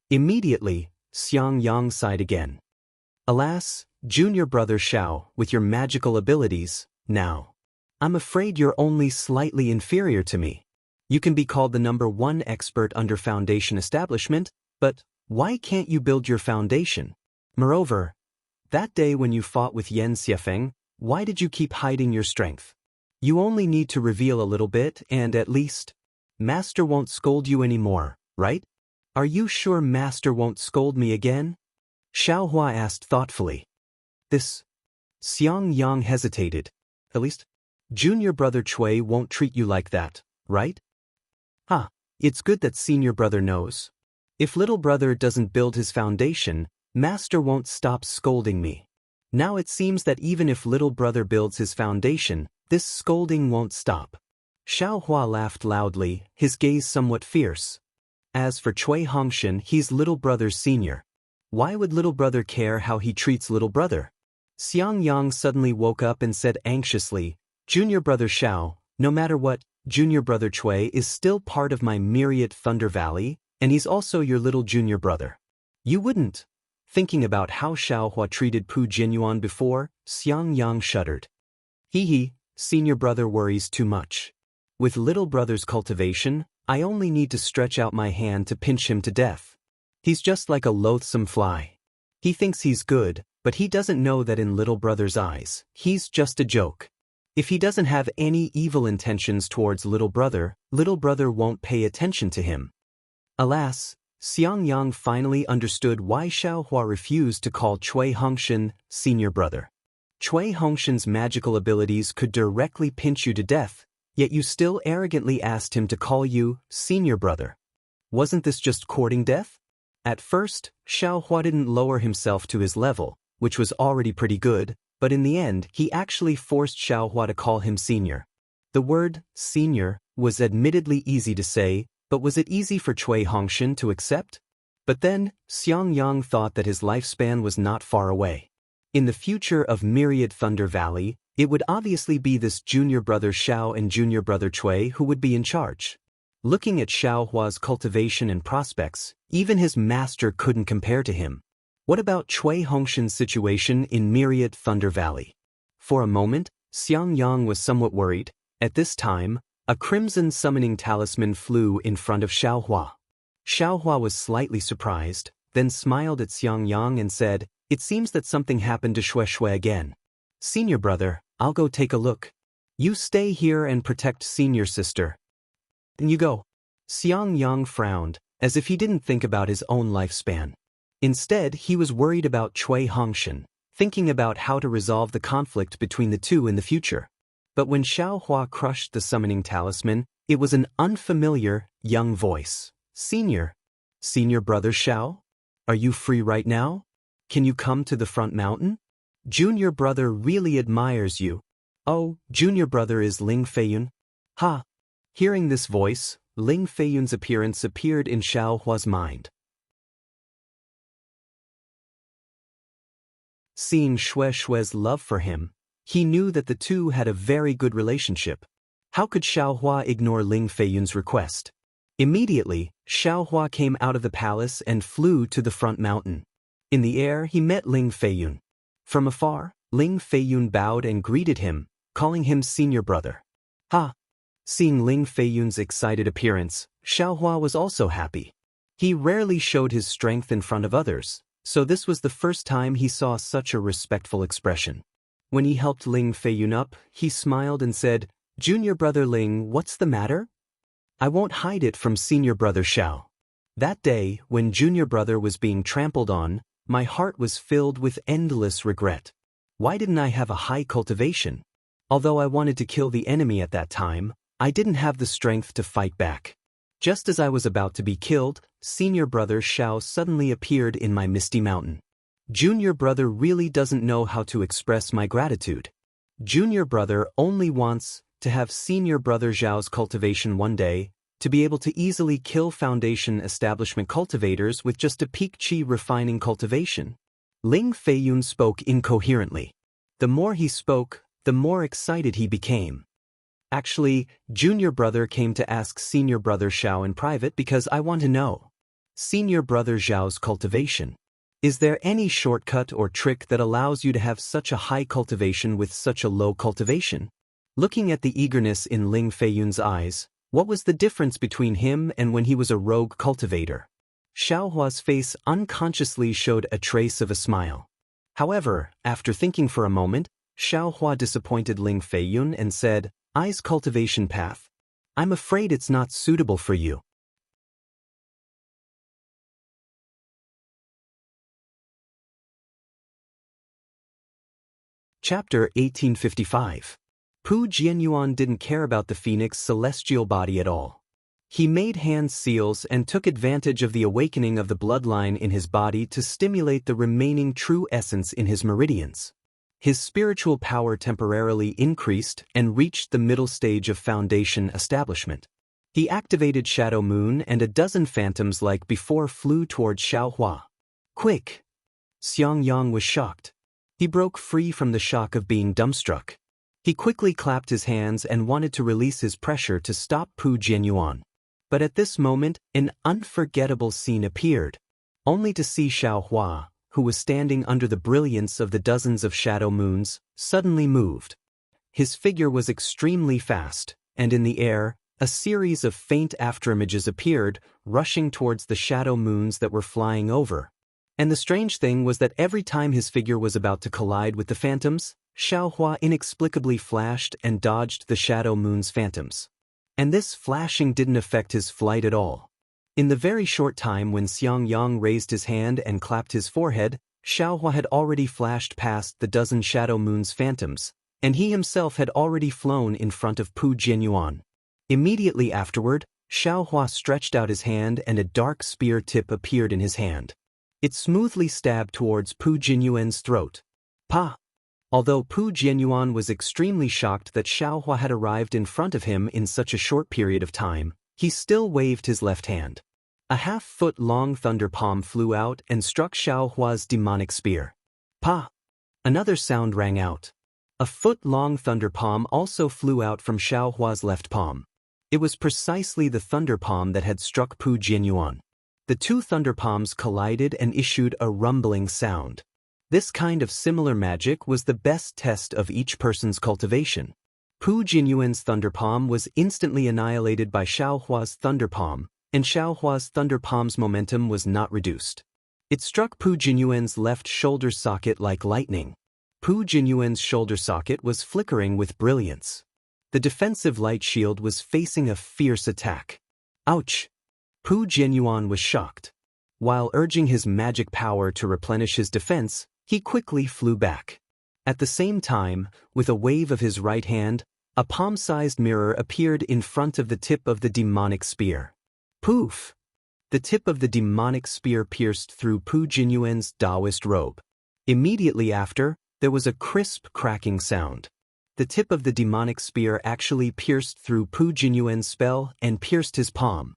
Immediately, Xiangyang sighed again. Alas, junior brother Xiao, with your magical abilities, now. I'm afraid you're only slightly inferior to me. You can be called the #1 expert under foundation establishment, but why can't you build your foundation? Moreover, that day when you fought with Yan Xiafeng, why did you keep hiding your strength? You only need to reveal a little bit and at least, Master won't scold you anymore, right? Are you sure Master won't scold me again? Xiaohua asked thoughtfully. This. Xiangyang hesitated. At least, junior brother Cui won't treat you like that, right? It's good that senior brother knows. If little brother doesn't build his foundation, Master won't stop scolding me. Now it seems that even if little brother builds his foundation, this scolding won't stop. Xiaohua laughed loudly, his gaze somewhat fierce. As for Cui Hongshan, he's little brother's senior. Why would little brother care how he treats little brother? Xiangyang suddenly woke up and said anxiously, Junior brother Xiao, No matter what, junior brother Chui is still part of my myriad Thunder Valley, and he's also your little junior brother. You wouldn't. Thinking about how Xiaohua treated Pu Jianyuan before, Xiangyang shuddered. Hee, senior brother worries too much. With little brother's cultivation, I only need to stretch out my hand to pinch him to death. He's just like a loathsome fly. He thinks he's good, but he doesn't know that in little brother's eyes, he's just a joke. If he doesn't have any evil intentions towards little brother won't pay attention to him. Alas, Xiangyang finally understood why Xiaohua refused to call Chui Hongshan senior brother. Chui Hongshan's magical abilities could directly pinch you to death, yet you still arrogantly asked him to call you senior brother. Wasn't this just courting death? At first, Xiaohua didn't lower himself to his level, which was already pretty good, but in the end he actually forced Xiaohua to call him senior. The word senior was admittedly easy to say, but was it easy for Chui Hongshan to accept? But then, Xiangyang thought that his lifespan was not far away. In the future of Myriad Thunder Valley, it would obviously be this junior brother Xiao and junior brother Chui who would be in charge. Looking at Xiaohua's cultivation and prospects, even his master couldn't compare to him. What about Chui Hongshan's situation in Myriad Thunder Valley? For a moment, Xiangyang was somewhat worried. At this time, a crimson summoning talisman flew in front of Xiaohua. Xiaohua was slightly surprised, then smiled at Xiangyang and said, "It seems that something happened to Shui again. Senior brother, I'll go take a look. You stay here and protect senior sister." "Then you go." Xiangyang frowned, as if he didn't think about his own lifespan. Instead, he was worried about Chui Hongshan, thinking about how to resolve the conflict between the two in the future. But when Xiaohua crushed the summoning talisman, it was an unfamiliar, young voice. "Senior brother Xiao? Are you free right now? Can you come to the front mountain? Junior brother really admires you." "Oh, junior brother is Ling Feiyun." "Ha!" Hearing this voice, Ling Feiyun's appearance appeared in Xiaohua's mind. Seeing Shui's love for him, he knew that the two had a very good relationship. How could Xiaohua ignore Ling Feiyun's request? Immediately, Xiaohua came out of the palace and flew to the front mountain. In the air, he met Ling Feiyun. From afar, Ling Feiyun bowed and greeted him, calling him senior brother. "Ha!" Seeing Ling Feiyun's excited appearance, Xiaohua was also happy. He rarely showed his strength in front of others, so this was the first time he saw such a respectful expression. When he helped Ling Feiyun up, he smiled and said, "Junior brother Ling, what's the matter?" "I won't hide it from senior brother Xiao. That day, when junior brother was being trampled on, my heart was filled with endless regret. Why didn't I have a high cultivation? Although I wanted to kill the enemy at that time, I didn't have the strength to fight back. Just as I was about to be killed, senior brother Xiao suddenly appeared in my misty mountain. Junior brother really doesn't know how to express my gratitude. Junior brother only wants to have senior brother Xiao's cultivation one day, to be able to easily kill foundation establishment cultivators with just a peak chi refining cultivation." Ling Feiyun spoke incoherently. The more he spoke, the more excited he became. "Actually, junior brother came to ask senior brother Xiao in private because I want to know. Senior brother Xiao's cultivation. Is there any shortcut or trick that allows you to have such a high cultivation with such a low cultivation?" Looking at the eagerness in Ling Feiyun's eyes, what was the difference between him and when he was a rogue cultivator? Xiaohua's face unconsciously showed a trace of a smile. However, after thinking for a moment, Xiaohua disappointed Ling Feiyun and said, "I's cultivation path. I'm afraid it's not suitable for you." Chapter 1855. Pu Jianyuan didn't care about the phoenix's celestial body at all. He made hand seals and took advantage of the awakening of the bloodline in his body to stimulate the remaining true essence in his meridians. His spiritual power temporarily increased and reached the middle stage of foundation establishment. He activated Shadow Moon and a dozen phantoms like before flew toward Xiaohua. "Quick!" Xiangyang was shocked. He broke free from the shock of being dumbstruck. He quickly clapped his hands and wanted to release his pressure to stop Pu Jianyuan. But at this moment, an unforgettable scene appeared, only to see Xiaohua, who was standing under the brilliance of the dozens of shadow moons, suddenly moved. His figure was extremely fast, and in the air, a series of faint afterimages appeared, rushing towards the shadow moons that were flying over. And the strange thing was that every time his figure was about to collide with the phantoms, Xiaohua inexplicably flashed and dodged the shadow moon's phantoms. And this flashing didn't affect his flight at all. In the very short time when Xiangyang raised his hand and clapped his forehead, Xiaohua had already flashed past the dozen shadow moon's phantoms, and he himself had already flown in front of Pu Jianyuan. Immediately afterward, Xiaohua stretched out his hand and a dark spear tip appeared in his hand. It smoothly stabbed towards Pu Jianyuan's throat. Pa! Although Pu Jianyuan was extremely shocked that Xiaohua had arrived in front of him in such a short period of time, he still waved his left hand. A half-foot-long thunder palm flew out and struck Xiaohua's demonic spear. Pa! Another sound rang out. A foot-long thunder palm also flew out from Xiaohua's left palm. It was precisely the thunder palm that had struck Pu Jianyuan. The two thunder palms collided and issued a rumbling sound. This kind of similar magic was the best test of each person's cultivation. Pu Jianyuan's thunder palm was instantly annihilated by Xiaohua's thunder palm, and Xiaohua's thunder palm's momentum was not reduced. It struck Pu Jianyuan's left shoulder socket like lightning. Pu Jianyuan's shoulder socket was flickering with brilliance. The defensive light shield was facing a fierce attack. Ouch! Pu Jianyuan was shocked. While urging his magic power to replenish his defense, he quickly flew back. At the same time, with a wave of his right hand, a palm-sized mirror appeared in front of the tip of the demonic spear. Poof! The tip of the demonic spear pierced through Pu Jianyuan's Daoist robe. Immediately after, there was a crisp cracking sound. The tip of the demonic spear actually pierced through Pu Jianyuan's spell and pierced his palm.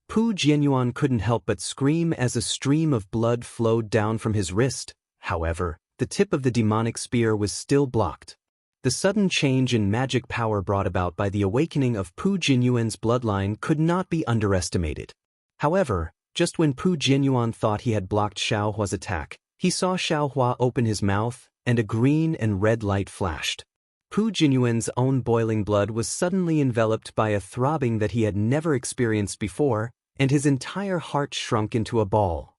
Pu Jianyuan couldn't help but scream as a stream of blood flowed down from his wrist. However, the tip of the demonic spear was still blocked. The sudden change in magic power brought about by the awakening of Pu Jianyuan's bloodline could not be underestimated. However, just when Pu Jianyuan thought he had blocked Xiaohua's attack, he saw Xiaohua open his mouth, and a green and red light flashed. Pu Jianyuan's own boiling blood was suddenly enveloped by a throbbing that he had never experienced before, and his entire heart shrunk into a ball.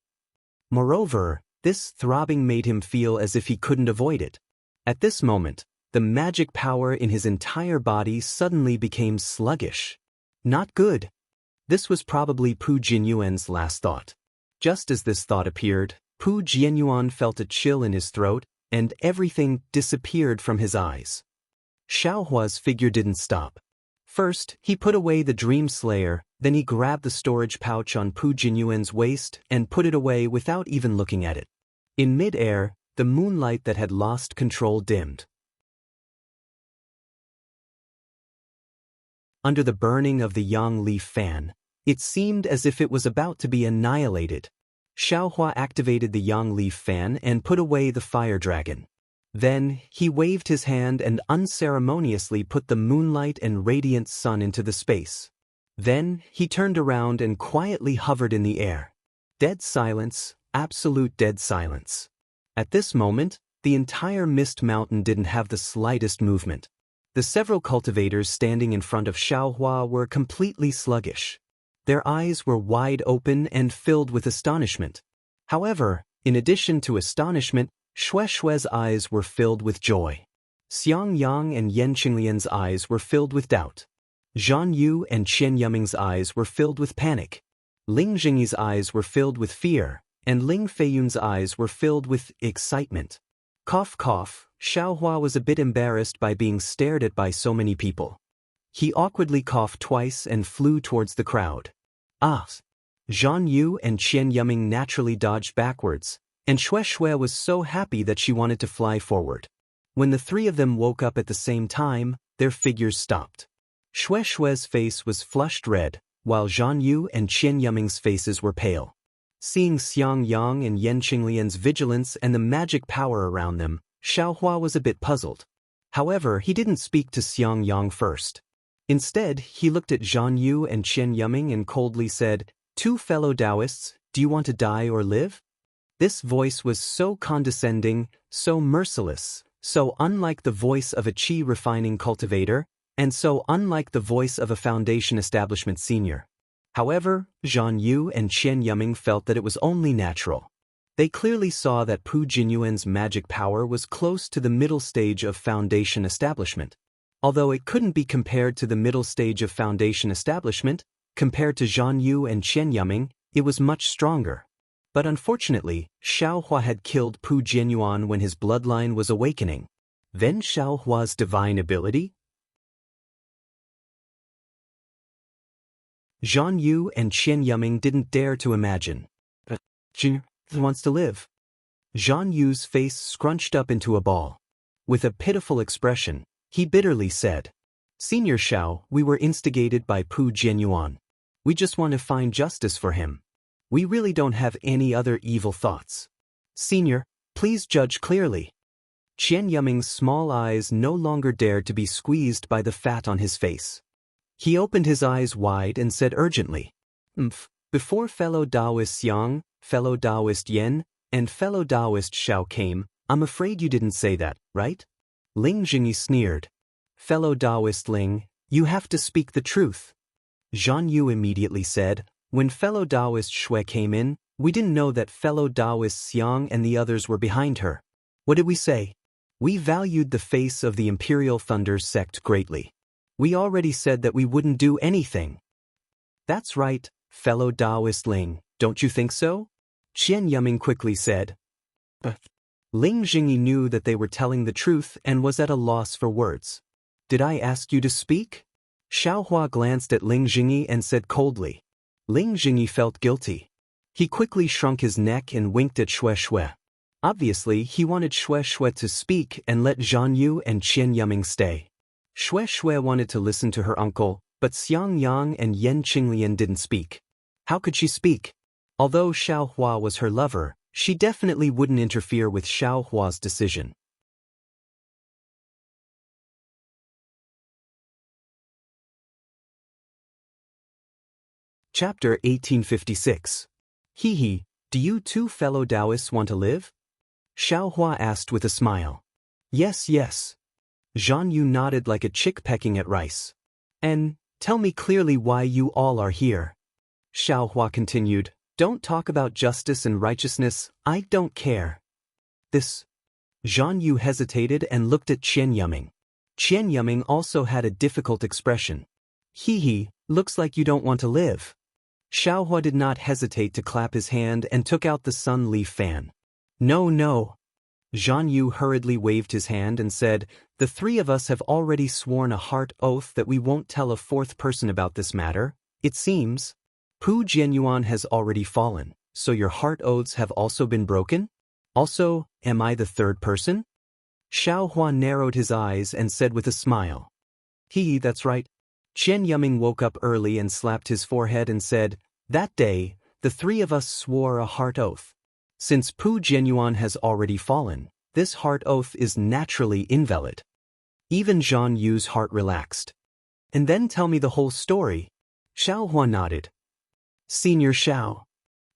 Moreover, this throbbing made him feel as if he couldn't avoid it. At this moment, the magic power in his entire body suddenly became sluggish. Not good. This was probably Pu Jianyuan's last thought. Just as this thought appeared, Pu Jianyuan felt a chill in his throat, and everything disappeared from his eyes. Xiaohua's figure didn't stop. First, he put away the Dream Slayer, then he grabbed the storage pouch on Pu Jianyuan's waist and put it away without even looking at it. In mid-air, the moonlight that had lost control dimmed. Under the burning of the yang leaf fan, it seemed as if it was about to be annihilated. Xiaohua activated the yang leaf fan and put away the fire dragon. Then, he waved his hand and unceremoniously put the moonlight and radiant sun into the space. Then, he turned around and quietly hovered in the air. Dead silence, absolute dead silence. At this moment, the entire mist mountain didn't have the slightest movement. The several cultivators standing in front of Xiaohua were completely sluggish. Their eyes were wide open and filled with astonishment. However, in addition to astonishment, Shue's eyes were filled with joy. Xiangyang and Yanqinglian's eyes were filled with doubt. Zhan Yu and Qian Yuming's eyes were filled with panic. Ling Jingyi's eyes were filled with fear, and Ling Feiyun's eyes were filled with excitement. Cough cough, Xiaohua was a bit embarrassed by being stared at by so many people. He awkwardly coughed twice and flew towards the crowd. Zhan Yu and Qian Yuming naturally dodged backwards, and Shui was so happy that she wanted to fly forward. When the three of them woke up at the same time, their figures stopped. Shui's face was flushed red, while Zhan Yu and Qian Yuming's faces were pale. Seeing Xiangyang and Yanqinglian's vigilance and the magic power around them, Xiaohua was a bit puzzled. However, he didn't speak to Xiang Yang first. Instead, he looked at Zhan Yu and Chen Yuming and coldly said, "Two fellow Daoists, do you want to die or live?" This voice was so condescending, so merciless, so unlike the voice of a qi refining cultivator, and so unlike the voice of a foundation establishment senior. However, Zhan Yu and Chen Yuming felt that it was only natural. They clearly saw that Pu Jinyuan's magic power was close to the middle stage of foundation establishment. Although it couldn't be compared to the middle stage of foundation establishment, compared to Zhan Yu and Chen Yuming, it was much stronger. But unfortunately, Xiaohua had killed Pu Jinyuan when his bloodline was awakening. Then Xiaohua's divine ability? Zhan Yu and Chen Yuming didn't dare to imagine. But Jin wants to live. Zhan Yu's face scrunched up into a ball. With a pitiful expression, he bitterly said, "Senior Xiao, we were instigated by Pu Jinyuan. We just want to find justice for him. We really don't have any other evil thoughts. Senior, please judge clearly." Chen Yuming's small eyes no longer dared to be squeezed by the fat on his face. He opened his eyes wide and said urgently, "Before fellow Daoist Xiang, fellow Daoist Yen, and fellow Daoist Xiao came, I'm afraid you didn't say that, right?" Ling Jingyi sneered. "Fellow Daoist Ling, you have to speak the truth." Zhan Yu immediately said, "When fellow Daoist Shui came in, we didn't know that fellow Daoist Xiang and the others were behind her. What did we say? We valued the face of the Imperial Thunder sect greatly. We already said that we wouldn't do anything." "That's right, fellow Daoist Ling, don't you think so?" Chen Yuming quickly said. But Ling Jingyi knew that they were telling the truth and was at a loss for words. "Did I ask you to speak?" Xiaohua glanced at Ling Jingyi and said coldly. Ling Jingyi felt guilty. He quickly shrunk his neck and winked at Shui Shui. Obviously, he wanted Shui Shui to speak and let Zhan Yu and Chen Yuming stay. Shui Shui wanted to listen to her uncle, but Xiang Yang and Yan Qinglian didn't speak. How could she speak? Although Xiaohua was her lover, she definitely wouldn't interfere with Xiaohua's decision. Chapter 1856. Hee, do you two fellow Daoists want to live? Xiaohua asked with a smile. Yes, yes. Zhan Yu nodded like a chick pecking at rice. And, tell me clearly why you all are here. Xiaohua continued, don't talk about justice and righteousness, I don't care. This. Zhan Yu hesitated and looked at Chen Yuming. Chen Yuming also had a difficult expression. Hee, looks like you don't want to live. Xiaohua did not hesitate to clap his hand and took out the sun leaf fan. No, no. Zhan Yu hurriedly waved his hand and said, the three of us have already sworn a heart oath that we won't tell a fourth person about this matter. It seems. Pu Jinyuan has already fallen, so your heart oaths have also been broken? Also, am I the third person? Xiaohua narrowed his eyes and said with a smile. That's right. Chen Yuming woke up early and slapped his forehead and said, that day, the three of us swore a heart oath. Since Pu Jinyuan has already fallen, this heart oath is naturally invalid. Even Zhan Yu's heart relaxed. And then tell me the whole story. Xiaohua nodded. Senior Xiao.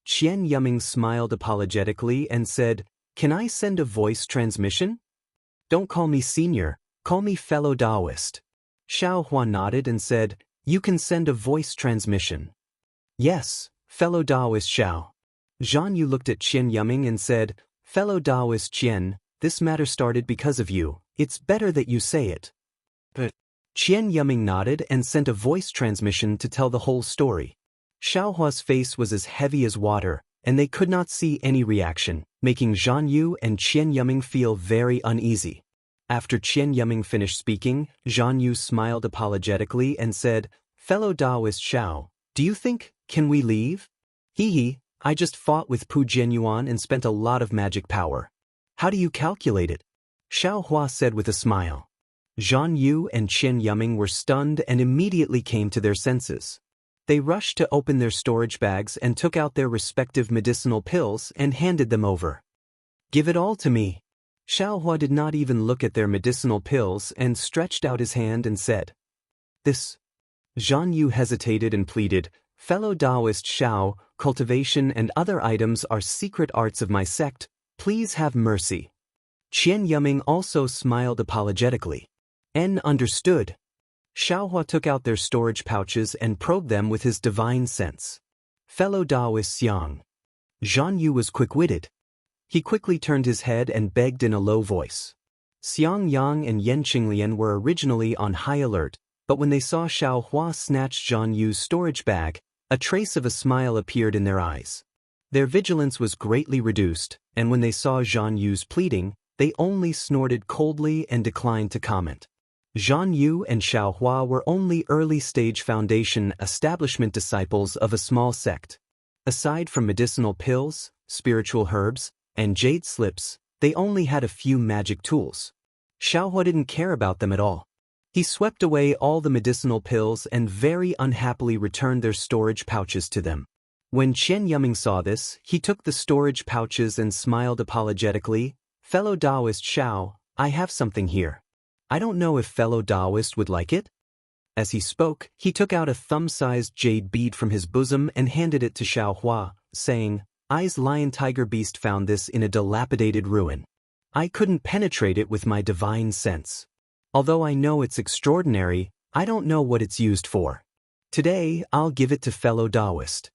Chen Yuming smiled apologetically and said, can I send a voice transmission? Don't call me senior, call me fellow Daoist. Xiaohua nodded and said, you can send a voice transmission. Yes, fellow Daoist Xiao. Zhan Yu looked at Chen Yuming and said, fellow Daoist Chen, this matter started because of you, it's better that you say it. But Chen Yuming nodded and sent a voice transmission to tell the whole story. Xiaohua's face was as heavy as water, and they could not see any reaction, making Zhan Yu and Chen Yuming feel very uneasy. After Chen Yuming finished speaking, Zhan Yu smiled apologetically and said, fellow Daoist Xiao, do you think, can we leave? I just fought with Pu Jinyuan and spent a lot of magic power. How do you calculate it? Xiaohua said with a smile. Zhan Yu and Chen Yuming were stunned and immediately came to their senses. They rushed to open their storage bags and took out their respective medicinal pills and handed them over. Give it all to me. Xiaohua did not even look at their medicinal pills and stretched out his hand and said, "This." Zhan Yu hesitated and pleaded, "Fellow Daoist Xiao, cultivation and other items are secret arts of my sect, please have mercy." Qian Yuming also smiled apologetically. N understood. Xiaohua took out their storage pouches and probed them with his divine sense. "Fellow Daoist Xiang." Zhan Yu was quick-witted. He quickly turned his head and begged in a low voice. Xiang Yang and Yan Qinglian were originally on high alert, but when they saw Xiaohua snatch Zhan Yu's storage bag, a trace of a smile appeared in their eyes. Their vigilance was greatly reduced, and when they saw Zhan Yu's pleading, they only snorted coldly and declined to comment. Zhan Yu and Xiaohua were only early-stage foundation establishment disciples of a small sect. Aside from medicinal pills, spiritual herbs, and jade slips, they only had a few magic tools. Xiaohua didn't care about them at all. He swept away all the medicinal pills and very unhappily returned their storage pouches to them. When Qian Yuming saw this, he took the storage pouches and smiled apologetically. "Fellow Daoist Xiao, I have something here. I don't know if fellow Daoist would like it?" As he spoke, he took out a thumb-sized jade bead from his bosom and handed it to Xiaohua, saying, "I's lion tiger beast found this in a dilapidated ruin. I couldn't penetrate it with my divine sense. Although I know it's extraordinary, I don't know what it's used for. Today, I'll give it to fellow Daoist."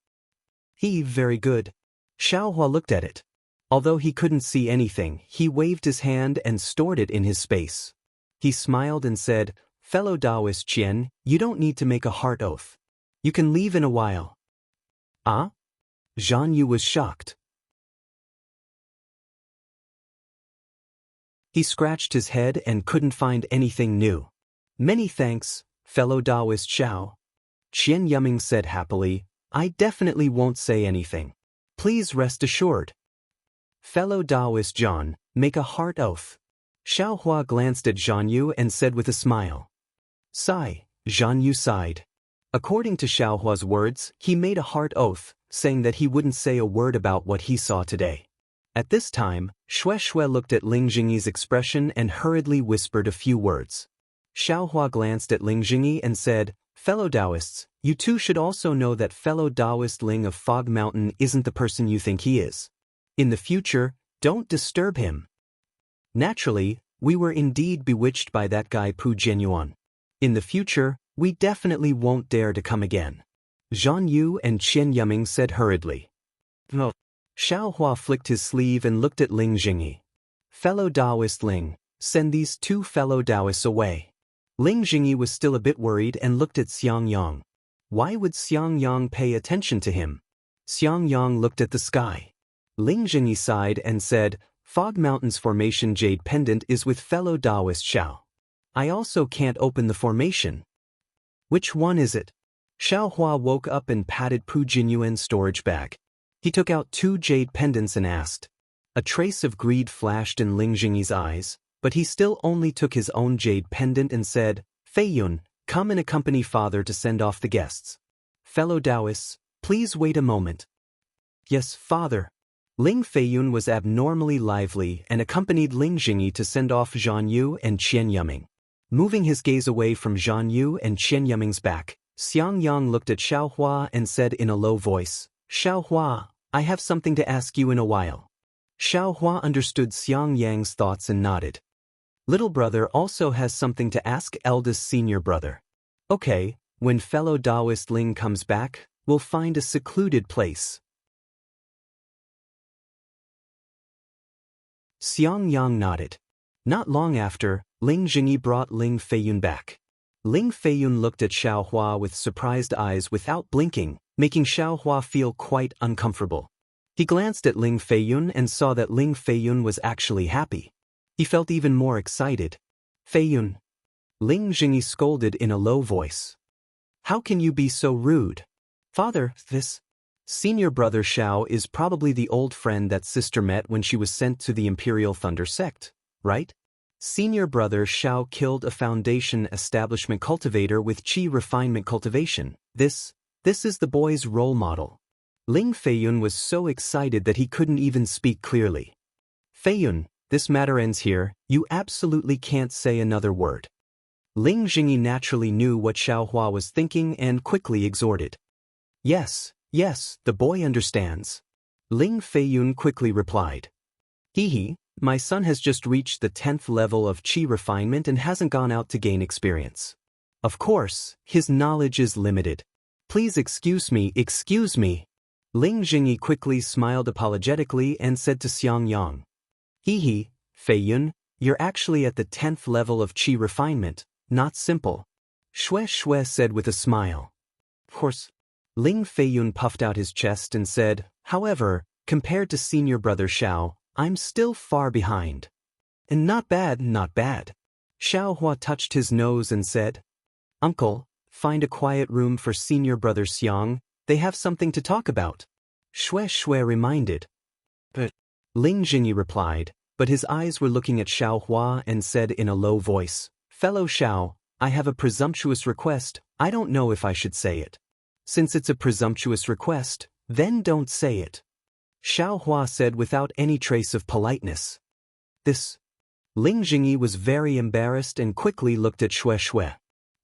Very good. Xiaohua looked at it. Although he couldn't see anything, he waved his hand and stored it in his space. He smiled and said, "Fellow Daoist Qian, you don't need to make a heart oath. You can leave in a while." "Ah?" Zhan Yu was shocked. He scratched his head and couldn't find anything new. "Many thanks, fellow Daoist Xiao." Qian Yuming said happily, "I definitely won't say anything. Please rest assured." "Fellow Daoist Zhan, make a heart oath." Xiaohua glanced at Zhan Yu and said with a smile. "Sigh." Zhan Yu sighed. According to Xiaohua's words, he made a heart oath, saying that he wouldn't say a word about what he saw today. At this time, Xue looked at Ling Jingyi's expression and hurriedly whispered a few words. Xiaohua glanced at Ling Jingyi and said, "Fellow Daoists, you too should also know that fellow Daoist Ling of Fog Mountain isn't the person you think he is. In the future, don't disturb him." Naturally, we were indeed bewitched by that guy Pu Jianyuan. In the future, we definitely won't dare to come again. Zhan Yu and Qian Yuming said hurriedly. "No." Xiaohua flicked his sleeve and looked at Ling Jingyi. "Fellow Daoist Ling, send these two fellow Daoists away." Ling Jingyi was still a bit worried and looked at Xiang Yang. Why would Xiang Yang pay attention to him? Xiang Yang looked at the sky. Ling Jingyi sighed and said, "Fog Mountain's formation jade pendant is with fellow Daoist Xiao. I also can't open the formation." "Which one is it?" Xiaohua woke up and patted Pu Jinyuan's storage bag. He took out 2 jade pendants and asked. A trace of greed flashed in Ling Jingyi's eyes, but he still only took his own jade pendant and said, "Fei Yun, come and accompany father to send off the guests. Fellow Daoists, please wait a moment." "Yes, father." Ling Feiyun was abnormally lively and accompanied Ling Jingyi to send off Zhan Yu and Qian Yuming. Moving his gaze away from Zhan Yu and Qian Yuming's back, Xiang Yang looked at Xiaohua and said in a low voice, "Xiaohua, I have something to ask you in a while." Xiaohua understood Xiang Yang's thoughts and nodded. "Little brother also has something to ask eldest senior brother." "Okay, when fellow Daoist Ling comes back, we'll find a secluded place." Xiang Yang nodded. Not long after, Ling Jingyi brought Ling Feiyun back. Ling Feiyun looked at Xiaohua with surprised eyes without blinking, making Xiaohua feel quite uncomfortable. He glanced at Ling Feiyun and saw that Ling Feiyun was actually happy. He felt even more excited. "Feiyun." Ling Jingyi scolded in a low voice. "How can you be so rude? Father, this senior brother Xiao is probably the old friend that sister met when she was sent to the Imperial Thunder sect, right? Senior brother Xiao killed a foundation establishment cultivator with Qi refinement cultivation. This is the boy's role model." Ling Feiyun was so excited that he couldn't even speak clearly. "Feiyun, This matter ends here, you absolutely can't say another word. Ling Jingyi naturally knew what Xiaohua was thinking and quickly exhorted. Yes, yes, the boy understands. Ling Feiyun quickly replied. Hehe, my son has just reached the 10th level of qi refinement and hasn't gone out to gain experience. Of course, his knowledge is limited. Please excuse me. Ling Jingyi quickly smiled apologetically and said to Xiang Yang. Hehe, Feiyun, you're actually at the 10th level of qi refinement, not simple. Shui said with a smile. Of course. Ling Feiyun puffed out his chest and said, however, compared to senior brother Xiao, I'm still far behind. And not bad. Xiaohua touched his nose and said, Uncle, find a quiet room for senior brother Xiang, they have something to talk about. Shui reminded. But Ling Jingyi replied, but his eyes were looking at Xiaohua and said in a low voice, Fellow Xiao, I have a presumptuous request, I don't know if I should say it. Since it's a presumptuous request, then don't say it. Xiaohua said without any trace of politeness. This. Ling Jingyi was very embarrassed and quickly looked at Shui.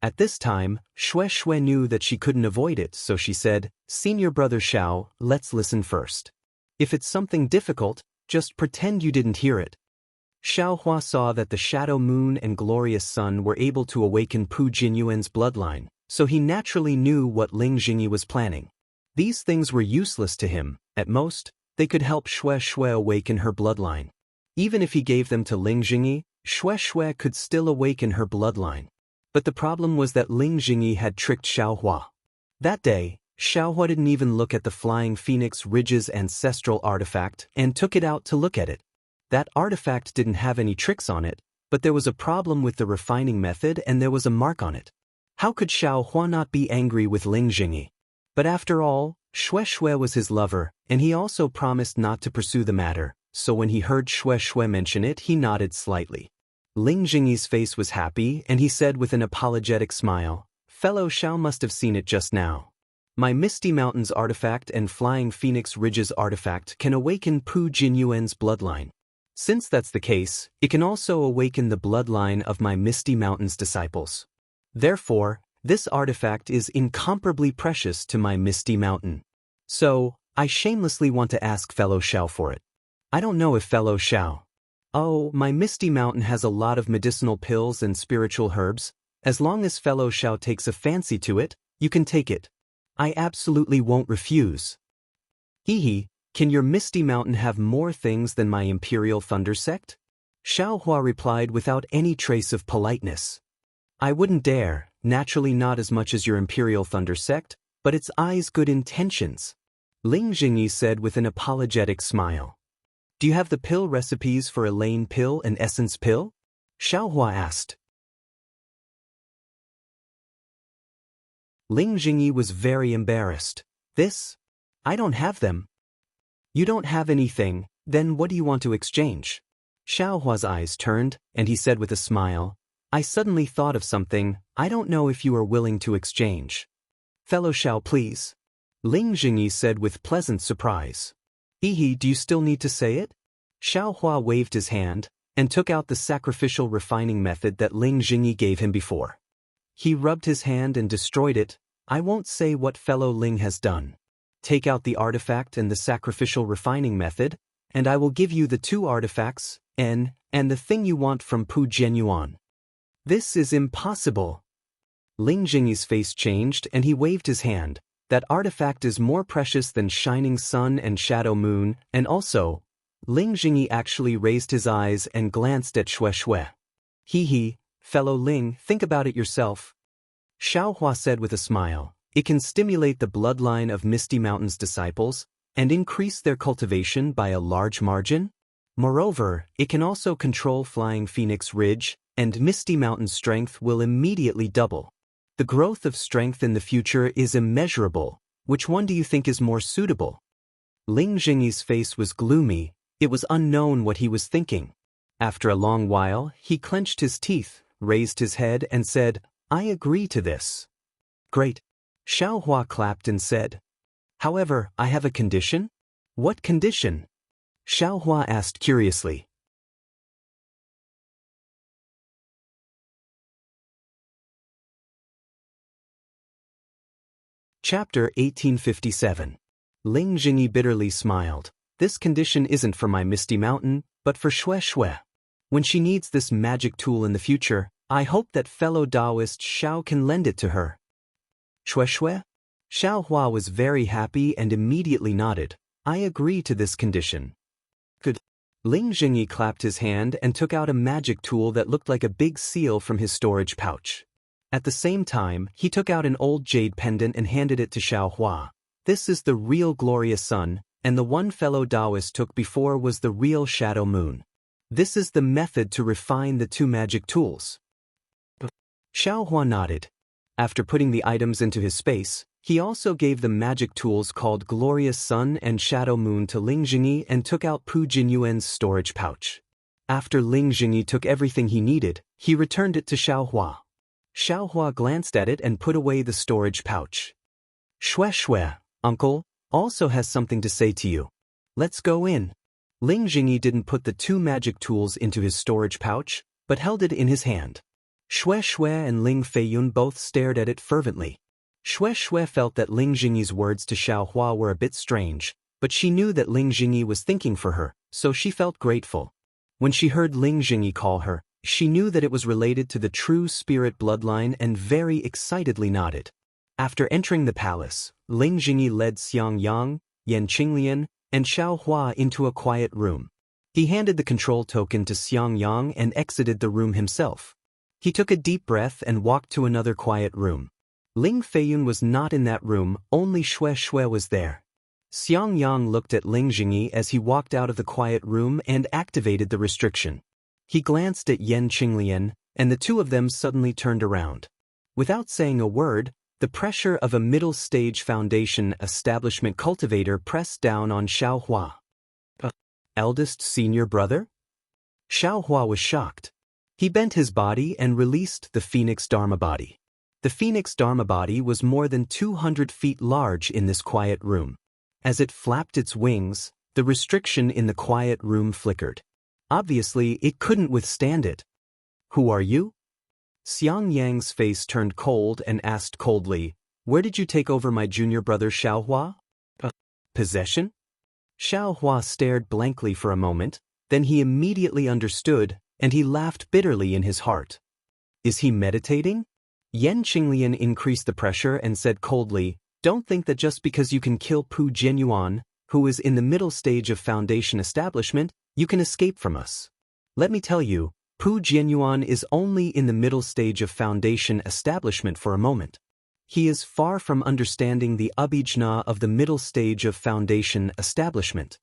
At this time, Shui knew that she couldn't avoid it, so she said, Senior brother Xiao, let's listen first. If it's something difficult, just pretend you didn't hear it. Xiaohua saw that the shadow moon and glorious sun were able to awaken Pu Jinyuan's bloodline, so he naturally knew what Ling Jingyi was planning. These things were useless to him, at most, they could help Shui awaken her bloodline. Even if he gave them to Ling Jingyi, Shui could still awaken her bloodline. But the problem was that Ling Jingyi had tricked Xiaohua. That day, Xiaohua didn't even look at the Flying Phoenix Ridge's ancestral artifact and took it out to look at it. That artifact didn't have any tricks on it, but there was a problem with the refining method and there was a mark on it. How could Xiaohua not be angry with Ling Jingyi? But after all, Shui was his lover, and he also promised not to pursue the matter, so when he heard Shui mention it, he nodded slightly. Ling Jingyi's face was happy, and he said with an apologetic smile, Fellow Xiao must have seen it just now. My Misty Mountains artifact and Flying Phoenix Ridge's artifact can awaken Pu Jinyuan's bloodline. Since that's the case, it can also awaken the bloodline of my Misty Mountains disciples. Therefore, this artifact is incomparably precious to my Misty Mountain. So, I shamelessly want to ask Fellow Xiao for it. I don't know if Fellow Xiao. Oh, my Misty Mountain has a lot of medicinal pills and spiritual herbs. As long as Fellow Xiao takes a fancy to it, you can take it. I absolutely won't refuse. Hehe, can your Misty Mountain have more things than my Imperial Thunder Sect? Xiaohua replied without any trace of politeness. I wouldn't dare, naturally not as much as your Imperial Thunder Sect, but its eyes good intentions. Ling Jingyi said with an apologetic smile. Do you have the pill recipes for Elaine pill and Essence pill? Xiaohua asked. Ling Jingyi was very embarrassed. This? I don't have them. You don't have anything, then what do you want to exchange? Xiaohua's eyes turned, and he said with a smile, I suddenly thought of something, I don't know if you are willing to exchange. Fellow Xiao, please. Ling Jingyi said with pleasant surprise. Hehe, do you still need to say it? Xiaohua waved his hand, and took out the sacrificial refining method that Ling Jingyi gave him before. He rubbed his hand and destroyed it. I won't say what Fellow Ling has done. Take out the artifact and the sacrificial refining method, and I will give you the two artifacts, and the thing you want from Pu Jinyuan. This is impossible. Ling Jingyi's face changed and he waved his hand. That artifact is more precious than shining sun and shadow moon, and also, Ling Jingyi actually raised his eyes and glanced at Shui. Hehe, Fellow Ling, think about it yourself. Xiaohua said with a smile, it can stimulate the bloodline of Misty Mountain's disciples, and increase their cultivation by a large margin. Moreover, it can also control Flying Phoenix Ridge, and Misty Mountain's strength will immediately double. The growth of strength in the future is immeasurable. Which one do you think is more suitable? Ling Jingyi's face was gloomy. It was unknown what he was thinking. After a long while, he clenched his teeth, raised his head and said, I agree to this. Great. Xiaohua clapped and said. However, I have a condition? What condition? Xiaohua asked curiously. Chapter 1857. Ling Jingyi bitterly smiled. This condition isn't for my Misty Mountain, but for Xue Xue. When she needs this magic tool in the future, I hope that fellow Daoist Xiao can lend it to her. Xue Xue? Xiao Hua was very happy and immediately nodded. I agree to this condition. Good. Ling Jingyi clapped his hand and took out a magic tool that looked like a big seal from his storage pouch. At the same time, he took out an old jade pendant and handed it to Xiao Hua. This is the real glorious sun, and the one fellow Daoist took before was the real shadow moon. This is the method to refine the two magic tools. Xiao Hua nodded. After putting the items into his space, he also gave the magic tools called Glorious Sun and Shadow Moon to Ling Jingyi and took out Pu Jinyuan's storage pouch. After Ling Jingyi took everything he needed, he returned it to Xiao Hua. Xiao Hua glanced at it and put away the storage pouch. Xue Xue, uncle, also has something to say to you. Let's go in. Ling Jingyi didn't put the two magic tools into his storage pouch, but held it in his hand. Xue Xue and Ling Feiyun both stared at it fervently. Xue Xue felt that Ling Jingyi's words to Xiao Hua were a bit strange, but she knew that Ling Jingyi was thinking for her, so she felt grateful. When she heard Ling Jingyi call her, she knew that it was related to the true spirit bloodline and very excitedly nodded. After entering the palace, Ling Jingyi led Xiangyang, Yan Qinglian, and Xiao Hua into a quiet room. He handed the control token to Xiangyang and exited the room himself. He took a deep breath and walked to another quiet room. Ling Feiyun was not in that room, only Xue Xue was there. Xiangyang looked at Ling Jingyi as he walked out of the quiet room and activated the restriction. He glanced at Yan Qinglian, and the two of them suddenly turned around. Without saying a word, the pressure of a middle-stage foundation establishment cultivator pressed down on Xiao Hua. Eldest senior brother? Xiao Hua was shocked. He bent his body and released the Phoenix Dharma body. The Phoenix Dharma body was more than 200 feet large in this quiet room. As it flapped its wings, the restriction in the quiet room flickered. Obviously, it couldn't withstand it. Who are you? Xiangyang's face turned cold and asked coldly, where did you take over my junior brother Xiao Hua? Possession? Xiao Hua stared blankly for a moment, then he immediately understood, and he laughed bitterly in his heart. Is he meditating? Yan Qinglian increased the pressure and said coldly, don't think that just because you can kill Pu Jinyuan, who is in the middle stage of foundation establishment, you can escape from us. Let me tell you, Pu Jinyuan is only in the middle stage of foundation establishment for a moment. He is far from understanding the abhijna of the middle stage of foundation establishment.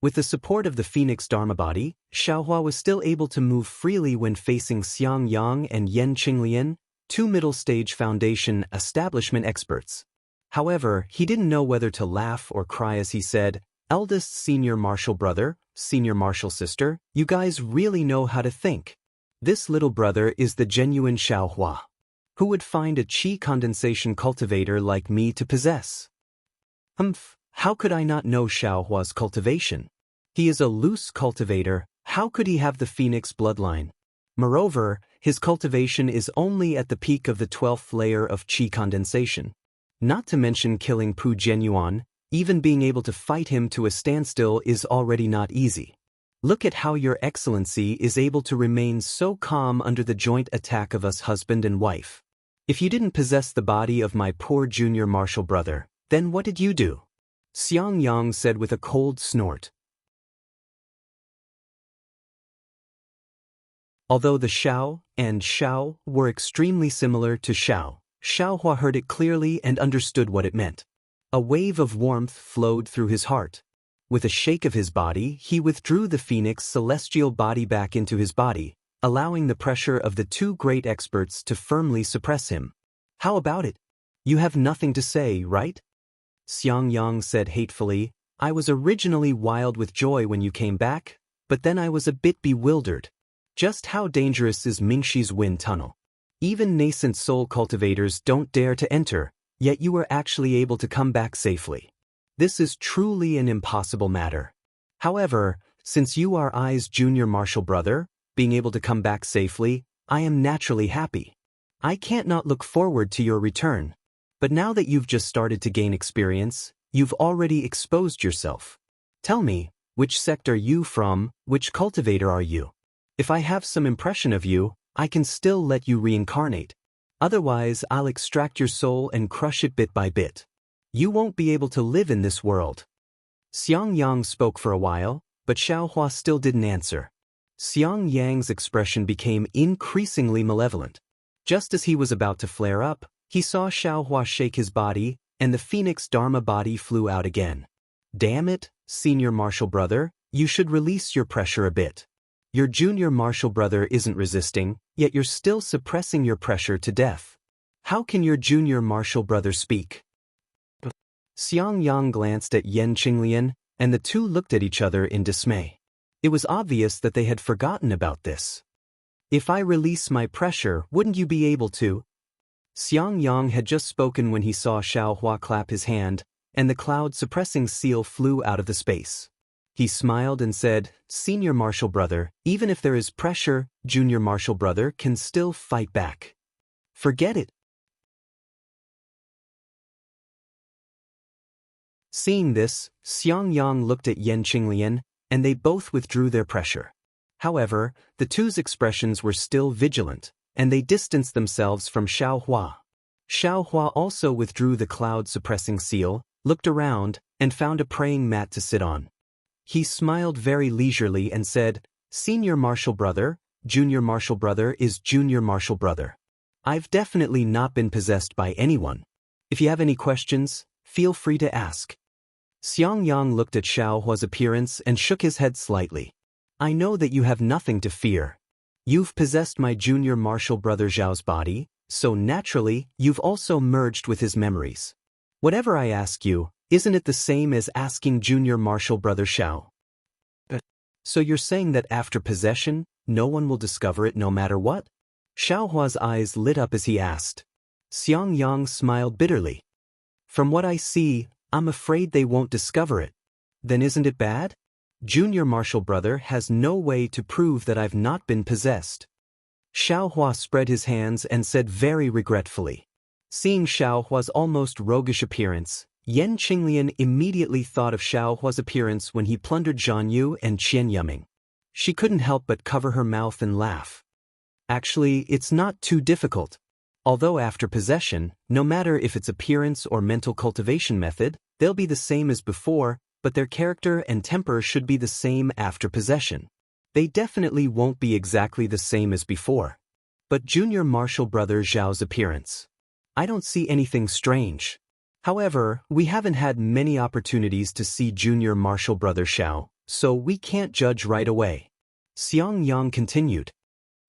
With the support of the Phoenix Dharma body, Xiao Hua was still able to move freely when facing Xiangyang and Yan Qinglian, two middle stage foundation establishment experts. However, he didn't know whether to laugh or cry as he said, eldest senior martial brother, senior martial sister, you guys really know how to think. This little brother is the genuine Xiao Hua. Who would find a qi condensation cultivator like me to possess? How could I not know Xiao Hua's cultivation? He is a loose cultivator, how could he have the phoenix bloodline? Moreover, his cultivation is only at the peak of the 12th layer of qi condensation. Not to mention killing Pu Jinyuan, even being able to fight him to a standstill is already not easy. Look at how your excellency is able to remain so calm under the joint attack of us husband and wife. If you didn't possess the body of my poor junior martial brother, then what did you do? Xiangyang said with a cold snort. Although the Xiao and Xiao were extremely similar to Xiao, Xiao Hua heard it clearly and understood what it meant. A wave of warmth flowed through his heart. With a shake of his body, he withdrew the phoenix celestial body back into his body, allowing the pressure of the two great experts to firmly suppress him. How about it? You have nothing to say, right? Xiangyang said hatefully, I was originally wild with joy when you came back, but then I was a bit bewildered. Just how dangerous is Mingxi's wind tunnel? Even nascent soul cultivators don't dare to enter, yet you were actually able to come back safely. This is truly an impossible matter. However, since you are I's junior martial brother, being able to come back safely, I am naturally happy. I can't not look forward to your return. But now that you've just started to gain experience, you've already exposed yourself. Tell me, which sect are you from, which cultivator are you? If I have some impression of you, I can still let you reincarnate. Otherwise, I'll extract your soul and crush it bit by bit. You won't be able to live in this world. Xiangyang spoke for a while, but Xiaohua still didn't answer. Xiangyang's expression became increasingly malevolent. Just as he was about to flare up, he saw Xiaohua shake his body, and the Phoenix Dharma body flew out again. Damn it, senior martial brother, you should release your pressure a bit. Your junior martial brother isn't resisting, yet you're still suppressing your pressure to death. How can your junior martial brother speak? Xiangyang glanced at Yan Qinglian, and the two looked at each other in dismay. It was obvious that they had forgotten about this. If I release my pressure, wouldn't you be able to? Xiangyang had just spoken when he saw Xiaohua clap his hand, and the cloud-suppressing seal flew out of the space. He smiled and said, Senior martial brother, even if there is pressure, junior martial brother can still fight back. Forget it. Seeing this, Xiangyang looked at Yan Qinglian, and they both withdrew their pressure. However, the two's expressions were still vigilant, and they distanced themselves from Xiaohua. Xiaohua also withdrew the cloud-suppressing seal, looked around, and found a praying mat to sit on. He smiled very leisurely and said, Senior martial brother, junior martial brother is junior martial brother. I've definitely not been possessed by anyone. If you have any questions, feel free to ask. Xiangyang looked at Xiaohua's appearance and shook his head slightly. I know that you have nothing to fear. You've possessed my junior martial brother Zhao's body, so naturally, you've also merged with his memories. Whatever I ask you, isn't it the same as asking junior martial brother Xiao? So you're saying that after possession, no one will discover it no matter what? Xiaohua's eyes lit up as he asked. Xiangyang smiled bitterly. From what I see, I'm afraid they won't discover it. Then isn't it bad? Junior martial brother has no way to prove that I've not been possessed. Xiaohua spread his hands and said very regretfully. Seeing Xiaohua's almost roguish appearance, Yan Qinglian immediately thought of Xiaohua's appearance when he plundered Zhanyu and Qian Yuming. She couldn't help but cover her mouth and laugh. Actually, it's not too difficult. Although after possession, no matter if it's appearance or mental cultivation method, they'll be the same as before, but their character and temper should be the same after possession. They definitely won't be exactly the same as before. But junior martial brother Zhao's appearance. I don't see anything strange. However, we haven't had many opportunities to see junior martial brother Xiao, so we can't judge right away. Xiangyang continued.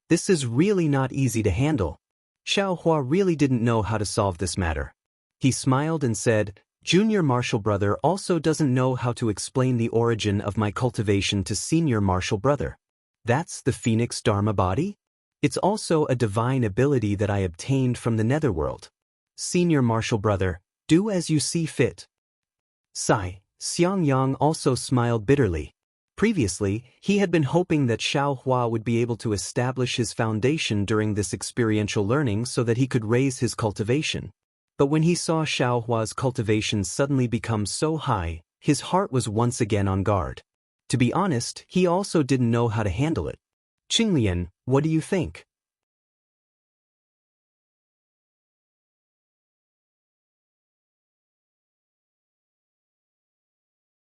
This is really not easy to handle. Xiaohua really didn't know how to solve this matter. He smiled and said, Junior martial brother also doesn't know how to explain the origin of my cultivation to senior martial brother. That's the Phoenix Dharma body? It's also a divine ability that I obtained from the netherworld. Senior martial brother, do as you see fit. Sigh, Xiangyang also smiled bitterly. Previously, he had been hoping that Xiaohua would be able to establish his foundation during this experiential learning so that he could raise his cultivation. But when he saw Xiaohua's cultivation suddenly become so high, his heart was once again on guard. To be honest, he also didn't know how to handle it. Qinglian, what do you think?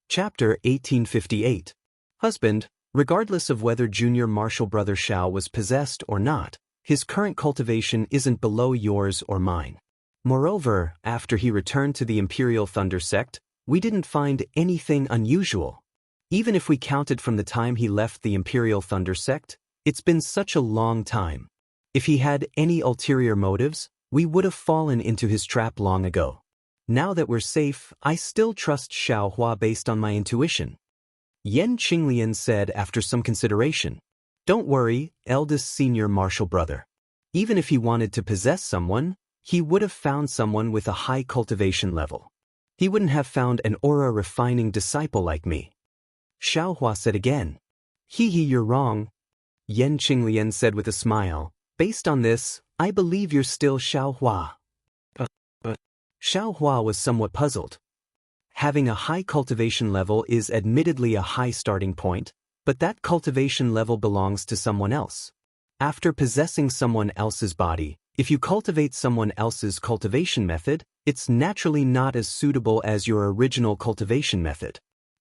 Chapter 1858. Husband, regardless of whether junior martial brother Xiao was possessed or not, his current cultivation isn't below yours or mine. Moreover, after he returned to the Imperial Thunder sect, we didn't find anything unusual. Even if we counted from the time he left the Imperial Thunder sect, it's been such a long time. If he had any ulterior motives, we would have fallen into his trap long ago. Now that we're safe, I still trust Xiaohua based on my intuition. Yan Qinglian said after some consideration. Don't worry, eldest senior martial brother. Even if he wanted to possess someone, he would have found someone with a high cultivation level. He wouldn't have found an aura-refining disciple like me. Xiaohua said again. You're wrong. Yan Qinglian said with a smile. Based on this, I believe you're still Xiaohua. Xiao Hua was somewhat puzzled. Having a high cultivation level is admittedly a high starting point, but that cultivation level belongs to someone else. After possessing someone else's body, if you cultivate someone else's cultivation method, it's naturally not as suitable as your original cultivation method.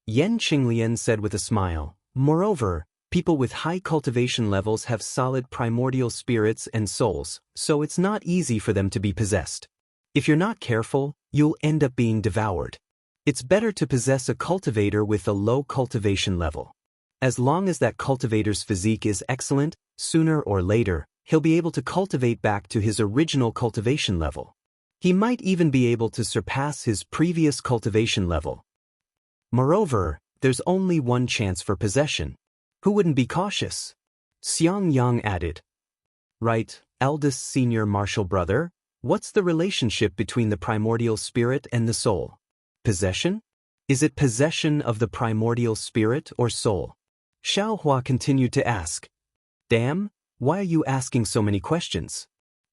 Yan Qinglian said with a smile. Moreover, people with high cultivation levels have solid primordial spirits and souls, so it's not easy for them to be possessed. If you're not careful, you'll end up being devoured. It's better to possess a cultivator with a low cultivation level. As long as that cultivator's physique is excellent, sooner or later, he'll be able to cultivate back to his original cultivation level. He might even be able to surpass his previous cultivation level. Moreover, there's only one chance for possession. Who wouldn't be cautious? Xiangyang added. Right, eldest senior martial brother, what's the relationship between the primordial spirit and the soul? Possession? Is it possession of the primordial spirit or soul? Xiao Hua continued to ask. Damn, why are you asking so many questions?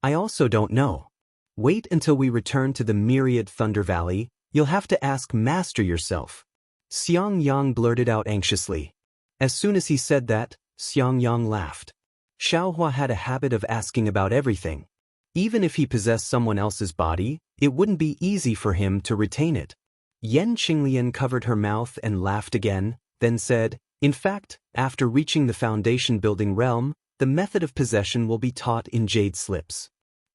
I also don't know. Wait until we return to the myriad Thunder Valley, you'll have to ask Master yourself. Xiangyang blurted out anxiously. As soon as he said that, Xiangyang laughed. Xiao Hua had a habit of asking about everything. Even if he possessed someone else's body, it wouldn't be easy for him to retain it. Yan Qinglian covered her mouth and laughed again, then said, in fact, after reaching the foundation building realm, the method of possession will be taught in jade slips.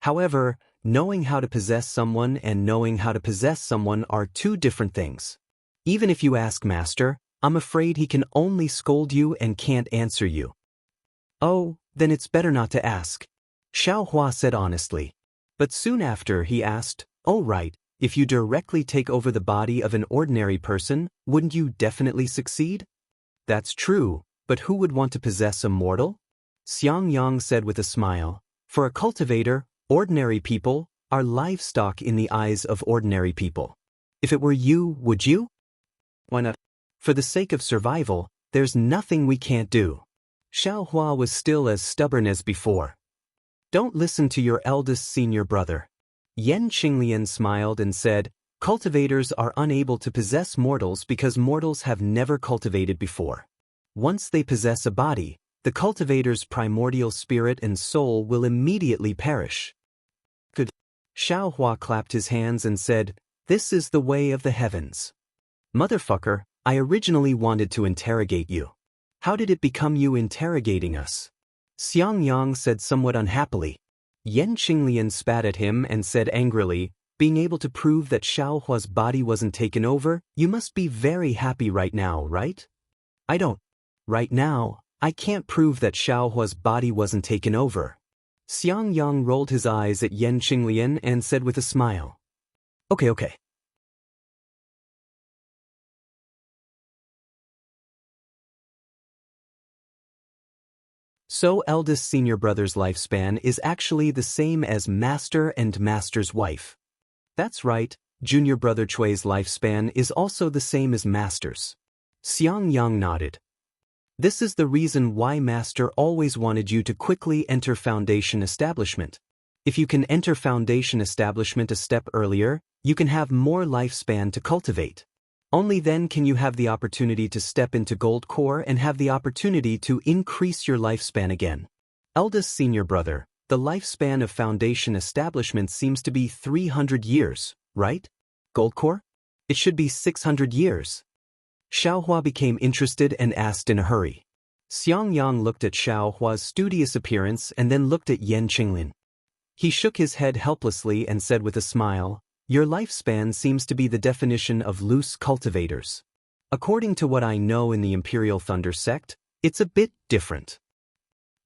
However, knowing how to possess someone and knowing how to possess someone are two different things. Even if you ask Master, I'm afraid he can only scold you and can't answer you. Oh, then it's better not to ask. Xiao Hua said honestly. But soon after he asked, oh right, if you directly take over the body of an ordinary person, wouldn't you definitely succeed? That's true, but who would want to possess a mortal? Xiangyang said with a smile. For a cultivator, ordinary people are livestock in the eyes of ordinary people. If it were you, would you? Why not? For the sake of survival, there's nothing we can't do. Xiao Hua was still as stubborn as before. Don't listen to your eldest senior brother. Yan Qinglian smiled and said, cultivators are unable to possess mortals because mortals have never cultivated before. Once they possess a body, the cultivator's primordial spirit and soul will immediately perish. Good. Xiao Hua clapped his hands and said, this is the way of the heavens. Motherfucker, I originally wanted to interrogate you. How did it become you interrogating us? Xiangyang said somewhat unhappily. Yan Qinglian spat at him and said angrily, being able to prove that Xiao Hua's body wasn't taken over, you must be very happy right now, right? I don't. Right now, I can't prove that Xiao Hua's body wasn't taken over. Xiangyang rolled his eyes at Yan Qinglian and said with a smile. Okay. So eldest senior brother's lifespan is actually the same as Master and Master's wife. That's right, junior brother Chui's lifespan is also the same as Master's. Xiangyang nodded. This is the reason why Master always wanted you to quickly enter Foundation Establishment. If you can enter Foundation Establishment a step earlier, you can have more lifespan to cultivate. Only then can you have the opportunity to step into Gold Core and have the opportunity to increase your lifespan again. Eldest senior brother, the lifespan of Foundation Establishment seems to be 300 years, right? Gold Core? It should be 600 years. Xiao Hua became interested and asked in a hurry. Xiangyang looked at Xiao Hua's studious appearance and then looked at Yan Qinglian. He shook his head helplessly and said with a smile, your lifespan seems to be the definition of loose cultivators. According to what I know in the Imperial Thunder sect, it's a bit different.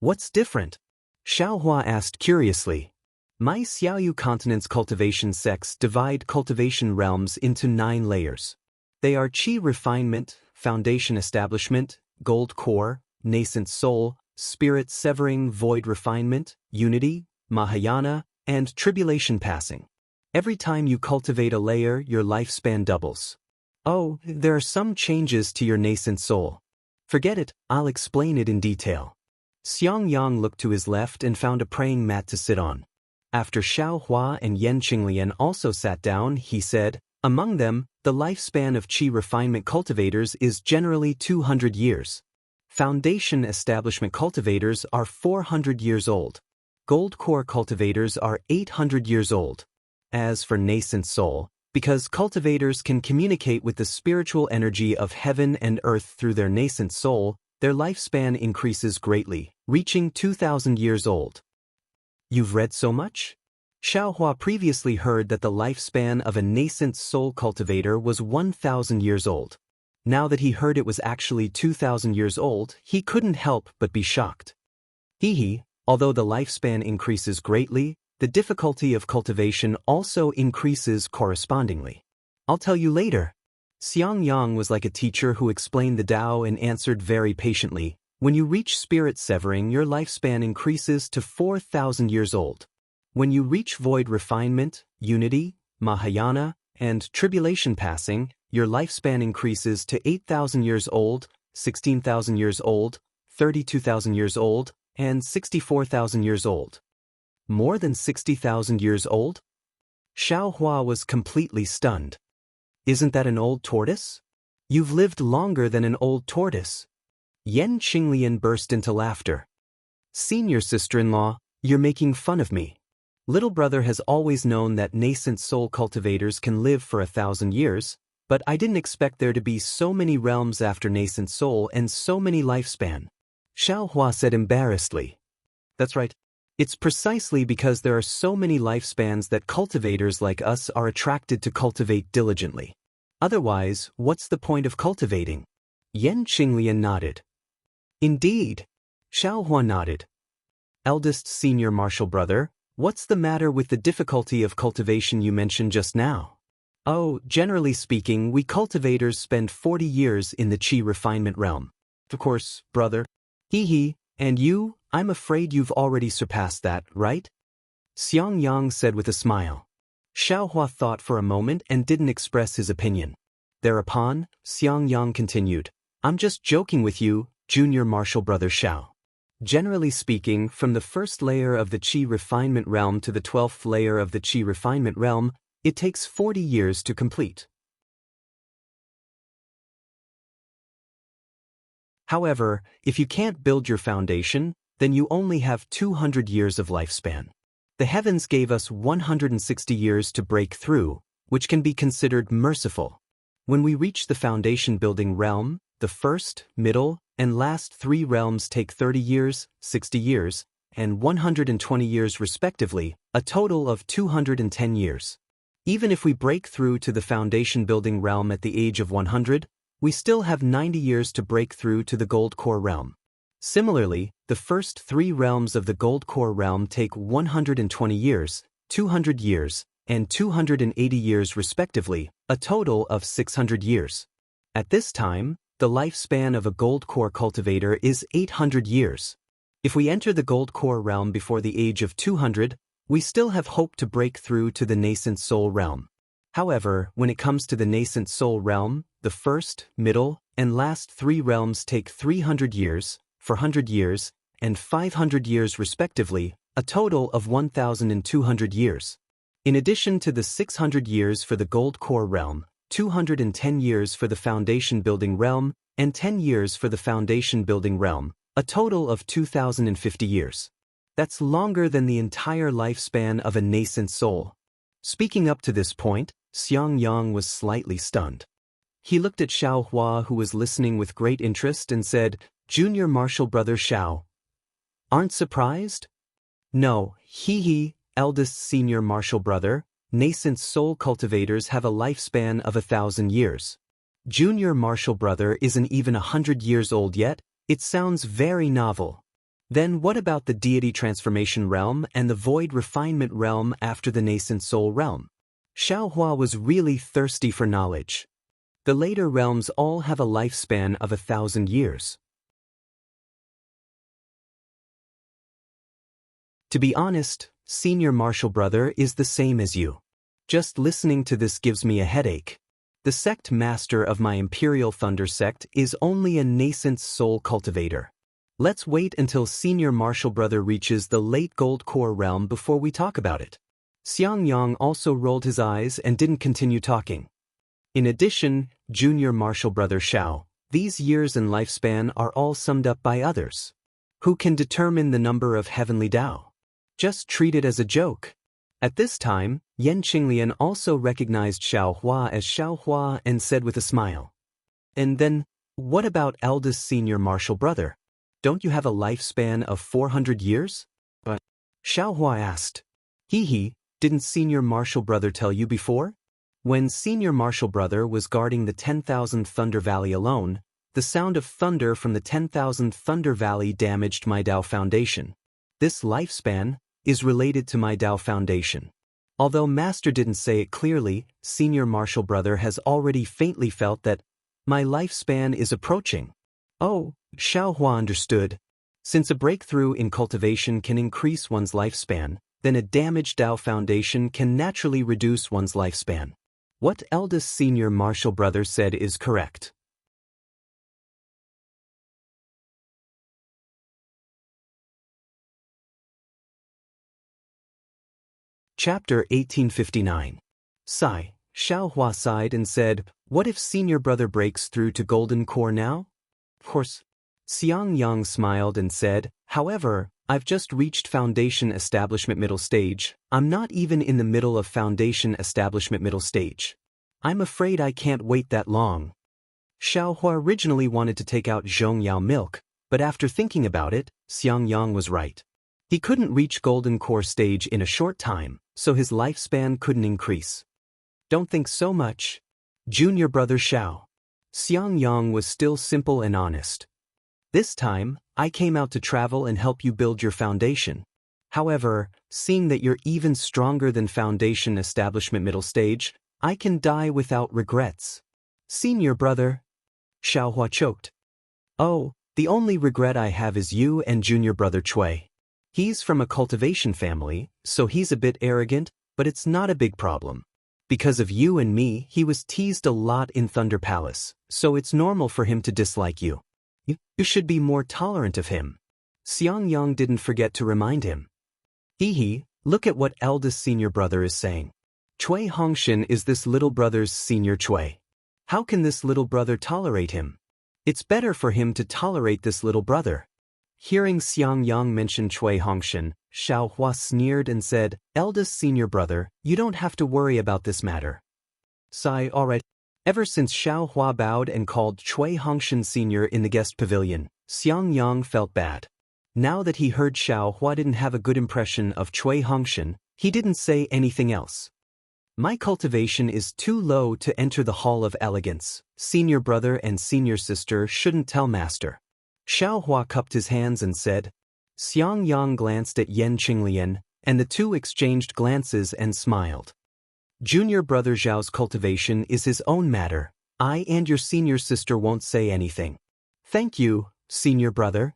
What's different? Xiao Hua asked curiously. My Xiaoyu continent's cultivation sects divide cultivation realms into 9 layers. They are Qi refinement, foundation establishment, gold core, nascent soul, spirit severing void refinement, unity, Mahayana, and tribulation passing. Every time you cultivate a layer, your lifespan doubles. Oh, there are some changes to your nascent soul. Forget it, I'll explain it in detail. Xiangyang looked to his left and found a praying mat to sit on. After Xiaohua and Yan Qinglian also sat down, he said, among them, the lifespan of qi refinement cultivators is generally 200 years. Foundation establishment cultivators are 400 years old. Gold core cultivators are 800 years old. As for nascent soul, because cultivators can communicate with the spiritual energy of heaven and earth through their nascent soul, their lifespan increases greatly, reaching 2,000 years old. You've read so much? Xiaohua previously heard that the lifespan of a nascent soul cultivator was 1,000 years old. Now that he heard it was actually 2,000 years old, he couldn't help but be shocked. Although the lifespan increases greatly, the difficulty of cultivation also increases correspondingly. I'll tell you later. Xiangyang was like a teacher who explained the Tao and answered very patiently, when you reach spirit severing, your lifespan increases to 4,000 years old. When you reach void refinement, unity, Mahayana, and tribulation passing, your lifespan increases to 8,000 years old, 16,000 years old, 32,000 years old, and 64,000 years old. More than 60,000 years old? Xiaohua was completely stunned. Isn't that an old tortoise? You've lived longer than an old tortoise. Yan Qinglian burst into laughter. Senior sister-in-law, you're making fun of me. Little brother has always known that nascent soul cultivators can live for 1,000 years, but I didn't expect there to be so many realms after nascent soul and so many lifespan. Xiaohua said embarrassedly. That's right. It's precisely because there are so many lifespans that cultivators like us are attracted to cultivate diligently. Otherwise, what's the point of cultivating? Yan Qinglian nodded. Indeed. Xiaohua nodded. Eldest senior martial brother, what's the matter with the difficulty of cultivation you mentioned just now? Oh, generally speaking, we cultivators spend 40 years in the qi refinement realm. Of course, brother. And you, I'm afraid you've already surpassed that, right? Xiangyang said with a smile. Xiaohua thought for a moment and didn't express his opinion. Thereupon, Xiangyang continued, I'm just joking with you, junior martial brother Xiao. Generally speaking, from the first layer of the qi refinement realm to the 12th layer of the qi refinement realm, it takes 40 years to complete. However, if you can't build your foundation, then you only have 200 years of lifespan. The heavens gave us 160 years to break through, which can be considered merciful. When we reach the foundation building realm, the first, middle, and last 3 realms take 30 years, 60 years, and 120 years respectively, a total of 210 years. Even if we break through to the foundation building realm at the age of 100, we still have 90 years to break through to the gold core realm. Similarly, the first 3 realms of the gold core realm take 120 years, 200 years, and 280 years respectively, a total of 600 years. At this time, the lifespan of a gold core cultivator is 800 years. If we enter the gold core realm before the age of 200, we still have hope to break through to the nascent soul realm. However, when it comes to the nascent soul realm, the first, middle, and last 3 realms take 300 years, 400 years, and 500 years respectively, a total of 1,200 years. In addition to the 600 years for the gold core realm, 210 years for the foundation building realm, and 10 years for the foundation building realm, a total of 2,050 years. That's longer than the entire lifespan of a nascent soul. Speaking up to this point, Xiangyang was slightly stunned. He looked at Xiaohua, who was listening with great interest, and said, Junior martial brother Xiao. Aren't surprised? No, eldest senior martial brother, nascent soul cultivators have a lifespan of 1,000 years. Junior martial brother isn't even 100 years old yet, it sounds very novel. Then what about the deity transformation realm and the void refinement realm after the nascent soul realm? Xiaohua was really thirsty for knowledge. The later realms all have a lifespan of 1,000 years. To be honest, senior martial brother is the same as you. Just listening to this gives me a headache. The sect master of my Imperial Thunder sect is only a nascent soul cultivator. Let's wait until senior martial brother reaches the late gold core realm before we talk about it. Xiangyang also rolled his eyes and didn't continue talking. In addition, junior martial brother Xiao, these years and lifespan are all summed up by others. Who can determine the number of heavenly Dao? Just treat it as a joke. At this time, Yan Qinglian also recognized Xiao Hua as Xiao Hua and said with a smile. And then, what about eldest senior martial brother? Don't you have a lifespan of 400 years? But Xiao Hua asked. Didn't senior martial brother tell you before? When senior martial brother was guarding the 10,000th Thunder Valley alone, the sound of thunder from the 10,000th Thunder Valley damaged my Dao Foundation. This lifespan is related to my Dao Foundation. Although Master didn't say it clearly, senior martial brother has already faintly felt that my lifespan is approaching. Oh, Xiao Hua understood. Since a breakthrough in cultivation can increase one's lifespan, then a damaged Dao Foundation can naturally reduce one's lifespan. What eldest senior martial brother said is correct. Chapter 1859. Sigh. Xiao Hua sighed and said, what if senior brother breaks through to golden core now? Of course. Xiangyang smiled and said, however, I've just reached Foundation Establishment Middle Stage. I'm not even in the middle of Foundation Establishment Middle Stage. I'm afraid I can't wait that long. Xiao Hua originally wanted to take out Zhongyao milk, but after thinking about it, Xiangyang was right. He couldn't reach Golden Core stage in a short time, so his lifespan couldn't increase. Don't think so much. Junior brother Xiao. Xiangyang was still simple and honest. This time, I came out to travel and help you build your foundation. However, seeing that you're even stronger than Foundation Establishment Middle Stage, I can die without regrets. Senior brother. Xiao Hua choked. Oh, the only regret I have is you and junior brother Cui. He's from a cultivation family, so he's a bit arrogant, but it's not a big problem. Because of you and me, he was teased a lot in Thunder Palace, so it's normal for him to dislike you. You should be more tolerant of him. Xiangyang didn't forget to remind him. Look at what eldest senior brother is saying. Cui Hongshan is this little brother's senior Cui. How can this little brother tolerate him? It's better for him to tolerate this little brother. Hearing Xiangyang mention Cui Hongshan, Xiao Hua sneered and said, eldest senior brother, you don't have to worry about this matter. Sigh, alright. Ever since Xiao Hua bowed and called Cui Hongshan Sr. in the guest pavilion, Xiangyang felt bad. Now that he heard Xiao Hua didn't have a good impression of Cui Hongshan, he didn't say anything else. My cultivation is too low to enter the Hall of Elegance. Senior brother and senior sister shouldn't tell master. Xiao Hua cupped his hands and said. Xiangyang glanced at Yan Qinglian, and the two exchanged glances and smiled. Junior brother Zhao's cultivation is his own matter. I and your senior sister won't say anything. Thank you, senior brother.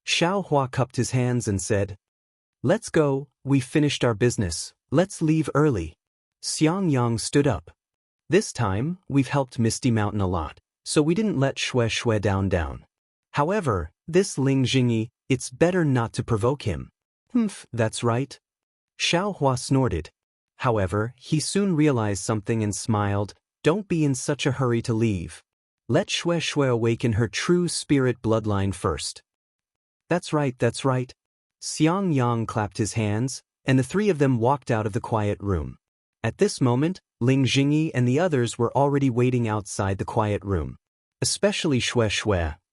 Xiao Hua cupped his hands and said. Let's go, we've finished our business, let's leave early. Xiangyang stood up. This time, we've helped Misty Mountain a lot, so we didn't let Shui down. However, this Ling Jingyi, it's better not to provoke him. That's right. Xiao Hua snorted. However, he soon realized something and smiled. Don't be in such a hurry to leave. Let Shui awaken her true spirit bloodline first. That's right. Xiangyang clapped his hands, and the three of them walked out of the quiet room. At this moment, Ling Jingyi and the others were already waiting outside the quiet room. Especially Shui,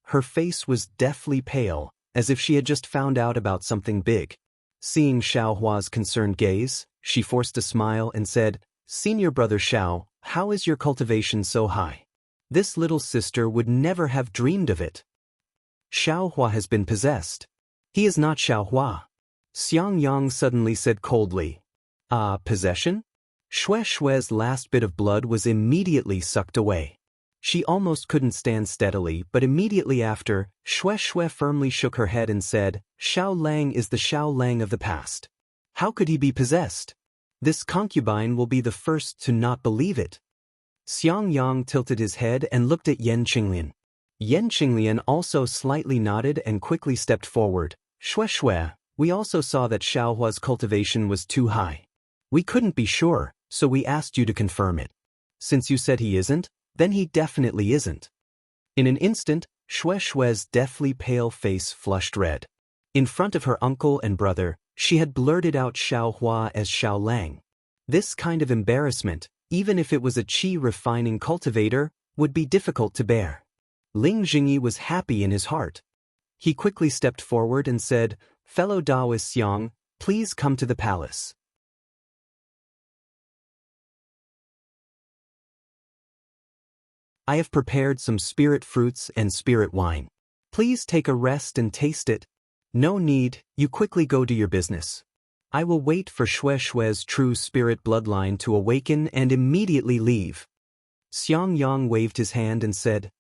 her face was deathly pale, as if she had just found out about something big. Seeing Xiao Hua's concerned gaze, she forced a smile and said, Senior brother Xiao, how is your cultivation so high? This little sister would never have dreamed of it. Xiao Hua has been possessed. He is not Xiao Hua. Xiangyang suddenly said coldly. Possession? Shui's last bit of blood was immediately sucked away. She almost couldn't stand steadily, but immediately after, Shui firmly shook her head and said, Xiao Lang is the Xiao Lang of the past. How could he be possessed? This concubine will be the first to not believe it. Xiangyang tilted his head and looked at Yan Qinglian. Yan Qinglian also slightly nodded and quickly stepped forward. Shue Shue, we also saw that Xiaohua's cultivation was too high. We couldn't be sure, so we asked you to confirm it. Since you said he isn't, then he definitely isn't. In an instant, Shue Shue's deathly pale face flushed red. In front of her uncle and brother, she had blurted out Xiaohua as Xiao Lang. This kind of embarrassment, even if it was a qi-refining cultivator, would be difficult to bear. Ling Jingyi was happy in his heart. He quickly stepped forward and said, "Fellow Daoist Xiang, please come to the palace. I have prepared some spirit fruits and spirit wine. Please take a rest and taste it. No need, you quickly go to your business. I will wait for Shue Shue's true spirit bloodline to awaken and immediately leave." Xiang Yang waved his hand and said,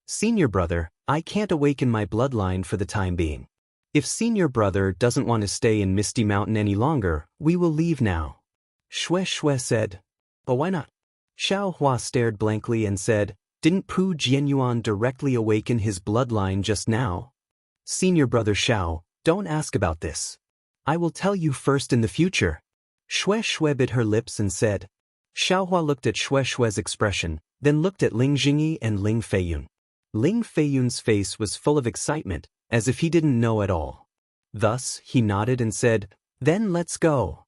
"Senior brother, I can't awaken my bloodline for the time being. If senior brother doesn't want to stay in Misty Mountain any longer, we will leave now." Shue Shue said, "But why not?" Xiao Hua stared blankly and said, "Didn't Pu Jianyuan directly awaken his bloodline just now?" "Senior brother Xiao, don't ask about this. I will tell you first in the future." Shue Shue bit her lips and said. Xiaohua looked at Shue Shue's expression, then looked at Ling Jingyi and Ling Feiyun. Ling Feiyun's face was full of excitement, as if he didn't know at all. Thus, he nodded and said, "Then let's go.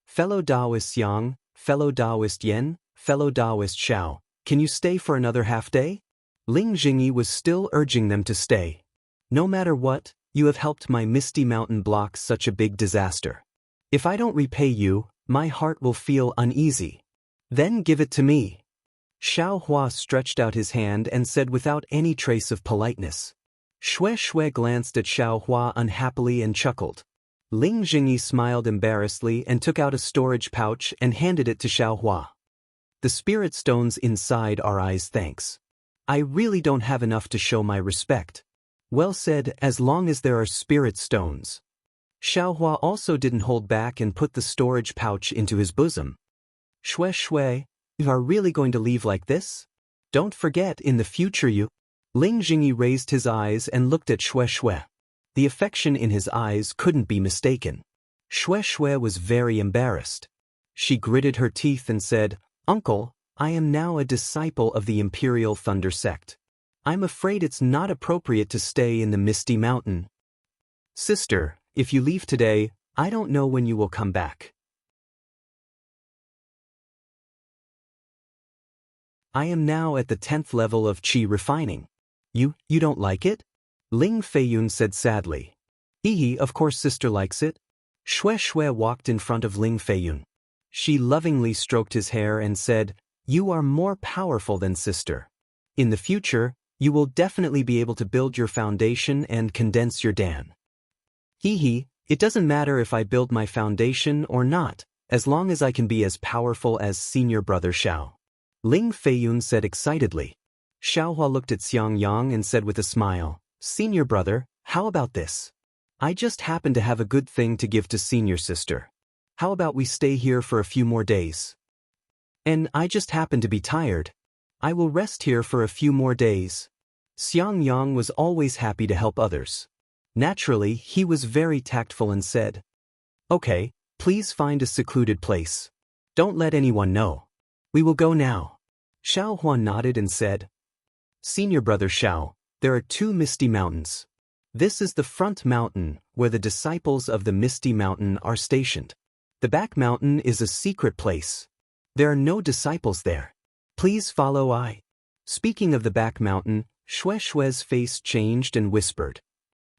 Fellow Daoist Yang, fellow Daoist Yen, fellow Daoist Xiao, can you stay for another half day?" Ling Jingyi was still urging them to stay. "No matter what, you have helped my Misty Mountain block such a big disaster. If I don't repay you, my heart will feel uneasy. Then give it to me." Xiao Hua stretched out his hand and said without any trace of politeness. Shue Shue glanced at Xiao Hua unhappily and chuckled. Ling Jingyi smiled embarrassedly and took out a storage pouch and handed it to Xiao Hua. "The spirit stones inside are eyes, thanks. I really don't have enough to show my respect." "Well said, as long as there are spirit stones." Xiao Hua also didn't hold back and put the storage pouch into his bosom. "Shue Shue, you are really going to leave like this? Don't forget, in the future you—" Ling Jingyi raised his eyes and looked at Shue Shue. The affection in his eyes couldn't be mistaken. Shue Shue was very embarrassed. She gritted her teeth and said, "Uncle, I am now a disciple of the Imperial Thunder Sect. I'm afraid it's not appropriate to stay in the Misty Mountain. Sister, if you leave today, I don't know when you will come back. I am now at the 10th level of qi refining. You don't like it?" Ling Feiyun said sadly. Of course sister likes it." Shue Shue walked in front of Ling Feiyun. She lovingly stroked his hair and said, "You are more powerful than sister. In the future, you will definitely be able to build your foundation and condense your Dan. It doesn't matter if I build my foundation or not, as long as I can be as powerful as senior brother Xiao." Ling Feiyun said excitedly. Xiaohua looked at Xiang Yang and said with a smile, "Senior brother, how about this? I just happen to have a good thing to give to senior sister. How about we stay here for a few more days? And I just happen to be tired. I will rest here for a few more days." Xiang Yang was always happy to help others. Naturally, he was very tactful and said, "Okay, please find a secluded place. Don't let anyone know. We will go now." Xiao Hua nodded and said, "Senior brother Xiao, there are 2 Misty Mountains. This is the front mountain, where the disciples of the Misty Mountain are stationed. The back mountain is a secret place. There are no disciples there. Please follow I." Speaking of the back mountain, Shue Shue's face changed and whispered,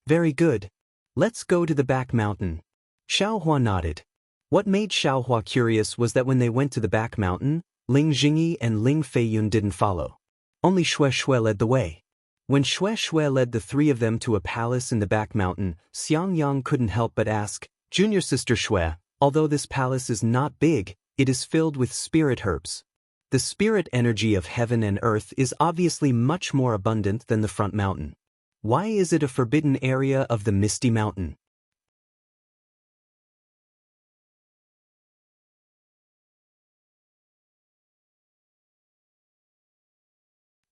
"Very good. Let's go to the back mountain." Xiao Hua nodded. What made Xiao Hua curious was that when they went to the back mountain, Ling Jingyi and Ling Feiyun didn't follow. Only Shue Shue led the way. When Shue Shue led the 3 of them to a palace in the back mountain, Xiang Yang couldn't help but ask, "Junior sister Shue, although this palace is not big, it is filled with spirit herbs. The spirit energy of heaven and earth is obviously much more abundant than the front mountain. Why is it a forbidden area of the Misty Mountain?"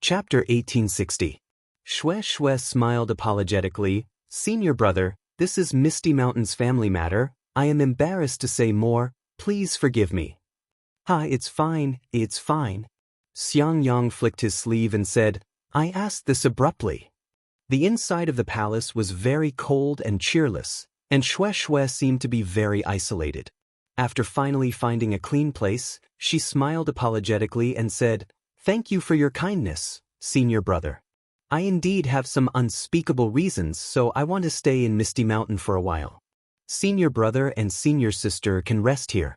Chapter 1860. Shue smiled apologetically. Senior brother, this is Misty Mountain's family matter. I am embarrassed to say more. Please forgive me. Hi, it's fine, it's fine. Xiangyang flicked his sleeve and said, I asked this abruptly. The inside of the palace was very cold and cheerless, and Shue seemed to be very isolated. After finally finding a clean place, she smiled apologetically and said, Thank you for your kindness, senior brother. I indeed have some unspeakable reasons, so I want to stay in Misty Mountain for a while. Senior brother and senior sister can rest here.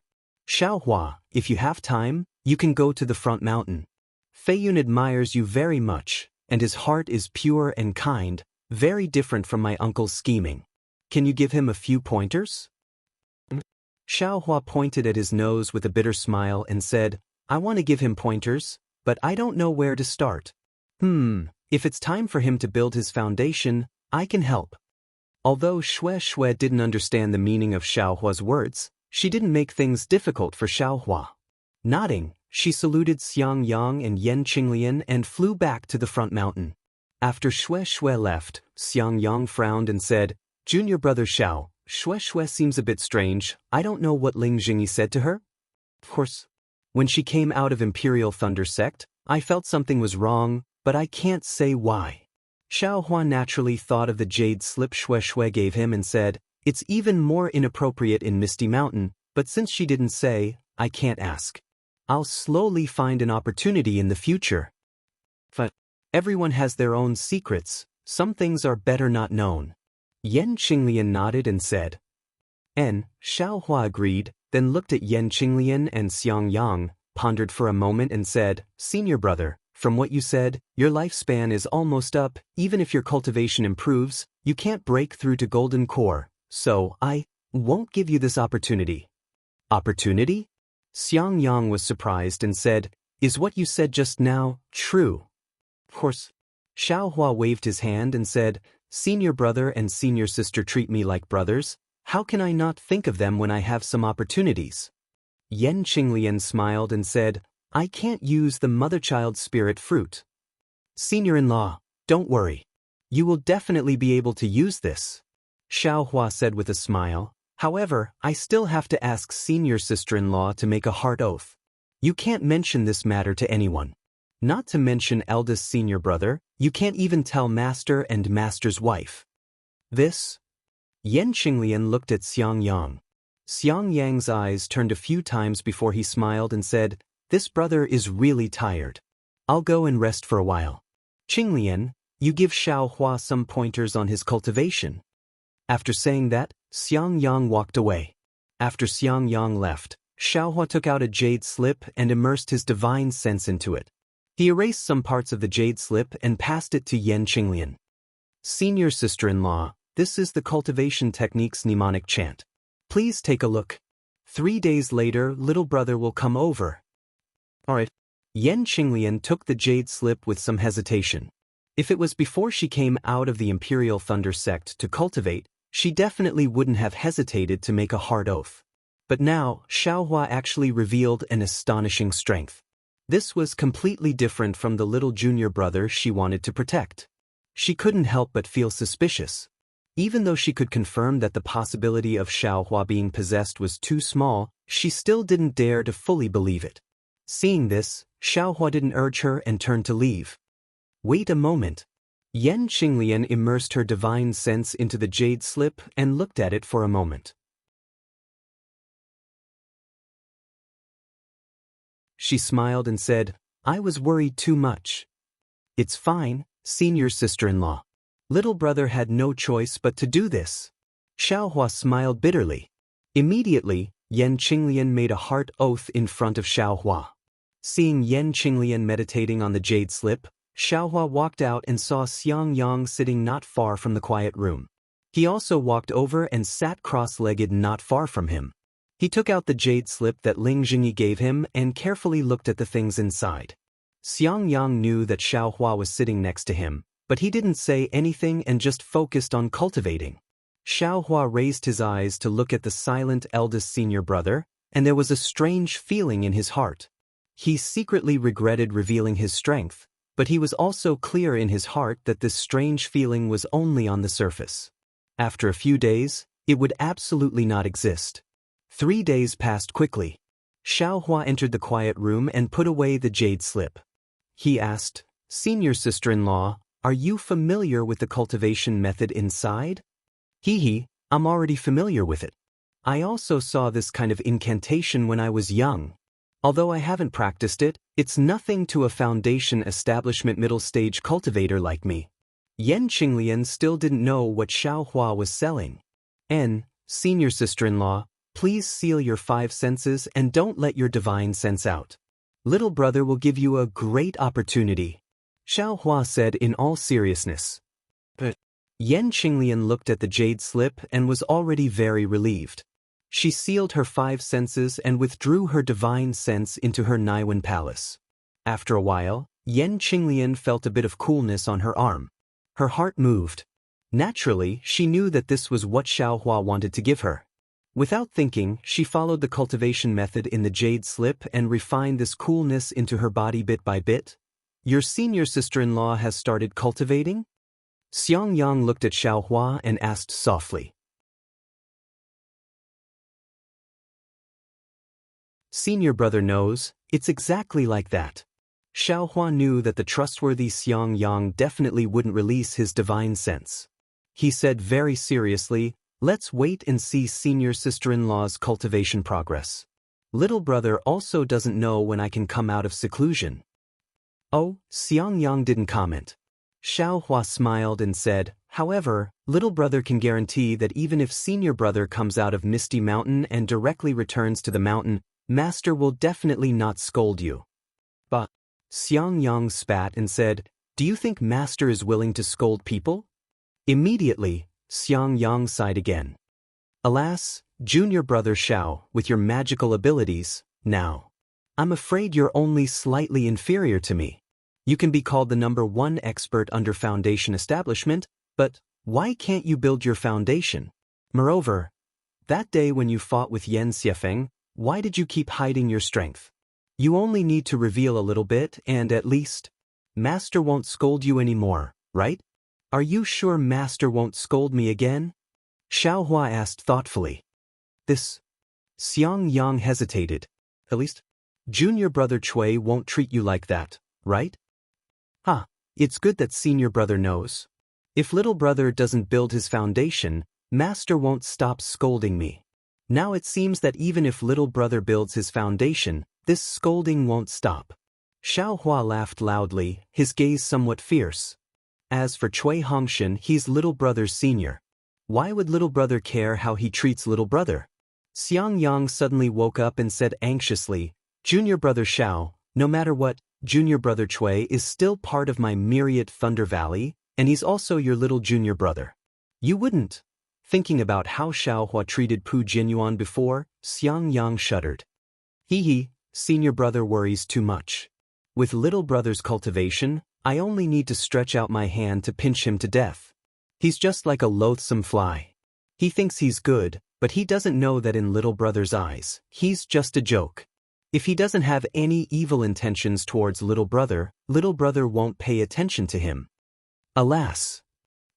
Xiaohua, if you have time, you can go to the front mountain. Feiyun admires you very much, and his heart is pure and kind, very different from my uncle's scheming. Can you give him a few pointers? Xiaohua pointed at his nose with a bitter smile and said, I want to give him pointers, but I don't know where to start. If it's time for him to build his foundation, I can help. Although Shue didn't understand the meaning of Xiaohua's words, she didn't make things difficult for Xiaohua. Nodding, she saluted Xiangyang and Yan Qinglian and flew back to the front mountain. After Shue left, Xiangyang frowned and said, Junior brother Xiao, Shue seems a bit strange. I don't know what Ling Jingyi said to her. Of course, when she came out of Imperial Thunder Sect, I felt something was wrong, but I can't say why. Xiaohua naturally thought of the jade slip Shue gave him and said, It's even more inappropriate in Misty Mountain, but since she didn't say, I can't ask. I'll slowly find an opportunity in the future. But everyone has their own secrets, some things are better not known. Yan Qinglian nodded and said. Xiaohua agreed, then looked at Yan Qinglian and Xiangyang, pondered for a moment and said, Senior brother, from what you said, your lifespan is almost up. Even if your cultivation improves, you can't break through to golden core, so I won't give you this opportunity. Opportunity? Xiangyang was surprised and said, Is what you said just now true? Of course. Xiaohua waved his hand and said, Senior brother and senior sister treat me like brothers. How can I not think of them when I have some opportunities? Yan Qinglian smiled and said, I can't use the mother-child spirit fruit. Senior-in-law, don't worry. You will definitely be able to use this. Xiaohua said with a smile. However, I still have to ask senior sister-in-law to make a hard oath. You can't mention this matter to anyone. Not to mention eldest senior brother, you can't even tell master and master's wife. This? Yan Qinglian looked at Xiangyang. Xiangyang's eyes turned a few times before he smiled and said, This brother is really tired. I'll go and rest for a while. Qinglian, you give Xiaohua some pointers on his cultivation. After saying that, Xiangyang walked away. After Xiangyang left, Xiaohua took out a jade slip and immersed his divine sense into it. He erased some parts of the jade slip and passed it to Yan Qinglian. Senior sister-in-law, this is the cultivation technique's mnemonic chant. Please take a look. 3 days later, little brother will come over. Alright. Yan Qinglian took the jade slip with some hesitation. If it was before she came out of the Imperial Thunder Sect to cultivate, she definitely wouldn't have hesitated to make a hard oath. But now, Xiaohua actually revealed an astonishing strength. This was completely different from the little junior brother she wanted to protect. She couldn't help but feel suspicious. Even though she could confirm that the possibility of Xiaohua being possessed was too small, she still didn't dare to fully believe it. Seeing this, Xiaohua didn't urge her and turned to leave. Wait a moment. Yan Qinglian immersed her divine sense into the jade slip and looked at it for a moment. She smiled and said, I was worried too much. It's fine, senior sister-in-law. Little brother had no choice but to do this. Xiaohua smiled bitterly. Immediately, Yan Qinglian made a heart oath in front of Xiaohua. Seeing Yan Qinglian meditating on the jade slip, Xiaohua walked out and saw Xiangyang sitting not far from the quiet room. He also walked over and sat cross-legged not far from him. He took out the jade slip that Ling Jingyi gave him and carefully looked at the things inside. Xiangyang knew that Xiaohua was sitting next to him, but he didn't say anything and just focused on cultivating. Xiaohua raised his eyes to look at the silent eldest senior brother, and there was a strange feeling in his heart. He secretly regretted revealing his strength, But he was also clear in his heart that this strange feeling was only on the surface. After a few days, it would absolutely not exist. 3 days passed quickly. Xiaohua entered the quiet room and put away the jade slip. He asked, "Senior sister-in-law, are you familiar with the cultivation method inside?" "Hee, I'm already familiar with it. I also saw this kind of incantation when I was young. Although I haven't practiced it, it's nothing to a foundation establishment middle-stage cultivator like me." Yan Qinglian still didn't know what Xiaohua was selling. Senior sister-in-law, please seal your 5 senses and don't let your divine sense out. Little brother will give you a great opportunity, Xiaohua said in all seriousness. But Yan Qinglian looked at the jade slip and was already very relieved. She sealed her 5 senses and withdrew her divine sense into her Naiwan palace. After a while, Yan Qinglian felt a bit of coolness on her arm. Her heart moved. Naturally, she knew that this was what Xiaohua wanted to give her. Without thinking, she followed the cultivation method in the jade slip and refined this coolness into her body bit by bit. "Your senior sister-in-law has started cultivating?" Xiangyang looked at Xiaohua and asked softly. Senior brother knows, it's exactly like that. Xiaohua knew that the trustworthy Xiangyang definitely wouldn't release his divine sense. He said very seriously, "Let's wait and see senior sister-in-law's cultivation progress. Little brother also doesn't know when I can come out of seclusion." Oh, Xiangyang didn't comment. Xiaohua smiled and said, "However, little brother can guarantee that even if senior brother comes out of Misty Mountain and directly returns to the mountain, Master will definitely not scold you." But Xiangyang spat and said, "Do you think Master is willing to scold people?" Immediately, Xiangyang sighed again. "Alas, junior brother Xiao, with your magical abilities, now. I'm afraid you're only slightly inferior to me. You can be called the #1 expert under foundation establishment, but why can't you build your foundation? Moreover, that day when you fought with Yan Xiefeng, why did you keep hiding your strength? You only need to reveal a little bit and at least, Master won't scold you anymore, right? Are you sure Master won't scold me again?" Xiaohua asked thoughtfully. This Xiangyang hesitated. "At least, junior brother Cui won't treat you like that, right?" It's good that senior brother knows. If little brother doesn't build his foundation, Master won't stop scolding me. Now it seems that even if little brother builds his foundation, this scolding won't stop." Xiaohua laughed loudly, his gaze somewhat fierce. As for Cui Hongshan, he's little brother's senior. Why would little brother care how he treats little brother? Xiangyang suddenly woke up and said anxiously, "Junior brother Xiao, no matter what, junior brother Cui is still part of my myriad Thunder Valley, and he's also your little junior brother. You wouldn't." Thinking about how Xiaohua treated Pu Jinyuan before, Xiangyang shuddered. Senior brother worries too much. With little brother's cultivation, I only need to stretch out my hand to pinch him to death. He's just like a loathsome fly. He thinks he's good, but he doesn't know that in little brother's eyes, he's just a joke. If he doesn't have any evil intentions towards little brother won't pay attention to him. Alas.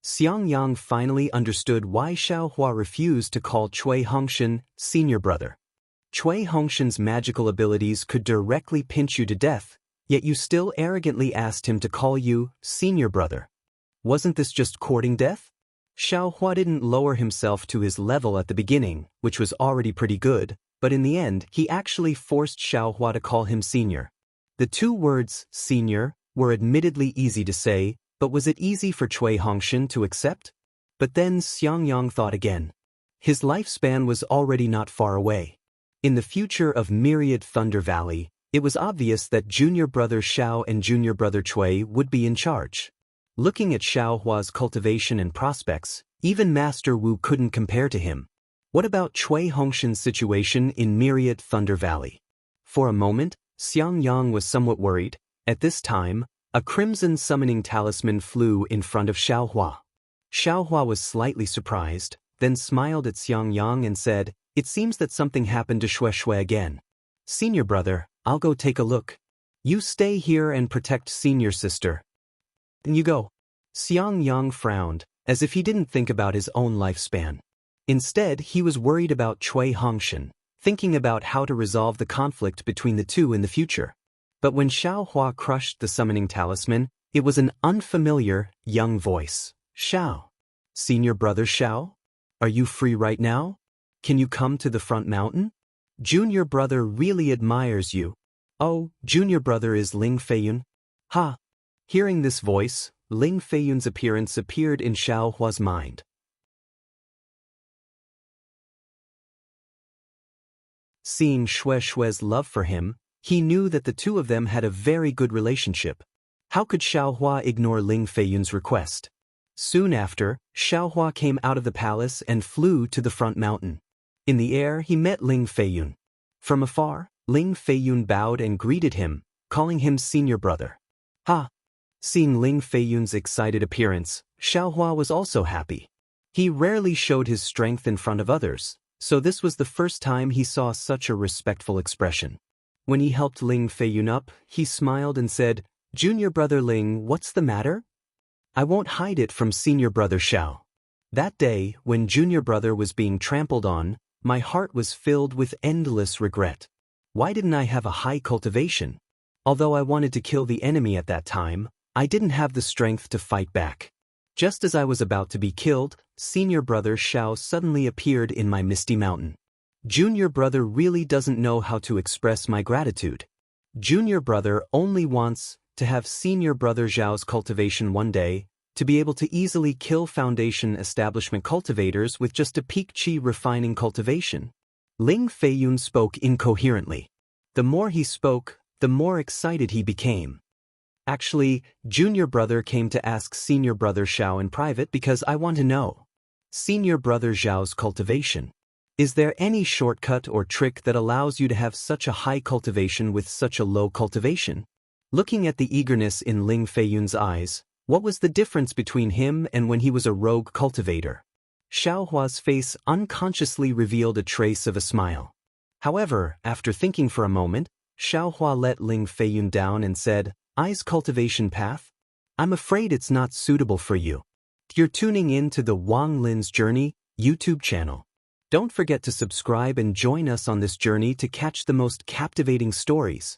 Xiangyang finally understood why Xiaohua refused to call Cui Hongshan senior brother. Cui Hongshan's magical abilities could directly pinch you to death, yet you still arrogantly asked him to call you senior brother. Wasn't this just courting death? Xiaohua didn't lower himself to his level at the beginning, which was already pretty good, but in the end he actually forced Xiaohua to call him senior. The 2 words, senior, were admittedly easy to say, but was it easy for Cui Hongshan to accept? But then Xiangyang thought again. His lifespan was already not far away. In the future of myriad Thunder Valley, it was obvious that junior brother Xiao and junior brother Cui would be in charge. Looking at Xiaohua's cultivation and prospects, even Master Wu couldn't compare to him. What about Cui Hongshan's situation in myriad Thunder Valley? For a moment, Xiangyang was somewhat worried. At this time, a crimson summoning talisman flew in front of Xiaohua. Xiaohua was slightly surprised, then smiled at Xiangyang and said, "It seems that something happened to Shui Shui again. Senior brother, I'll go take a look." You stay here and protect senior sister. Then you go. Xiang Yang frowned, as if he didn't think about his own lifespan. Instead, he was worried about Cui Hongshan, thinking about how to resolve the conflict between the two in the future. But when Xiao Hua crushed the summoning talisman, it was an unfamiliar, young voice. Xiao. Senior brother Xiao? Are you free right now? Can you come to the front mountain? Junior brother really admires you. Oh, junior brother is Ling Feiyun. Ha! Hearing this voice, Ling Feiyun's appearance appeared in Xiao Hua's mind. Seeing Xue Xue's love for him, he knew that the two of them had a very good relationship. How could Xiao Hua ignore Ling Feiyun's request? Soon after, Xiao Hua came out of the palace and flew to the front mountain. In the air, he met Ling Feiyun. From afar, Ling Feiyun bowed and greeted him, calling him senior brother. Ha! Seeing Ling Feiyun's excited appearance, Xiao Hua was also happy. He rarely showed his strength in front of others, so this was the first time he saw such a respectful expression. When he helped Ling Feiyun up, he smiled and said, "Junior brother Ling, what's the matter?" "I won't hide it from senior brother Xiao. That day, when junior brother was being trampled on, my heart was filled with endless regret. Why didn't I have a high cultivation? Although I wanted to kill the enemy at that time, I didn't have the strength to fight back. Just as I was about to be killed, senior brother Xiao suddenly appeared in my misty mountain. Junior brother really doesn't know how to express my gratitude. Junior brother only wants to have senior brother Xiao's cultivation one day, to be able to easily kill foundation establishment cultivators with just a peak qi refining cultivation." Ling Feiyun spoke incoherently. The more he spoke, the more excited he became. "Actually, junior brother came to ask senior brother Xiao in private because I want to know. Senior brother Xiao's cultivation. Is there any shortcut or trick that allows you to have such a high cultivation with such a low cultivation?" Looking at the eagerness in Ling Feiyun's eyes, what was the difference between him and when he was a rogue cultivator? Xiao Hua's face unconsciously revealed a trace of a smile. However, after thinking for a moment, Xiao Hua let Ling Feiyun down and said, "I's cultivation path? I'm afraid it's not suitable for you. You're tuning in to the Wang Lin's Journey YouTube channel. Don't forget to subscribe and join us on this journey to catch the most captivating stories.